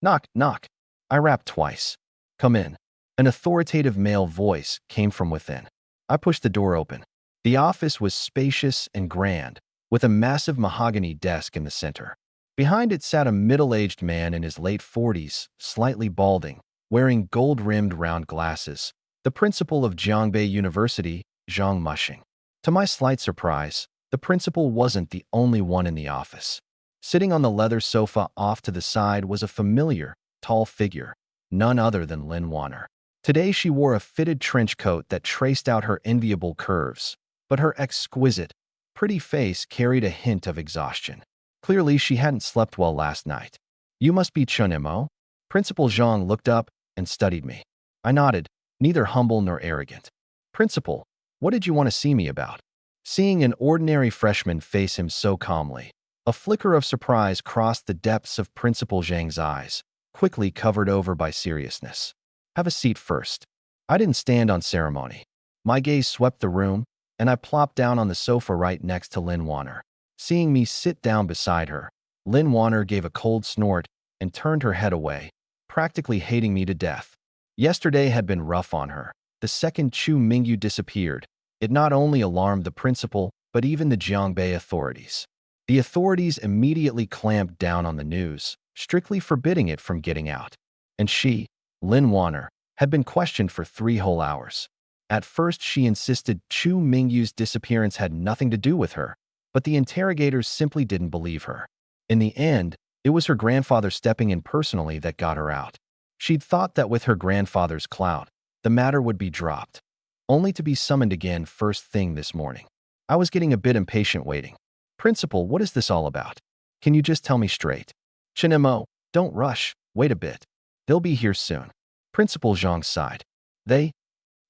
Knock, knock. I rapped twice. Come in. An authoritative male voice came from within. I pushed the door open. The office was spacious and grand, with a massive mahogany desk in the center. Behind it sat a middle-aged man in his late 40s, slightly balding, wearing gold-rimmed round glasses, the principal of Jiangbei University, Zhang Mushing. To my slight surprise, the principal wasn't the only one in the office. Sitting on the leather sofa off to the side was a familiar, tall figure, none other than Lin Wanner. Today she wore a fitted trench coat that traced out her enviable curves, but her exquisite, pretty face carried a hint of exhaustion. Clearly, she hadn't slept well last night. You must be Chun Mo? Principal Zhang looked up and studied me. I nodded, neither humble nor arrogant. Principal, what did you want to see me about? Seeing an ordinary freshman face him so calmly, a flicker of surprise crossed the depths of Principal Zhang's eyes, quickly covered over by seriousness. Have a seat first. I didn't stand on ceremony. My gaze swept the room, and I plopped down on the sofa right next to Lin Wanner. Seeing me sit down beside her, Lin Wanner gave a cold snort and turned her head away, practically hating me to death. Yesterday had been rough on her. The second Chu Mingyu disappeared, it not only alarmed the principal, but even the Jiangbei authorities. The authorities immediately clamped down on the news, strictly forbidding it from getting out. And she, Lin Wanner, had been questioned for 3 whole hours. At first, she insisted Chu Mingyu's disappearance had nothing to do with her, but the interrogators simply didn't believe her. In the end, it was her grandfather stepping in personally that got her out. She'd thought that with her grandfather's clout, the matter would be dropped, only to be summoned again first thing this morning. I was getting a bit impatient waiting. Principal, what is this all about? Can you just tell me straight? Chinemo, don't rush, wait a bit. They'll be here soon. Principal Zhang sighed. They?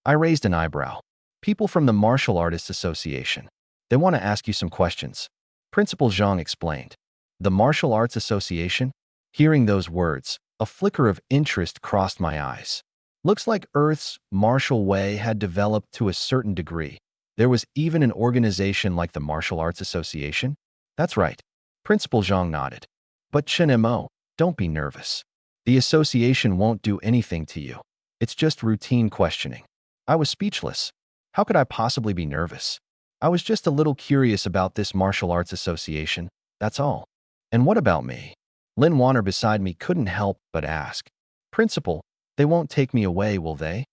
I raised an eyebrow. People from the Martial Artists Association. They want to ask you some questions. Principal Zhang explained. The Martial Arts Association? Hearing those words, a flicker of interest crossed my eyes. Looks like Earth's martial way had developed to a certain degree. There was even an organization like the Martial Arts Association? That's right. Principal Zhang nodded. But Chen Mo, don't be nervous. The association won't do anything to you. It's just routine questioning. I was speechless. How could I possibly be nervous? I was just a little curious about this Martial Arts Association, that's all. And what about me? Lin Wanner beside me couldn't help but ask. Principal, they won't take me away, will they?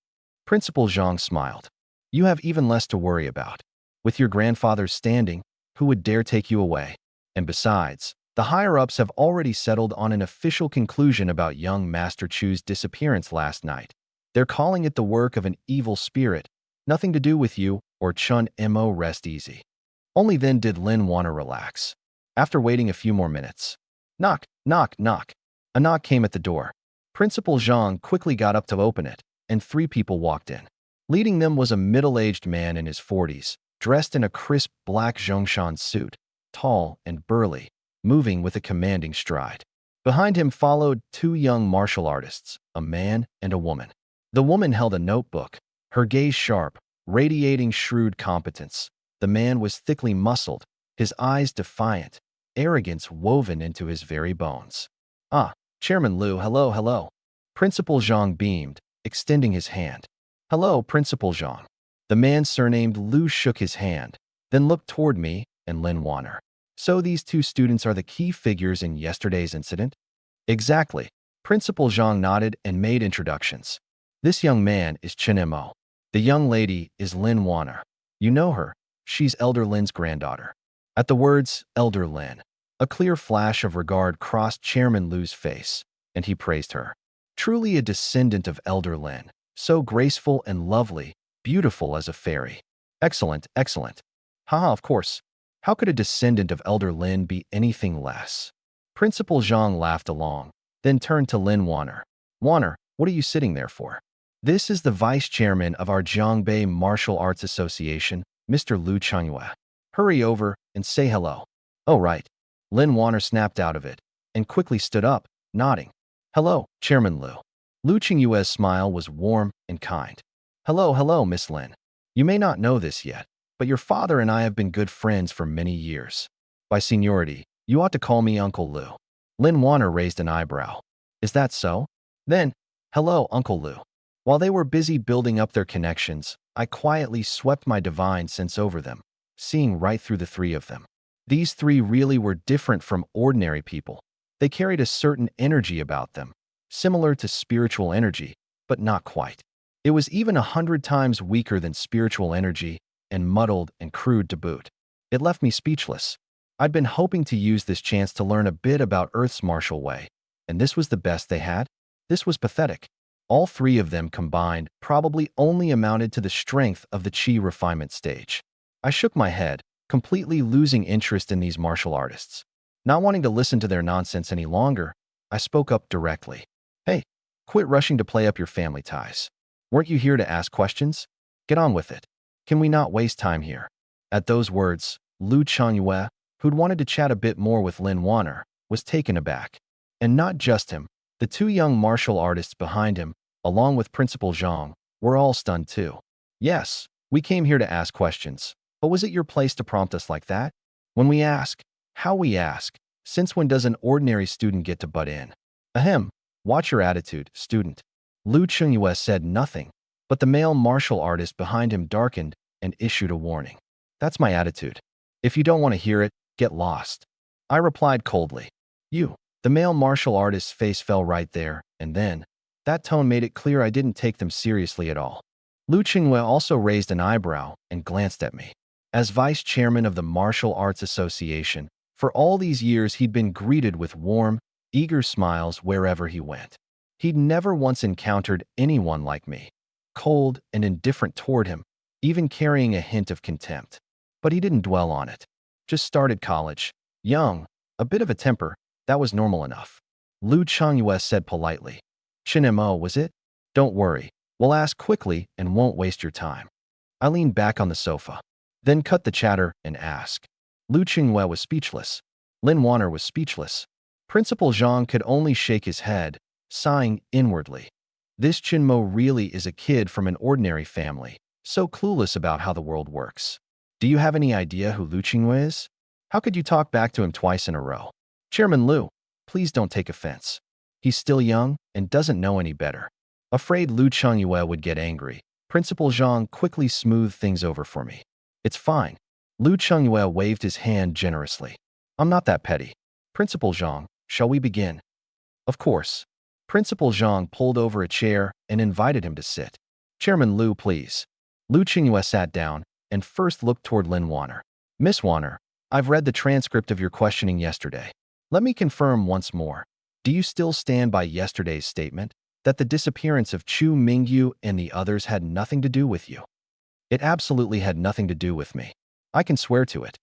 Principal Zhang smiled. You have even less to worry about. With your grandfather's standing, who would dare take you away? And besides, the higher-ups have already settled on an official conclusion about young Master Chu's disappearance last night. They're calling it the work of an evil spirit, nothing to do with you or Chun Mo. Rest easy. Only then did Lin Wanner relax. After waiting a few more minutes. Knock, knock, knock. A knock came at the door. Principal Zhang quickly got up to open it, and 3 people walked in. Leading them was a middle-aged man in his 40s, dressed in a crisp black Zhongshan suit, tall and burly, moving with a commanding stride. Behind him followed 2 young martial artists, a man and a woman. The woman held a notebook, her gaze sharp, radiating shrewd competence. The man was thickly muscled, his eyes defiant, arrogance woven into his very bones. Ah, Chairman Liu, hello, hello. Principal Zhang beamed, extending his hand. Hello, Principal Zhang. The man surnamed Liu shook his hand, then looked toward me and Lin Wanner. So these 2 students are the key figures in yesterday's incident? Exactly. Principal Zhang nodded and made introductions. This young man is Chen Mo. The young lady is Lin Wanner. You know her. She's Elder Lin's granddaughter. At the words, Elder Lin, a clear flash of regard crossed Chairman Liu's face, and he praised her. Truly a descendant of Elder Lin, so graceful and lovely, beautiful as a fairy. Excellent, excellent. Haha, of course. How could a descendant of Elder Lin be anything less? Principal Zhang laughed along, then turned to Lin Wanner. Wanner, what are you sitting there for? This is the vice chairman of our Jiangbei Martial Arts Association, Mr. Liu Changyue. Hurry over and say hello. Oh, right. Lin Wanner snapped out of it and quickly stood up, nodding. Hello, Chairman Liu. Liu Changyue's smile was warm and kind. Hello, hello, Miss Lin. You may not know this yet, but your father and I have been good friends for many years. By seniority, you ought to call me Uncle Liu. Lin Wanner raised an eyebrow. Is that so? Then, hello, Uncle Liu. While they were busy building up their connections, I quietly swept my divine sense over them, seeing right through the 3 of them. These 3 really were different from ordinary people. They carried a certain energy about them, similar to spiritual energy, but not quite. It was even 100 times weaker than spiritual energy, and muddled and crude to boot. It left me speechless. I'd been hoping to use this chance to learn a bit about Earth's martial way, and this was the best they had? This was pathetic. All 3 of them combined probably only amounted to the strength of the chi refinement stage. I shook my head, completely losing interest in these martial artists. Not wanting to listen to their nonsense any longer, I spoke up directly. Hey, quit rushing to play up your family ties. Weren't you here to ask questions? Get on with it. Can we not waste time here? At those words, Liu Changyue, who'd wanted to chat a bit more with Lin Wanner, was taken aback. And not just him, the 2 young martial artists behind him, along with Principal Zhang, were all stunned too. Yes, we came here to ask questions, but was it your place to prompt us like that? When we ask, how we ask, since when does an ordinary student get to butt in? Ahem, watch your attitude, student. Liu Changyue said nothing, but the male martial artist behind him darkened and issued a warning. That's my attitude. If you don't want to hear it, get lost. I replied coldly. You. The male martial artist's face fell right there, and then, that tone made it clear I didn't take them seriously at all. Lu Qingwei also raised an eyebrow and glanced at me. As vice chairman of the Martial Arts Association, for all these years he'd been greeted with warm, eager smiles wherever he went. He'd never once encountered anyone like me, cold and indifferent toward him, even carrying a hint of contempt. But he didn't dwell on it. Just started college. Young, a bit of a temper, that was normal enough. Lu Changyue said politely. Chinmo, was it? Don't worry, we'll ask quickly and won't waste your time. I leaned back on the sofa, then cut the chatter and asked. Lu Qingwei was speechless. Lin Wanner was speechless. Principal Zhang could only shake his head, sighing inwardly. This Chinmo really is a kid from an ordinary family, so clueless about how the world works. Do you have any idea who Lu Qingwei is? How could you talk back to him twice in a row? Chairman Lu, please don't take offense. He's still young and doesn't know any better. Afraid Lu Changyue would get angry, Principal Zhang quickly smoothed things over for me. It's fine. Lu Changyue waved his hand generously. I'm not that petty. Principal Zhang, shall we begin? Of course. Principal Zhang pulled over a chair and invited him to sit. Chairman Lu, please. Lu Qingwei sat down and first looked toward Lin Wanner. Miss Wanner, I've read the transcript of your questioning yesterday. Let me confirm once more. Do you still stand by yesterday's statement that the disappearance of Chu Mingyu and the others had nothing to do with you? It absolutely had nothing to do with me. I can swear to it.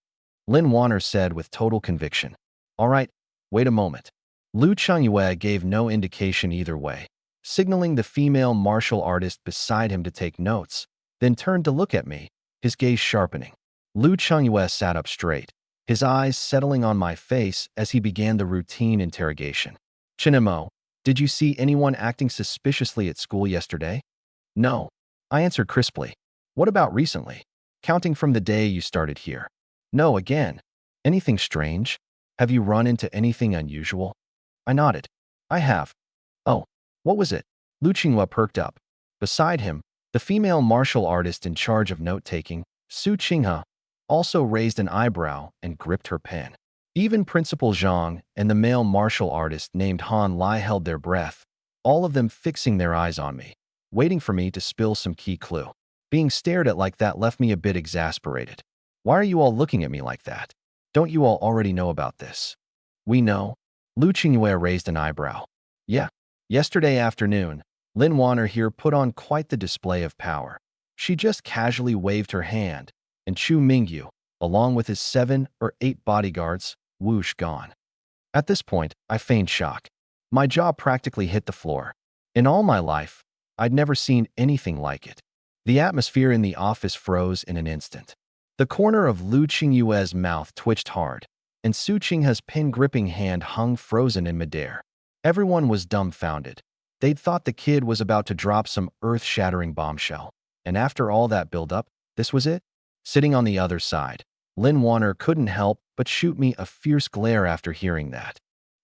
Lin Wanner said with total conviction. All right, wait a moment. Lu Changyue gave no indication either way, signaling the female martial artist beside him to take notes, then turned to look at me, his gaze sharpening. Lu Changyue sat up straight, his eyes settling on my face as he began the routine interrogation. Chinmo, did you see anyone acting suspiciously at school yesterday? No. I answered crisply. What about recently? Counting from the day you started here. No, again. Anything strange? Have you run into anything unusual? I nodded. I have. Oh, what was it? Lu Qingwei perked up. Beside him, the female martial artist in charge of note-taking, Su Qinghe, also raised an eyebrow and gripped her pen. Even Principal Zhang and the male martial artist named Han Lai held their breath, all of them fixing their eyes on me, waiting for me to spill some key clue. Being stared at like that left me a bit exasperated. Why are you all looking at me like that? Don't you all already know about this? We know. Lu Qingwei raised an eyebrow. Yeah. Yesterday afternoon, Lin Wanner here put on quite the display of power. She just casually waved her hand, and Chu Mingyu, along with his 7 or 8 bodyguards, whoosh gone. At this point, I feigned shock. My jaw practically hit the floor. In all my life, I'd never seen anything like it. The atmosphere in the office froze in an instant. The corner of Lu Qingyue's mouth twitched hard, and Su Qinghe's pin-gripping hand hung frozen in midair. Everyone was dumbfounded. They'd thought the kid was about to drop some earth-shattering bombshell. And after all that build-up, this was it? Sitting on the other side, Lin Wanner couldn't help but shoot me a fierce glare after hearing that.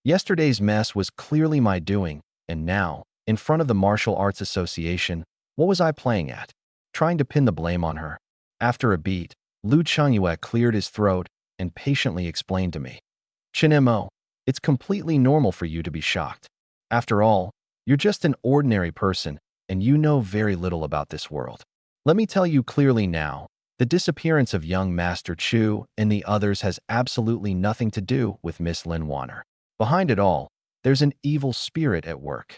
Yesterday's mess was clearly my doing, and now, in front of the Martial Arts Association, what was I playing at? Trying to pin the blame on her. After a beat, Lu Changyue cleared his throat and patiently explained to me. Chinmo, it's completely normal for you to be shocked. After all, you're just an ordinary person, and you know very little about this world. Let me tell you clearly now, the disappearance of young Master Chu and the others has absolutely nothing to do with Miss Lin Wanner. Behind it all, there's an evil spirit at work.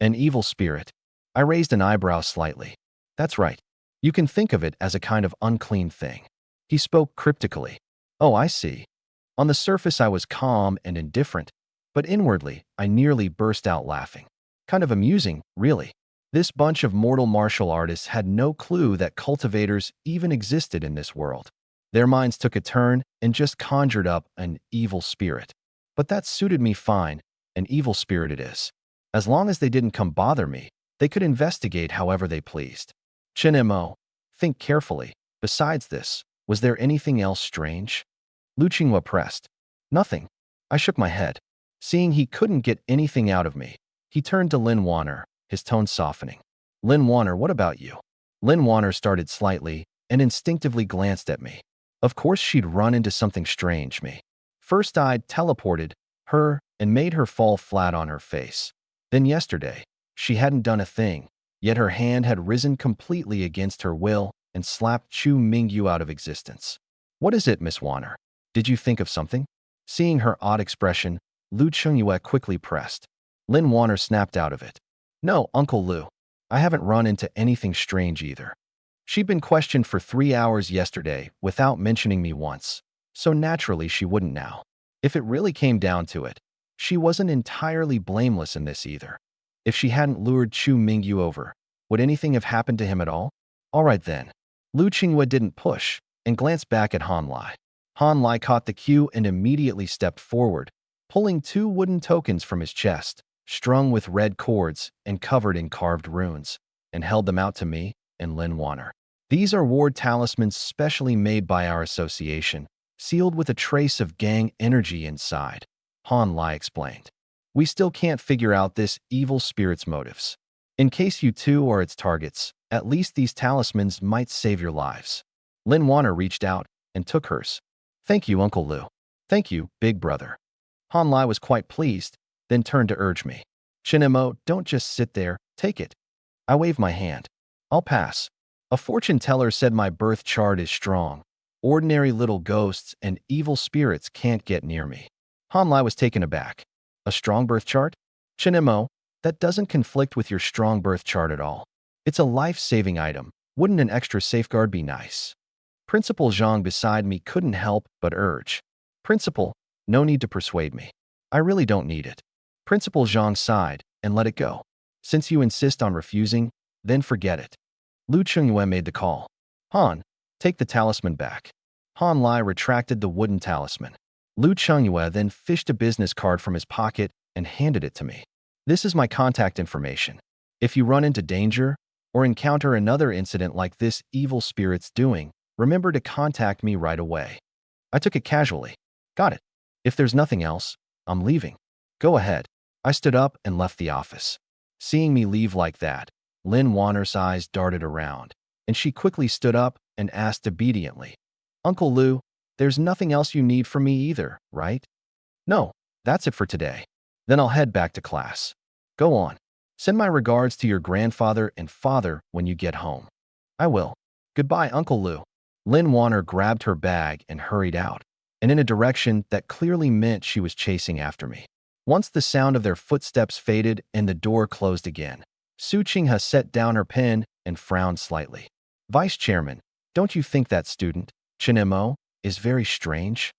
An evil spirit? I raised an eyebrow slightly. That's right. You can think of it as a kind of unclean thing. He spoke cryptically. Oh, I see. On the surface I was calm and indifferent, but inwardly I nearly burst out laughing. Kind of amusing, really. This bunch of mortal martial artists had no clue that cultivators even existed in this world. Their minds took a turn and just conjured up an evil spirit. But that suited me fine, an evil spirit it is. As long as they didn't come bother me, they could investigate however they pleased. Chinmo, think carefully. Besides this, was there anything else strange? Lu Qingwei pressed. Nothing. I shook my head. Seeing he couldn't get anything out of me, he turned to Lin Wanner, his tone softening. Lin Wanner, what about you? Lin Wanner started slightly and instinctively glanced at me. Of course she'd run into something strange, me. First I teleported her and made her fall flat on her face. Then yesterday, she hadn't done a thing, yet her hand had risen completely against her will and slapped Chu Mingyu out of existence. What is it, Miss Warner? Did you think of something? Seeing her odd expression, Lu Chungyue quickly pressed. Lin Warner snapped out of it. No, Uncle Lu. I haven't run into anything strange either. She'd been questioned for 3 hours yesterday without mentioning me once, so naturally she wouldn't now. If it really came down to it, she wasn't entirely blameless in this either. If she hadn't lured Chu Mingyu over, would anything have happened to him at all? All right then. Lu Qinghua didn't push and glanced back at Han Lai. Han Lai caught the cue and immediately stepped forward, pulling 2 wooden tokens from his chest, strung with red cords and covered in carved runes, and held them out to me and Lin Warner. These are ward talismans specially made by our association, sealed with a trace of gang energy inside, Han Lai explained. We still can't figure out this evil spirit's motives. In case you two are its targets, at least these talismans might save your lives. Lin Warner reached out and took hers. Thank you, Uncle Lu. Thank you, big brother. Han Lai was quite pleased, then turned to urge me. Shinemo, don't just sit there, take it. I waved my hand. I'll pass. A fortune teller said my birth chart is strong. Ordinary little ghosts and evil spirits can't get near me. Han Lai was taken aback. A strong birth chart? Shinemo, that doesn't conflict with your strong birth chart at all. It's a life-saving item. Wouldn't an extra safeguard be nice? Principal Zhang beside me couldn't help but urge. Principal, no need to persuade me. I really don't need it. Principal Zhang sighed and let it go. Since you insist on refusing, then forget it. Lu Chungyue made the call. Han, take the talisman back. Han Lai retracted the wooden talisman. Lu Chungyue then fished a business card from his pocket and handed it to me. This is my contact information. If you run into danger or encounter another incident like this evil spirit's doing, remember to contact me right away. I took it casually. Got it. If there's nothing else, I'm leaving. Go ahead. I stood up and left the office. Seeing me leave like that, Lin Warner's eyes darted around, and she quickly stood up and asked obediently, Uncle Lu, there's nothing else you need from me either, right? No, that's it for today. Then I'll head back to class. Go on. Send my regards to your grandfather and father when you get home. I will. Goodbye, Uncle Lu. Lin Warner grabbed her bag and hurried out, and in a direction that clearly meant she was chasing after me. Once the sound of their footsteps faded and the door closed again, Su Qinghe set down her pen and frowned slightly. Vice Chairman, don't you think that student, Chinemo, is very strange?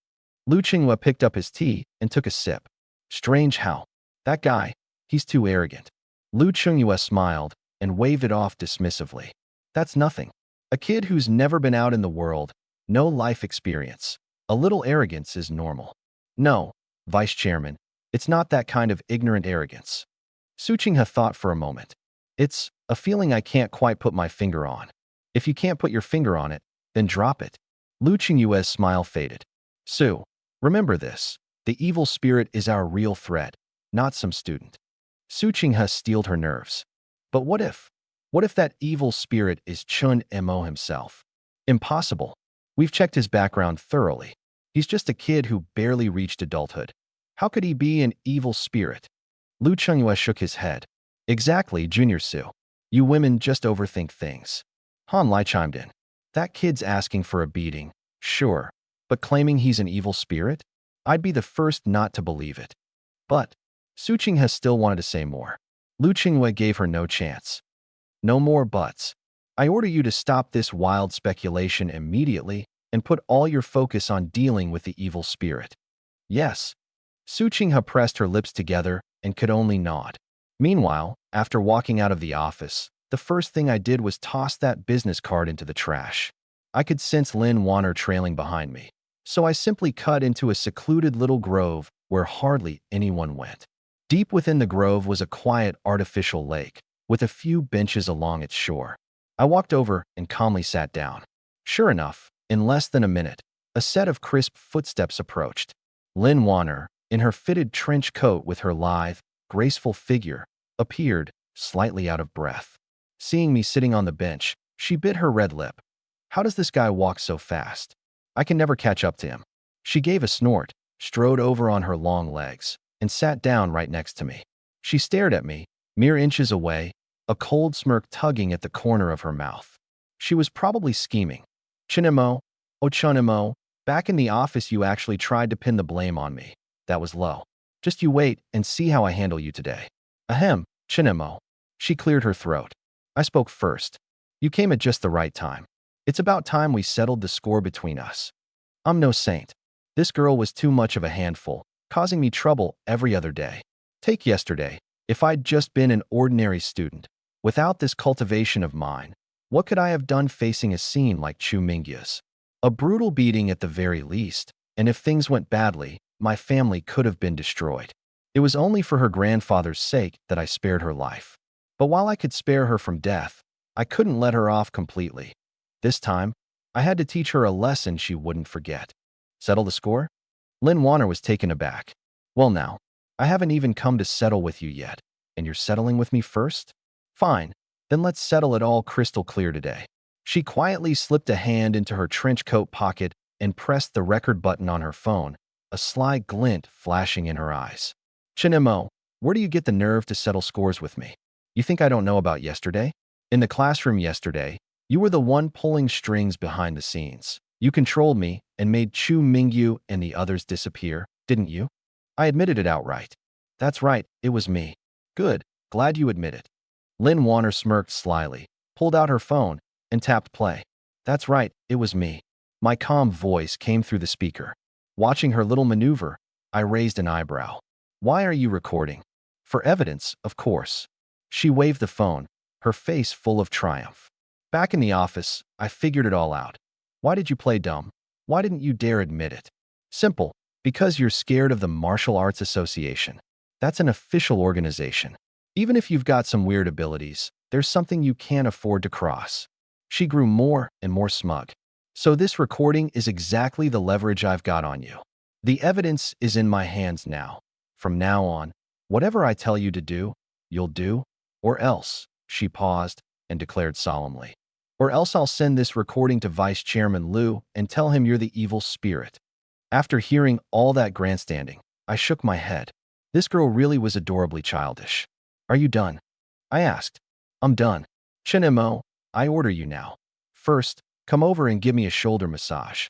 Lu Qinghua picked up his tea and took a sip. Strange how? That guy, he's too arrogant. Lu Chungyue smiled and waved it off dismissively. That's nothing. A kid who's never been out in the world, no life experience. A little arrogance is normal. No, Vice Chairman, it's not that kind of ignorant arrogance. Su Qinghe thought for a moment. It's a feeling I can't quite put my finger on. If you can't put your finger on it, then drop it. Lu Qingyue's smile faded. Su, remember this. The evil spirit is our real threat, not some student. Su Qinghe steeled her nerves. But what if? What if that evil spirit is Chun Mo himself? Impossible. We've checked his background thoroughly. He's just a kid who barely reached adulthood. How could he be an evil spirit? Lu Chungyue shook his head. Exactly, Junior Su. You women just overthink things. Han Lai chimed in. That kid's asking for a beating, sure, but claiming he's an evil spirit? I'd be the first not to believe it. But Su Qinghe still wanted to say more. Lu Qinghue gave her no chance. No more buts. I order you to stop this wild speculation immediately and put all your focus on dealing with the evil spirit. Yes. Su Qinghe pressed her lips together and could only nod. Meanwhile, after walking out of the office, the first thing I did was toss that business card into the trash. I could sense Lin Warner trailing behind me, so I simply cut into a secluded little grove where hardly anyone went. Deep within the grove was a quiet artificial lake, with a few benches along its shore. I walked over and calmly sat down. Sure enough, in less than a minute, a set of crisp footsteps approached. Lin Warner, in her fitted trench coat with her lithe, graceful figure, appeared, slightly out of breath. Seeing me sitting on the bench, she bit her red lip. How does this guy walk so fast? I can never catch up to him. She gave a snort, strode over on her long legs, and sat down right next to me. She stared at me, mere inches away, a cold smirk tugging at the corner of her mouth. She was probably scheming. Chinemo, oh Chunemo, back in the office you actually tried to pin the blame on me. That was low. Just you wait and see how I handle you today. Ahem, Chinemo. She cleared her throat. I spoke first. You came at just the right time. It's about time we settled the score between us. I'm no saint. This girl was too much of a handful, causing me trouble every other day. Take yesterday. If I'd just been an ordinary student, without this cultivation of mine, what could I have done facing a scene like Chu Mingya's? A brutal beating at the very least, and if things went badly, my family could have been destroyed. It was only for her grandfather's sake that I spared her life. But while I could spare her from death, I couldn't let her off completely. This time, I had to teach her a lesson she wouldn't forget. Settle the score? Lin Warner was taken aback. Well now, I haven't even come to settle with you yet, and you're settling with me first? Fine, then let's settle it all crystal clear today. She quietly slipped a hand into her trench coat pocket and pressed the record button on her phone, a sly glint flashing in her eyes. Chinemo, where do you get the nerve to settle scores with me? You think I don't know about yesterday? In the classroom yesterday, you were the one pulling strings behind the scenes. You controlled me and made Chu Mingyu and the others disappear, didn't you? I admitted it outright. That's right, it was me. Good, glad you admit it. Lin Warner smirked slyly, pulled out her phone, and tapped play. That's right, it was me. My calm voice came through the speaker. Watching her little maneuver, I raised an eyebrow. Why are you recording? For evidence, of course. She waved the phone, her face full of triumph. Back in the office, I figured it all out. Why did you play dumb? Why didn't you dare admit it? Simple, because you're scared of the Martial Arts Association. That's an official organization. Even if you've got some weird abilities, there's something you can't afford to cross. She grew more and more smug. So this recording is exactly the leverage I've got on you. The evidence is in my hands now. From now on, whatever I tell you to do, you'll do, or else, she paused and declared solemnly. Or else I'll send this recording to Vice Chairman Liu and tell him you're the evil spirit. After hearing all that grandstanding, I shook my head. This girl really was adorably childish. Are you done? I asked. I'm done. Chinemo, I order you now. First, come over and give me a shoulder massage.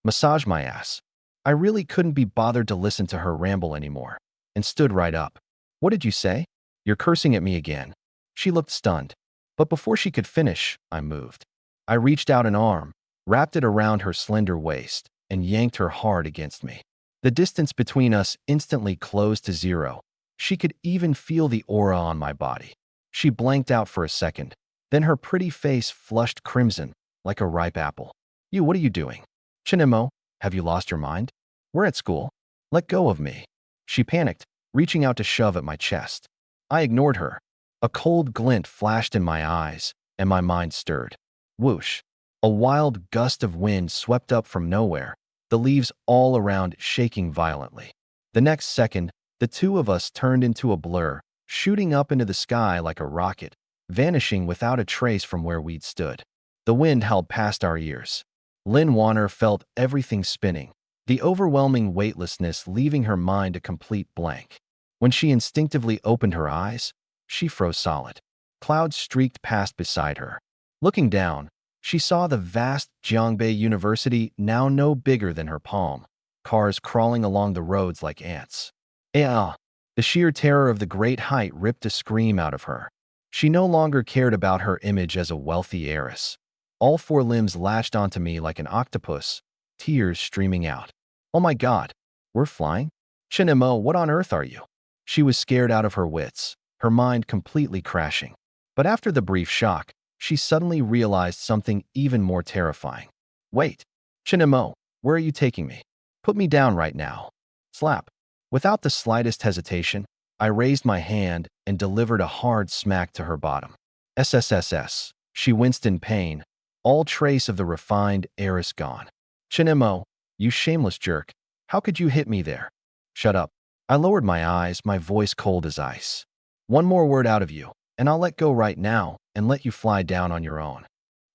Massage my ass. I really couldn't be bothered to listen to her ramble anymore, and stood right up. What did you say? You're cursing at me again. She looked stunned. But before she could finish, I moved. I reached out an arm, wrapped it around her slender waist, and yanked her hard against me. The distance between us instantly closed to zero. She could even feel the aura on my body. She blanked out for a second. Then her pretty face flushed crimson, like a ripe apple. What are you doing? Chinemo, have you lost your mind? We're at school. Let go of me. She panicked, reaching out to shove at my chest. I ignored her. A cold glint flashed in my eyes, and my mind stirred. Whoosh! A wild gust of wind swept up from nowhere, the leaves all around shaking violently. The next second, the two of us turned into a blur, shooting up into the sky like a rocket, vanishing without a trace from where we'd stood. The wind howled past our ears. Lin Warner felt everything spinning, the overwhelming weightlessness leaving her mind a complete blank. When she instinctively opened her eyes, she froze solid. Clouds streaked past beside her. Looking down, she saw the vast Jiangbei University now no bigger than her palm, cars crawling along the roads like ants. The sheer terror of the great height ripped a scream out of her. She no longer cared about her image as a wealthy heiress. All four limbs latched onto me like an octopus, tears streaming out. Oh my God, we're flying? Chinemo, what on earth are you? She was scared out of her wits, her mind completely crashing. But after the brief shock, she suddenly realized something even more terrifying. Wait, Chinemo, where are you taking me? Put me down right now. Slap. Without the slightest hesitation, I raised my hand and delivered a hard smack to her bottom. SSSS. She winced in pain, all trace of the refined heiress gone. Chinemo, you shameless jerk. How could you hit me there? Shut up. I lowered my eyes, my voice cold as ice. One more word out of you, and I'll let go right now and let you fly down on your own.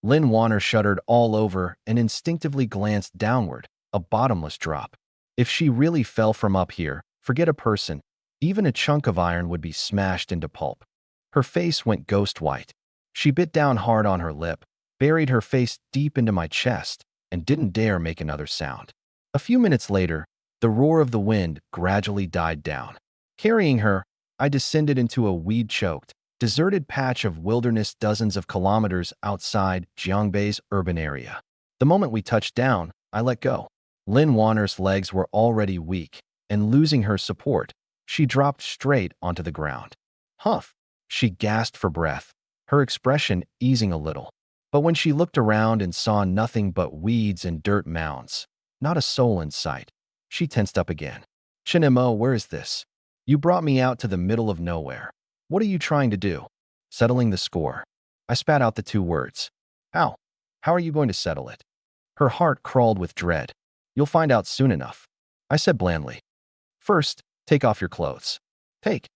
Lin Warner shuddered all over and instinctively glanced downward, a bottomless drop. If she really fell from up here, forget a person, even a chunk of iron would be smashed into pulp. Her face went ghost white. She bit down hard on her lip, buried her face deep into my chest, and didn't dare make another sound. A few minutes later, the roar of the wind gradually died down. Carrying her, I descended into a weed-choked, deserted patch of wilderness dozens of kilometers outside Jiangbei's urban area. The moment we touched down, I let go. Lin Wanner's legs were already weak, and losing her support, she dropped straight onto the ground. Huff! She gasped for breath, her expression easing a little. But when she looked around and saw nothing but weeds and dirt mounds, not a soul in sight, she tensed up again. Chinemo, where is this? You brought me out to the middle of nowhere. What are you trying to do? Settling the score. I spat out the two words. How? How are you going to settle it? Her heart crawled with dread. You'll find out soon enough, I said blandly. First, take off your clothes. Take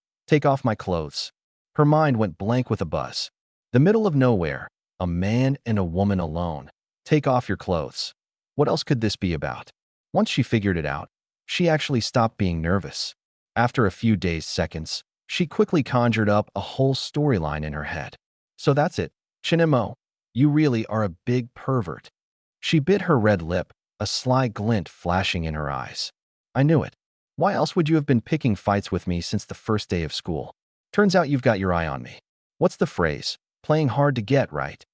off my clothes. Her mind went blank with a buzz. The middle of nowhere, a man and a woman alone. Take off your clothes. What else could this be about? Once she figured it out, she actually stopped being nervous. After a few dazed seconds, she quickly conjured up a whole storyline in her head. So that's it, Chinemo. You really are a big pervert. She bit her red lip, a sly glint flashing in her eyes. I knew it. Why else would you have been picking fights with me since the first day of school? Turns out you've got your eye on me. What's the phrase? Playing hard to get, right?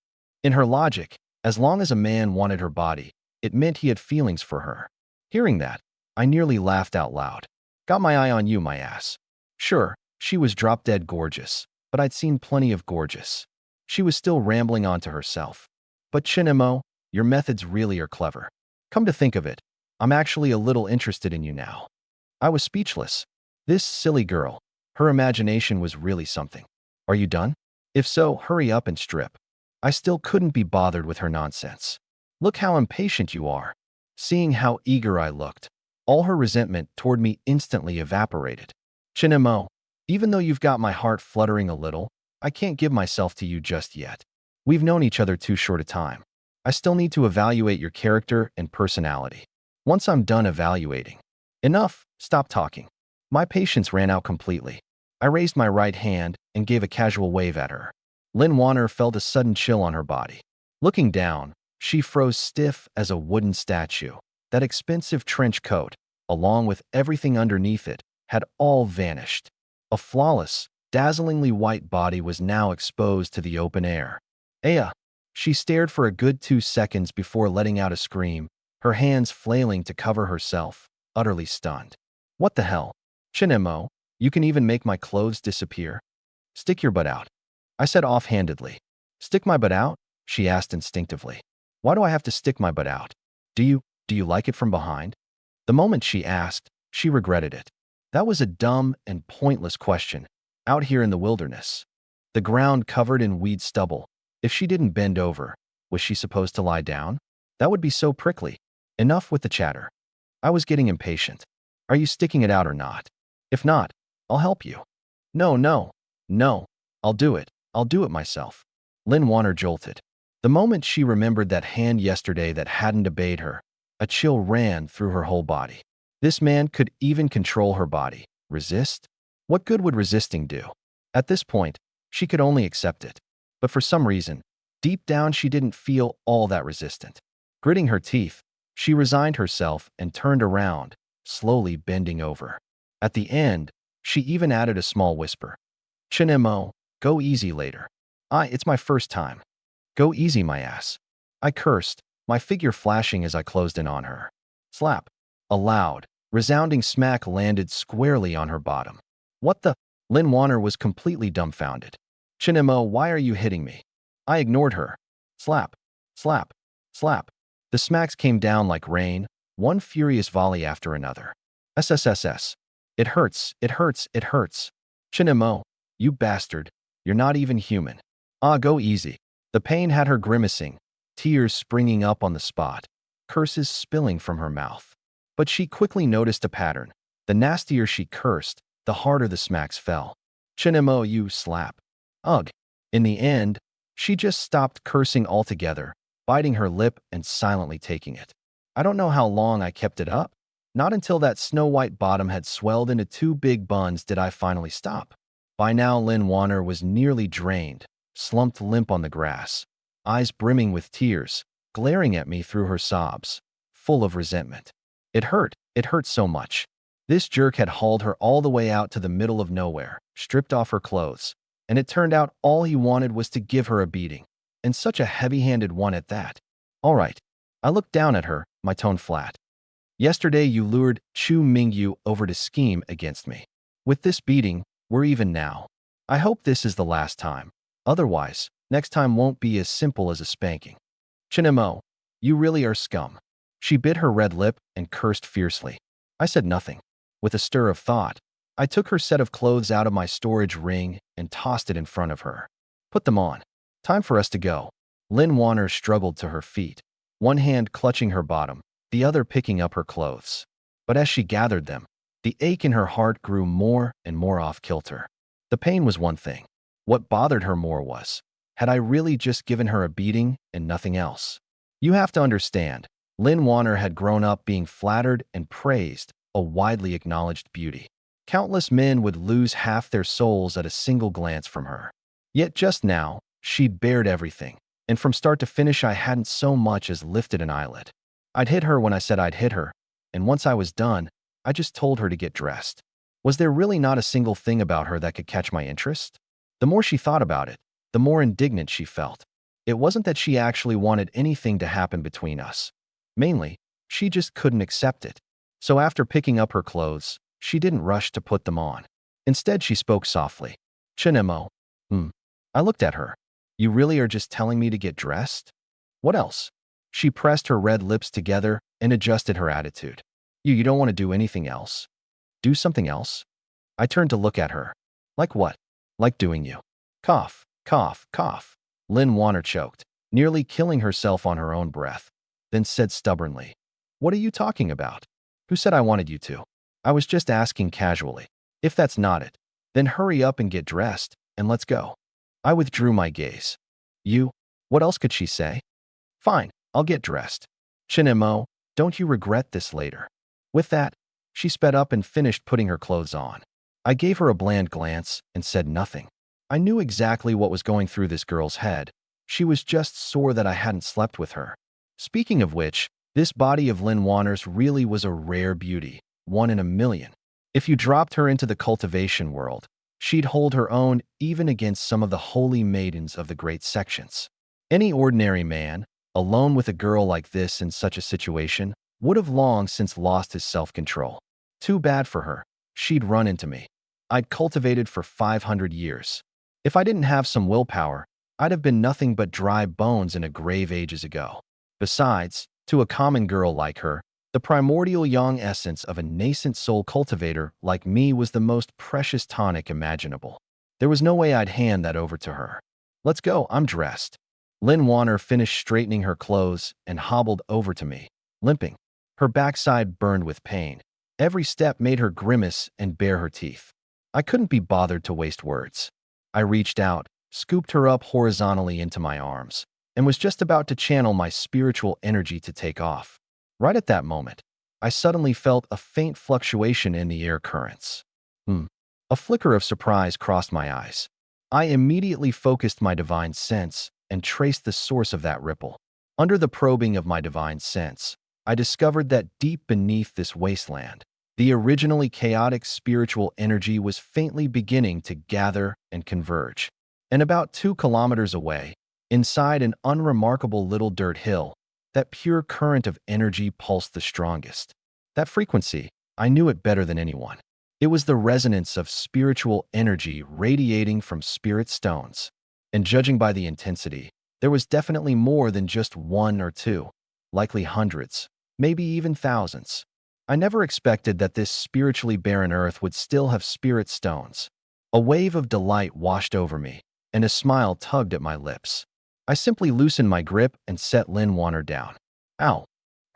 In her logic, as long as a man wanted her body, it meant he had feelings for her. Hearing that, I nearly laughed out loud. Got my eye on you, my ass. Sure, she was drop-dead gorgeous, but I'd seen plenty of gorgeous. She was still rambling on to herself. But Chinemo, your methods really are clever. Come to think of it, I'm actually a little interested in you now. I was speechless. This silly girl, her imagination was really something. Are you done? If so, hurry up and strip. I still couldn't be bothered with her nonsense. Look how impatient you are. Seeing how eager I looked, all her resentment toward me instantly evaporated. Chinemo, even though you've got my heart fluttering a little, I can't give myself to you just yet. We've known each other too short a time. I still need to evaluate your character and personality. Once I'm done evaluating. Enough, stop talking. My patience ran out completely. I raised my right hand and gave a casual wave at her. Lin Wanner felt a sudden chill on her body. Looking down, she froze stiff as a wooden statue. That expensive trench coat, along with everything underneath it, had all vanished. A flawless, dazzlingly white body was now exposed to the open air. Aya! She stared for a good 2 seconds before letting out a scream, her hands flailing to cover herself, utterly stunned. What the hell? Chinemo, you can even make my clothes disappear? Stick your butt out. I said offhandedly. Stick my butt out? She asked instinctively. Why do I have to stick my butt out? Do you like it from behind? The moment she asked, she regretted it. That was a dumb and pointless question, out here in the wilderness. The ground covered in weed stubble. If she didn't bend over, was she supposed to lie down? That would be so prickly. Enough with the chatter. I was getting impatient. Are you sticking it out or not? If not, I'll help you. No. I'll do it. I'll do it myself. Lin Wanner jolted. The moment she remembered that hand yesterday that hadn't obeyed her, a chill ran through her whole body. This man could even control her body. Resist? What good would resisting do? At this point, she could only accept it. But for some reason, deep down she didn't feel all that resistant. Gritting her teeth, she resigned herself and turned around, slowly bending over. At the end, she even added a small whisper. Chinemo, go easy later. It's my first time. Go easy, my ass. I cursed, my figure flashing as I closed in on her. Slap. A loud, resounding smack landed squarely on her bottom. What the? Lin Wanner was completely dumbfounded. Chinemo, why are you hitting me? I ignored her. Slap. Slap. Slap. The smacks came down like rain, one furious volley after another. SSSS. It hurts, it hurts, it hurts. Chinemo, you bastard. You're not even human. Go easy. The pain had her grimacing, tears springing up on the spot, curses spilling from her mouth. But she quickly noticed a pattern. The nastier she cursed, the harder the smacks fell. Chinemo, you slap. Ugh. In the end, she just stopped cursing altogether, biting her lip and silently taking it. I don't know how long I kept it up. Not until that snow-white bottom had swelled into two big buns did I finally stop. By now, Lin Warner was nearly drained, slumped limp on the grass, eyes brimming with tears, glaring at me through her sobs, full of resentment. It hurt so much. This jerk had hauled her all the way out to the middle of nowhere, stripped off her clothes, and it turned out all he wanted was to give her a beating, and such a heavy-handed one at that. All right. I looked down at her, my tone flat. Yesterday you lured Chu Mingyu over to scheme against me. With this beating, we're even now. I hope this is the last time. Otherwise, next time won't be as simple as a spanking. Chinemo, you really are scum. She bit her red lip and cursed fiercely. I said nothing. With a stir of thought, I took her set of clothes out of my storage ring and tossed it in front of her. Put them on. Time for us to go. Lin Warner struggled to her feet, one hand clutching her bottom, the other picking up her clothes. But as she gathered them, the ache in her heart grew more and more off-kilter. The pain was one thing. What bothered her more was, had I really just given her a beating and nothing else? You have to understand, Lin Warner had grown up being flattered and praised, a widely acknowledged beauty. Countless men would lose half their souls at a single glance from her. Yet just now, she'd bared everything, and from start to finish I hadn't so much as lifted an eyelid. I'd hit her when I said I'd hit her, and once I was done, I just told her to get dressed. Was there really not a single thing about her that could catch my interest? The more she thought about it, the more indignant she felt. It wasn't that she actually wanted anything to happen between us. Mainly, she just couldn't accept it. So after picking up her clothes, she didn't rush to put them on. Instead, she spoke softly. Chinemo. I looked at her. You really are just telling me to get dressed? What else? She pressed her red lips together and adjusted her attitude. You don't want to do anything else? Do something else? I turned to look at her. Like what? Like doing you. Cough, cough, cough. Lin Warner choked, nearly killing herself on her own breath, then said stubbornly, What are you talking about? Who said I wanted you to? I was just asking casually. If that's not it, then hurry up and get dressed, and let's go. I withdrew my gaze. You? What else could she say? Fine, I'll get dressed. Chinemo, don't you regret this later? With that, she sped up and finished putting her clothes on. I gave her a bland glance and said nothing. I knew exactly what was going through this girl's head. She was just sore that I hadn't slept with her. Speaking of which, this body of Lin Warner's really was a rare beauty, one in a million. If you dropped her into the cultivation world, she'd hold her own even against some of the holy maidens of the great sections. Any ordinary man, alone with a girl like this in such a situation, would have long since lost his self-control. Too bad for her. She'd run into me. I'd cultivated for 500 years. If I didn't have some willpower, I'd have been nothing but dry bones in a grave ages ago. Besides, to a common girl like her, the primordial young essence of a nascent soul cultivator like me was the most precious tonic imaginable. There was no way I'd hand that over to her. Let's go, I'm dressed. Lin Warner finished straightening her clothes and hobbled over to me, limping. Her backside burned with pain. Every step made her grimace and bare her teeth. I couldn't be bothered to waste words. I reached out, scooped her up horizontally into my arms, and was just about to channel my spiritual energy to take off. Right at that moment, I suddenly felt a faint fluctuation in the air currents. A flicker of surprise crossed my eyes. I immediately focused my divine sense and traced the source of that ripple. Under the probing of my divine sense, I discovered that deep beneath this wasteland, the originally chaotic spiritual energy was faintly beginning to gather and converge. And about 2 kilometers away, inside an unremarkable little dirt hill, that pure current of energy pulsed the strongest. That frequency, I knew it better than anyone. It was the resonance of spiritual energy radiating from spirit stones. And judging by the intensity, there was definitely more than just 1 or 2, likely hundreds, maybe even thousands. I never expected that this spiritually barren earth would still have spirit stones. A wave of delight washed over me, and a smile tugged at my lips. I simply loosened my grip and set Lin Warner down. Ow!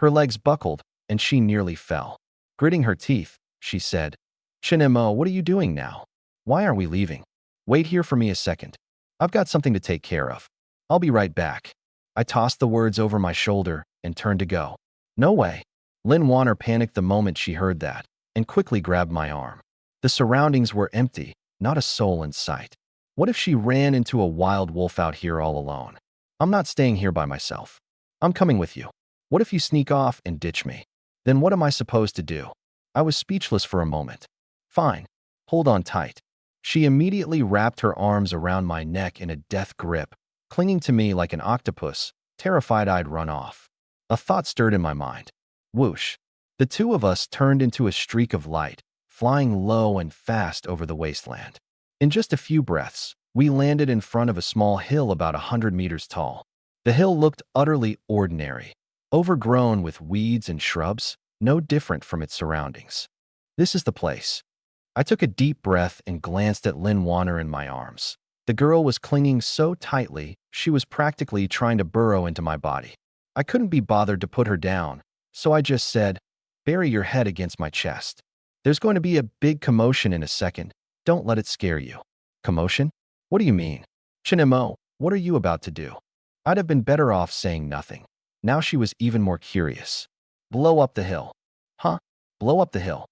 Her legs buckled, and she nearly fell. Gritting her teeth, she said, Chinemo, what are you doing now? Why aren't we leaving? Wait here for me a second. I've got something to take care of. I'll be right back. I tossed the words over my shoulder and turned to go. No way. Lin Wanner panicked the moment she heard that and quickly grabbed my arm. The surroundings were empty, not a soul in sight. What if she ran into a wild wolf out here all alone? I'm not staying here by myself. I'm coming with you. What if you sneak off and ditch me? Then what am I supposed to do? I was speechless for a moment. Fine. Hold on tight. She immediately wrapped her arms around my neck in a death grip, clinging to me like an octopus, terrified I'd run off. A thought stirred in my mind. Whoosh. The two of us turned into a streak of light, flying low and fast over the wasteland. In just a few breaths, we landed in front of a small hill about 100 meters tall. The hill looked utterly ordinary, overgrown with weeds and shrubs, no different from its surroundings. This is the place. I took a deep breath and glanced at Lin Wanner in my arms. The girl was clinging so tightly, she was practically trying to burrow into my body. I couldn't be bothered to put her down, so I just said, "Bury your head against my chest. There's going to be a big commotion in a second. Don't let it scare you." Commotion? What do you mean? Chinemo, what are you about to do? I'd have been better off saying nothing. Now she was even more curious. Blow up the hill. Huh? Blow up the hill.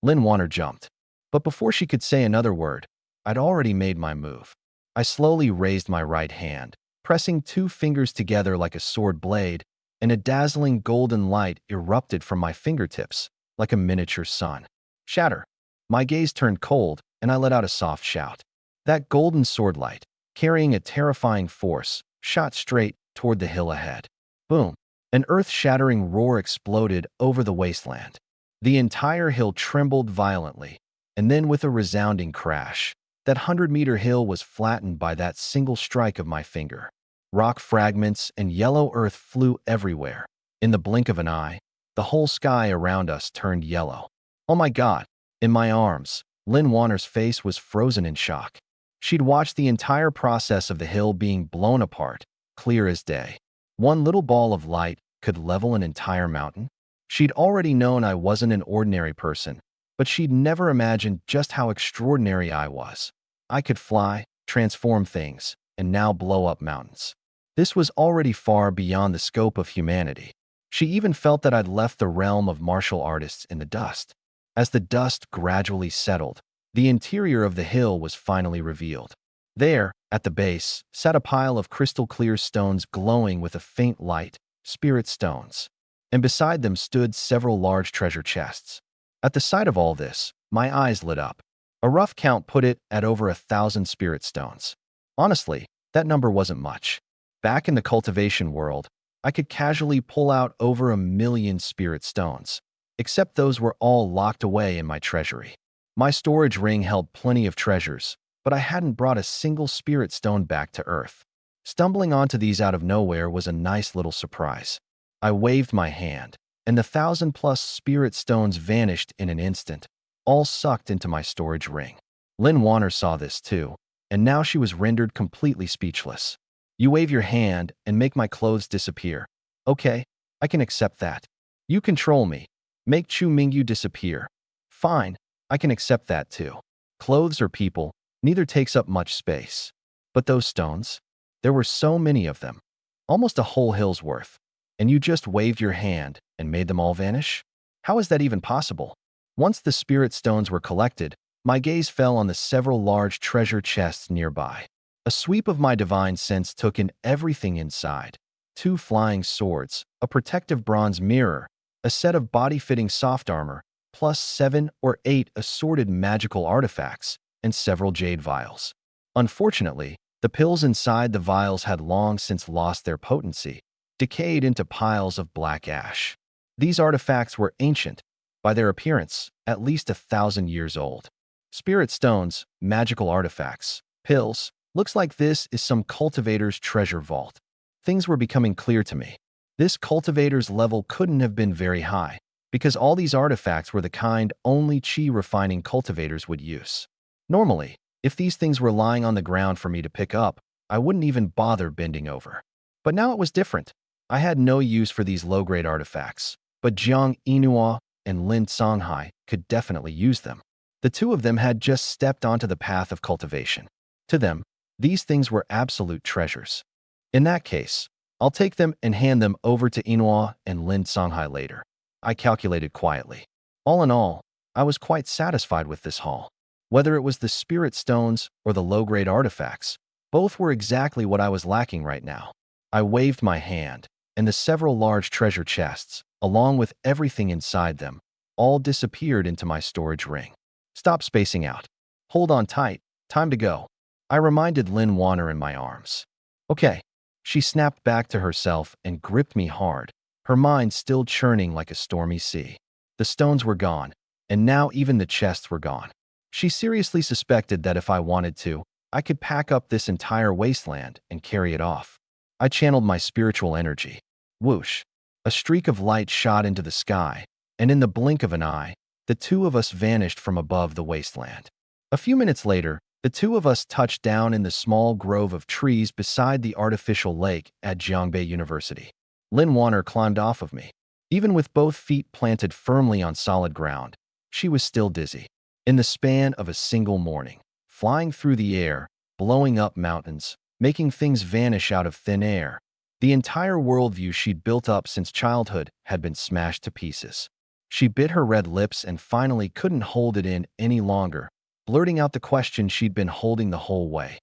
Lin Wanner jumped. But before she could say another word, I'd already made my move. I slowly raised my right hand, pressing two fingers together like a sword blade, and a dazzling golden light erupted from my fingertips like a miniature sun. Shatter. My gaze turned cold, and I let out a soft shout. That golden sword light, carrying a terrifying force, shot straight toward the hill ahead. Boom. An earth-shattering roar exploded over the wasteland. The entire hill trembled violently, and then with a resounding crash, that 100-meter hill was flattened by that single strike of my finger. Rock fragments and yellow earth flew everywhere. In the blink of an eye, the whole sky around us turned yellow. Oh my God! In my arms, Lin Wanner's face was frozen in shock. She'd watched the entire process of the hill being blown apart, clear as day. One little ball of light could level an entire mountain. She'd already known I wasn't an ordinary person, but she'd never imagined just how extraordinary I was. I could fly, transform things, and now blow up mountains. This was already far beyond the scope of humanity. She even felt that I'd left the realm of martial artists in the dust. As the dust gradually settled, the interior of the hill was finally revealed. There, at the base, sat a pile of crystal-clear stones glowing with a faint light, spirit stones. And beside them stood several large treasure chests. At the sight of all this, my eyes lit up. A rough count put it at over 1,000 spirit stones. Honestly, that number wasn't much. Back in the cultivation world, I could casually pull out over 1,000,000 spirit stones, except those were all locked away in my treasury. My storage ring held plenty of treasures, but I hadn't brought a single spirit stone back to Earth. Stumbling onto these out of nowhere was a nice little surprise. I waved my hand, and the 1,000+ spirit stones vanished in an instant, all sucked into my storage ring. Lin Wanner saw this too, and now she was rendered completely speechless. You wave your hand and make my clothes disappear. Okay, I can accept that. You control me. Make Chu Mingyu disappear. Fine, I can accept that too. Clothes or people, neither takes up much space. But those stones? There were so many of them. Almost a whole hill's worth. And you just waved your hand and made them all vanish? How is that even possible? Once the spirit stones were collected, my gaze fell on the several large treasure chests nearby. A sweep of my divine sense took in everything inside. 2 flying swords, a protective bronze mirror, a set of body-fitting soft armor, plus 7 or 8 assorted magical artifacts, and several jade vials. Unfortunately, the pills inside the vials had long since lost their potency, decayed into piles of black ash. These artifacts were ancient, by their appearance, at least 1,000 years old. Spirit stones, magical artifacts, pills. Looks like this is some cultivator's treasure vault. Things were becoming clear to me. This cultivator's level couldn't have been very high, because all these artifacts were the kind only chi-refining cultivators would use. Normally, if these things were lying on the ground for me to pick up, I wouldn't even bother bending over. But now it was different. I had no use for these low-grade artifacts, but Jiang Inua and Lin Songhai could definitely use them. The two of them had just stepped onto the path of cultivation. To them, these things were absolute treasures. In that case, I'll take them and hand them over to Inua and Lin Songhai later. I calculated quietly. All in all, I was quite satisfied with this haul. Whether it was the spirit stones or the low-grade artifacts, both were exactly what I was lacking right now. I waved my hand, and the several large treasure chests, along with everything inside them, all disappeared into my storage ring. Stop spacing out. Hold on tight. Time to go. I reminded Lin Wanner in my arms. Okay. She snapped back to herself and gripped me hard, her mind still churning like a stormy sea. The stones were gone, and now even the chests were gone. She seriously suspected that if I wanted to, I could pack up this entire wasteland and carry it off. I channeled my spiritual energy. Whoosh! A streak of light shot into the sky, and in the blink of an eye, the two of us vanished from above the wasteland. A few minutes later, the two of us touched down in the small grove of trees beside the artificial lake at Jiangbei University. Lin Wanner climbed off of me. Even with both feet planted firmly on solid ground, she was still dizzy. In the span of a single morning, flying through the air, blowing up mountains, making things vanish out of thin air, the entire worldview she'd built up since childhood had been smashed to pieces. She bit her red lips and finally couldn't hold it in any longer, blurting out the question she'd been holding the whole way.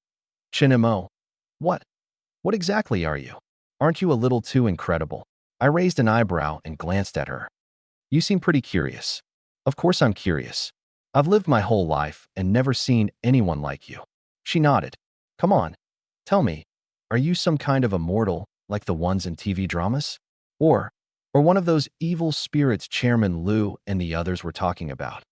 Chinemo, what? What exactly are you? Aren't you a little too incredible? I raised an eyebrow and glanced at her. You seem pretty curious. Of course I'm curious. I've lived my whole life and never seen anyone like you. She nodded. Come on, tell me, are you some kind of immortal like the ones in TV dramas? Or one of those evil spirits Chairman Liu and the others were talking about?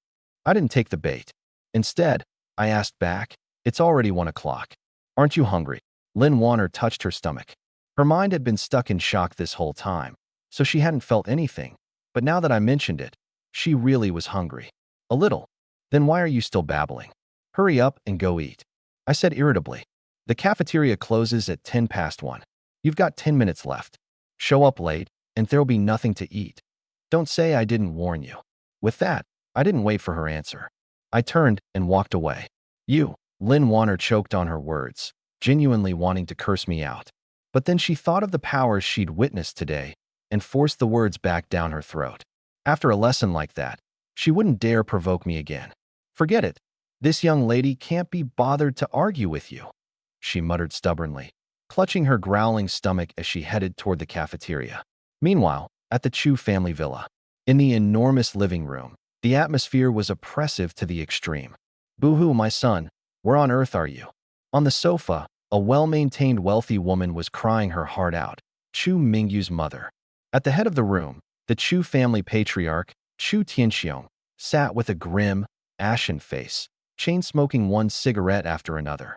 I didn't take the bait. Instead, I asked back, it's already 1 o'clock. Aren't you hungry? Lin Wanner touched her stomach. Her mind had been stuck in shock this whole time, so she hadn't felt anything. But now that I mentioned it, she really was hungry. A little. Then why are you still babbling? Hurry up and go eat. I said irritably. The cafeteria closes at 10 past 1. You've got 10 minutes left. Show up late, and there'll be nothing to eat. Don't say I didn't warn you. With that, I didn't wait for her answer. I turned and walked away. You, Lin Wanner choked on her words, genuinely wanting to curse me out. But then she thought of the powers she'd witnessed today and forced the words back down her throat. After a lesson like that, she wouldn't dare provoke me again. Forget it. This young lady can't be bothered to argue with you, she muttered stubbornly, clutching her growling stomach as she headed toward the cafeteria. Meanwhile, at the Chu family villa, in the enormous living room, the atmosphere was oppressive to the extreme. Boo-hoo, my son, where on earth are you? On the sofa, a well-maintained wealthy woman was crying her heart out, Chu Mingyu's mother. At the head of the room, the Chu family patriarch, Chu Tianxiong, sat with a grim, ashen face, chain-smoking one cigarette after another.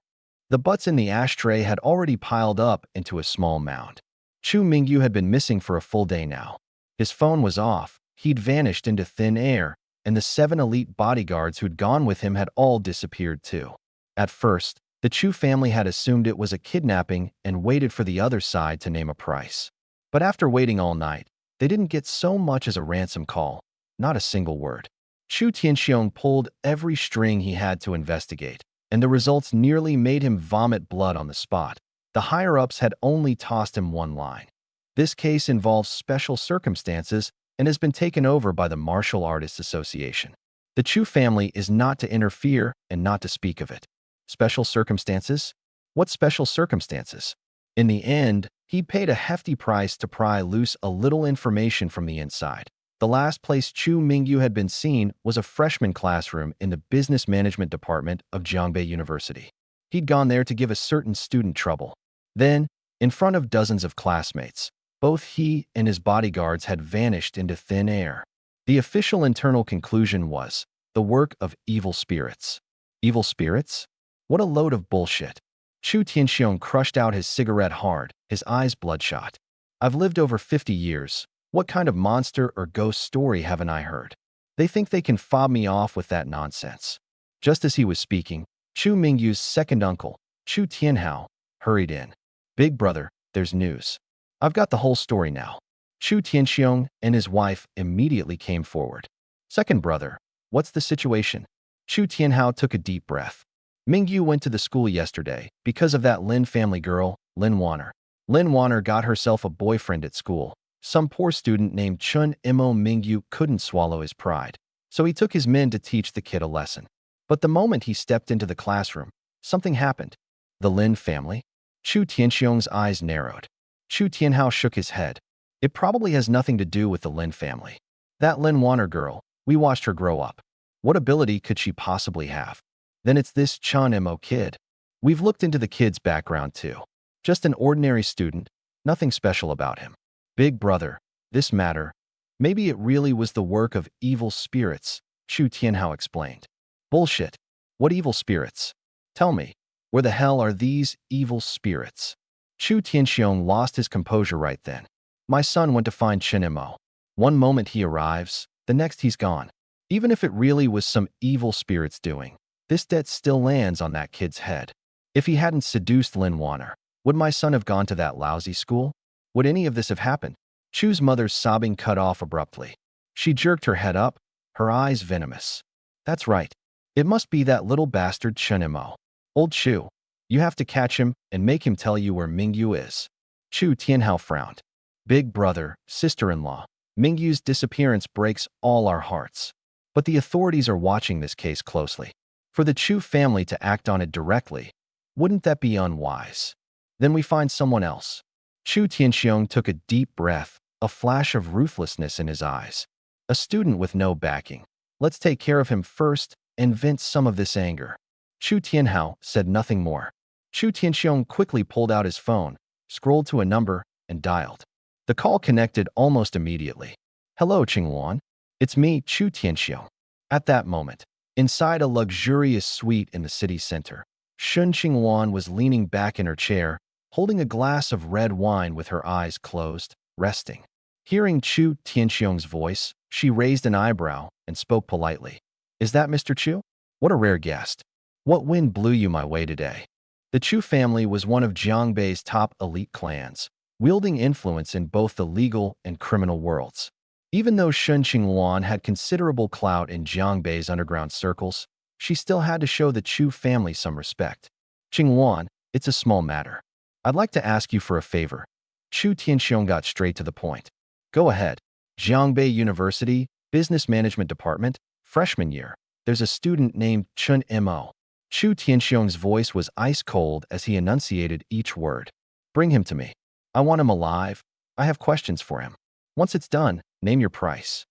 The butts in the ashtray had already piled up into a small mound. Chu Mingyu had been missing for a full day now. His phone was off, he'd vanished into thin air, and the 7 elite bodyguards who'd gone with him had all disappeared too. At first, the Chu family had assumed it was a kidnapping and waited for the other side to name a price. But after waiting all night, they didn't get so much as a ransom call, not a single word. Chu Tianxiong pulled every string he had to investigate, and the results nearly made him vomit blood on the spot. The higher-ups had only tossed him one line. This case involves special circumstances and has been taken over by the Martial Artists Association. The Chu family is not to interfere and not to speak of it. Special circumstances? What special circumstances? In the end, he paid a hefty price to pry loose a little information from the inside. The last place Chu Mingyu had been seen was a freshman classroom in the business management department of Jiangbei University. He'd gone there to give a certain student trouble. Then, in front of dozens of classmates, both he and his bodyguards had vanished into thin air. The official internal conclusion was the work of evil spirits. Evil spirits? What a load of bullshit. Chu Tianxiong crushed out his cigarette hard, his eyes bloodshot. I've lived over 50 years. What kind of monster or ghost story haven't I heard? They think they can fob me off with that nonsense. Just as he was speaking, Chu Mingyu's second uncle, Chu Tianhao, hurried in. Big brother, there's news. I've got the whole story now. Chu Tianxiong and his wife immediately came forward. Second brother, what's the situation? Chu Tianhao took a deep breath. Mingyu went to the school yesterday because of that Lin family girl, Lin Wanner. Lin Wanner got herself a boyfriend at school, Some poor student named Chun Imo Mingyu couldn't swallow his pride, so he took his men to teach the kid a lesson. But the moment he stepped into the classroom, something happened. The Lin family? Chu Tianxiong's eyes narrowed. Chu Tianhao shook his head. It probably has nothing to do with the Lin family. That Lin Wanner girl, we watched her grow up. What ability could she possibly have? Then it's this Chun Imo kid. We've looked into the kid's background too. Just an ordinary student, nothing special about him. Big brother, this matter, maybe it really was the work of evil spirits, Chu Tianhao explained. Bullshit. What evil spirits? Tell me, where the hell are these evil spirits? Chu Tianxiong lost his composure right then. My son went to find Chen Imo. One moment he arrives, the next he's gone. Even if it really was some evil spirits doing, this debt still lands on that kid's head. If he hadn't seduced Lin Wanner, would my son have gone to that lousy school? Would any of this have happened? Chu's mother's sobbing cut off abruptly. She jerked her head up, her eyes venomous. That's right. It must be that little bastard Chen Imo. Old Chu, you have to catch him and make him tell you where Mingyu is. Chu Tianhao frowned. Big brother, sister-in-law, Mingyu's disappearance breaks all our hearts. But the authorities are watching this case closely. For the Chu family to act on it directly, wouldn't that be unwise? Then we find someone else. Chu Tianxiong took a deep breath, a flash of ruthlessness in his eyes. A student with no backing. Let's take care of him first and vent some of this anger. Chu Tianhao said nothing more. Chu Tianxiong quickly pulled out his phone, scrolled to a number, and dialed. The call connected almost immediately. Hello, Qingluan. It's me, Chu Tianxiong. At that moment, inside a luxurious suite in the city center, Shun Qingluan was leaning back in her chair, holding a glass of red wine with her eyes closed, resting. Hearing Chu Tianxiong's voice, she raised an eyebrow and spoke politely. Is that Mr. Chu? What a rare guest. What wind blew you my way today? The Chu family was one of Jiangbei's top elite clans, wielding influence in both the legal and criminal worlds. Even though Shun Qingluan had considerable clout in Jiangbei's underground circles, she still had to show the Chu family some respect. Qingluan, it's a small matter. I'd like to ask you for a favor. Chu Tianxiong got straight to the point. Go ahead. Jiangbei University, Business Management Department, freshman year. There's a student named Chun Imo. Chu Tianxiong's voice was ice cold as he enunciated each word. Bring him to me. I want him alive. I have questions for him. Once it's done, name your price.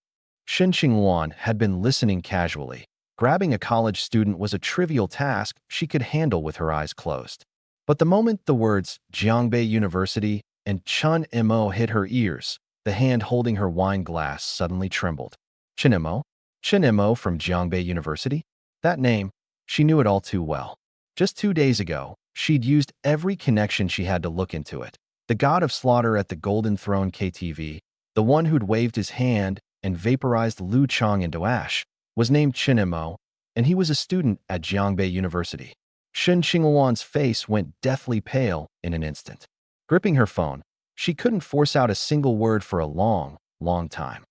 Shun Qingluan had been listening casually. Grabbing a college student was a trivial task she could handle with her eyes closed. But the moment the words Jiangbei University and Chun Imo hit her ears, the hand holding her wine glass suddenly trembled. Chun Imo? Chun Imo from Jiangbei University? That name, she knew it all too well. Just 2 days ago, she'd used every connection she had to look into it. The god of slaughter at the Golden Throne KTV, the one who'd waved his hand and vaporized Liu Chong into ash, was named Chun Imo, and he was a student at Jiangbei University. Shun Qingluan's face went deathly pale in an instant. Gripping her phone, she couldn't force out a single word for a long, long time.